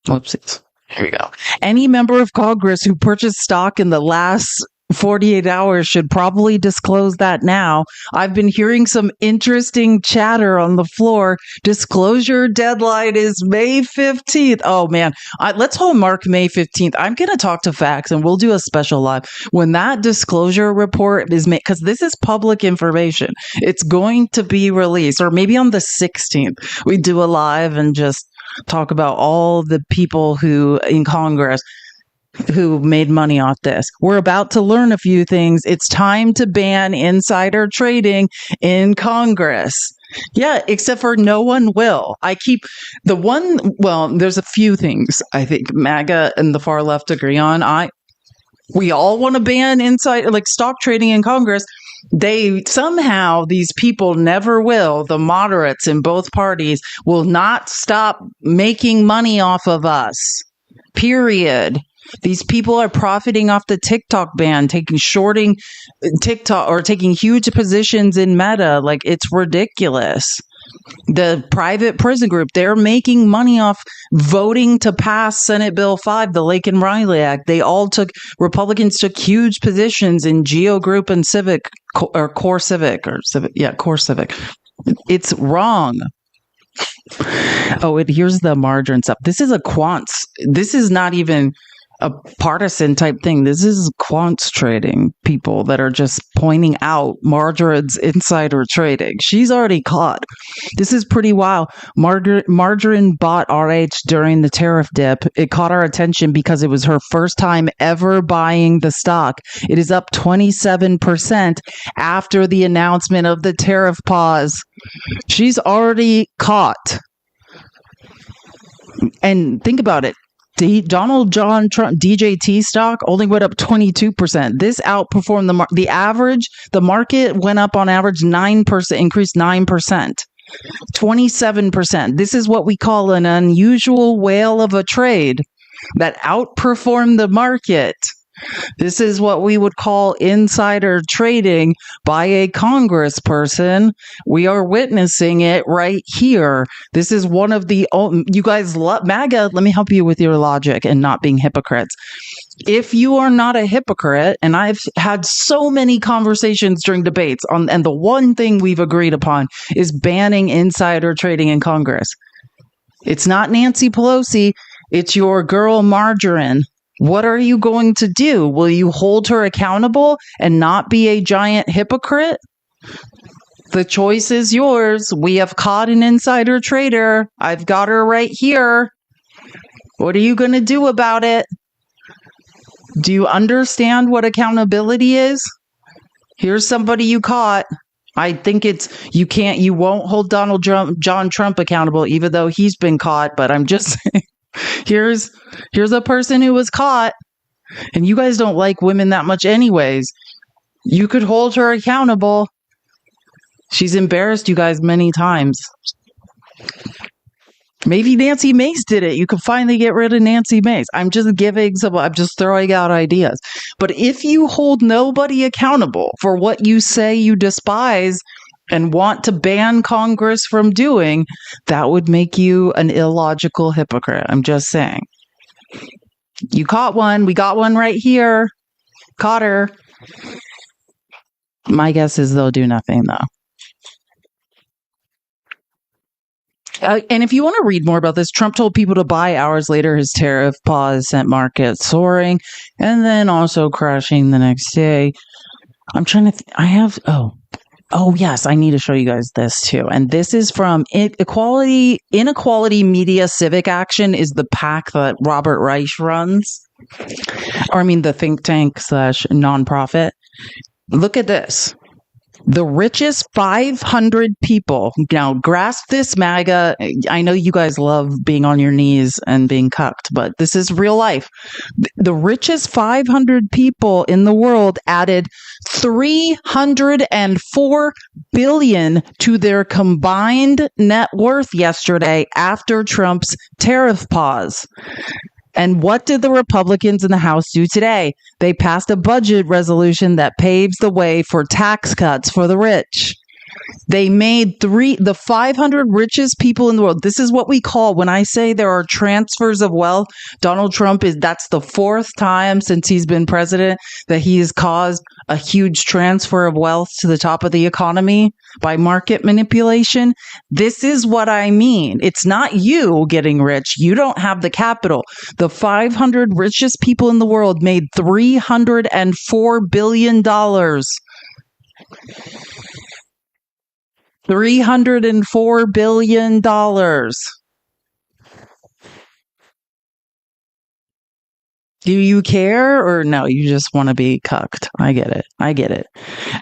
Whoopsies. Here we go. Any member of Congress who purchased stock in the last 48 hours should probably disclose that now. I've been hearing some interesting chatter on the floor. Disclosure deadline is May 15th. Oh man, let's hold mark May 15th. I'm going to talk to Facts and we'll do a special live when that disclosure report is made, because this is public information. It's going to be released, or maybe on the 16th, we do a live and just talk about all the people who in Congress who made money off this. We're about to learn a few things. It's time to ban insider trading in Congress. Yeah, except for no one will. There's a few things I think MAGA and the far left agree on. We all want to ban stock trading in Congress. These people never will. The moderates in both parties will not stop making money off of us. Period. These people are profiting off the TikTok ban, shorting TikTok or taking huge positions in Meta. Like, it's ridiculous. The private prison group, they're making money off voting to pass Senate Bill 5, the Lake and Riley Act. Republicans took huge positions in Geo Group and Core Civic. It's wrong. Oh, here's the margarine stuff. This is this is not even a partisan type thing. This is quants trading people that are just pointing out margarine's insider trading. She's already caught. This is pretty wild. Margarine bought RH during the tariff dip. It caught our attention because it was her first time ever buying the stock. It is up 27% after the announcement of the tariff pause. She's already caught. And think about it. Donald John Trump DJT stock only went up 22%. This outperformed the average. The market went up on average 9%, increased 9%. 27%. This is what we call an unusual whale of a trade that outperformed the market. This is what we would call insider trading by a congressperson. We are witnessing it right here. This is one of the, you guys love MAGA. Let me help you with your logic and not being hypocrites. If you are not a hypocrite, and I've had so many conversations during debates and the one thing we've agreed upon is banning insider trading in Congress. It's not Nancy Pelosi. It's your girl Margarine. What are you going to do? Will you hold her accountable and not be a giant hypocrite? The choice is yours. We have caught an insider trader. I've got her right here. What are you going to do about it? Do you understand what accountability is? Here's somebody you caught. I think you won't hold John Trump accountable, even though he's been caught, but I'm just saying. Here's a person who was caught, and you guys don't like women that much anyways. You could hold her accountable. She's embarrassed you guys many times. Maybe Nancy Mace did it. You can finally get rid of Nancy Mace. I'm just throwing out ideas. But if you hold nobody accountable for what you say you despise and want to ban Congress from doing, that would make you an illogical hypocrite. I'm just saying. You caught one. We got one right here. Caught her. My guess is they'll do nothing, though. And if you want to read more about this, Trump told people to buy. Hours later, his tariff pause sent markets soaring and then also crashing the next day. I'm trying to yes, I need to show you guys this too. And this is from Inequality Media Civic Action, is the PAC that Robert Reich runs. The think tank / nonprofit. Look at this. The richest 500 people. Now, grasp this, MAGA. I know you guys love being on your knees and being cucked, but this is real life. The richest 500 people in the world added $304 billion to their combined net worth yesterday after Trump's tariff pause. And what did the Republicans in the House do today? They passed a budget resolution that paves the way for tax cuts for the rich. They made the 500 richest people in the world. This is what we call, when I say there are transfers of wealth, Donald Trump that's the fourth time since he's been president that he has caused a huge transfer of wealth to the top of the economy by market manipulation. This is what I mean. It's not you getting rich. You don't have the capital. The 500 richest people in the world made $304 billion. $304 billion. Do you care or no? You just want to be cucked. I get it.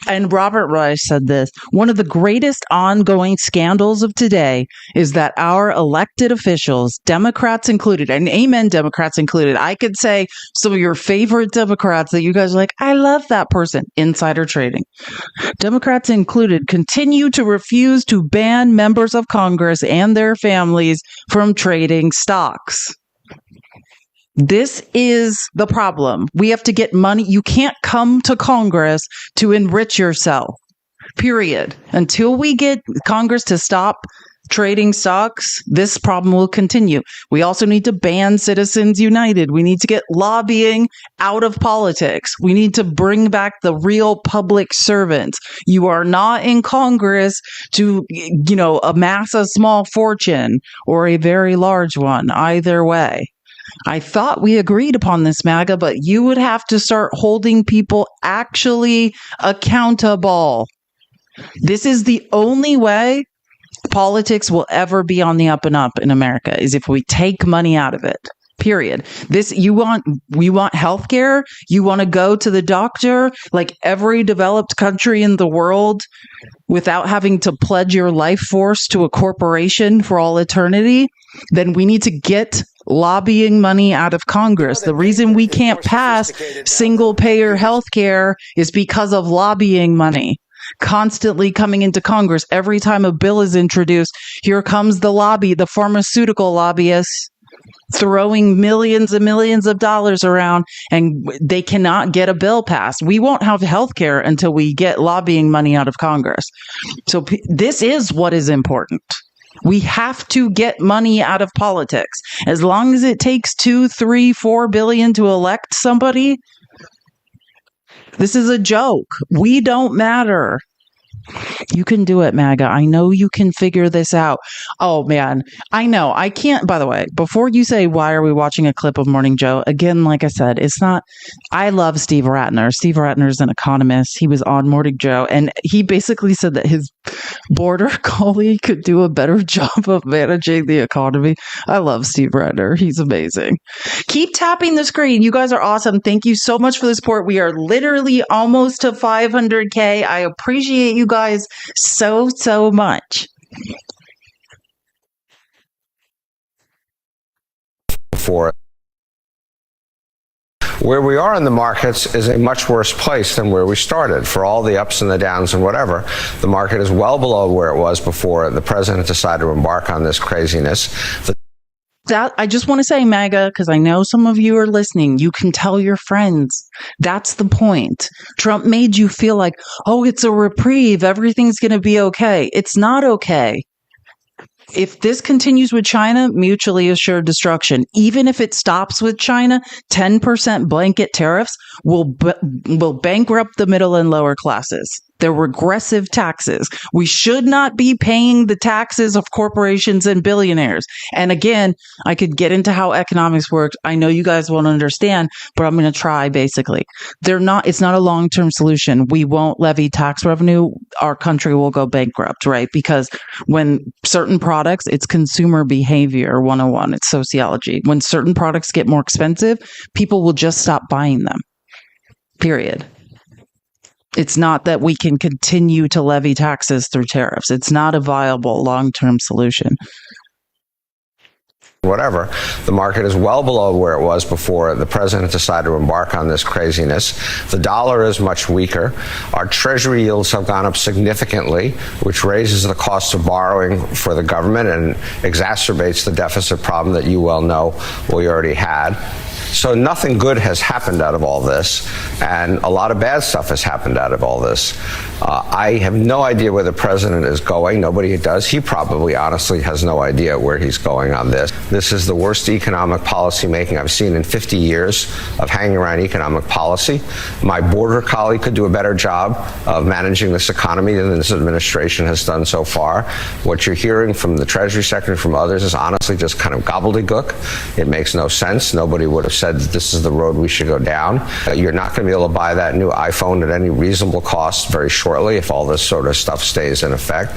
And Robert Reich said this: one of the greatest ongoing scandals of today is that our elected officials, Democrats included, and amen, Democrats included. I could say some of your favorite Democrats that you guys are like, I love that person. Insider trading. Democrats included continue to refuse to ban members of Congress and their families from trading stocks. This is the problem. We have to get money. You can't come to Congress to enrich yourself, period. Until we get Congress to stop trading stocks, this problem will continue. We also need to ban Citizens United. We need to get lobbying out of politics. We need to bring back the real public servants. You are not in Congress to, amass a small fortune or a very large one. Either way. I thought we agreed upon this, MAGA, but you would have to start holding people actually accountable. This is the only way politics will ever be on the up and up in America, is if we take money out of it. Period. We want healthcare. You want to go to the doctor like every developed country in the world without having to pledge your life force to a corporation for all eternity. Then we need to get lobbying money out of Congress. The reason we can't pass single payer healthcare is because of lobbying money constantly coming into Congress. Every time a bill is introduced, here comes the pharmaceutical lobbyists throwing millions and millions of dollars around, and they cannot get a bill passed. We won't have health care until we get lobbying money out of Congress. So this is what is important. We have to get money out of politics. As long as it takes $2, $3, $4 billion to elect somebody, this is a joke. We don't matter. You can do it, MAGA. I know you can figure this out. Oh, man. I know. I can't. By the way, before you say, why are we watching a clip of Morning Joe? Again, like I said, it's not. I love Steve Ratner. Steve Ratner is an economist. He was on Morning Joe, and he basically said that his border collie could do a better job of managing the economy. I love Steve Ratner. He's amazing. Keep tapping the screen. You guys are awesome. Thank you so much for the support. We are literally almost to 500K. I appreciate you guys so much. Where we are in the markets is a much worse place than where we started. For all the ups and the downs and whatever, the market is well below where it was before the president decided to embark on this craziness. That I just want to say, MAGA, because I know some of you are listening. You can tell your friends. That's the point. Trump made you feel like, oh, it's a reprieve. Everything's going to be okay. It's not okay. If this continues with China, mutually assured destruction. Even if it stops with China, 10% blanket tariffs will bankrupt the middle and lower classes. They're regressive taxes. We should not be paying the taxes of corporations and billionaires. And again, I could get into how economics works. I know you guys won't understand, but I'm going to try basically. It's not a long-term solution. We won't levy tax revenue. Our country will go bankrupt, right? Because when certain products, it's consumer behavior 101. It's sociology. When certain products get more expensive, people will just stop buying them. Period. It's not that we can continue to levy taxes through tariffs. It's not a viable long-term solution. Whatever, the market is well below where it was before the president decided to embark on this craziness. The dollar is much weaker. Our treasury yields have gone up significantly, which raises the cost of borrowing for the government and exacerbates the deficit problem that you well know we already had. So nothing good has happened out of all this, and a lot of bad stuff has happened out of all this. I have no idea where the president is going. Nobody does. He probably honestly has no idea where he's going on this. This is the worst economic policy making I've seen in 50 years of hanging around economic policy. My border collie could do a better job of managing this economy than this administration has done so far. What you're hearing from the Treasury Secretary, from others, is honestly just kind of gobbledygook. It makes no sense. Nobody would have said that this is the road we should go down. You're not going to be able to buy that new iPhone at any reasonable cost very shortly if all this sort of stuff stays in effect.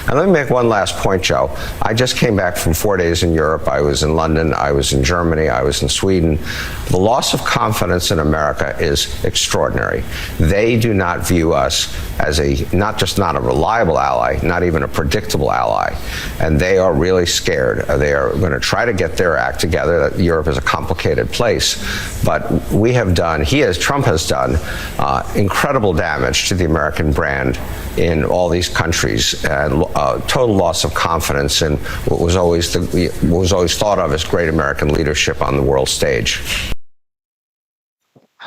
And let me make one last point, Joe. I just came back from 4 days in Europe. I was in London. I was in Germany. I was in Sweden. The loss of confidence in America is extraordinary. They do not view us as not a reliable ally, not even a predictable ally. And they are really scared. They are going to try to get their act together. That Europe is a complicated place. But Trump has done incredible damage to the American brand in all these countries, and total loss of confidence in what was always thought of as great American leadership on the world stage.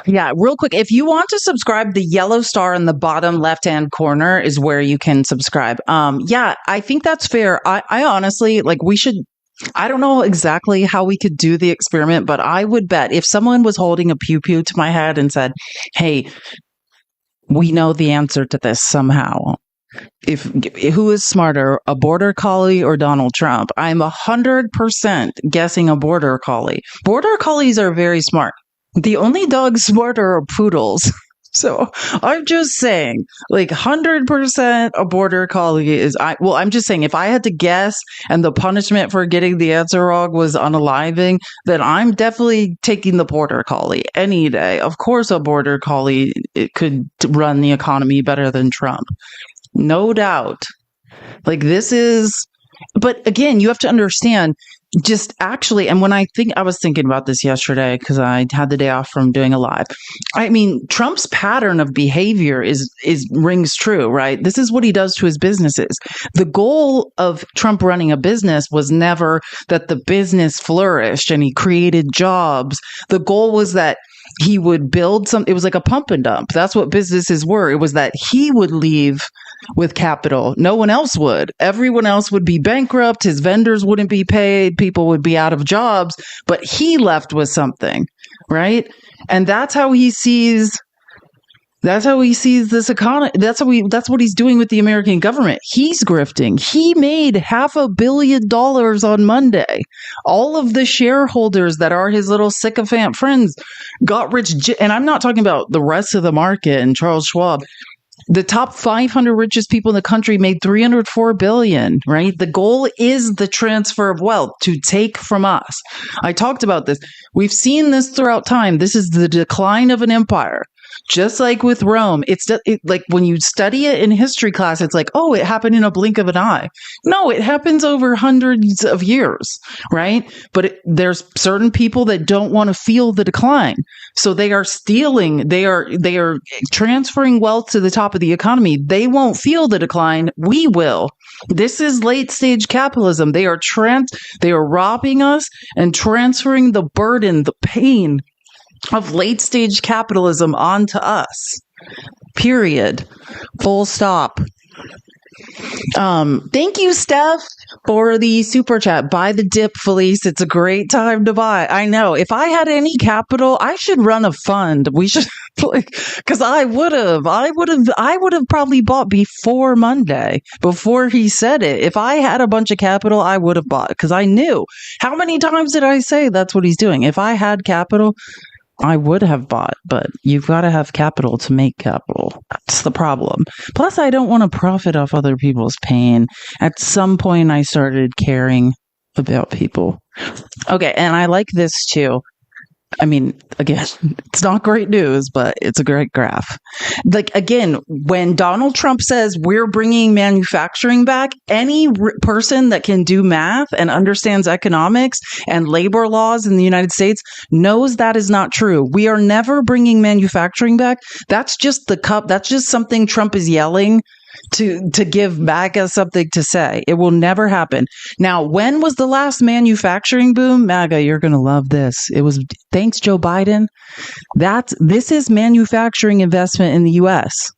Yeah, real quick, if you want to subscribe, the yellow star in the bottom left-hand corner is where you can subscribe. Yeah, I think that's fair. I honestly, I don't know exactly how we could do the experiment, but I would bet if someone was holding a pew-pew to my head and said, hey, we know the answer to this somehow. Who is smarter, a border collie or Donald Trump? I'm 100% guessing a border collie. Border collies are very smart. The only dogs smarter are poodles. So I'm just saying, 100% a border collie is, I'm just saying, if I had to guess and the punishment for getting the answer wrong was unaliving, then I'm definitely taking the border collie any day. Of course, a border collie, it could run the economy better than Trump. No doubt. But again, you have to understand, just actually, and I was thinking about this yesterday because I had the day off from doing a live. I mean, Trump's pattern of behavior rings true, right? This is what he does to his businesses. The goal of Trump running a business was never that the business flourished and he created jobs. The goal was that he would build it was like a pump and dump. That's what businesses were. It was that he would leave with capital. No one else would. Everyone else would be bankrupt. His vendors wouldn't be paid. People would be out of jobs, but he left with something, right? And that's how he sees this economy. That's what he's doing with the American government. He's grifting. He made $500 million on Monday. All of the shareholders that are his little sycophant friends got rich. And I'm not talking about the rest of the market and Charles Schwab. The top 500 richest people in the country made $304 billion, right? The goal is the transfer of wealth to take from us. I talked about this. We've seen this throughout time. This is the decline of an empire. Just like with Rome, like when you study it in history class, it's like, oh, it happened in a blink of an eye. No, it happens over hundreds of years, right? But there's certain people that don't want to feel the decline. So they are stealing, they are transferring wealth to the top of the economy. They won't feel the decline. We will. This is late stage capitalism. They are robbing us and transferring the burden, the pain of late stage capitalism onto us. Period. Full stop. Thank you, Steph, for the super chat. Buy the dip, Felice. It's a great time to buy. I know. If I had any capital, I should run a fund. We should, because I would have probably bought before Monday, before he said it. If I had a bunch of capital, I would have bought, because I knew. How many times did I say that's what he's doing? If I had capital, I would have bought, but you've got to have capital to make capital. That's the problem. Plus, I don't want to profit off other people's pain. At some point, I started caring about people. Okay, and I like this too. I mean, again, it's not great news, but it's a great graph. Like, again, when Donald Trump says we're bringing manufacturing back, any person that can do math and understands economics and labor laws in the United States knows that is not true. We are never bringing manufacturing back. That's just that's just something Trump is yelling to give MAGA something to say. It will never happen. Now, when was the last manufacturing boom? MAGA, you're going to love this. It was thanks Joe Biden. This is manufacturing investment in the U.S.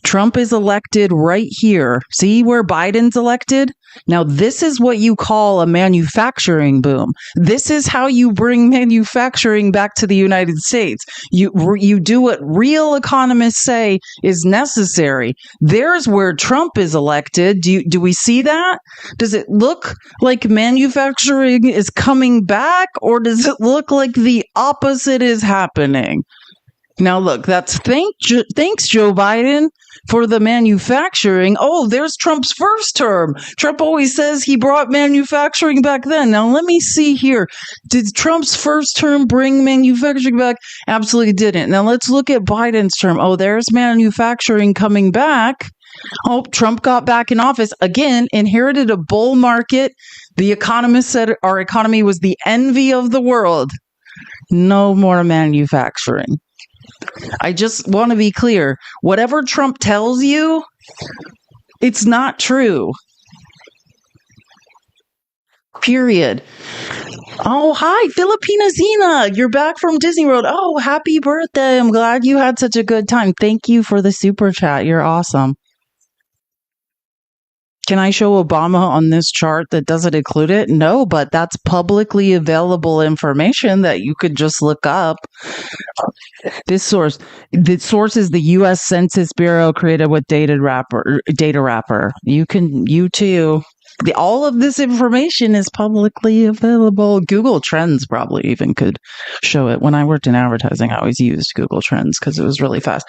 Trump is elected right here. See where Biden's elected? Now, this is what you call a manufacturing boom. This is how you bring manufacturing back to the United States. You do what real economists say is necessary. There's where Trump is elected. Do we see that? Does it look like manufacturing is coming back, or does it look like the opposite is happening? Now, look, that's thanks, Joe Biden, for the manufacturing. Oh, there's Trump's first term. Trump always says he brought manufacturing back then. Now, let me see here. Did Trump's first term bring manufacturing back? Absolutely didn't. Now, let's look at Biden's term. Oh, there's manufacturing coming back. Oh, Trump got back in office. Again, inherited a bull market. The economist said our economy was the envy of the world. No more manufacturing. I just want to be clear. Whatever Trump tells you, it's not true. Period. Oh, hi, Filipina Zena. You're back from Disney World. Oh, happy birthday. I'm glad you had such a good time. Thank you for the super chat. You're awesome. Can I show Obama on this chart that doesn't include it? No, but that's publicly available information that you could just look up. The source is the U.S. Census Bureau, created with Data Wrapper. You too. All of this information is publicly available. Google Trends probably even could show it. When I worked in advertising, I always used Google Trends because it was really fast.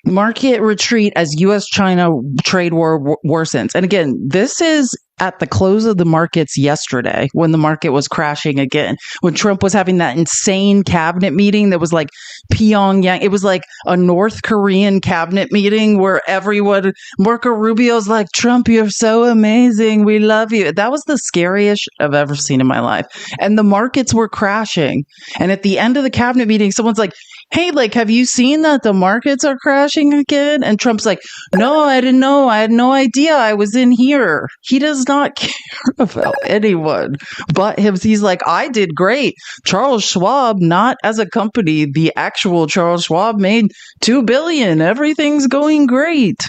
Market retreat as U.S.-China trade war worsens. And again, this is at the close of the markets yesterday, when the market was crashing again, when Trump was having that insane cabinet meeting that was like Pyongyang. It was like a North Korean cabinet meeting where everyone, Marco Rubio's like, Trump, you're so amazing. We love you. That was the scariest I've ever seen in my life. And the markets were crashing. And at the end of the cabinet meeting, someone's like, hey, like, have you seen that the markets are crashing again? And Trump's like, no, I didn't know. I had no idea. I was in here. He does not care about anyone but him. He's like, I did great. Charles Schwab, not as a company, the actual Charles Schwab made $2 billion. Everything's going great.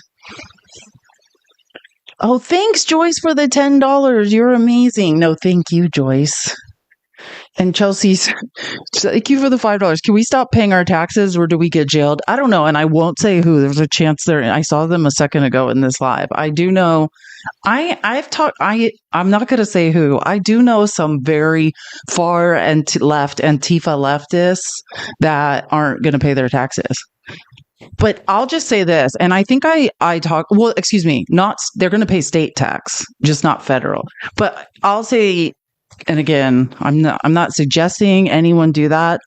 Oh, thanks, Joyce, for the $10. You're amazing. No, thank you, Joyce. And Chelsea's, thank you for the $5. Can we stop paying our taxes, or do we get jailed? I don't know, and I won't say who. There's a chance there. I saw them a second ago in this live. I do know. I'm not going to say who. I do know some very far and left Antifa leftists that aren't going to pay their taxes. But I'll just say this, and I think they're going to pay state tax, just not federal. But I'll say, and again, I'm not suggesting anyone do that.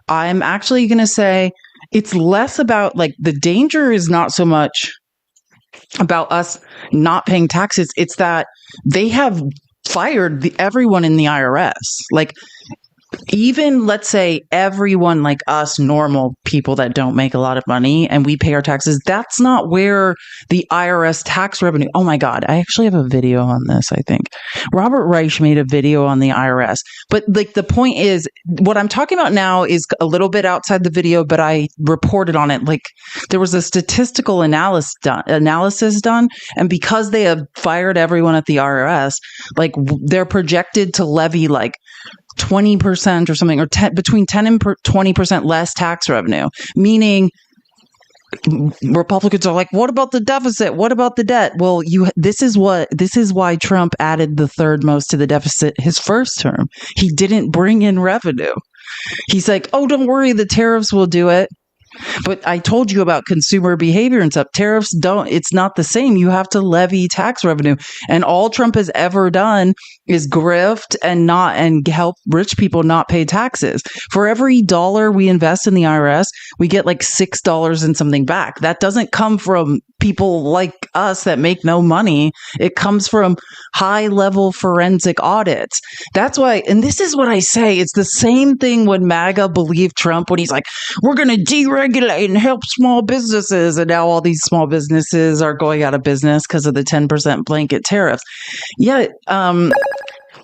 I'm actually going to say, it's less about like the danger is not so much about us not paying taxes. It's that they have fired everyone in the IRS. Like, even let's say everyone like us, normal people that don't make a lot of money and we pay our taxes, that's not where the IRS tax revenue. Oh my God, I actually have a video on this, I think. Robert Reich made a video on the IRS. But like the point is, what I'm talking about now is a little bit outside the video, but I reported on it. Like there was a statistical analysis done. And because they have fired everyone at the IRS, like they're projected to levy like 20% or something, or between 10 and 20% less tax revenue, meaning Republicans are like, what about the deficit? What about the debt? Well, this is why Trump added the third most to the deficit his first term. He didn't bring in revenue. He's like, oh, don't worry, the tariffs will do it. But I told you about consumer behavior and stuff. Tariffs it's not the same. You have to levy tax revenue. And all Trump has ever done is grift and help rich people not pay taxes. For every dollar we invest in the IRS, we get like $6 and something back. That doesn't come from people like us that make no money. It comes from high level forensic audits. That's why, and this is what I say, it's the same thing when MAGA believed Trump when he's like, we're going to deregulate and help small businesses. And now all these small businesses are going out of business because of the 10% blanket tariffs. Yeah.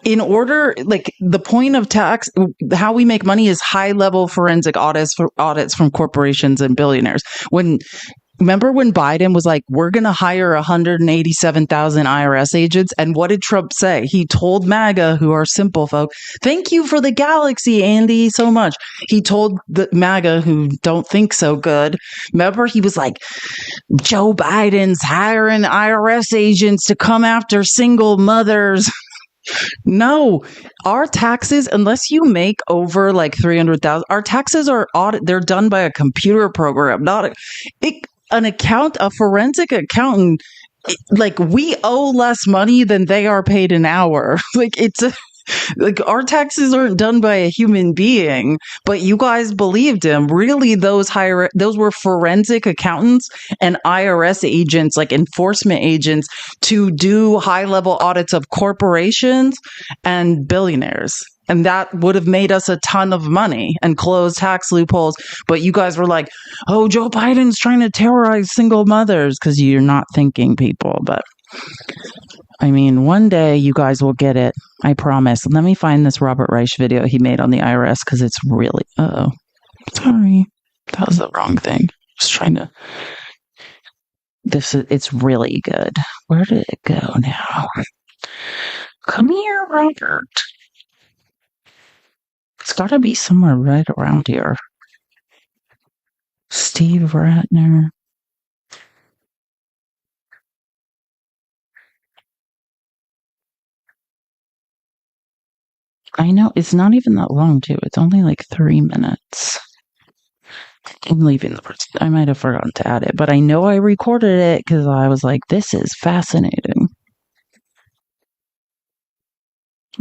In order, like the point of tax, how we make money is high level forensic audits from corporations and billionaires. Remember when Biden was like, we're going to hire 187,000 IRS agents? And what did Trump say? He told MAGA, who are simple folk, thank you for the galaxy, Andy, so much. He told the MAGA, who don't think so good, remember he was like, Joe Biden's hiring IRS agents to come after single mothers. No, our taxes, unless you make over like 300,000, our taxes are they're done by a computer program, not a forensic accountant. Like we owe less money than they are paid an hour. Like our taxes aren't done by a human being, but you guys believed him. Really, those were forensic accountants and IRS agents, like enforcement agents, to do high-level audits of corporations and billionaires. And that would have made us a ton of money and closed tax loopholes. But you guys were like, oh, Joe Biden's trying to terrorize single mothers, because you're not thinking, people. But I mean, one day you guys will get it. I promise. Let me find this Robert Reich video he made on the IRS, because it's really, sorry. That was the wrong thing. Just trying to, it's really good. Where did it go now? Come here, Robert. It's got to be somewhere right around here. Steve Ratner. I know, it's not even that long, too. It's only like 3 minutes. I'm leaving I might have forgotten to add it, but I know I recorded it because I was like, this is fascinating.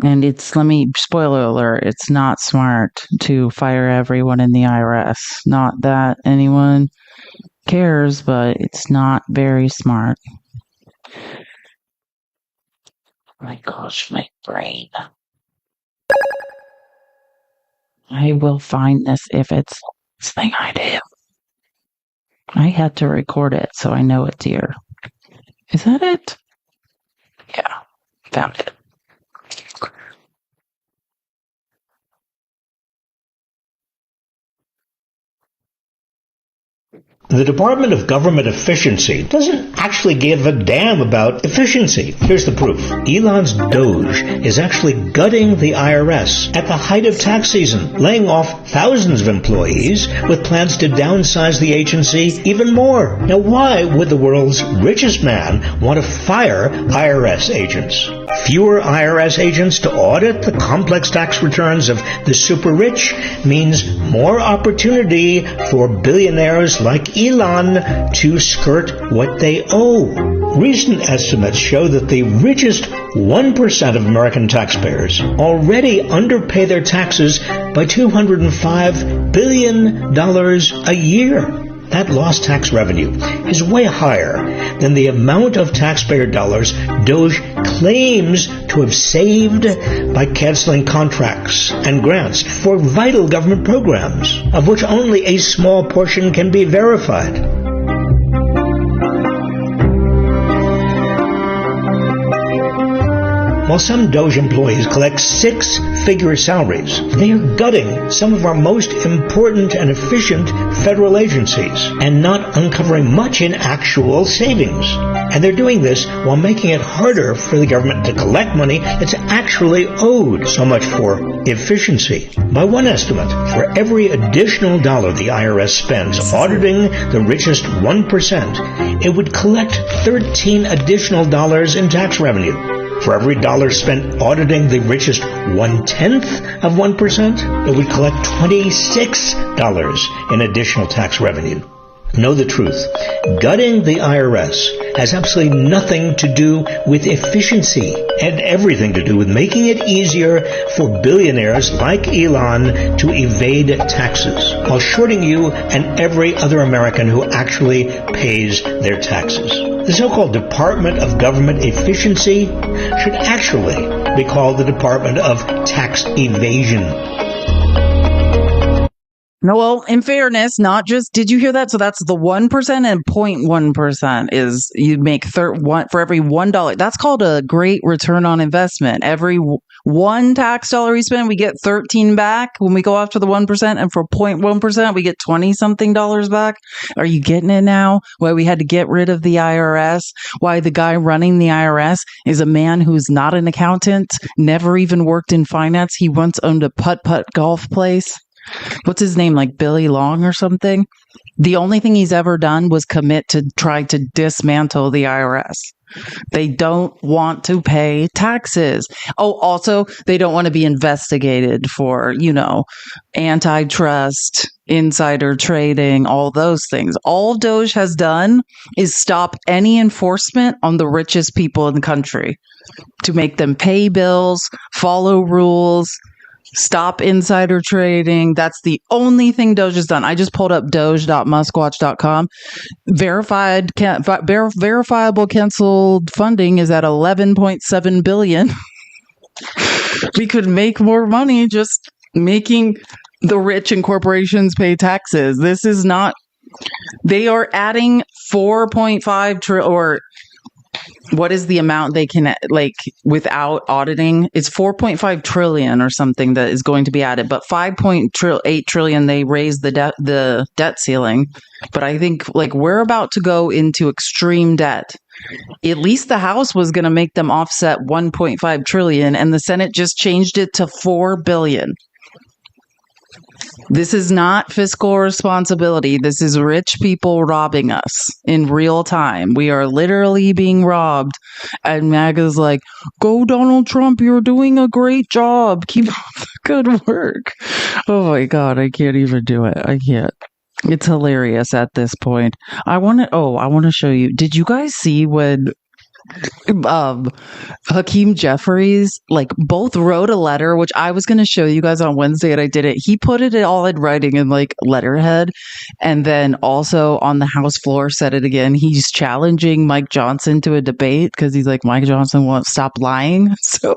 And spoiler alert, it's not smart to fire everyone in the IRS. Not that anyone cares, but it's not very smart. My gosh, my brain. I will find this if it's this thing I do. I had to record it, so I know it's here. Is that it? Yeah, found it. The Department of Government Efficiency doesn't actually give a damn about efficiency. Here's the proof. Elon's Doge is actually gutting the IRS at the height of tax season, laying off thousands of employees with plans to downsize the agency even more. Now, why would the world's richest man want to fire IRS agents? Fewer IRS agents to audit the complex tax returns of the super rich means more opportunity for billionaires like Elon to skirt what they owe. Recent estimates show that the richest 1% of American taxpayers already underpay their taxes by $205 billion a year. That lost tax revenue is way higher than the amount of taxpayer dollars DOGE claims to have saved by canceling contracts and grants for vital government programs, of which only a small portion can be verified. While some DOGE employees collect six-figure salaries, they are gutting some of our most important and efficient federal agencies and not uncovering much in actual savings. And they're doing this while making it harder for the government to collect money that's actually owed. So much for efficiency. By one estimate, for every additional dollar the IRS spends auditing the richest 1%, it would collect 13 additional dollars in tax revenue. For every dollar spent auditing the richest 1/10 of 1%, it would collect $26 in additional tax revenue. Know the truth. Gutting the IRS has absolutely nothing to do with efficiency and everything to do with making it easier for billionaires like Elon to evade taxes while shorting you and every other American who actually pays their taxes. The so-called Department of Government Efficiency should actually be called the Department of Tax Evasion. No, well, in fairness, not just, did you hear that? So that's the 1% and 0.1% is you make for every $1. That's called a great return on investment. Every one tax dollar we spend, we get 13 back when we go after the 1%. And for 0.1%, we get 20 something dollars back. Are you getting it now? Why we had to get rid of the IRS? Why the guy running the IRS is a man who's not an accountant, never even worked in finance. He once owned a putt-putt golf place. What's his name? Like Billy Long or something? The only thing he's ever done was commit to try to dismantle the IRS. They don't want to pay taxes. Oh, also, they don't want to be investigated for, antitrust, insider trading, all those things. All DOGE has done is stop any enforcement on the richest people in the country to make them pay bills, follow rules, stop insider trading. That's the only thing DOGE has done. I just pulled up doge.muskwatch.com. Verifiable canceled funding is at $11.7 billion. We could make more money just making the rich and corporations pay taxes. This is not. They are adding 4.5 trillion, or what is the amount they can, without auditing? It's 4.5 trillion or something that is going to be added, but 5.8 trillion, they raised the debt ceiling. But I think we're about to go into extreme debt. At least the House was going to make them offset 1.5 trillion and the Senate just changed it to 4 billion. This is not fiscal responsibility. This is rich people robbing us in real time. We are literally being robbed. And MAGA's like, go Donald Trump, you're doing a great job. Keep up the good work. Oh my God, I can't even do it. I can't. It's hilarious at this point. I want to show you. Did you guys see when Hakeem Jeffries both wrote a letter, which I was going to show you guys on Wednesday, and I did it. He put it all in writing in letterhead, and then also on the House floor said it again. He's challenging Mike Johnson to a debate because he's like, Mike Johnson won't stop lying, so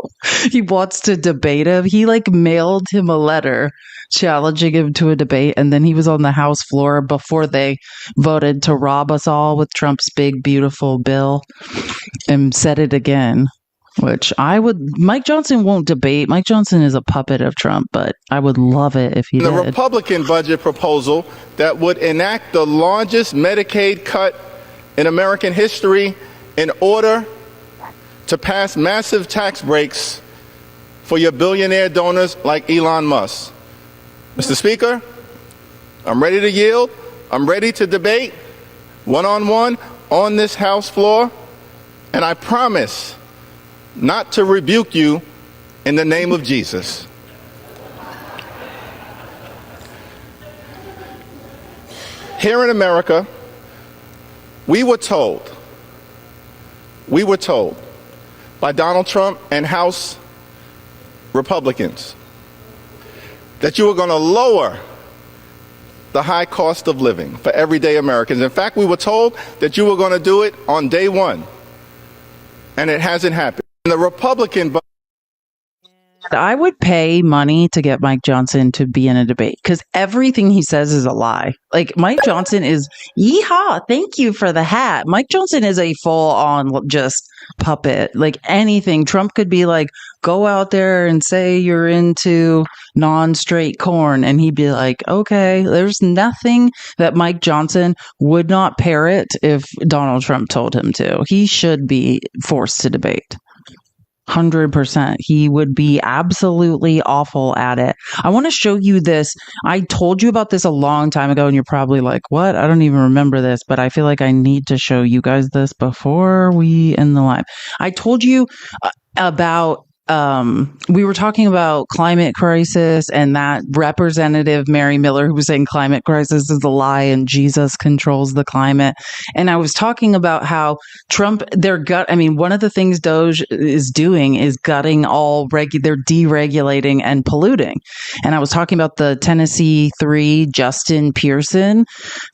he wants to debate him. He mailed him a letter challenging him to a debate, and then he was on the House floor before they voted to rob us all with Trump's big beautiful bill, and said it again, which Mike Johnson won't debate. Mike Johnson is a puppet of Trump, but I would love it if he did. The Republican budget proposal that would enact the largest Medicaid cut in American history in order to pass massive tax breaks for your billionaire donors like Elon Musk. Mr. Speaker, I'm ready to yield. I'm ready to debate one-on-one on this House floor. And I promise not to rebuke you in the name of Jesus. Here in America, we were told we were told by Donald Trump and House Republicans that you were going to lower the high cost of living for everyday Americans. In fact, we were told that you were going to do it on day one, and it hasn't happened. And the Republican budget. I would pay money to get Mike Johnson to be in a debate because everything he says is a lie. Like, Mike Johnson is, yeehaw, thank you for the hat. Mike Johnson is a full on just puppet. Like, anything. Trump could be like, go out there and say you're into non-straight corn. And he'd be like, okay, there's nothing that Mike Johnson would not parrot if Donald Trump told him to. He should be forced to debate. 100%. He would be absolutely awful at it. I want to show you this. I told you about this a long time ago, and you're probably like, what? I don't even remember this, but I feel like I need to show you guys this before we end the live. I told you about we were talking about climate crisis and that Representative Mary Miller who was saying climate crisis is a lie and Jesus controls the climate. And I was talking about how Trump, one of the things Doge is doing is gutting they're deregulating and polluting. And I was talking about the Tennessee 3, Justin Pearson,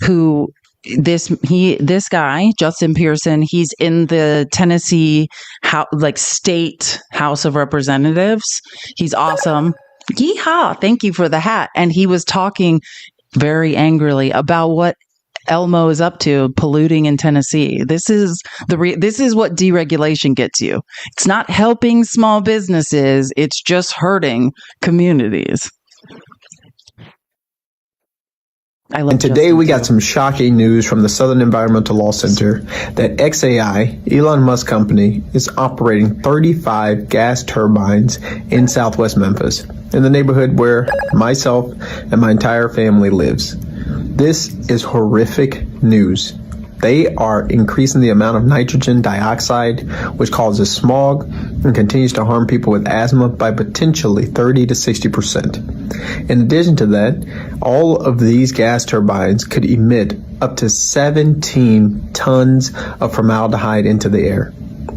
who this guy, Justin Pearson, he's in the Tennessee state House of Representatives. He's awesome. Yeehaw. Thank you for the hat. And he was talking very angrily about what Elmo is up to, polluting in Tennessee. This is what deregulation gets you. It's not helping small businesses. It's just hurting communities. And today we got some shocking news from the Southern Environmental Law Center that XAI, Elon Musk company, is operating 35 gas turbines in Southwest Memphis, in the neighborhood where myself and my entire family lives. This is horrific news. They are increasing the amount of nitrogen dioxide, which causes smog and continues to harm people with asthma by potentially 30 to 60%. In addition to that, all of these gas turbines could emit up to 17 tons of formaldehyde into the air.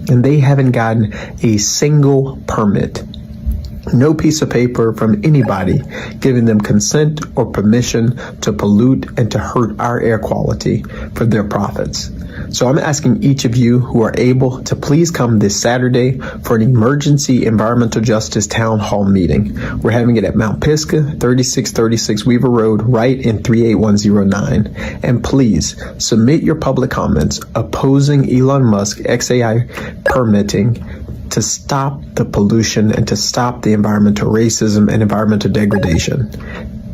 And they haven't gotten a single permit. No piece of paper from anybody giving them consent or permission to pollute and to hurt our air quality for their profits. So I'm asking each of you who are able to please come this Saturday for an emergency environmental justice town hall meeting. We're having it at Mount Pisgah, 3636 Weaver Road, right in 38109. And please submit your public comments opposing Elon Musk XAI permitting to stop the pollution and to stop the environmental racism and environmental degradation.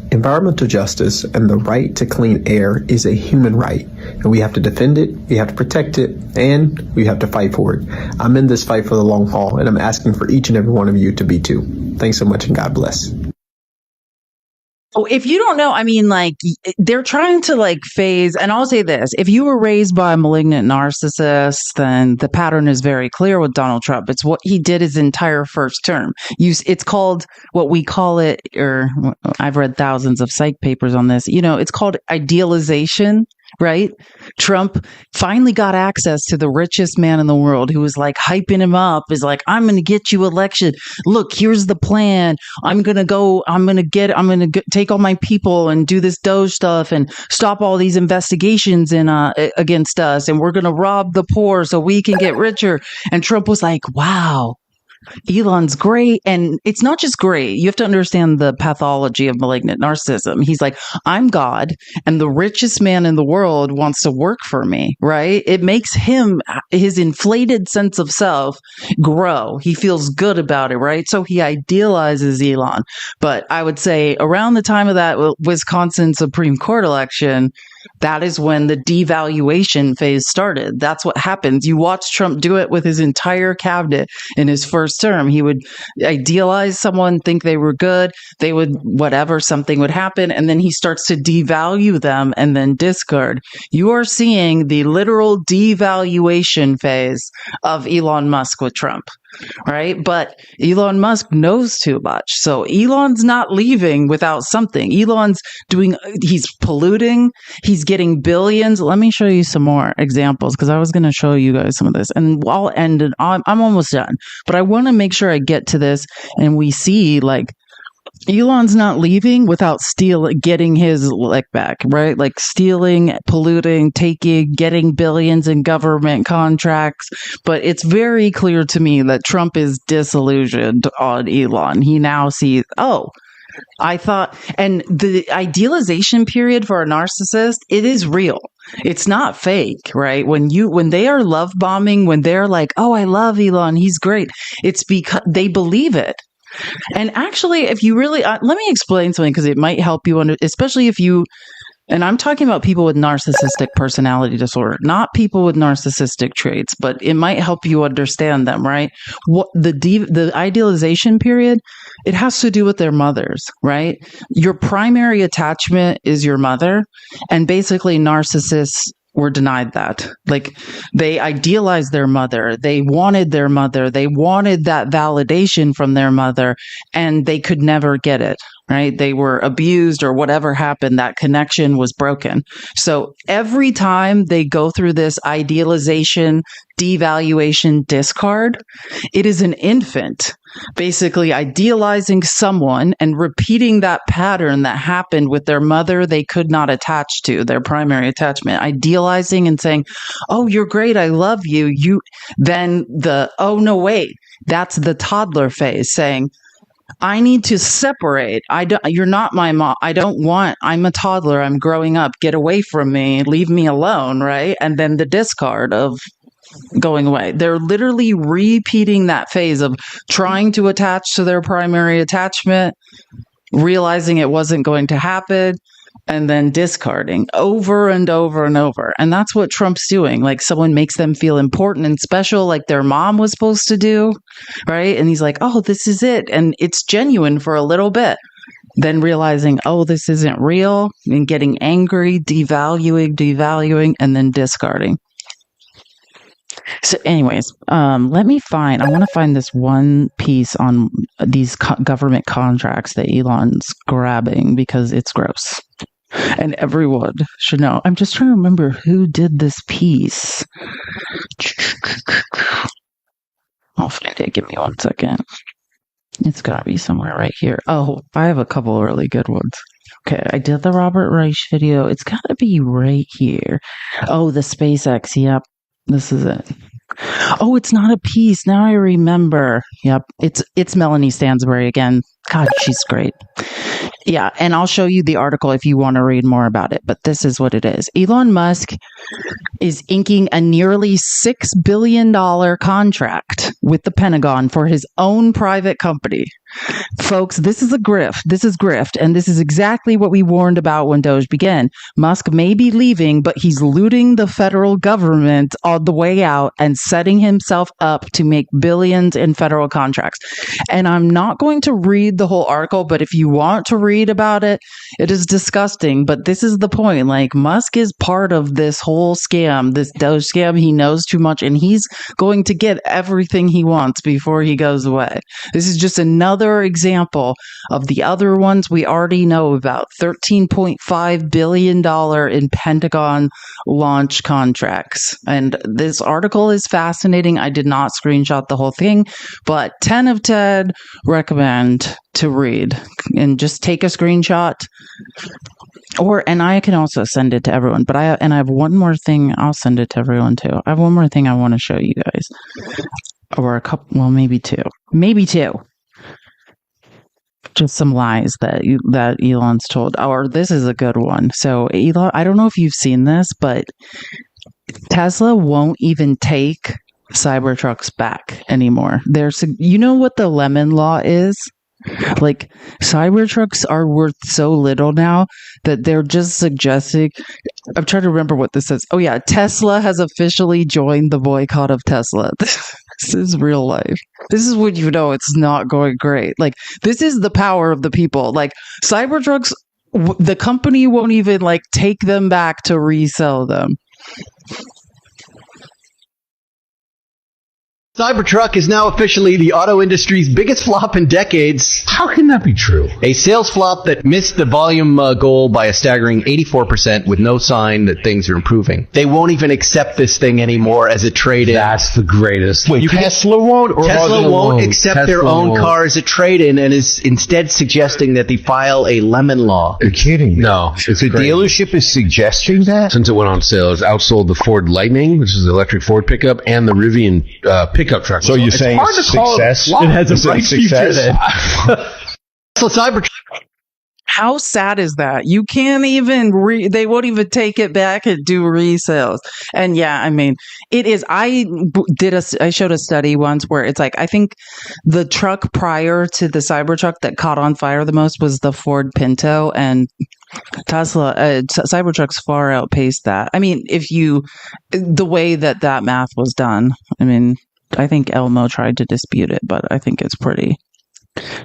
Environmental justice and the right to clean air is a human right, and we have to defend it, we have to protect it, and we have to fight for it. I'm in this fight for the long haul, and I'm asking for each and every one of you to be too. Thanks so much, and God bless. Oh, if you don't know, they're trying to phase, and I'll say this, if you were raised by a malignant narcissist, then the pattern is very clear with Donald Trump. It's what he did his entire first term. It's called what we call it, or I've read thousands of psych papers on this, it's called idealization. Right? Trump finally got access to the richest man in the world who was hyping him up, is I'm going to get you elected. Look, here's the plan. I'm going to take all my people and do this Doge stuff and stop all these investigations against us. And we're going to rob the poor so we can get richer. And Trump was like, wow. Elon's great. And it's not just great. You have to understand the pathology of malignant narcissism. He's like, I'm God, and the richest man in the world wants to work for me, right? It makes his inflated sense of self grow. He feels good about it, right? So he idealizes Elon. But I would say around the time of that Wisconsin Supreme Court election, that is when the devaluation phase started. That's what happens. You watch Trump do it with his entire cabinet in his first term. He would idealize someone, think they were good. They would, something would happen. And then he starts to devalue them and then discard. You are seeing the literal devaluation phase of Elon Musk with Trump. right? But Elon Musk knows too much. So Elon's not leaving without something. He's polluting, he's getting billions. Let me show you some more examples because I was going to show you guys some of this. And I'll end it. I'm almost done. But I want to make sure I get to this and we see like Elon's not leaving without getting his lick back, right? Like stealing, polluting, getting billions in government contracts. But it's very clear to me that Trump is disillusioned on Elon. He now sees, I thought, and the idealization period for a narcissist, it is real. It's not fake, right? When they are love bombing, when they're like, oh, I love Elon, he's great. It's because they believe it. And actually, if you really, let me explain something because it might help you especially if you, and I'm talking about people with narcissistic personality disorder, not people with narcissistic traits, but it might help you understand them, right? What the idealization period, it has to do with their mothers, right? Your primary attachment is your mother, and basically narcissists were denied that. Like they idealized their mother. They wanted their mother. They wanted that validation from their mother and they could never get it, right? They were abused or whatever happened. That connection was broken. So every time they go through this idealization, devaluation, discard, it is an infant basically idealizing someone and repeating that pattern that happened with their mother they could not attach to, their primary attachment, idealizing and saying, oh, you're great, I love you. Oh, no, wait, that's the toddler phase saying, I need to separate. You're not my mom. I'm a toddler. I'm growing up. Get away from me. Leave me alone, right? And then the discard of going away. They're literally repeating that phase of trying to attach to their primary attachment, realizing it wasn't going to happen, and then discarding over and over and over. And that's what Trump's doing. Like someone makes them feel important and special, like their mom was supposed to do, right? And he's like, oh, this is it. And it's genuine for a little bit. Then realizing, oh, this isn't real, and getting angry, devaluing, and then discarding. So anyways, I want to find this one piece on these government contracts that Elon's grabbing because it's gross. And everyone should know. I'm just trying to remember who did this piece. I'll find it. Give me 1 second. It's got to be somewhere right here. Oh, I have a couple of really good ones. Okay, I did the Robert Reich video. It's got to be right here. Oh, the SpaceX. Yep. This is it. Oh, it's not a piece. Now I remember. Yep. It's Melanie Stansbury again. God, she's great. Yeah, and I'll show you the article if you want to read more about it, but this is what it is. Elon Musk is inking a nearly $6 billion contract with the Pentagon for his own private company. Folks, this is a grift. This is grift, and this is exactly what we warned about when Doge began. Musk may be leaving, but he's looting the federal government on the way out and setting himself up to make billions in federal contracts. And I'm not going to read the whole article, but if you want to read about it, it is disgusting. But this is the point. Like, Musk is part of this whole scam, this Doge scam. He knows too much, and he's going to get everything he wants before he goes away. This is just another example of the other ones we already know about. $13.5 billion in Pentagon launch contracts. And this article is fascinating. I did not screenshot the whole thing, but 10 of 10 recommend to read and just take a screenshot. And I can also send it to everyone, but I have one more thing. I'll send it to everyone too. I have one more thing I want to show you guys, or a couple, well, maybe two. Just some lies that Elon's told. Or this is a good one. So Elon, I don't know if you've seen this, but Tesla won't even take Cybertrucks back anymore. You know what the lemon law is? Like, Cybertrucks are worth so little now that they're just suggesting. I'm trying to remember what this says. Oh yeah, Tesla has officially joined the boycott of Tesla. This is real life. This is when you know it's not going great. Like, this is the power of the people. Like, Cybertrucks, the company won't even like take them back to resell them. Cybertruck is now officially the auto industry's biggest flop in decades. How can that be true? A sales flop that missed the volume goal by a staggering 84% with no sign that things are improving. They won't even accept this thing anymore as a trade-in. That's the greatest. Wait, Tesla won't? Or Tesla won't accept Tesla their own won't. car as a trade-in and is instead suggesting that they file a lemon law. You're kidding me. No. If the dealership is suggesting that, Since it went on sale, it's outsold the Ford Lightning, which is the electric Ford pickup, and the Rivian pickup truck. So you're saying hard to call success? It has a bright future then. Tesla Cybertruck. How sad is that? You can't even they won't even take it back and do resales. And yeah, I mean, it is. I showed a study once where it's like, I think the truck prior to the Cybertruck that caught on fire the most was the Ford Pinto, and Tesla Cybertruck's far outpaced that. I mean, the way that math was done, I mean, I think Elmo tried to dispute it, but I think it's pretty.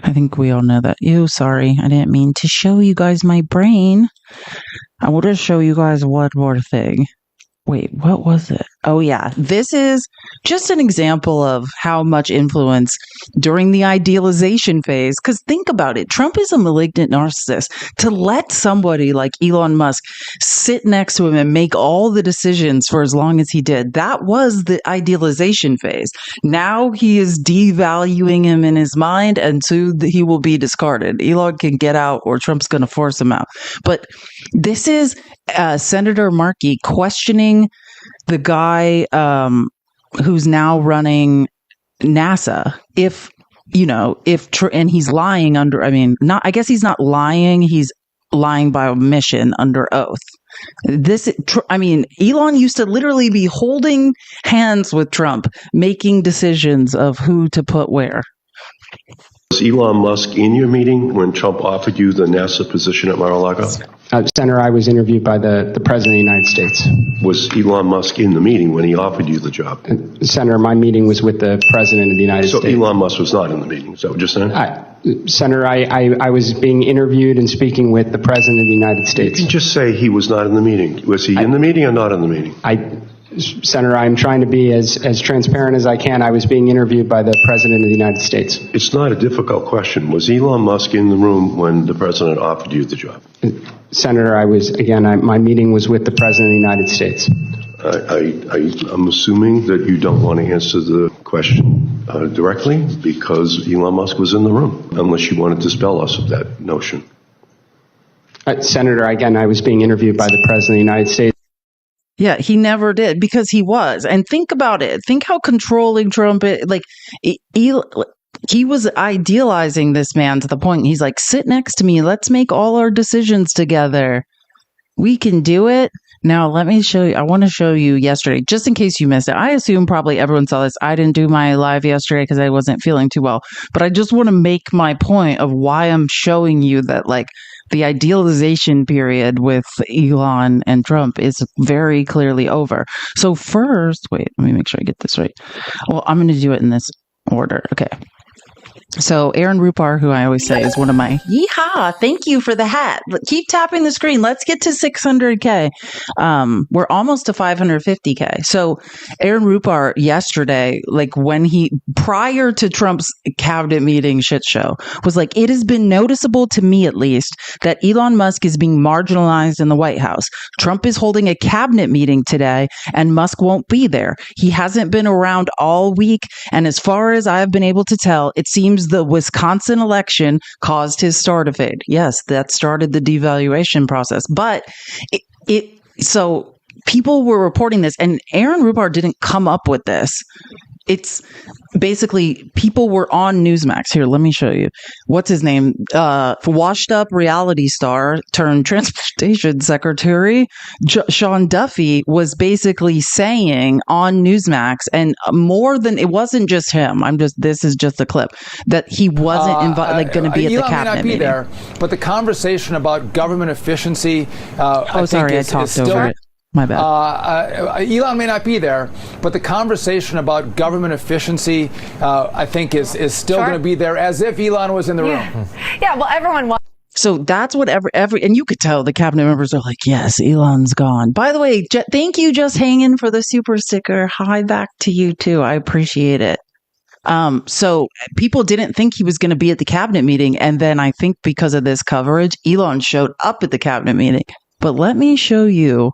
I think we all know that. Sorry, I didn't mean to show you guys my brain. I will just show you guys one more thing. Wait, what was it? Oh yeah, this is just an example of how much influence during the idealization phase. Because think about it, Trump is a malignant narcissist. To let somebody like Elon Musk sit next to him and make all the decisions for as long as he did, that was the idealization phase. Now he is devaluing him in his mind, and soon he will be discarded. Elon can get out, or Trump's going to force him out. But this is Senator Markey questioning the guy who's now running NASA. And he's lying under, I guess he's not lying. He's lying by omission under oath. Elon used to literally be holding hands with Trump, making decisions of who to put where. Was Elon Musk in your meeting when Trump offered you the NASA position at Mar-a-Lago? Senator, I was interviewed by the President of the United States. Was Elon Musk in the meeting when he offered you the job? Senator, my meeting was with the President of the United States. So Elon Musk was not in the meeting, is that what you're saying? Senator, I was being interviewed and speaking with the President of the United States. You can just say he was not in the meeting. Was he in the meeting or not in the meeting? Senator, I'm trying to be as transparent as I can. I was being interviewed by the President of the United States. It's not a difficult question. Was Elon Musk in the room when the President offered you the job? Senator, my meeting was with the President of the United States. I'm assuming that you don't want to answer the question directly because Elon Musk was in the room, unless you want to dispel us of that notion. Senator, again, I was being interviewed by the President of the United States. Yeah, he never did, because he was. And think about it. Think how controlling Trump is. Like, he was idealizing this man to the point he's like, sit next to me. Let's make all our decisions together. We can do it. Now, let me show you. I want to show you yesterday, just in case you missed it. I assume probably everyone saw this. I didn't do my live yesterday because I wasn't feeling too well. But I just want to make my point of why I'm showing you that, like, the idealization period with Elon and Trump is very clearly over. So first, wait, let me make sure I get this right. Well, I'm going to do it in this order. Okay. So Aaron Rupar, who I always say is one of my, yeehaw, thank you for the hat. Keep tapping the screen. Let's get to 600K. We're almost to 550K. So Aaron Rupar yesterday, like prior to Trump's cabinet meeting shit show, was like, it has been noticeable to me at least that Elon Musk is being marginalized in the White House. Trump is holding a cabinet meeting today and Musk won't be there. He hasn't been around all week. And as far as I've been able to tell, it seems the Wisconsin election caused his star to fade. Yes, that started the devaluation process. But so people were reporting this, and Aaron Rupar didn't come up with this. It's basically people were on Newsmax. Here, let me show you. What's his name? Washed up reality star turned transportation secretary, Sean Duffy, was basically saying on Newsmax, and more than, it wasn't just him. This is just a clip, that he wasn't going to be at the cabinet meeting. There, but the conversation about government efficiency, I talked over it. My bad. Elon may not be there, but the conversation about government efficiency, I think, is still going to be there, as if Elon was in the room. Yeah, well, everyone. So that's what every, and you could tell the cabinet members are like, yes, Elon's gone. By the way, thank you, Just Hanging, for the super sticker. Hi back to you too. I appreciate it. So people didn't think he was going to be at the cabinet meeting. And then I think because of this coverage, Elon showed up at the cabinet meeting. But let me show you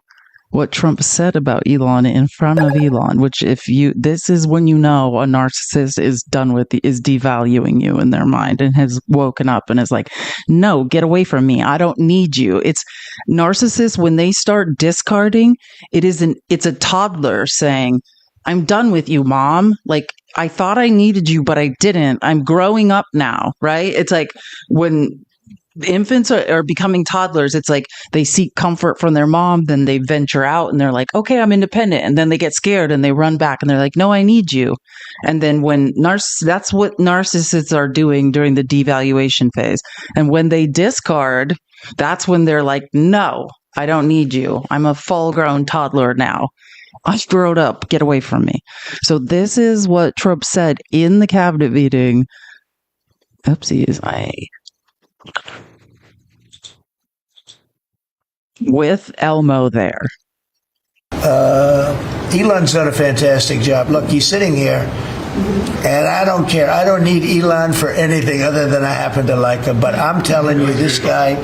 what Trump said about Elon in front of Elon, which this is when you know a narcissist is devaluing you in their mind and has woken up and is like, no, get away from me. I don't need you. It's narcissists when they start discarding, it's a toddler saying, I'm done with you, mom. Like, I thought I needed you, but I didn't. I'm growing up now, right? It's like when infants are becoming toddlers, it's like they seek comfort from their mom, then they venture out and they're like, okay, I'm independent. And then they get scared and they run back and they're like, no, I need you. And then that's what narcissists are doing during the devaluation phase. And when they discard, that's when they're like, no, I don't need you. I'm a full grown toddler now. I've grown up. Get away from me. So this is what Trump said in the cabinet meeting. Oopsies. With Elmo there. Elon's done a fantastic job. Look, he's sitting here, and I don't care. I don't need Elon for anything other than I happen to like him. But I'm telling you, this guy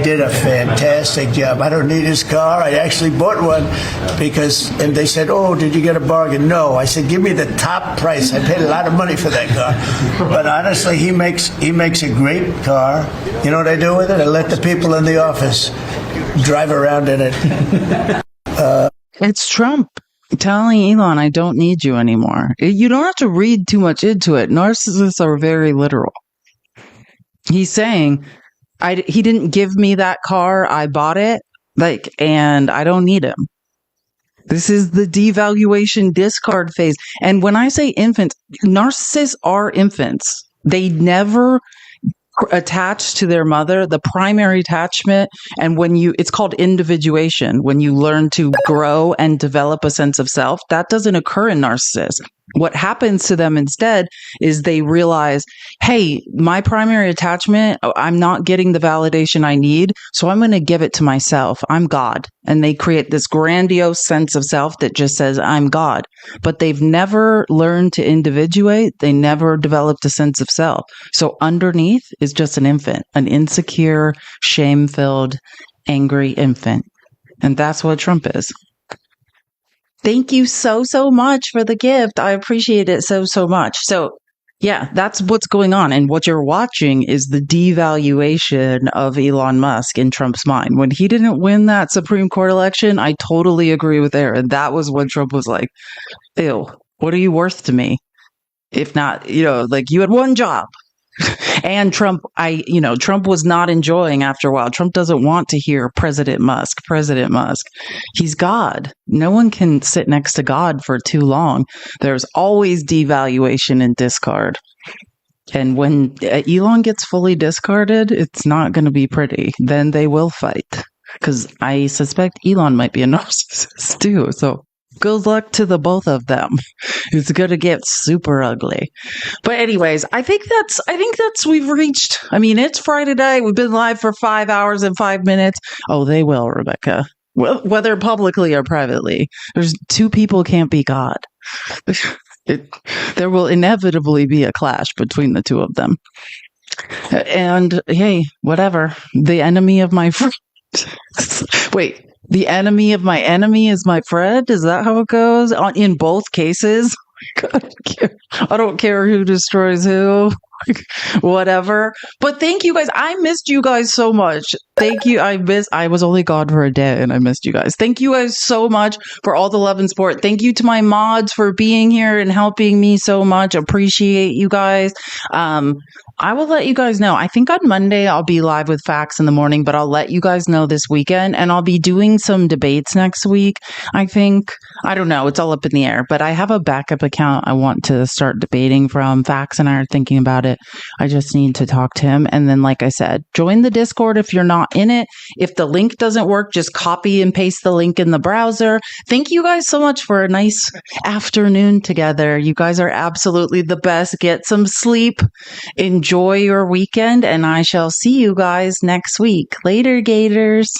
did a fantastic job. I don't need his car. I actually bought one and they said, oh, did you get a bargain? No. I said, give me the top price. I paid a lot of money for that car. But honestly, he makes a great car. You know what I do with it? I let the people in the office drive around in it. It's Trump telling Elon, I don't need you anymore. You don't have to read too much into it. Narcissists are very literal. He's saying, he didn't give me that car. I bought it, and I don't need him. This is the devaluation discard phase. And when I say infants, narcissists are infants. They never attached to their mother, the primary attachment. And it's called individuation. When you learn to grow and develop a sense of self, that doesn't occur in narcissists. What happens to them instead is they realize, hey, my primary attachment, I'm not getting the validation I need, so I'm going to give it to myself. I'm God. And they create this grandiose sense of self that just says, I'm God. But they've never learned to individuate. They never developed a sense of self. So underneath is just an infant, an insecure, shame-filled, angry infant. And that's what Trump is. Thank you so much for the gift. I appreciate it so much. So yeah, that's what's going on. And what you're watching is the devaluation of Elon Musk in Trump's mind. When he didn't win that Supreme Court election, I totally agree with Aaron. That was when Trump was like, ew, what are you worth to me? If not, you had one job. And Trump was not enjoying after a while. Trump doesn't want to hear President Musk. He's God. No one can sit next to God for too long. There's always devaluation and discard. And when Elon gets fully discarded, it's not going to be pretty. Then they will fight. Because I suspect Elon might be a narcissist too. So good luck to the both of them. It's going to get super ugly. But anyways, I think that's we've reached. I mean, it's Friday night. We've been live for 5 hours and 5 minutes. Oh, they will, Rebecca. Whether publicly or privately. There's two people can't be God. There will inevitably be a clash between the two of them. And hey, whatever. The enemy of my friend. Wait. The enemy of my enemy is my friend? Is that how it goes? In both cases? I don't care who destroys who. Whatever. But thank you guys. I missed you guys so much. Thank you. I was only gone for a day and I missed you guys. Thank you guys so much for all the love and support. Thank you to my mods for being here and helping me so much. Appreciate you guys. I will let you guys know. I think on Monday I'll be live with Facts in the morning, but I'll let you guys know this weekend. And I'll be doing some debates next week. I think. I don't know. It's all up in the air. But I have a backup account I want to start debating from. Facts and I are thinking about it. I just need to talk to him. And then, like I said, join the Discord if you're not in it. If the link doesn't work, just copy and paste the link in the browser. Thank you guys so much for a nice afternoon together. You guys are absolutely the best. Get some sleep. Enjoy your weekend. And I shall see you guys next week. Later, Gators.